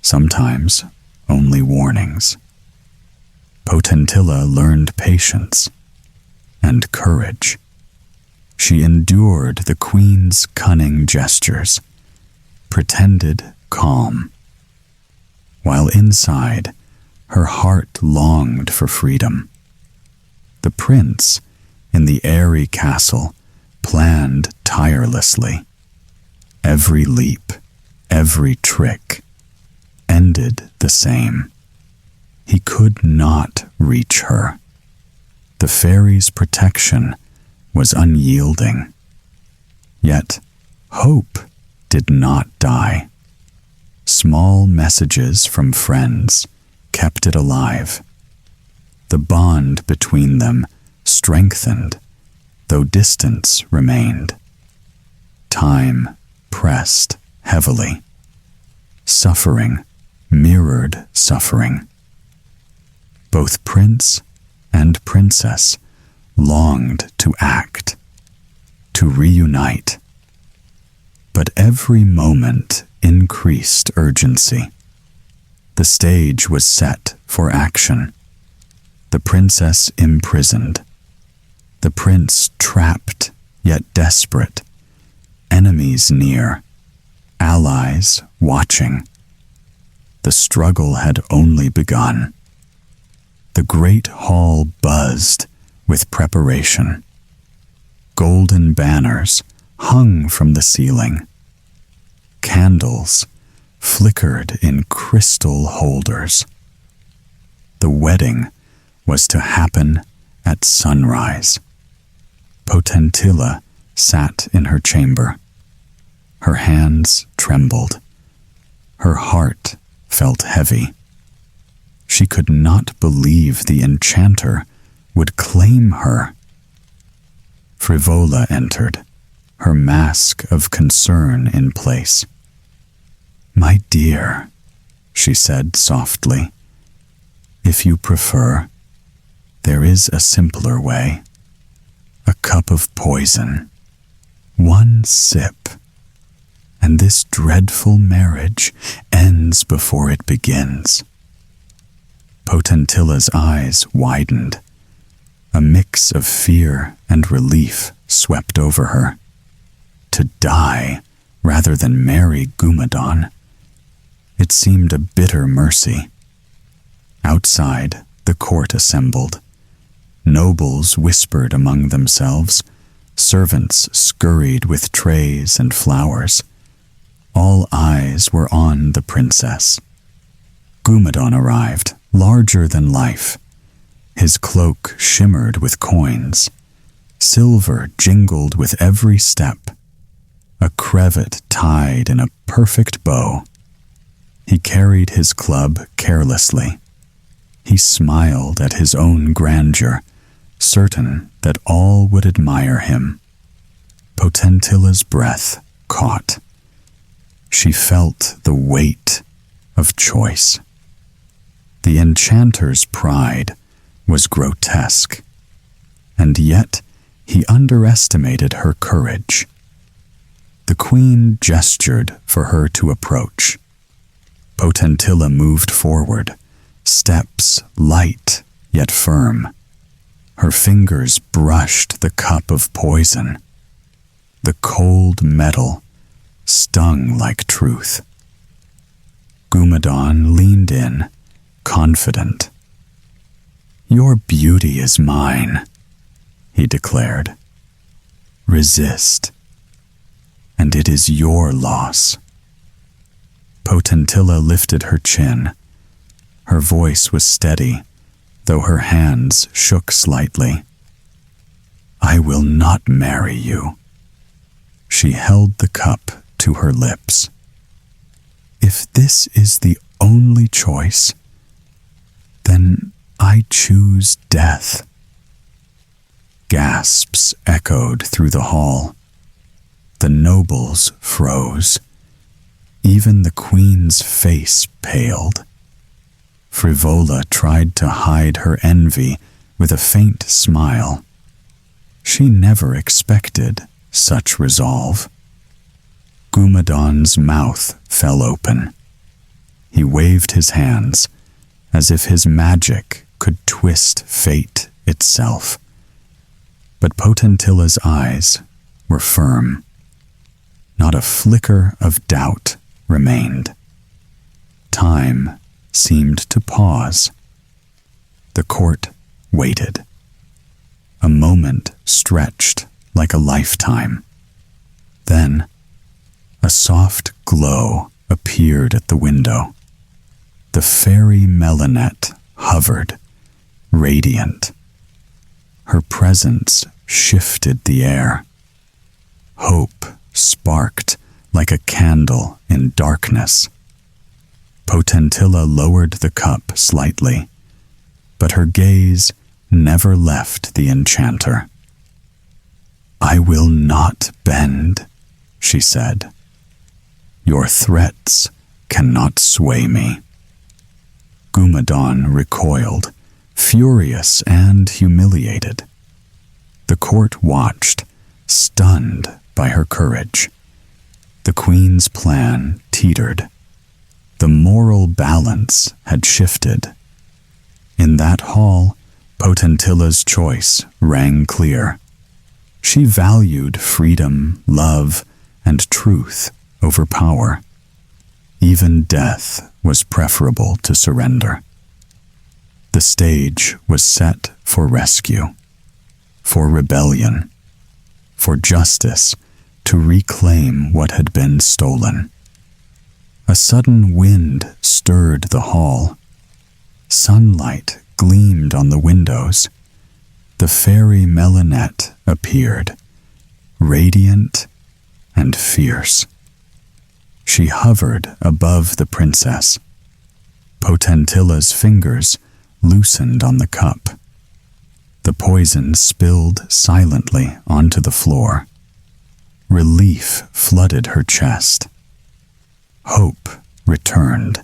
sometimes only warnings. Potentilla learned patience and courage. She endured the queen's cunning gestures, pretended calm, while inside her heart longed for freedom. The prince, in the airy castle, planned tirelessly. Every leap, every trick, ended the same. He could not reach her. The fairy's protection was unyielding. Yet hope did not die. Small messages from friends kept it alive. The bond between them strengthened, though distance remained. Time pressed heavily. Suffering mirrored suffering. Both prince and princess longed to act, to reunite. But every moment increased urgency. The stage was set for action. The princess imprisoned. The prince trapped, yet desperate. Enemies near. Allies watching. The struggle had only begun. The great hall buzzed with preparation. Golden banners hung from the ceiling. Candles flickered in crystal holders. The wedding was to happen at sunrise. Potentilla sat in her chamber. Her hands trembled. Her heart felt heavy. She could not believe the enchanter would claim her. Frivola entered, her mask of concern in place. "My dear," she said softly, "if you prefer, there is a simpler way. A cup of poison. One sip, and this dreadful marriage ends before it begins." Potentilla's eyes widened. A mix of fear and relief swept over her. To die rather than marry Gumadon. It seemed a bitter mercy. Outside, the court assembled. Nobles whispered among themselves. Servants scurried with trays and flowers. All eyes were on the princess. Gumadon arrived, larger than life. His cloak shimmered with coins. Silver jingled with every step. A cravat tied in a perfect bow. He carried his club carelessly. He smiled at his own grandeur, certain that all would admire him. Potentilla's breath caught. She felt the weight of choice. The enchanter's pride was grotesque, and yet he underestimated her courage. The queen gestured for her to approach. Potentilla moved forward, steps light yet firm. Her fingers brushed the cup of poison. The cold metal stung like truth. Gumadon leaned in, confident. "Your beauty is mine," he declared. "Resist, and it is your loss." Potentilla lifted her chin. Her voice was steady, though her hands shook slightly. "I will not marry you." She held the cup to her lips. "If this is the only choice, then I choose death." Gasps echoed through the hall. The nobles froze. Even the queen's face paled. Frivola tried to hide her envy with a faint smile. She never expected such resolve. Gumadon's mouth fell open. He waved his hands, as if his magic could twist fate itself. But Potentilla's eyes were firm. Not a flicker of doubt remained. Time seemed to pause. The court waited. A moment stretched like a lifetime. Then, a soft glow appeared at the window. The fairy Melinette hovered, radiant. Her presence shifted the air. Hope sparked like a candle in darkness. Potentilla lowered the cup slightly, but her gaze never left the enchanter. "I will not bend," she said. "Your threats cannot sway me." Gumadon recoiled, furious and humiliated. The court watched, stunned by her courage. The queen's plan teetered. The moral balance had shifted. In that hall, Potentilla's choice rang clear. She valued freedom, love, and truth over power. Even death was preferable to surrender. The stage was set for rescue, for rebellion, for justice to reclaim what had been stolen. A sudden wind stirred the hall. Sunlight gleamed on the windows. The fairy Melinette appeared, radiant and fierce. She hovered above the princess. Potentilla's fingers loosened on the cup. The poison spilled silently onto the floor. Relief flooded her chest. Hope returned,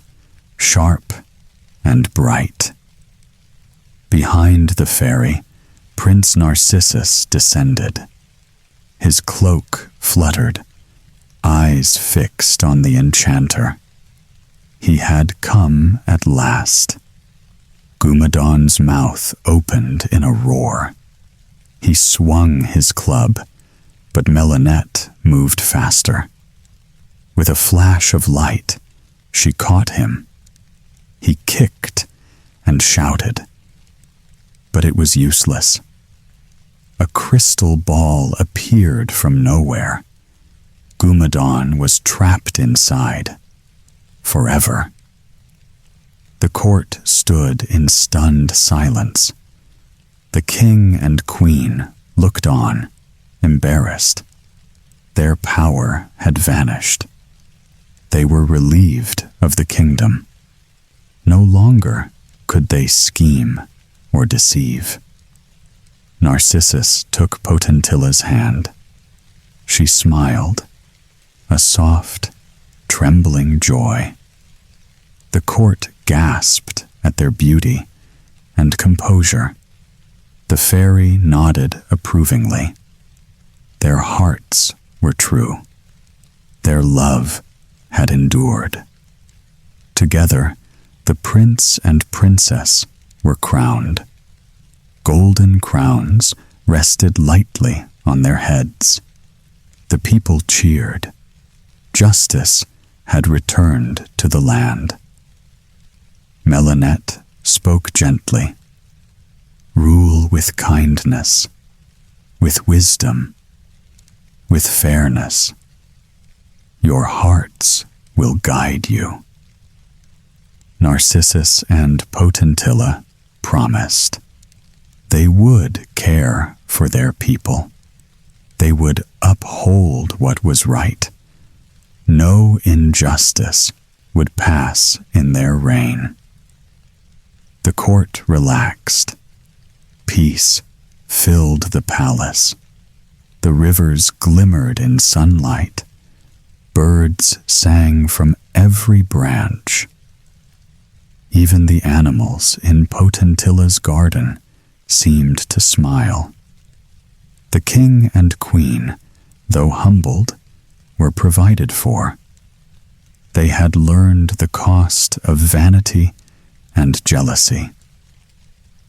sharp and bright. Behind the fairy, Prince Narcissus descended. His cloak fluttered, eyes fixed on the enchanter. He had come at last. Gumadon's mouth opened in a roar. He swung his club, but Melinette moved faster. With a flash of light, she caught him. He kicked and shouted, but it was useless. A crystal ball appeared from nowhere. Gumadon was trapped inside, forever. The court stood in stunned silence. The king and queen looked on, embarrassed. Their power had vanished. They were relieved of the kingdom. No longer could they scheme or deceive. Narcissus took Potentilla's hand. She smiled, a soft, trembling joy. The court gasped at their beauty and composure. The fairy nodded approvingly. Their hearts were true. Their love had endured. Together, the prince and princess were crowned. Golden crowns rested lightly on their heads. The people cheered. Justice had returned to the land. Melinette spoke gently. Rule with kindness, with wisdom, with fairness. Your hearts will guide you. Narcissus and Potentilla promised. They would care for their people. They would uphold what was right. No injustice would pass in their reign. The court relaxed. Peace filled the palace. The rivers glimmered in sunlight. Birds sang from every branch. Even the animals in Potentilla's garden seemed to smile. The king and queen, though humbled, were provided for. They had learned the cost of vanity and jealousy.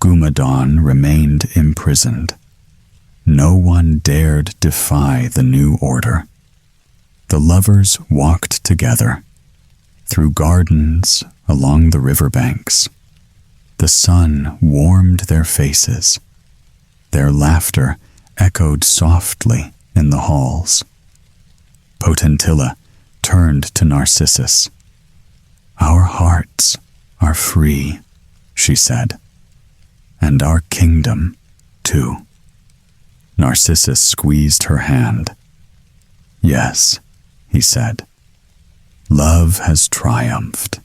Gumadon remained imprisoned. No one dared defy the new order. The lovers walked together, through gardens, along the riverbanks. The sun warmed their faces. Their laughter echoed softly in the halls. Potentilla turned to Narcissus. "Our hearts are free," she said, "and our kingdom, too." Narcissus squeezed her hand. "Yes," he said, "love has triumphed,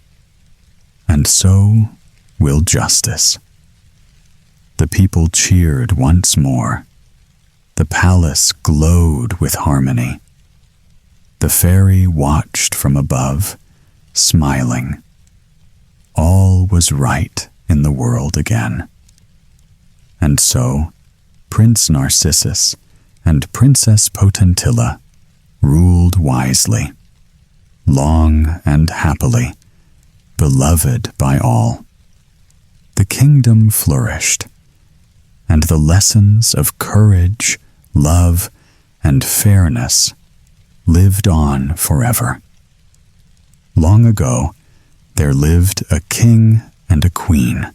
and so will justice." The people cheered once more. The palace glowed with harmony. The fairy watched from above, smiling. All was right in the world again. And so, Prince Narcissus and Princess Potentilla ruled wisely, long and happily, beloved by all. The kingdom flourished, and the lessons of courage, love, and fairness lived on forever. Long ago, there lived a king and a queen.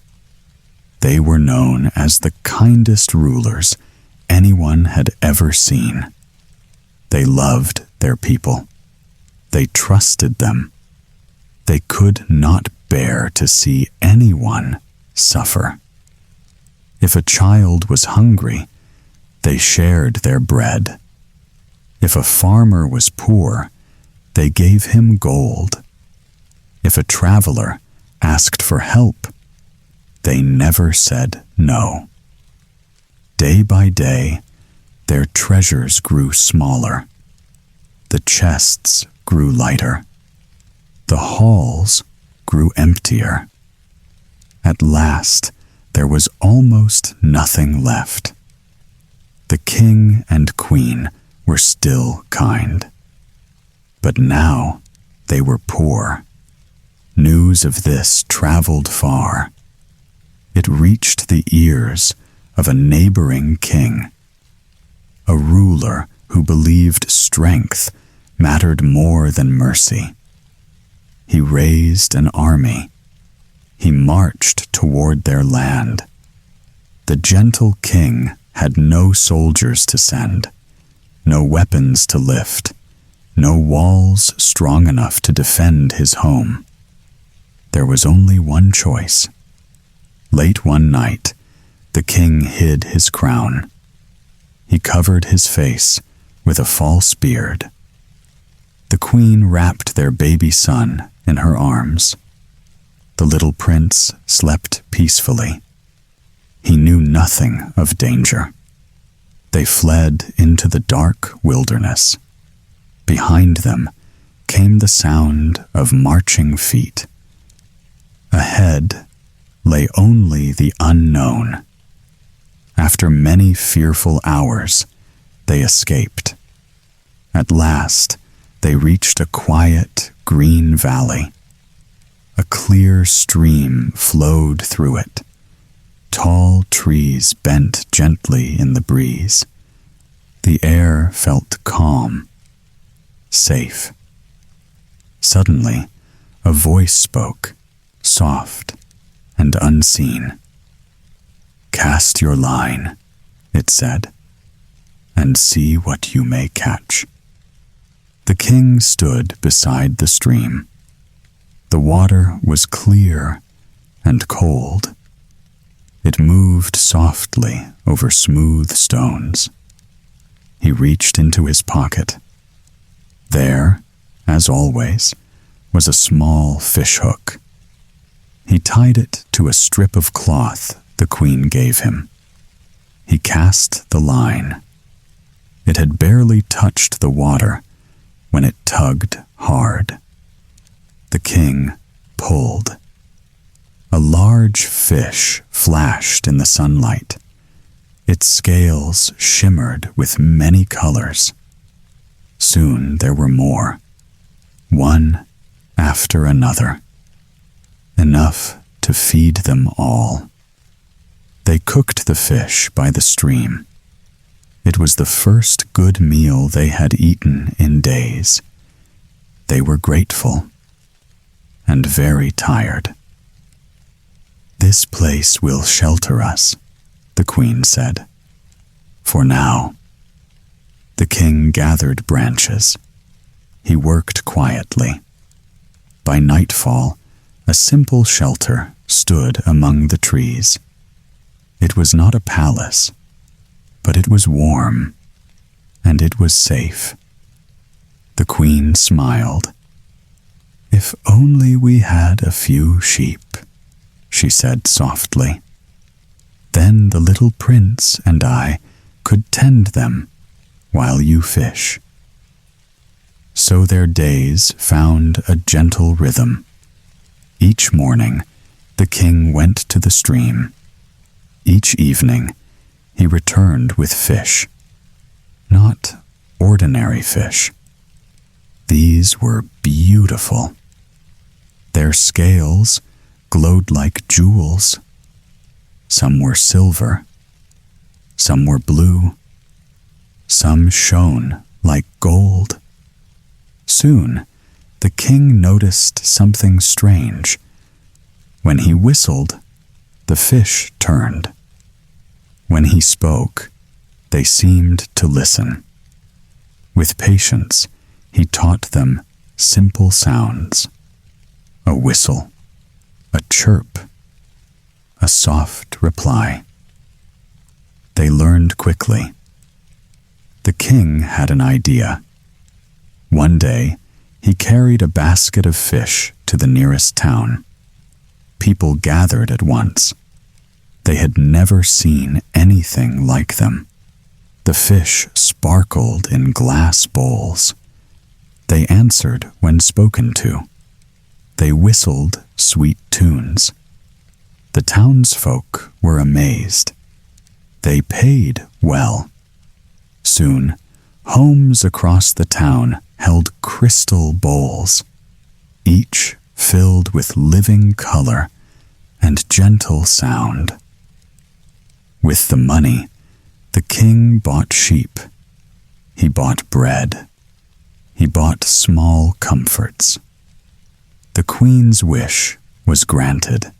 They were known as the kindest rulers anyone had ever seen. They loved their people. They trusted them. They could not bear to see anyone suffer. If a child was hungry, they shared their bread. If a farmer was poor, they gave him gold. If a traveler asked for help, they never said no. Day by day, their treasures grew smaller. The chests grew lighter. The halls grew emptier. At last, there was almost nothing left. The king and queen were still kind. But now they were poor. News of this traveled far. It reached the ears of a neighboring king, a ruler who believed strength mattered more than mercy. He raised an army. He marched toward their land. The gentle king had no soldiers to send, no weapons to lift, no walls strong enough to defend his home. There was only one choice. Late one night, the king hid his crown. He covered his face with a false beard. The queen wrapped their baby son in her arms. The little prince slept peacefully. He knew nothing of danger. They fled into the dark wilderness. Behind them came the sound of marching feet. Ahead lay only the unknown. After many fearful hours, they escaped. At last, they reached a quiet, green valley. A clear stream flowed through it. Tall trees bent gently in the breeze. The air felt calm, safe. Suddenly, a voice spoke, soft and unseen. "Cast your line," it said, "and see what you may catch." The king stood beside the stream. The water was clear and cold. It moved softly over smooth stones. He reached into his pocket. There, as always, was a small fishhook. He tied it to a strip of cloth the queen gave him. He cast the line. It had barely touched the water when it tugged hard. The king pulled. A large fish flashed in the sunlight. Its scales shimmered with many colors. Soon there were more, one after another, enough to feed them all. They cooked the fish by the stream. It was the first good meal they had eaten in days. They were grateful. and very tired. "This place will shelter us," the queen said. "For now." The king gathered branches. He worked quietly. By nightfall, a simple shelter stood among the trees. It was not a palace, but it was warm, and it was safe. The queen smiled. "If only we had a few sheep," she said softly. "Then the little prince and I could tend them while you fish." So their days found a gentle rhythm. Each morning, the king went to the stream. Each evening, he returned with fish. Not ordinary fish. These were beautiful. Their scales glowed like jewels. Some were silver. Some were blue. Some shone like gold. Soon, the king noticed something strange. When he whistled, the fish turned. When he spoke, they seemed to listen. With patience, he taught them simple sounds. A whistle, a chirp, a soft reply. They learned quickly. The king had an idea. One day, he carried a basket of fish to the nearest town. People gathered at once. They had never seen anything like them. The fish sparkled in glass bowls. They answered when spoken to. They whistled sweet tunes. The townsfolk were amazed. They paid well. Soon, homes across the town held crystal bowls, each filled with living color and gentle sound. With the money, the king bought sheep. He bought bread. He bought small comforts. The queen's wish was granted.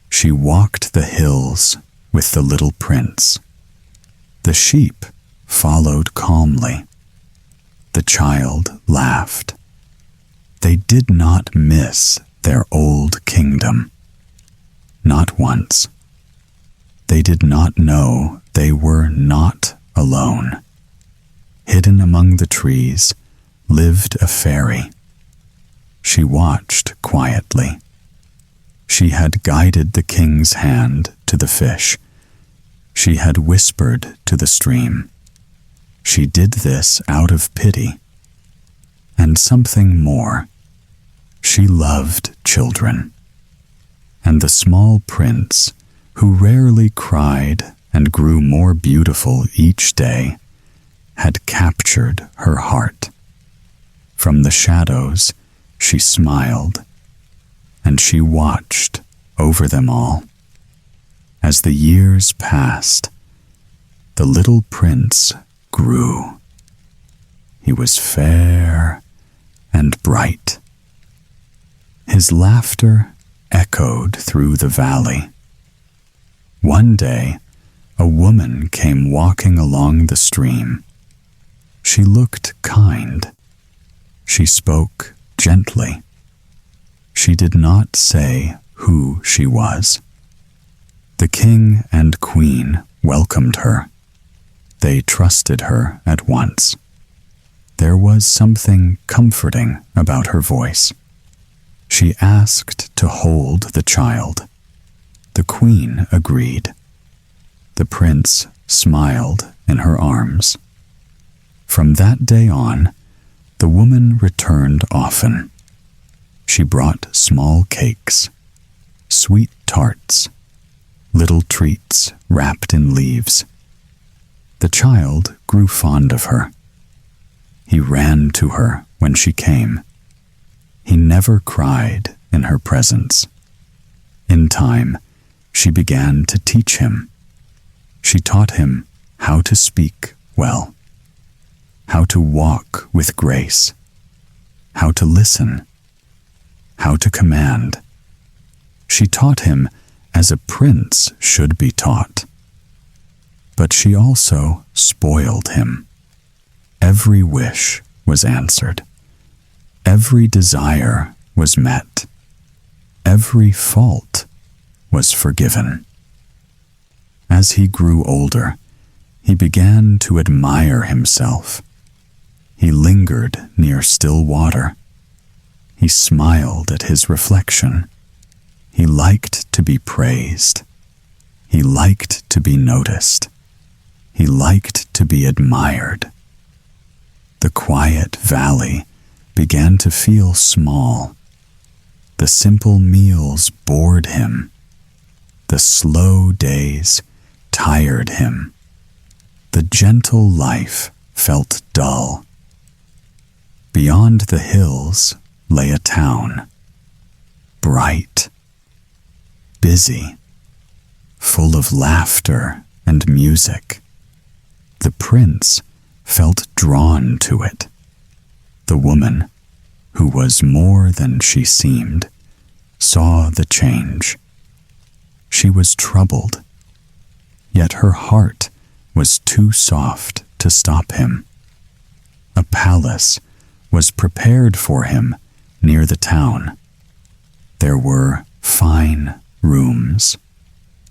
She walked the hills with the little prince. The sheep followed calmly. The child laughed. They did not miss their old kingdom. Not once. They did not know they were not alone. Hidden among the trees lived a fairy. She watched quietly. She had guided the king's hand to the fish. She had whispered to the stream. She did this out of pity. And something more. She loved children. And the small prince, who rarely cried and grew more beautiful each day, had captured her heart. From the shadows, she smiled, and she watched over them all. As the years passed, the little prince grew. He was fair and bright. His laughter echoed through the valley. One day, a woman came walking along the stream. She looked kind. She spoke gently. She did not say who she was. The king and queen welcomed her. They trusted her at once. There was something comforting about her voice. She asked to hold the child. The queen agreed. The prince smiled in her arms. From that day on, the woman returned often. She brought small cakes, sweet tarts, little treats wrapped in leaves. The child grew fond of her. He ran to her when she came. He never cried in her presence. In time, she began to teach him. She taught him how to speak well, how to walk with grace, how to listen, how to command. She taught him as a prince should be taught. But she also spoiled him. Every wish was answered. Every desire was met. Every fault was forgiven. As he grew older, he began to admire himself. He lingered near still water. He smiled at his reflection. He liked to be praised. He liked to be noticed. He liked to be admired. The quiet valley began to feel small. The simple meals bored him. The slow days tired him. The gentle life felt dull. Beyond the hills lay a town, bright, busy, full of laughter and music. The prince felt drawn to it. The woman, who was more than she seemed, saw the change. She was troubled, yet her heart was too soft to stop him. A palace was prepared for him near the town. There were fine rooms,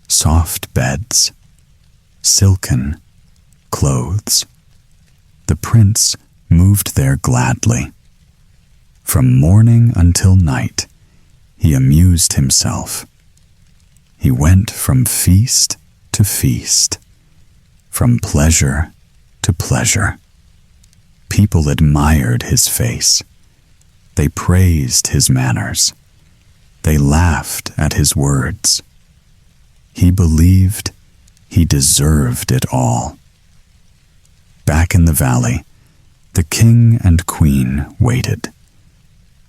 soft beds, silken clothes. The prince moved there gladly. From morning until night, he amused himself. He went from feast to feast, from pleasure to pleasure. People admired his face. They praised his manners. They laughed at his words. He believed he deserved it all. Back in the valley, the king and queen waited.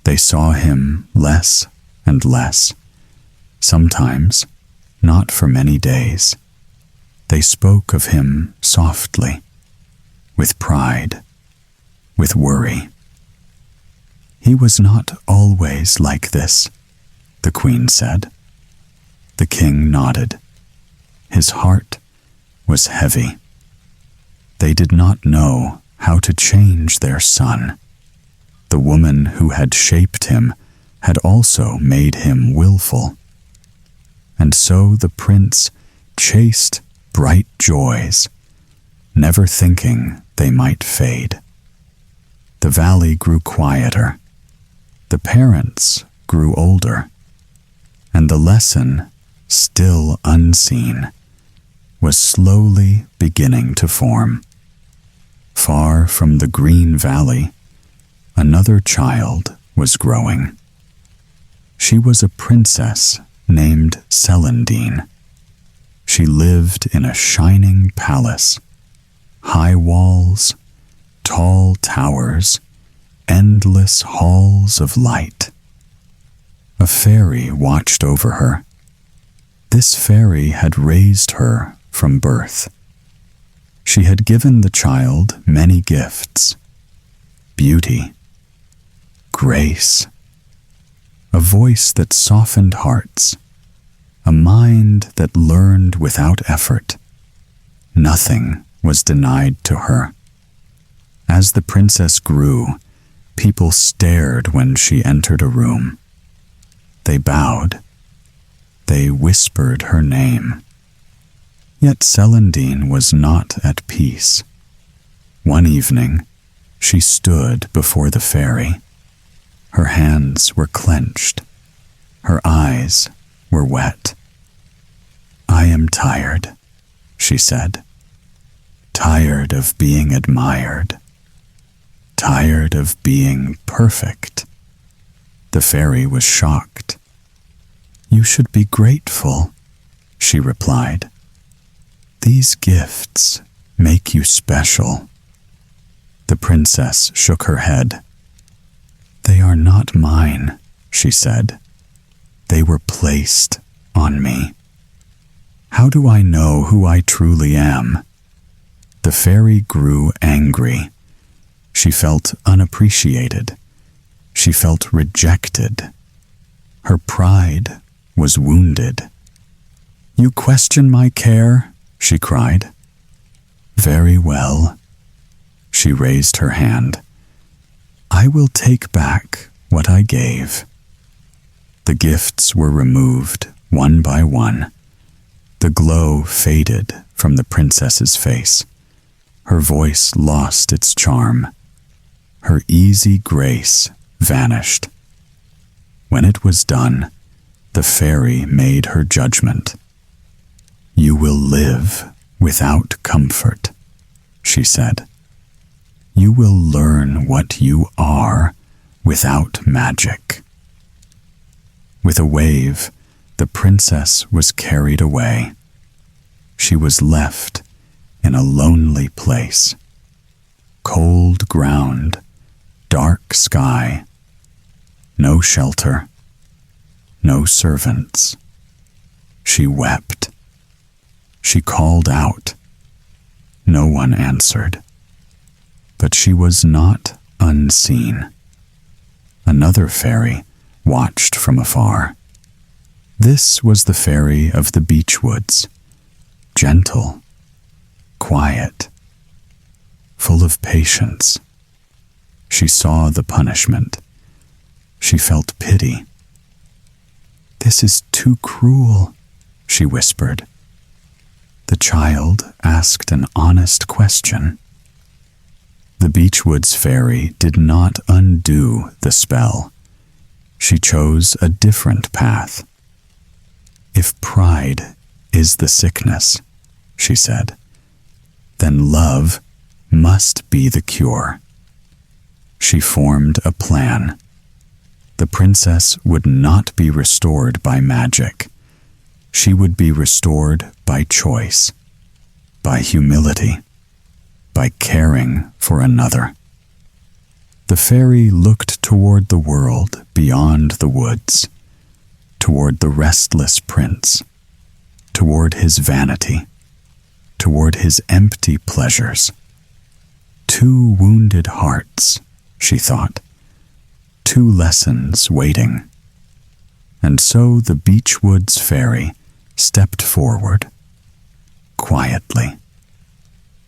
They saw him less and less, sometimes not for many days. They spoke of him softly, with pride, with worry. He was not always like this, the queen said. The king nodded. His heart was heavy. They did not know how to change their son. The woman who had shaped him had also made him willful. And so the prince chased bright joys, never thinking they might fade. The valley grew quieter. The parents grew older. And the lesson, still unseen, was slowly beginning to form. Far from the green valley, another child was growing. She was a princess named Celandine. She lived in a shining palace, high walls, tall towers, endless halls of light. A fairy watched over her. This fairy had raised her from birth. She had given the child many gifts: beauty, grace, a voice that softened hearts, a mind that learned without effort. Nothing was denied to her. As the princess grew, people stared when she entered a room. They bowed. They whispered her name. Yet Celandine was not at peace. One evening, she stood before the fairy. Her hands were clenched. Her eyes were wet. "I am tired," she said. "Tired of being admired. Tired of being perfect." The fairy was shocked. "You should be grateful," she replied. "These gifts make you special." The princess shook her head. "They are not mine," she said. "They were placed on me. How do I know who I truly am?" The fairy grew angry. She felt unappreciated. She felt rejected. Her pride was wounded. "You question my care?" she cried. "Very well." She raised her hand. "I will take back what I gave." The gifts were removed one by one. The glow faded from the princess's face. Her voice lost its charm. Her easy grace vanished. When it was done, the fairy made her judgment. "You will live without comfort," she said. "You will learn what you are without magic." With a wave, the princess was carried away. She was left in a lonely place. Cold ground, dark sky, no shelter, no servants. She wept. She called out. No one answered. But she was not unseen. Another fairy watched from afar. This was the fairy of the beech woods, gentle, quiet, full of patience. She saw the punishment. She felt pity. "This is too cruel," she whispered. The child asked an honest question. The Beechwoods fairy did not undo the spell. She chose a different path. "If pride is the sickness," she said, "then love must be the cure." She formed a plan. The princess would not be restored by magic. She would be restored by choice, by humility, by caring for another. The fairy looked toward the world beyond the woods, toward the restless prince, toward his vanity, toward his empty pleasures. Two wounded hearts, she thought, two lessons waiting. And so the Beechwoods fairy stepped forward, quietly,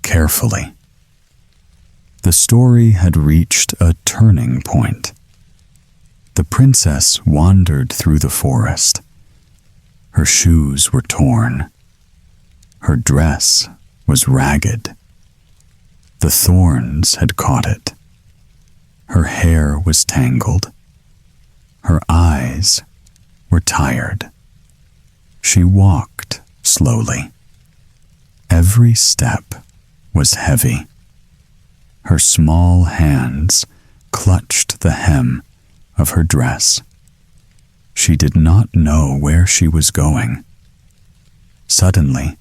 carefully. The story had reached a turning point. The princess wandered through the forest. Her shoes were torn. Her dress was ragged. The thorns had caught it. Her hair was tangled. Her eyes were tired. She walked slowly. Every step was heavy. Her small hands clutched the hem of her dress. She did not know where she was going. Suddenly,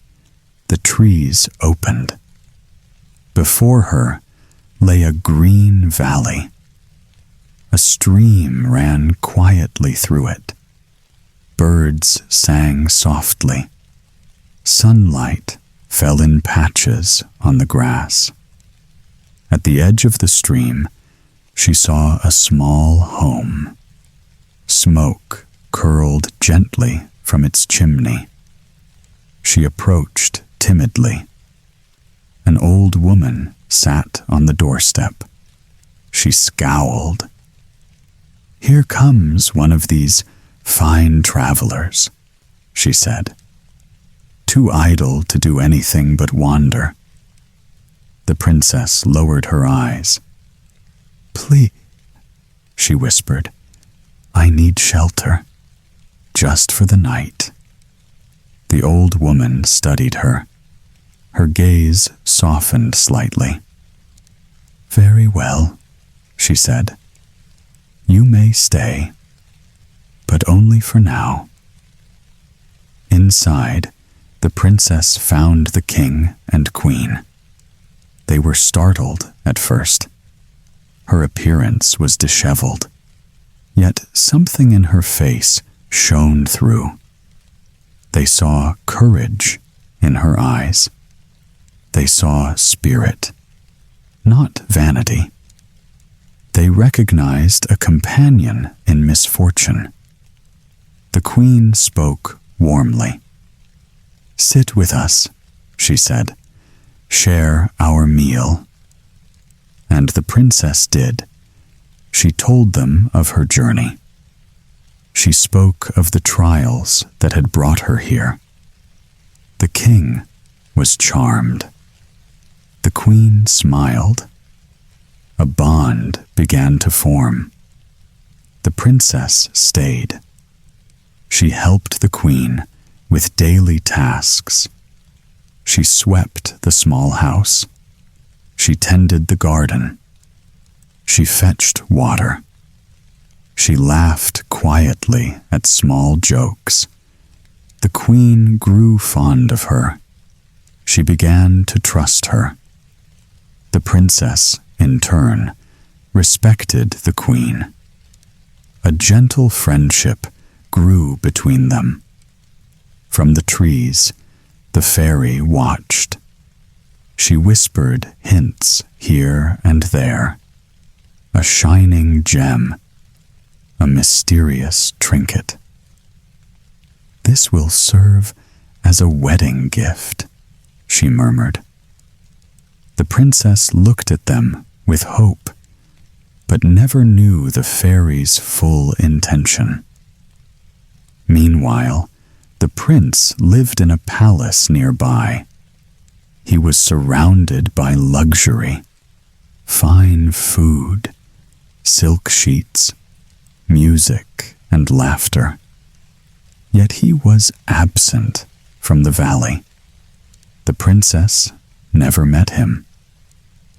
the trees opened. Before her lay a green valley. A stream ran quietly through it. Birds sang softly. Sunlight fell in patches on the grass. At the edge of the stream, she saw a small home. Smoke curled gently from its chimney. She approached timidly. An old woman sat on the doorstep. She scowled. "Here comes one of these fine travelers," she said, "too idle to do anything but wander." The princess lowered her eyes. "Please," she whispered, "I need shelter, just for the night." The old woman studied her. Her gaze softened slightly. "Very well," she said. "You may stay, but only for now." Inside, the princess found the king and queen. They were startled at first. Her appearance was disheveled, yet something in her face shone through. They saw courage in her eyes. They saw spirit, not vanity. They recognized a companion in misfortune. The queen spoke warmly. "Sit with us," she said. "Share our meal." And the princess did. She told them of her journey. She spoke of the trials that had brought her here. The king was charmed. The queen smiled. A bond began to form. The princess stayed. She helped the queen with daily tasks. She swept the small house. She tended the garden. She fetched water. She laughed quietly at small jokes. The queen grew fond of her. She began to trust her. The princess, in turn, respected the queen. A gentle friendship grew between them. From the trees, the fairy watched. She whispered hints here and there. A shining gem, a mysterious trinket. "This will serve as a wedding gift," she murmured. The princess looked at them with hope, but never knew the fairy's full intention. Meanwhile, the prince lived in a palace nearby. He was surrounded by luxury, fine food, silk sheets, music, and laughter. Yet he was absent from the valley. The princess never met him.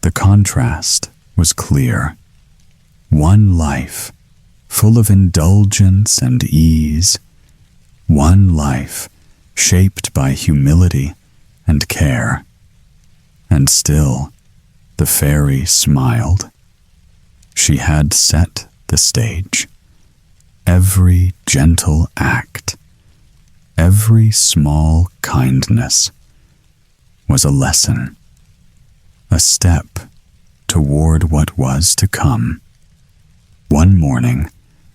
The contrast was clear. One life, full of indulgence and ease. One life, shaped by humility and care. And still, the fairy smiled. She had set the stage. Every gentle act, every small kindness was a lesson, a step toward what was to come. One morning,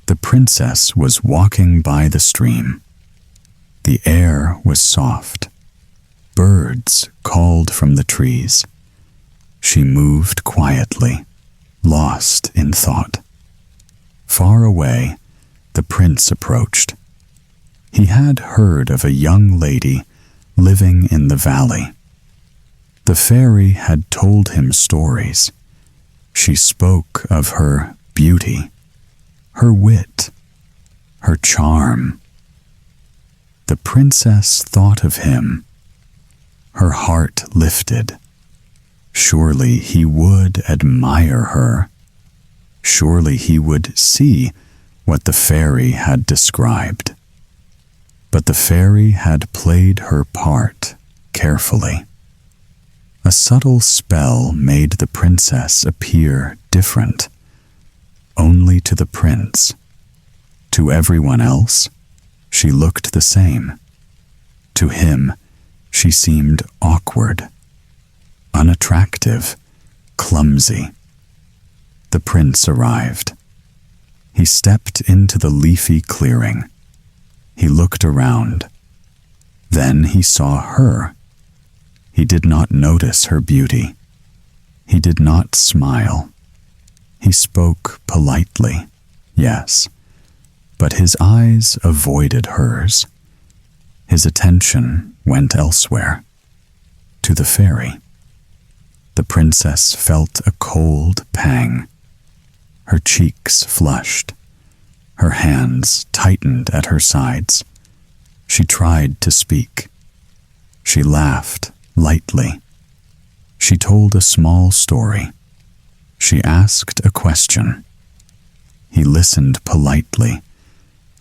the princess was walking by the stream. The air was soft. Birds called from the trees. She moved quietly, lost in thought. Far away, the prince approached. He had heard of a young lady living in the valley. The fairy had told him stories. She spoke of her beauty, her wit, her charm. The princess thought of him. Her heart lifted. Surely he would admire her. Surely he would see what the fairy had described. But the fairy had played her part carefully. A subtle spell made the princess appear different, only to the prince. To everyone else, she looked the same. To him, she seemed awkward, unattractive, clumsy. The prince arrived. He stepped into the leafy clearing. He looked around. Then he saw her. He did not notice her beauty. He did not smile. He spoke politely, yes, but his eyes avoided hers. His attention went elsewhere, to the fairy. The princess felt a cold pang. Her cheeks flushed. Her hands tightened at her sides. She tried to speak. She laughed lightly. She told a small story. She asked a question. He listened politely,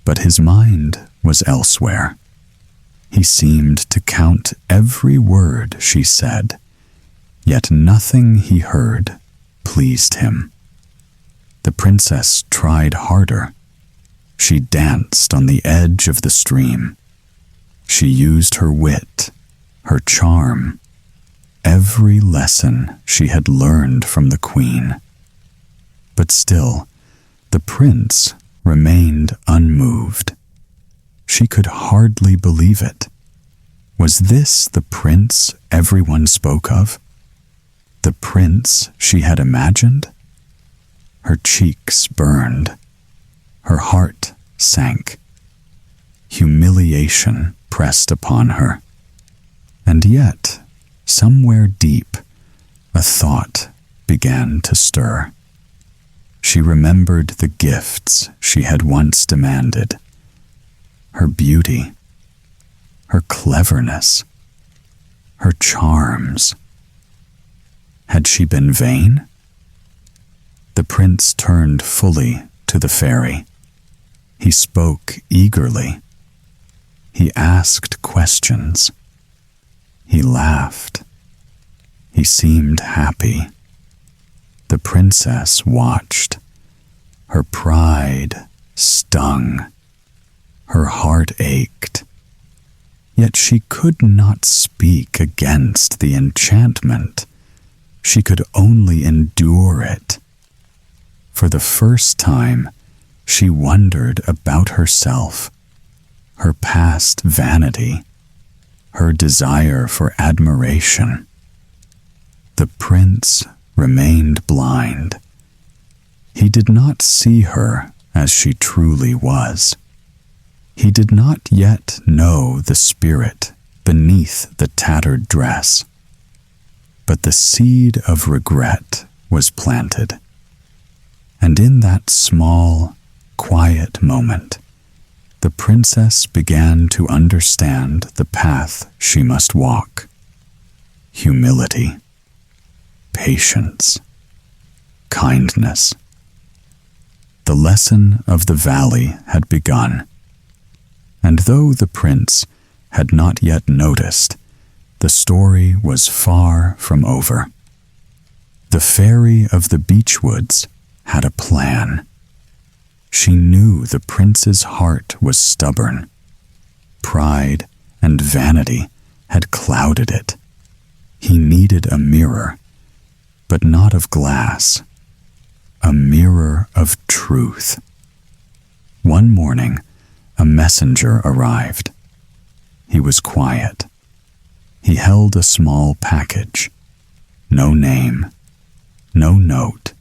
but his mind was elsewhere. He seemed to count every word she said, yet nothing he heard pleased him. The princess tried harder. She danced on the edge of the stream. She used her wit, her charm, every lesson she had learned from the queen. But still, the prince remained unmoved. She could hardly believe it. Was this the prince everyone spoke of? The prince she had imagined? Her cheeks burned. Her heart sank. Humiliation pressed upon her. And yet, somewhere deep, a thought began to stir. She remembered the gifts she had once demanded. Her beauty, her cleverness, her charms. Had she been vain? The prince turned fully to the fairy. He spoke eagerly. He asked questions. He laughed. He seemed happy. The princess watched. Her pride stung. Her heart ached. Yet she could not speak against the enchantment. She could only endure it. For the first time, she wondered about herself, her past vanity, her desire for admiration. The prince remained blind. He did not see her as she truly was. He did not yet know the spirit beneath the tattered dress. But the seed of regret was planted. And in that small, quiet moment, the princess began to understand the path she must walk. Humility, patience, kindness. The lesson of the valley had begun, and though the prince had not yet noticed, the story was far from over. The fairy of the beechwoods had a plan. She knew the prince's heart was stubborn. Pride and vanity had clouded it. He needed a mirror, but not of glass. A mirror of truth. One morning, a messenger arrived. He was quiet. He held a small package. No name, no note,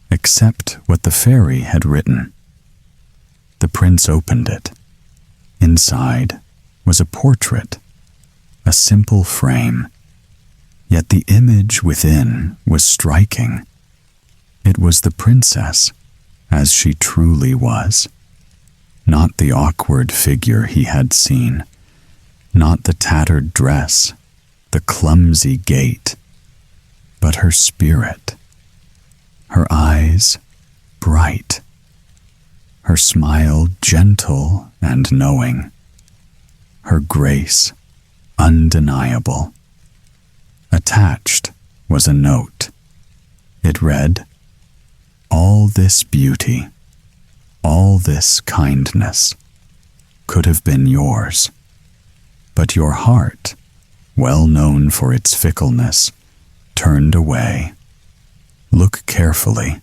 except what the fairy had written. The prince opened it. Inside was a portrait, a simple frame. Yet the image within was striking. It was the princess, as she truly was. Not the awkward figure he had seen, not the tattered dress, the clumsy gait, but her spirit. Her eyes bright, her smile gentle and knowing, her grace undeniable. Attached was a note. It read, "All this beauty, all this kindness could have been yours, but your heart, well known for its fickleness, turned away. Look carefully,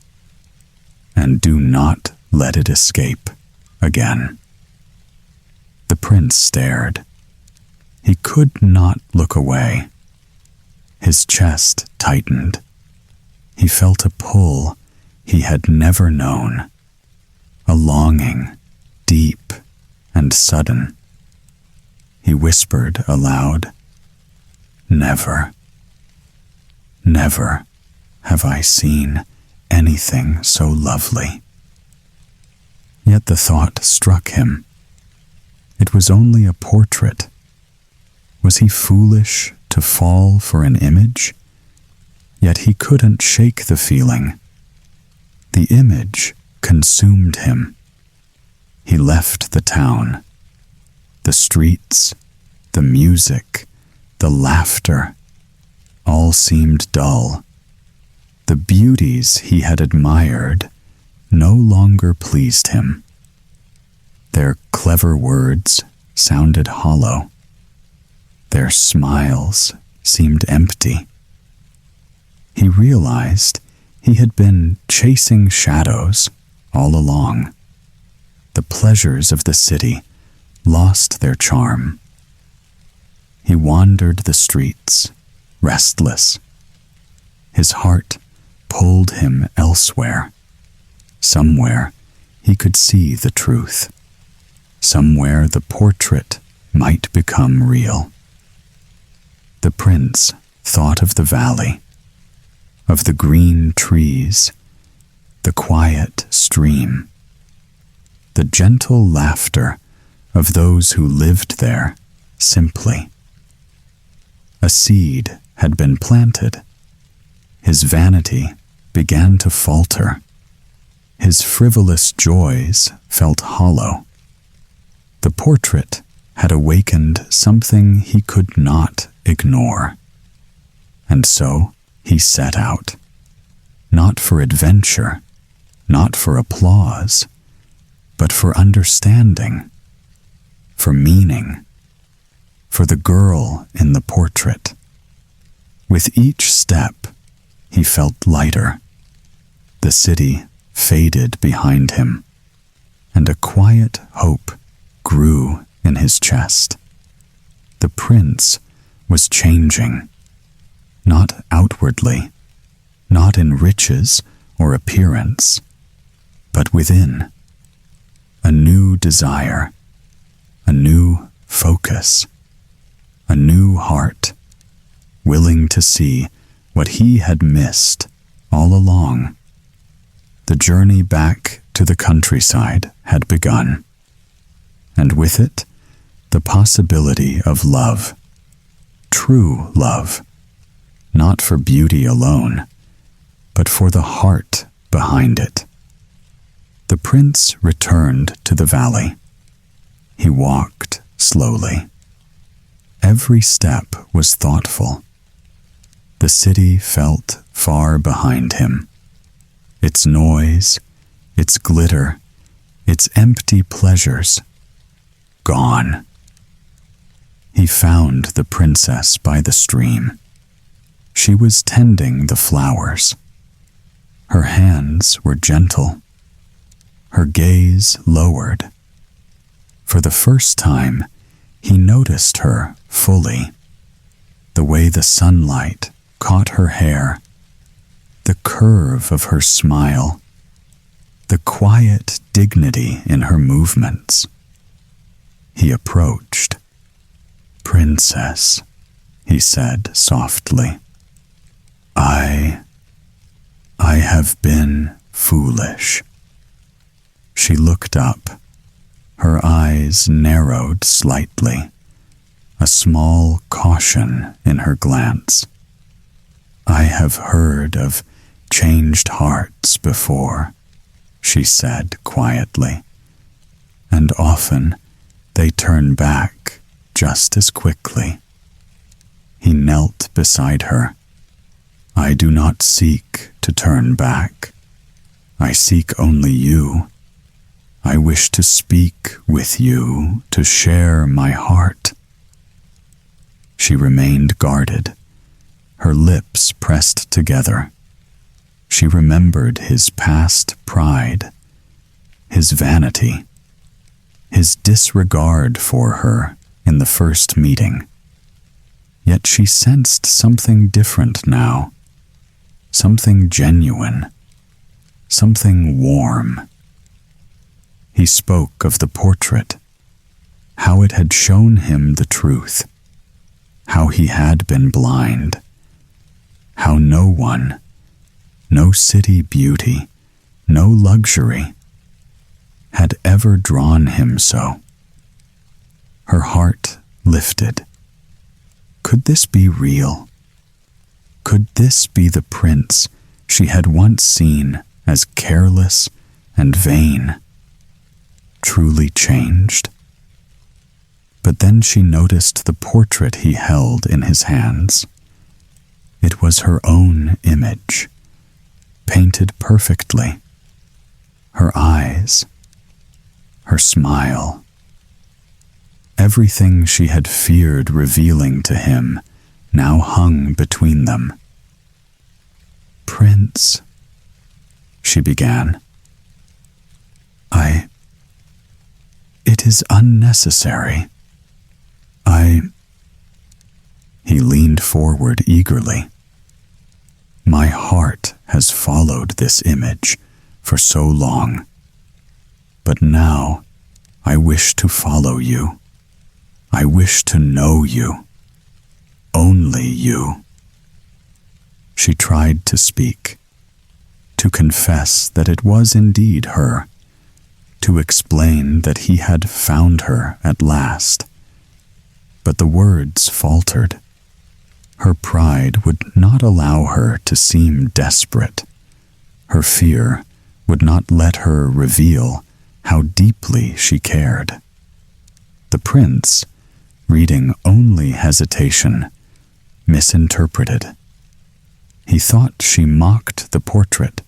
and do not let it escape again." The prince stared. He could not look away. His chest tightened. He felt a pull he had never known, a longing, deep and sudden. He whispered aloud, "Never, never have I seen anything so lovely." Yet the thought struck him. It was only a portrait. Was he foolish to fall for an image? Yet he couldn't shake the feeling. The image consumed him. He left the town. The streets, the music, the laughter, all seemed dull. The beauties he had admired no longer pleased him. Their clever words sounded hollow. Their smiles seemed empty. He realized he had been chasing shadows all along. The pleasures of the city lost their charm. He wandered the streets, restless. His heart pulled him elsewhere. Somewhere he could see the truth. Somewhere the portrait might become real. The prince thought of the valley, of the green trees, the quiet stream, the gentle laughter of those who lived there simply. A seed had been planted. His vanity began to falter. His frivolous joys felt hollow. The portrait had awakened something he could not ignore. And so he set out, not for adventure, not for applause, but for understanding, for meaning, for the girl in the portrait. With each step, he felt lighter. The city faded behind him, and a quiet hope grew in his chest. The prince was changing, not outwardly, not in riches or appearance, but within. A new desire, a new focus, a new heart, willing to see what he had missed all along. The journey back to the countryside had begun, and with it, the possibility of love, true love, not for beauty alone, but for the heart behind it. The prince returned to the valley. He walked slowly. Every step was thoughtful. The city felt far behind him. Its noise, its glitter, its empty pleasures, gone. He found the princess by the stream. She was tending the flowers. Her hands were gentle. Her gaze lowered. For the first time, he noticed her fully. The way the sunlight caught her hair, the curve of her smile, the quiet dignity in her movements. He approached. "Princess," he said softly, I have been foolish." She looked up. Her eyes narrowed slightly, a small caution in her glance. "I have heard of changed hearts before," she said quietly, "and often they turn back just as quickly." He knelt beside her. "I do not seek to turn back. I seek only you. I wish to speak with you, to share my heart." She remained guarded, her lips pressed together. She remembered his past pride, his vanity, his disregard for her in the first meeting. Yet she sensed something different now, something genuine, something warm. He spoke of the portrait, how it had shown him the truth, how he had been blind, how no one, no city beauty, no luxury, had ever drawn him so. Her heart lifted. Could this be real? Could this be the prince she had once seen as careless and vain, truly changed? But then she noticed the portrait he held in his hands. It was her own image, painted perfectly. Her eyes, her smile, everything she had feared revealing to him now hung between them. "Prince," she began, It It is unnecessary. He leaned forward eagerly. My heart has followed this image for so long, but now I wish to follow you. I wish to know you. Only you. She tried to speak, to confess that it was indeed her, to explain that he had found her at last. But the words faltered. Her pride would not allow her to seem desperate. Her fear would not let her reveal how deeply she cared. The prince, reading only hesitation, misinterpreted. He thought she mocked the portrait,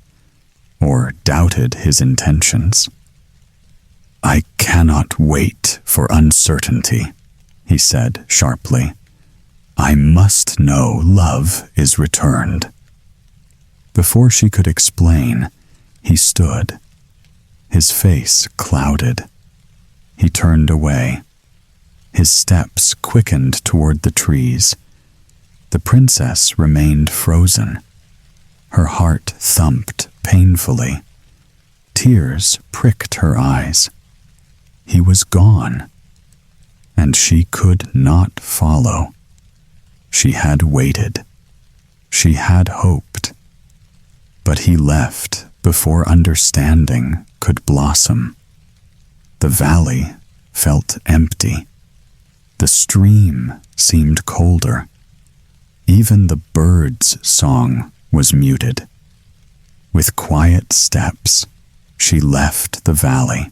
or doubted his intentions. I cannot wait for uncertainty, he said sharply. I must know love is returned. Before she could explain, he stood, his face clouded. He turned away. His steps quickened toward the trees. The princess remained frozen. Her heart thumped painfully. Tears pricked her eyes. He was gone, and she could not follow. She had waited. She had hoped. But he left before understanding could blossom. The valley felt empty. The stream seemed colder. Even the bird's song was muted. With quiet steps, she left the valley.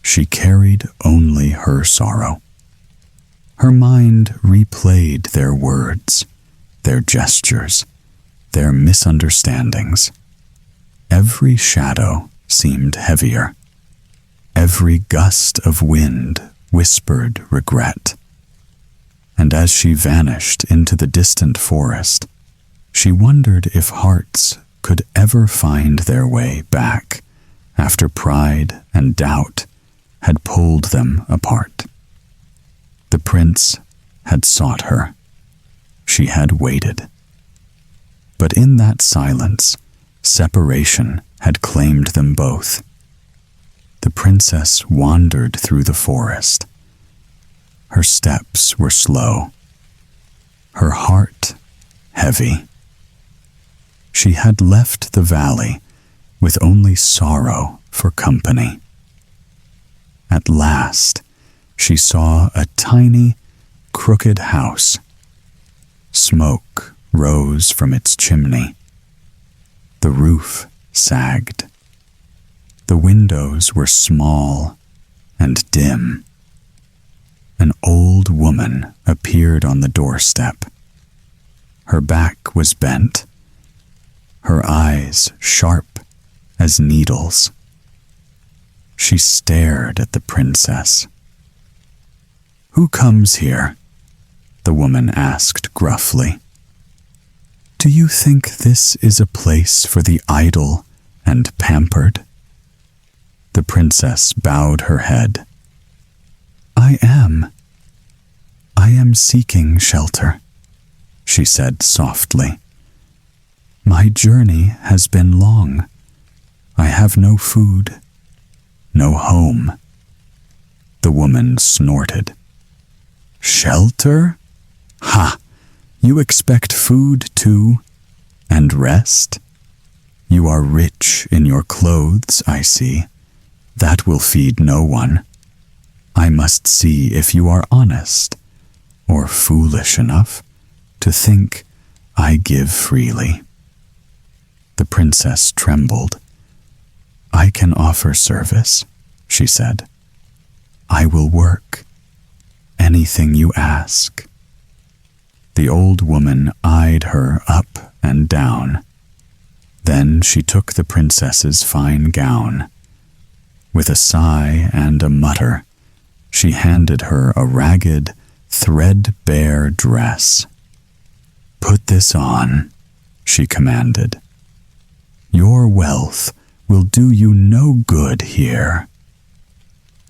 She carried only her sorrow. Her mind replayed their words, their gestures, their misunderstandings. Every shadow seemed heavier. Every gust of wind whispered regret. And as she vanished into the distant forest, she wondered if hearts could ever find their way back after pride and doubt had pulled them apart. The prince had sought her. She had waited. But in that silence, separation had claimed them both. The princess wandered through the forest. Her steps were slow, her heart heavy. She had left the valley with only sorrow for company. At last, she saw a tiny, crooked house. Smoke rose from its chimney. The roof sagged. The windows were small and dim. An old woman appeared on the doorstep. Her back was bent, her eyes sharp as needles. She stared at the princess. Who comes here? The woman asked gruffly. Do you think this is a place for the idle and pampered? The princess bowed her head. I am seeking shelter, she said softly. My journey has been long. I have no food, no home. The woman snorted. Shelter? Ha! You expect food too, and rest? You are rich in your clothes, I see. That will feed no one. I must see if you are honest, or foolish enough to think I give freely. The princess trembled. I can offer service, she said. I will work. Anything you ask. The old woman eyed her up and down. Then she took the princess's fine gown. With a sigh and a mutter, she handed her a ragged, threadbare dress. Put this on, she commanded. Your wealth will do you no good here.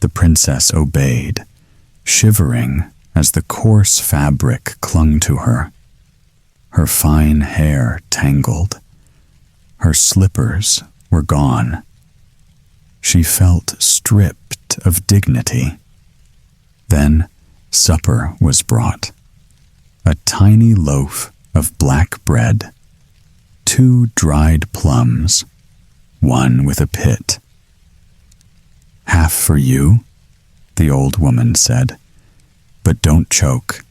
The princess obeyed, shivering as the coarse fabric clung to her. Her fine hair tangled. Her slippers were gone. She felt stripped of dignity. Then supper was brought. A tiny loaf of black bread, 2 dried plums, 1 with a pit. "Half for you," the old woman said, "but don't choke.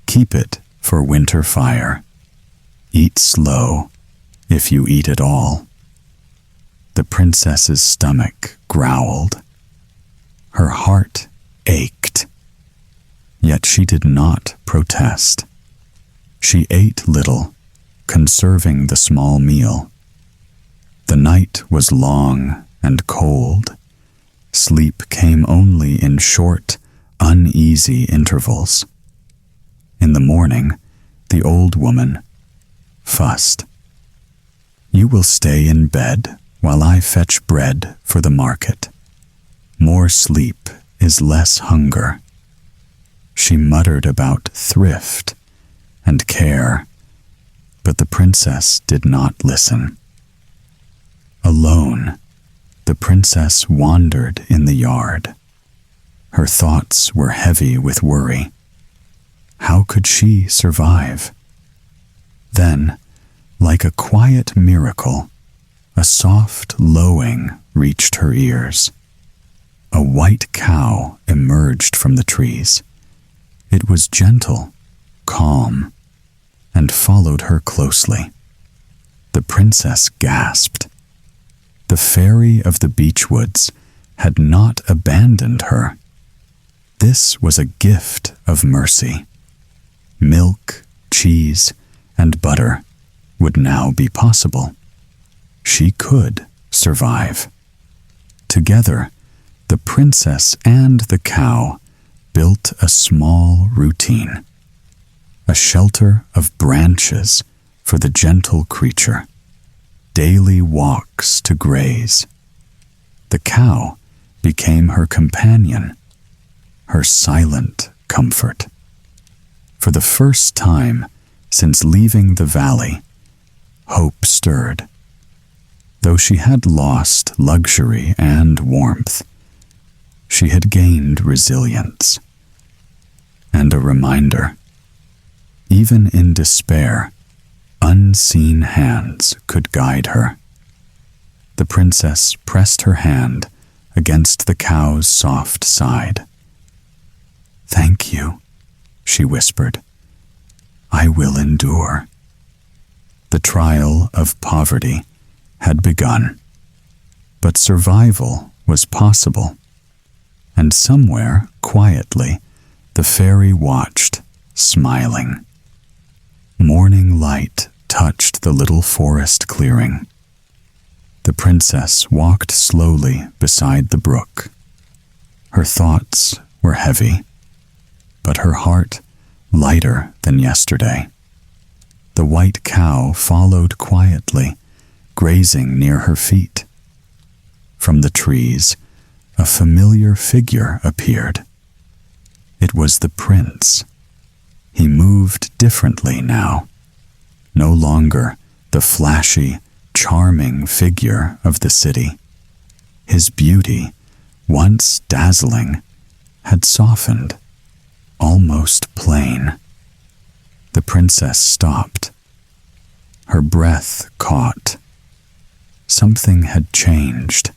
Keep it for winter fire. Eat slow, if you eat at all." The princess's stomach growled. Her heart ached. Yet she did not protest. She ate little, conserving the small meal. The night was long and cold. Sleep came only in short, uneasy intervals. In the morning, the old woman fussed. "You will stay in bed while I fetch bread for the market. More sleep is less hunger." She muttered about thrift and care, but the princess did not listen. Alone, the princess wandered in the yard. Her thoughts were heavy with worry. How could she survive? Then, like a quiet miracle, a soft lowing reached her ears. A white cow emerged from the trees. It was gentle, calm, and followed her closely. The princess gasped. The fairy of the beechwoods had not abandoned her. This was a gift of mercy. Milk, cheese, and butter would now be possible. She could survive. Together, the princess and the cow built a small routine, a shelter of branches for the gentle creature, daily walks to graze. The cow became her companion, her silent comfort. For the first time since leaving the valley, hope stirred. Though she had lost luxury and warmth, she had gained resilience and a reminder. Even in despair, unseen hands could guide her. The princess pressed her hand against the cow's soft side. "Thank you," she whispered. "I will endure." The trial of poverty had begun, but survival was possible. And somewhere, quietly, the fairy watched, smiling. Morning light touched the little forest clearing. The princess walked slowly beside the brook. Her thoughts were heavy, but her heart lighter than yesterday. The white cow followed quietly, grazing near her feet. From the trees, a familiar figure appeared. It was the prince. He moved differently now, no longer the flashy, charming figure of the city. His beauty, once dazzling, had softened, almost plain. The princess stopped. Her breath caught. Something had changed.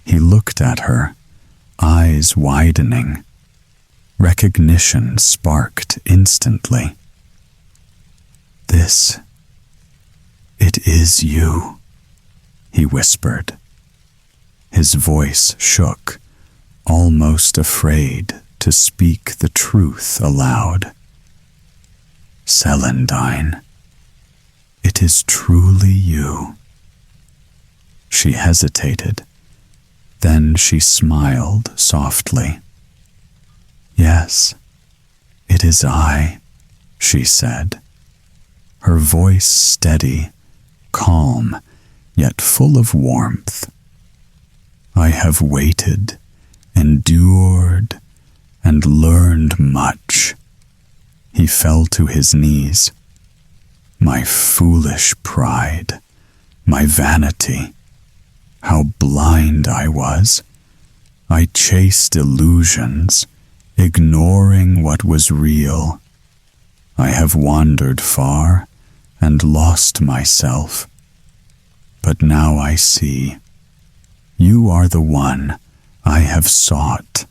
He looked at her, eyes widening. Recognition sparked instantly. It is you," he whispered. His voice shook, almost afraid to speak the truth aloud. "Celandine, it is truly you." She hesitated. Then she smiled softly. "Yes, it is I," she said, her voice steady, calm, yet full of warmth. "I have waited endured, and learned much. He fell to his knees. My foolish pride, my vanity, how blind I was. I chased illusions, ignoring what was real. I have wandered far and lost myself. But now I see, you are the one I have sought.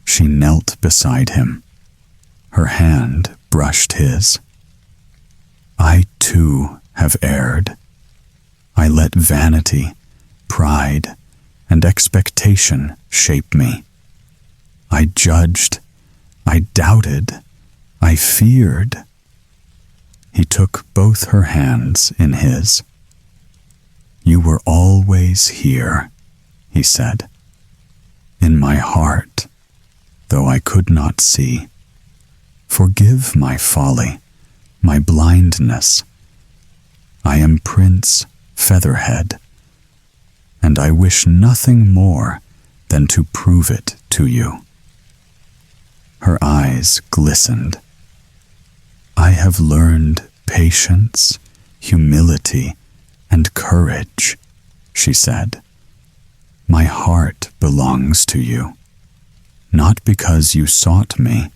She knelt beside him. Her hand brushed his. I too have erred. I let vanity, pride, and expectation shape me. I judged, I doubted, I feared. He took both her hands in his. You were always here, he said, in my heart, though I could not see. Forgive my folly, my blindness. I am Prince Featherhead, and I wish nothing more than to prove it to you. Her eyes glistened. I have learned patience, humility, and courage, she said. My heart belongs to you, not because you sought me,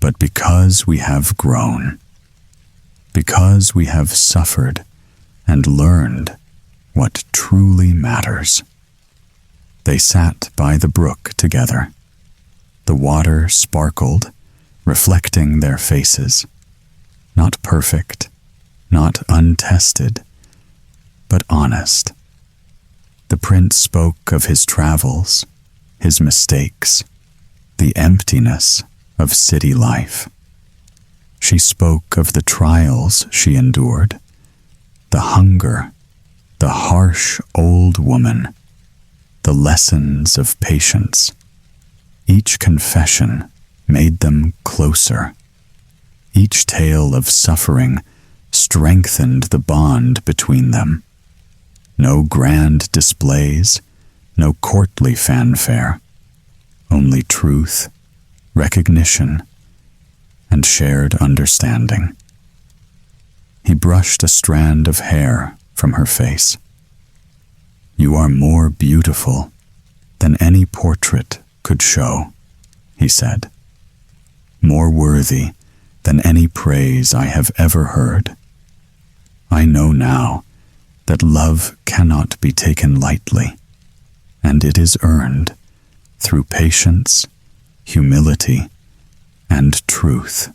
but because we have grown, because we have suffered and learned what truly matters. They sat by the brook together. The water sparkled, reflecting their faces. Not perfect, not untested, but honest. The prince spoke of his travels, his mistakes, the emptiness of city life. She spoke of the trials she endured, the hunger, the harsh old woman, the lessons of patience. Each confession made them closer. Each tale of suffering strengthened the bond between them. No grand displays, no courtly fanfare, only truth, recognition, and shared understanding. He brushed a strand of hair from her face. You are more beautiful than any portrait could show, he said. More worthy than any praise I have ever heard. I know now that love cannot be taken lightly, and it is earned through patience, humility, and truth.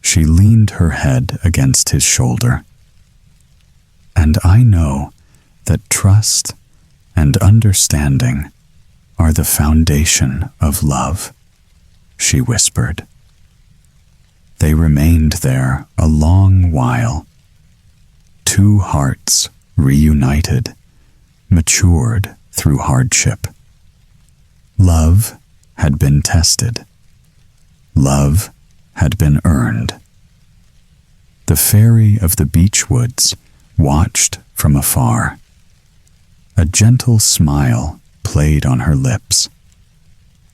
She leaned her head against his shoulder. And I know that trust and understanding are the foundation of love, she whispered. They remained there a long while. Two hearts reunited, matured through hardship. Love had been tested. Love had been earned. The fairy of the beech woods watched from afar. A gentle smile played on her lips.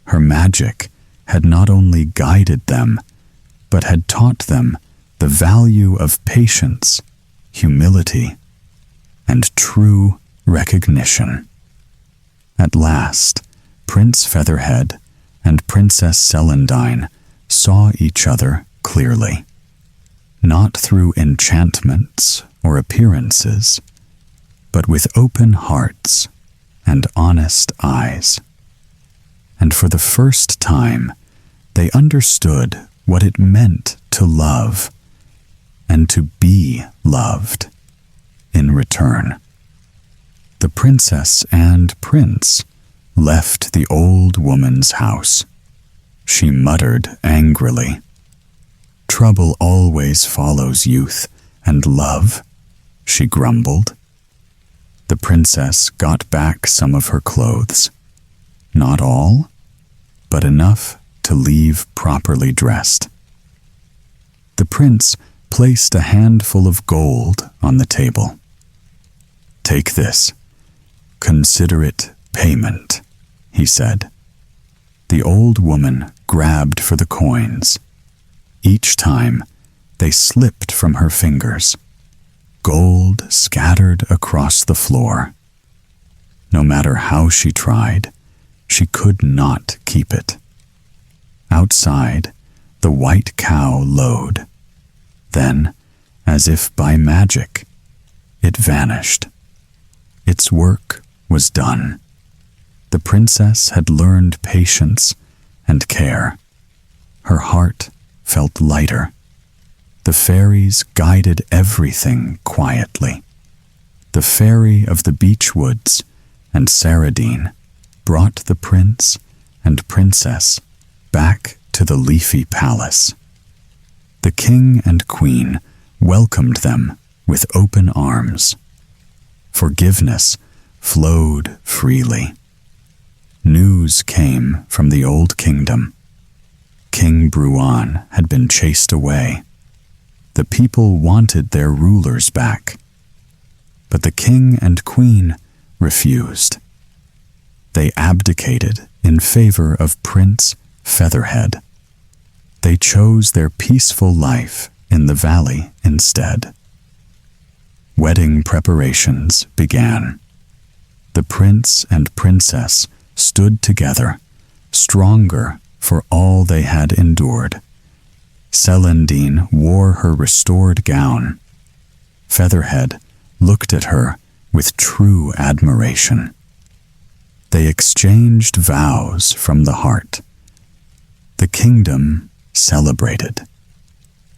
Her magic had not only guided them, but had taught them the value of patience, humility, and true recognition. At last, Prince Featherhead and Princess Celandine saw each other clearly, not through enchantments or appearances, but with open hearts and honest eyes. And for the first time, they understood what it meant to love and to be loved in return. The princess and prince left the old woman's house. She muttered angrily, "Trouble always follows youth and love," she grumbled. The princess got back some of her clothes. Not all, but enough to leave properly dressed. The prince placed a handful of gold on the table. "Take this. Consider it payment," he said. The old woman grabbed for the coins. Each time, they slipped from her fingers. Gold scattered across the floor. No matter how she tried, she could not keep it. Outside, the white cow lowed. Then, as if by magic, it vanished. Its work was done. The princess had learned patience and care. Her heart felt lighter. The fairies guided everything quietly. The fairy of the beech woods and Celandine brought the prince and princess back to the leafy palace. The king and queen welcomed them with open arms. Forgiveness flowed freely. News came from the old kingdom. King Bruin had been chased away. The people wanted their rulers back. But the king and queen refused. They abdicated in favor of Prince Featherhead. They chose their peaceful life in the valley instead. Wedding preparations began. The prince and princess stood together, stronger for all they had endured. Celandine wore her restored gown. Featherhead looked at her with true admiration. They exchanged vows from the heart. The kingdom celebrated.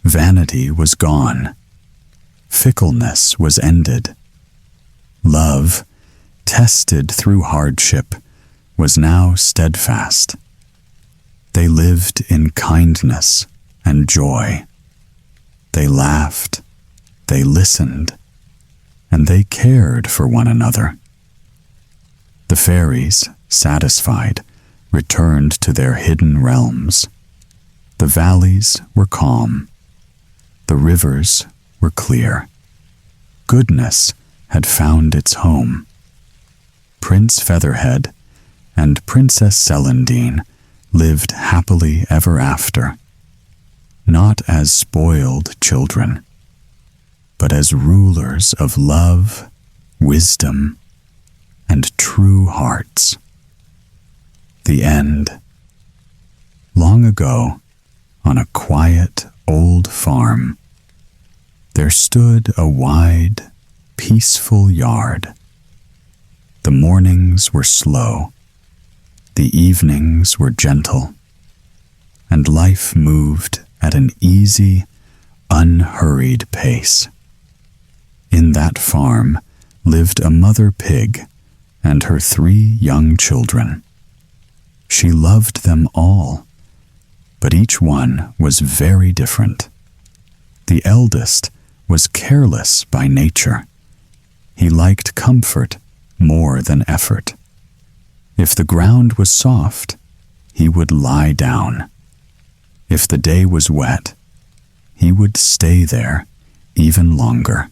Vanity was gone. Fickleness was ended. Love, tested through hardship, was now steadfast. They lived in kindness and joy. They laughed, they listened, and they cared for one another. The fairies, satisfied, returned to their hidden realms. The valleys were calm. The rivers were clear. Goodness had found its home. Prince Featherhead and Princess Celandine lived happily ever after, not as spoiled children, but as rulers of love, wisdom, and true hearts. The end. Long ago, on a quiet old farm, there stood a wide, peaceful yard. The mornings were slow, the evenings were gentle, and life moved at an easy, unhurried pace. In that farm lived a mother pig and her 3 young children. She loved them all, but each one was very different. The eldest was careless by nature. He liked comfort more than effort. If the ground was soft, he would lie down. If the day was wet, he would stay there even longer.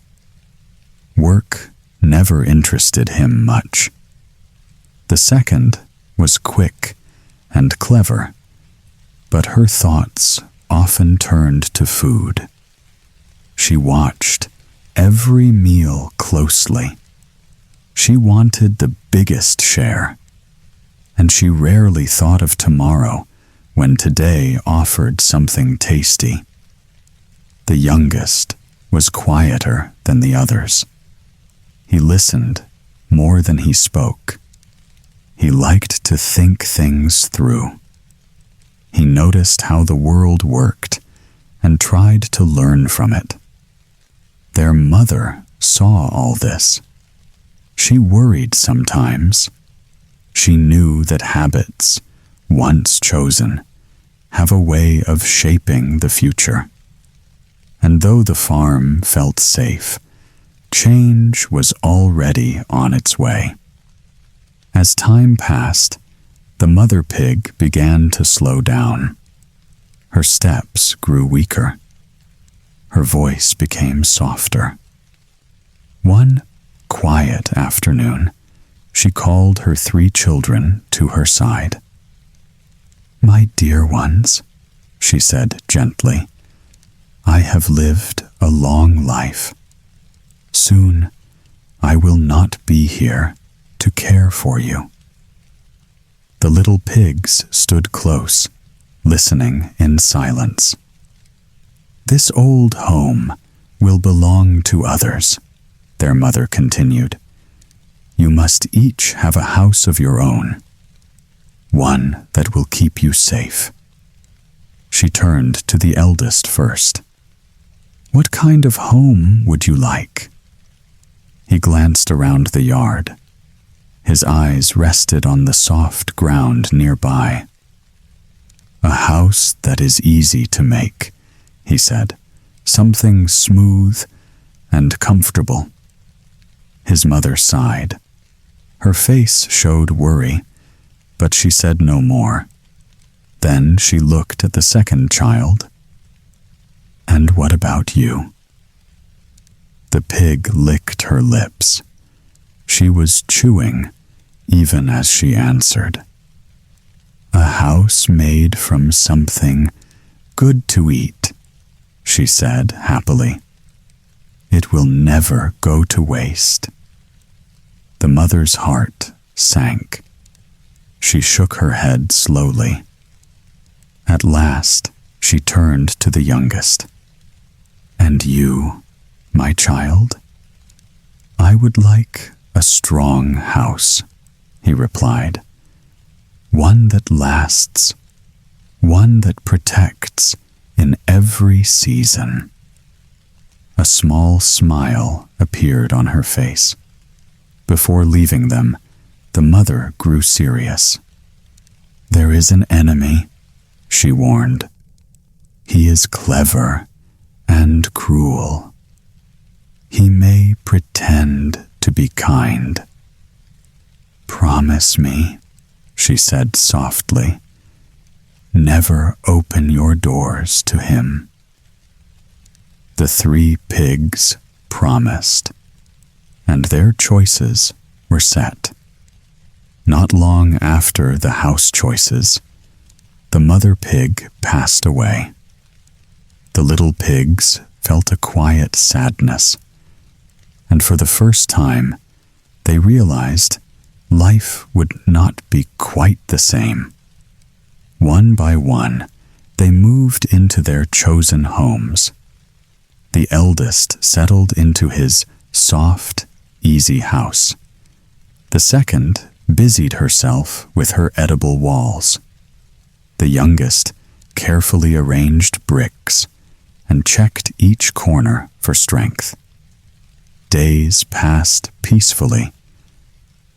Work never interested him much. The second was quick and clever, but her thoughts often turned to food. She watched every meal closely. She wanted the biggest share, and she rarely thought of tomorrow when today offered something tasty. The youngest was quieter than the others. He listened more than he spoke. He liked to think things through. He noticed how the world worked and tried to learn from it. Their mother saw all this. She worried sometimes. She knew that habits, once chosen, have a way of shaping the future. And though the farm felt safe, change was already on its way. As time passed, the mother pig began to slow down. Her steps grew weaker. Her voice became softer. One quiet afternoon, she called her 3 children to her side. "My dear ones," she said gently, "I have lived a long life. Soon I will not be here to care for you." The little pigs stood close, listening in silence. "This old home will belong to others," their mother continued. "You must each have a house of your own, one that will keep you safe." She turned to the eldest first. "What kind of home would you like?" He glanced around the yard. His eyes rested on the soft ground nearby. "A house that is easy to make," he said. "Something smooth and comfortable." His mother sighed. Her face showed worry, but she said no more. Then she looked at the second child. "And what about you?" The pig licked her lips. She was chewing even as she answered. "A house made from something good to eat," she said happily. "It will never go to waste." The mother's heart sank. She shook her head slowly. At last, she turned to the youngest. "And you, my child?" "I would like a strong house," he replied. "One that lasts, one that protects in every season." A small smile appeared on her face. Before leaving them, the mother grew serious. "There is an enemy," she warned. "He is clever and cruel. He may pretend to be kind. Promise me," she said softly, "never open your doors to him." The 3 pigs promised, and their choices were set. Not long after the house choices, the mother pig passed away. The little pigs felt a quiet sadness, and for the first time, they realized life would not be quite the same. One by one, they moved into their chosen homes. The eldest settled into his soft, easy house. The second busied herself with her edible walls. The youngest carefully arranged bricks and checked each corner for strength. Days passed peacefully,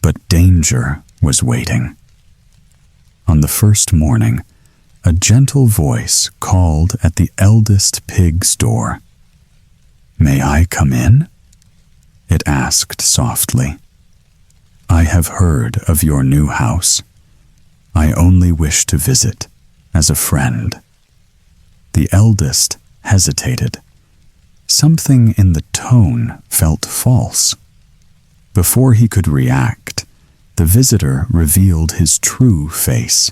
but danger was waiting. On the first morning, a gentle voice called at the eldest pig's door. "May I come in?" it asked softly. "I have heard of your new house. I only wish to visit as a friend." The eldest hesitated. Something in the tone felt false. Before he could react, the visitor revealed his true face.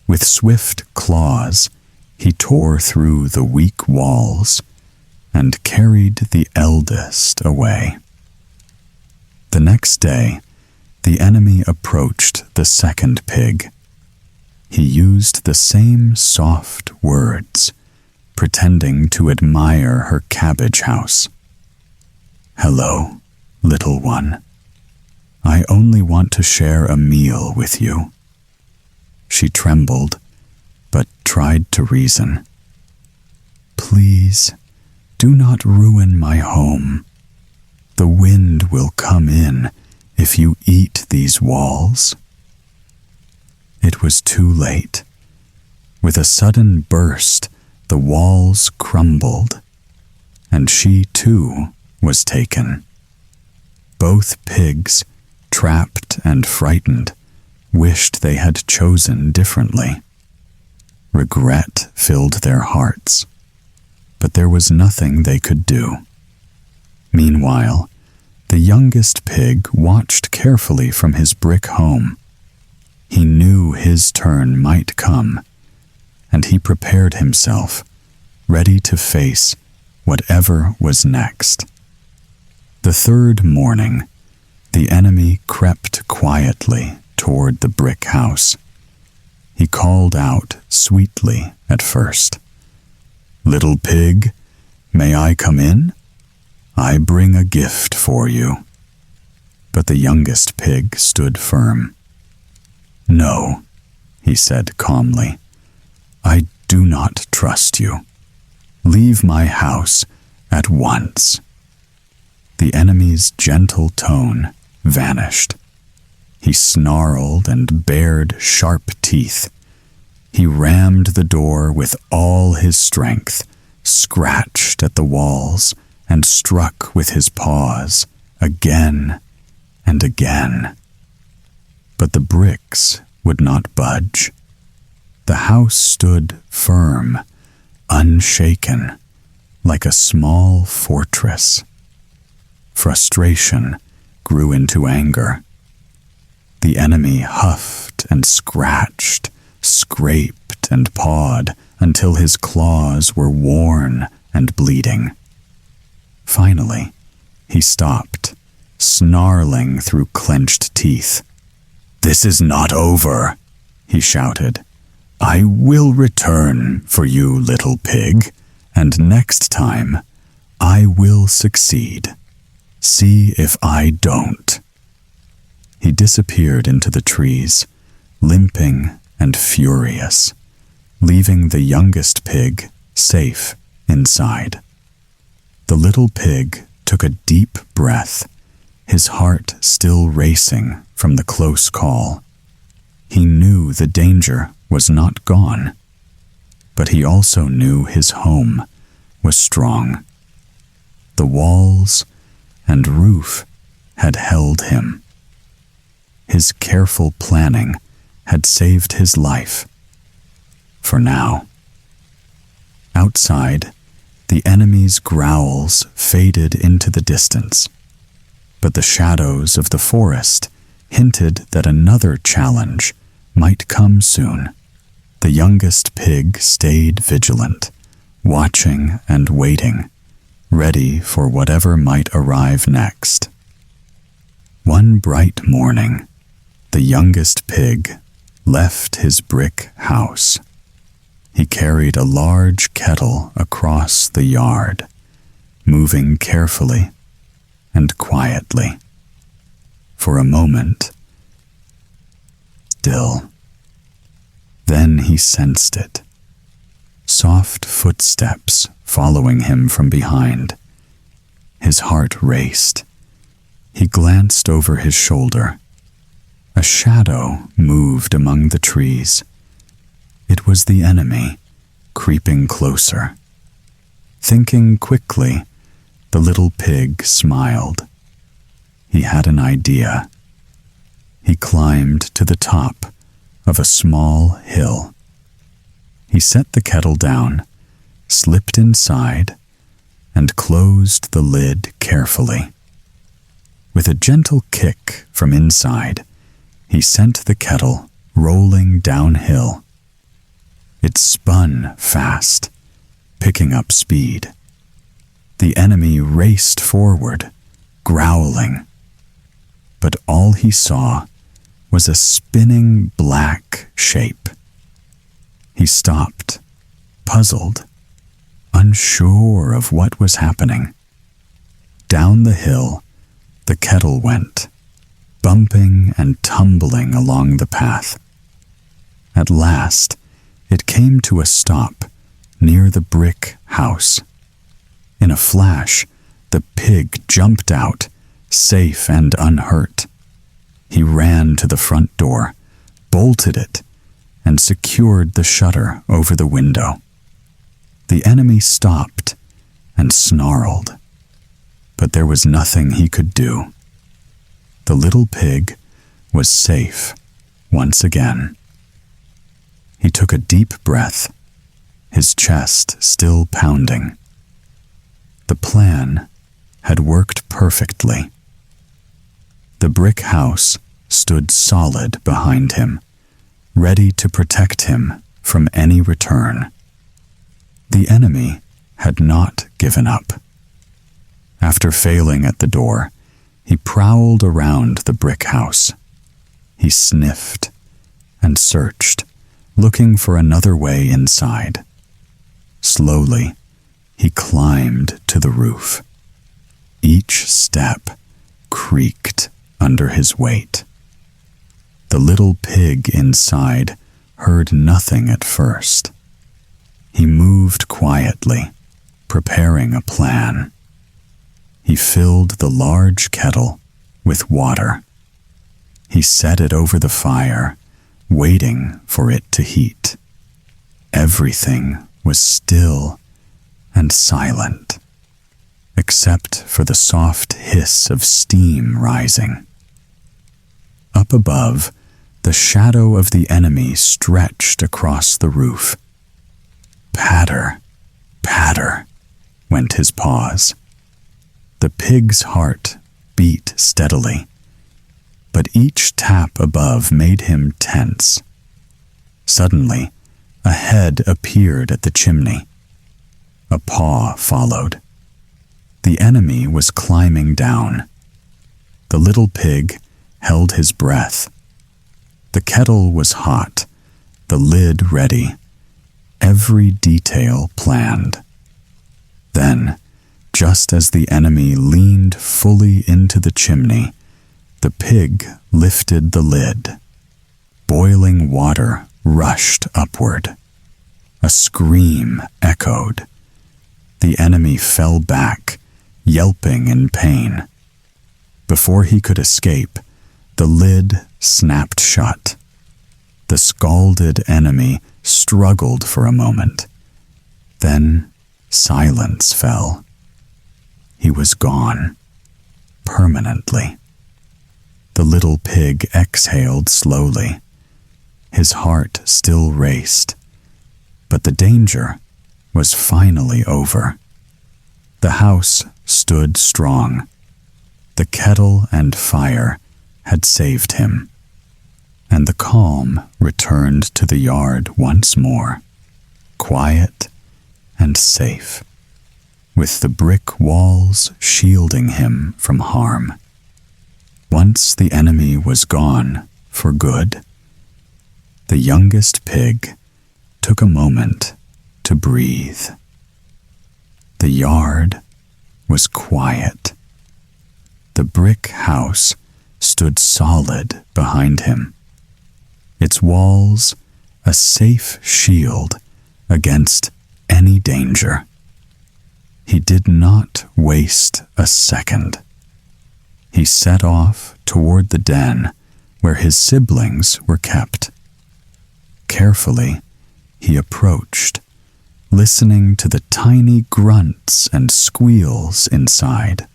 With swift claws, he tore through the weak walls and carried the eldest away. The next day, the enemy approached the second pig. He used the same soft words, pretending to admire her cabbage house. "Hello, little one. I only want to share a meal with you." She trembled, but tried to reason. "Please, do not ruin my home. The wind will come in if you eat these walls." It was too late. With a sudden burst, the walls crumbled, and she too was taken. Both pigs, trapped and frightened, wished they had chosen differently. Regret filled their hearts, but there was nothing they could do. Meanwhile, The youngest pig watched carefully from his brick home. He knew his turn might come, and he prepared himself, ready to face whatever was next. The third morning, the enemy crept quietly toward the brick house. He called out sweetly at first, "Little pig, may I come in? I bring a gift for you." But the youngest pig stood firm. "No," he said calmly, "I do not trust you. Leave my house at once." The enemy's gentle tone vanished. He snarled and bared sharp teeth. He rammed the door with all his strength, scratched at the walls, and struck with his paws again and again. But the bricks would not budge. The house stood firm, unshaken, like a small fortress. Frustration grew into anger. The enemy huffed and scratched, scraped and pawed until his claws were worn and bleeding. Finally, he stopped, snarling through clenched teeth. "This is not over," he shouted. "I will return for you, little pig, and next time I will succeed. See if I don't." He disappeared into the trees, limping and furious, leaving the youngest pig safe inside. The little pig took a deep breath, his heart still racing from the close call. He knew the danger was not gone, but he also knew his home was strong. The walls and roof had held him. His careful planning had saved his life. For now. Outside, the enemy's growls faded into the distance, but the shadows of the forest hinted that another challenge might come soon. The youngest pig stayed vigilant, watching and waiting, ready for whatever might arrive next. One bright morning, the youngest pig left his brick house. He carried a large kettle across the yard, moving carefully and quietly. For a moment, still. Then he sensed it. Soft footsteps following him from behind. His heart raced. He glanced over his shoulder. A shadow moved among the trees. It was the enemy, creeping closer. Thinking quickly, the little pig smiled. He had an idea. He climbed to the top of a small hill. He set the kettle down, slipped inside, and closed the lid carefully. With a gentle kick from inside, he sent the kettle rolling downhill. It spun fast, picking up speed. The enemy raced forward, growling. But all he saw was a spinning black shape. He stopped, puzzled, unsure of what was happening. Down the hill, the kettle went, bumping and tumbling along the path. At last, it came to a stop near the brick house. In a flash, the pig jumped out, safe and unhurt. He ran to the front door, bolted it, and secured the shutter over the window. The enemy stopped and snarled, but there was nothing he could do. The little pig was safe once again. He took a deep breath, his chest still pounding. The plan had worked perfectly. The brick house stood solid behind him, ready to protect him from any return. The enemy had not given up. After failing at the door, he prowled around the brick house. He sniffed and searched, looking for another way inside. Slowly, he climbed to the roof. Each step creaked under his weight. The little pig inside heard nothing at first. He moved quietly, preparing a plan. He filled the large kettle with water. He set it over the fire, waiting for it to heat. Everything was still and silent, except for the soft hiss of steam rising. Up above, the shadow of the enemy stretched across the roof. Patter, patter, went his paws. The pig's heart beat steadily, but each tap above made him tense. Suddenly, a head appeared at the chimney. A paw followed. The enemy was climbing down. The little pig held his breath. The kettle was hot, the lid ready, every detail planned. Then, just as the enemy leaned fully into the chimney, the pig lifted the lid. Boiling water rushed upward. A scream echoed. The enemy fell back, yelping in pain. Before he could escape, the lid snapped shut. The scalded enemy struggled for a moment. Then silence fell. He was gone, permanently. The little pig exhaled slowly. His heart still raced, but the danger was finally over. The house stood strong. The kettle and fire had saved him, and the calm returned to the yard once more, quiet and safe, with the brick walls shielding him from harm. Once the enemy was gone for good, the youngest pig took a moment to breathe. The yard was quiet. The brick house stood solid behind him, its walls a safe shield against any danger. He did not waste a second. He set off toward the den where his siblings were kept. Carefully, he approached, listening to the tiny grunts and squeals inside.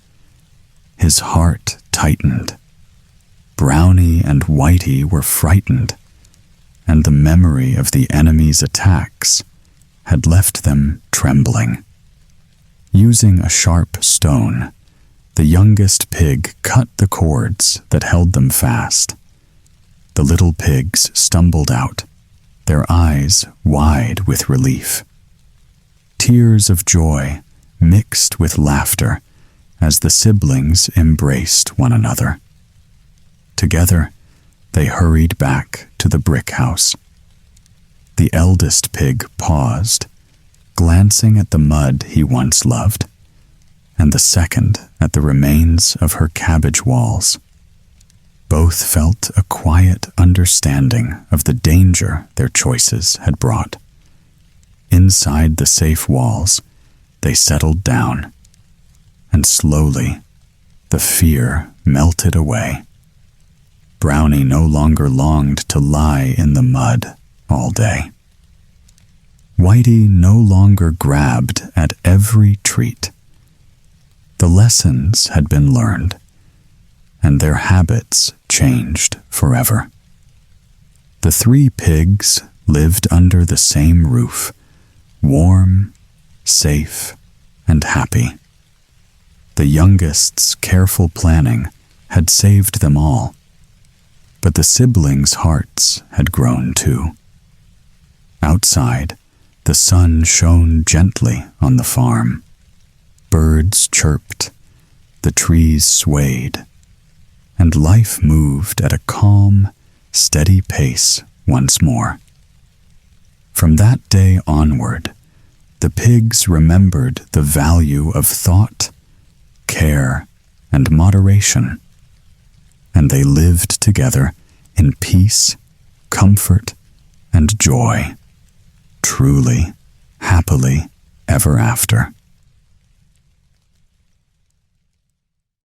His heart tightened. Brownie and Whitey were frightened, and the memory of the enemy's attacks had left them trembling. Using a sharp stone, the youngest pig cut the cords that held them fast. The little pigs stumbled out, their eyes wide with relief. Tears of joy mixed with laughter as the siblings embraced one another. Together, they hurried back to the brick house. The eldest pig paused, glancing at the mud he once loved, and the second at the remains of her cabbage walls. Both felt a quiet understanding of the danger their choices had brought. Inside the safe walls, they settled down, and slowly, the fear melted away. Brownie no longer longed to lie in the mud all day. Whitey no longer grabbed at every treat. The lessons had been learned, and their habits changed forever. The three pigs lived under the same roof, warm, safe, and happy. The youngest's careful planning had saved them all, but the siblings' hearts had grown too. Outside, the sun shone gently on the farm. Birds chirped, the trees swayed, and life moved at a calm, steady pace once more. From that day onward, the pigs remembered the value of thought, care, and moderation, and they lived together in peace, comfort, and joy, truly, happily, ever after.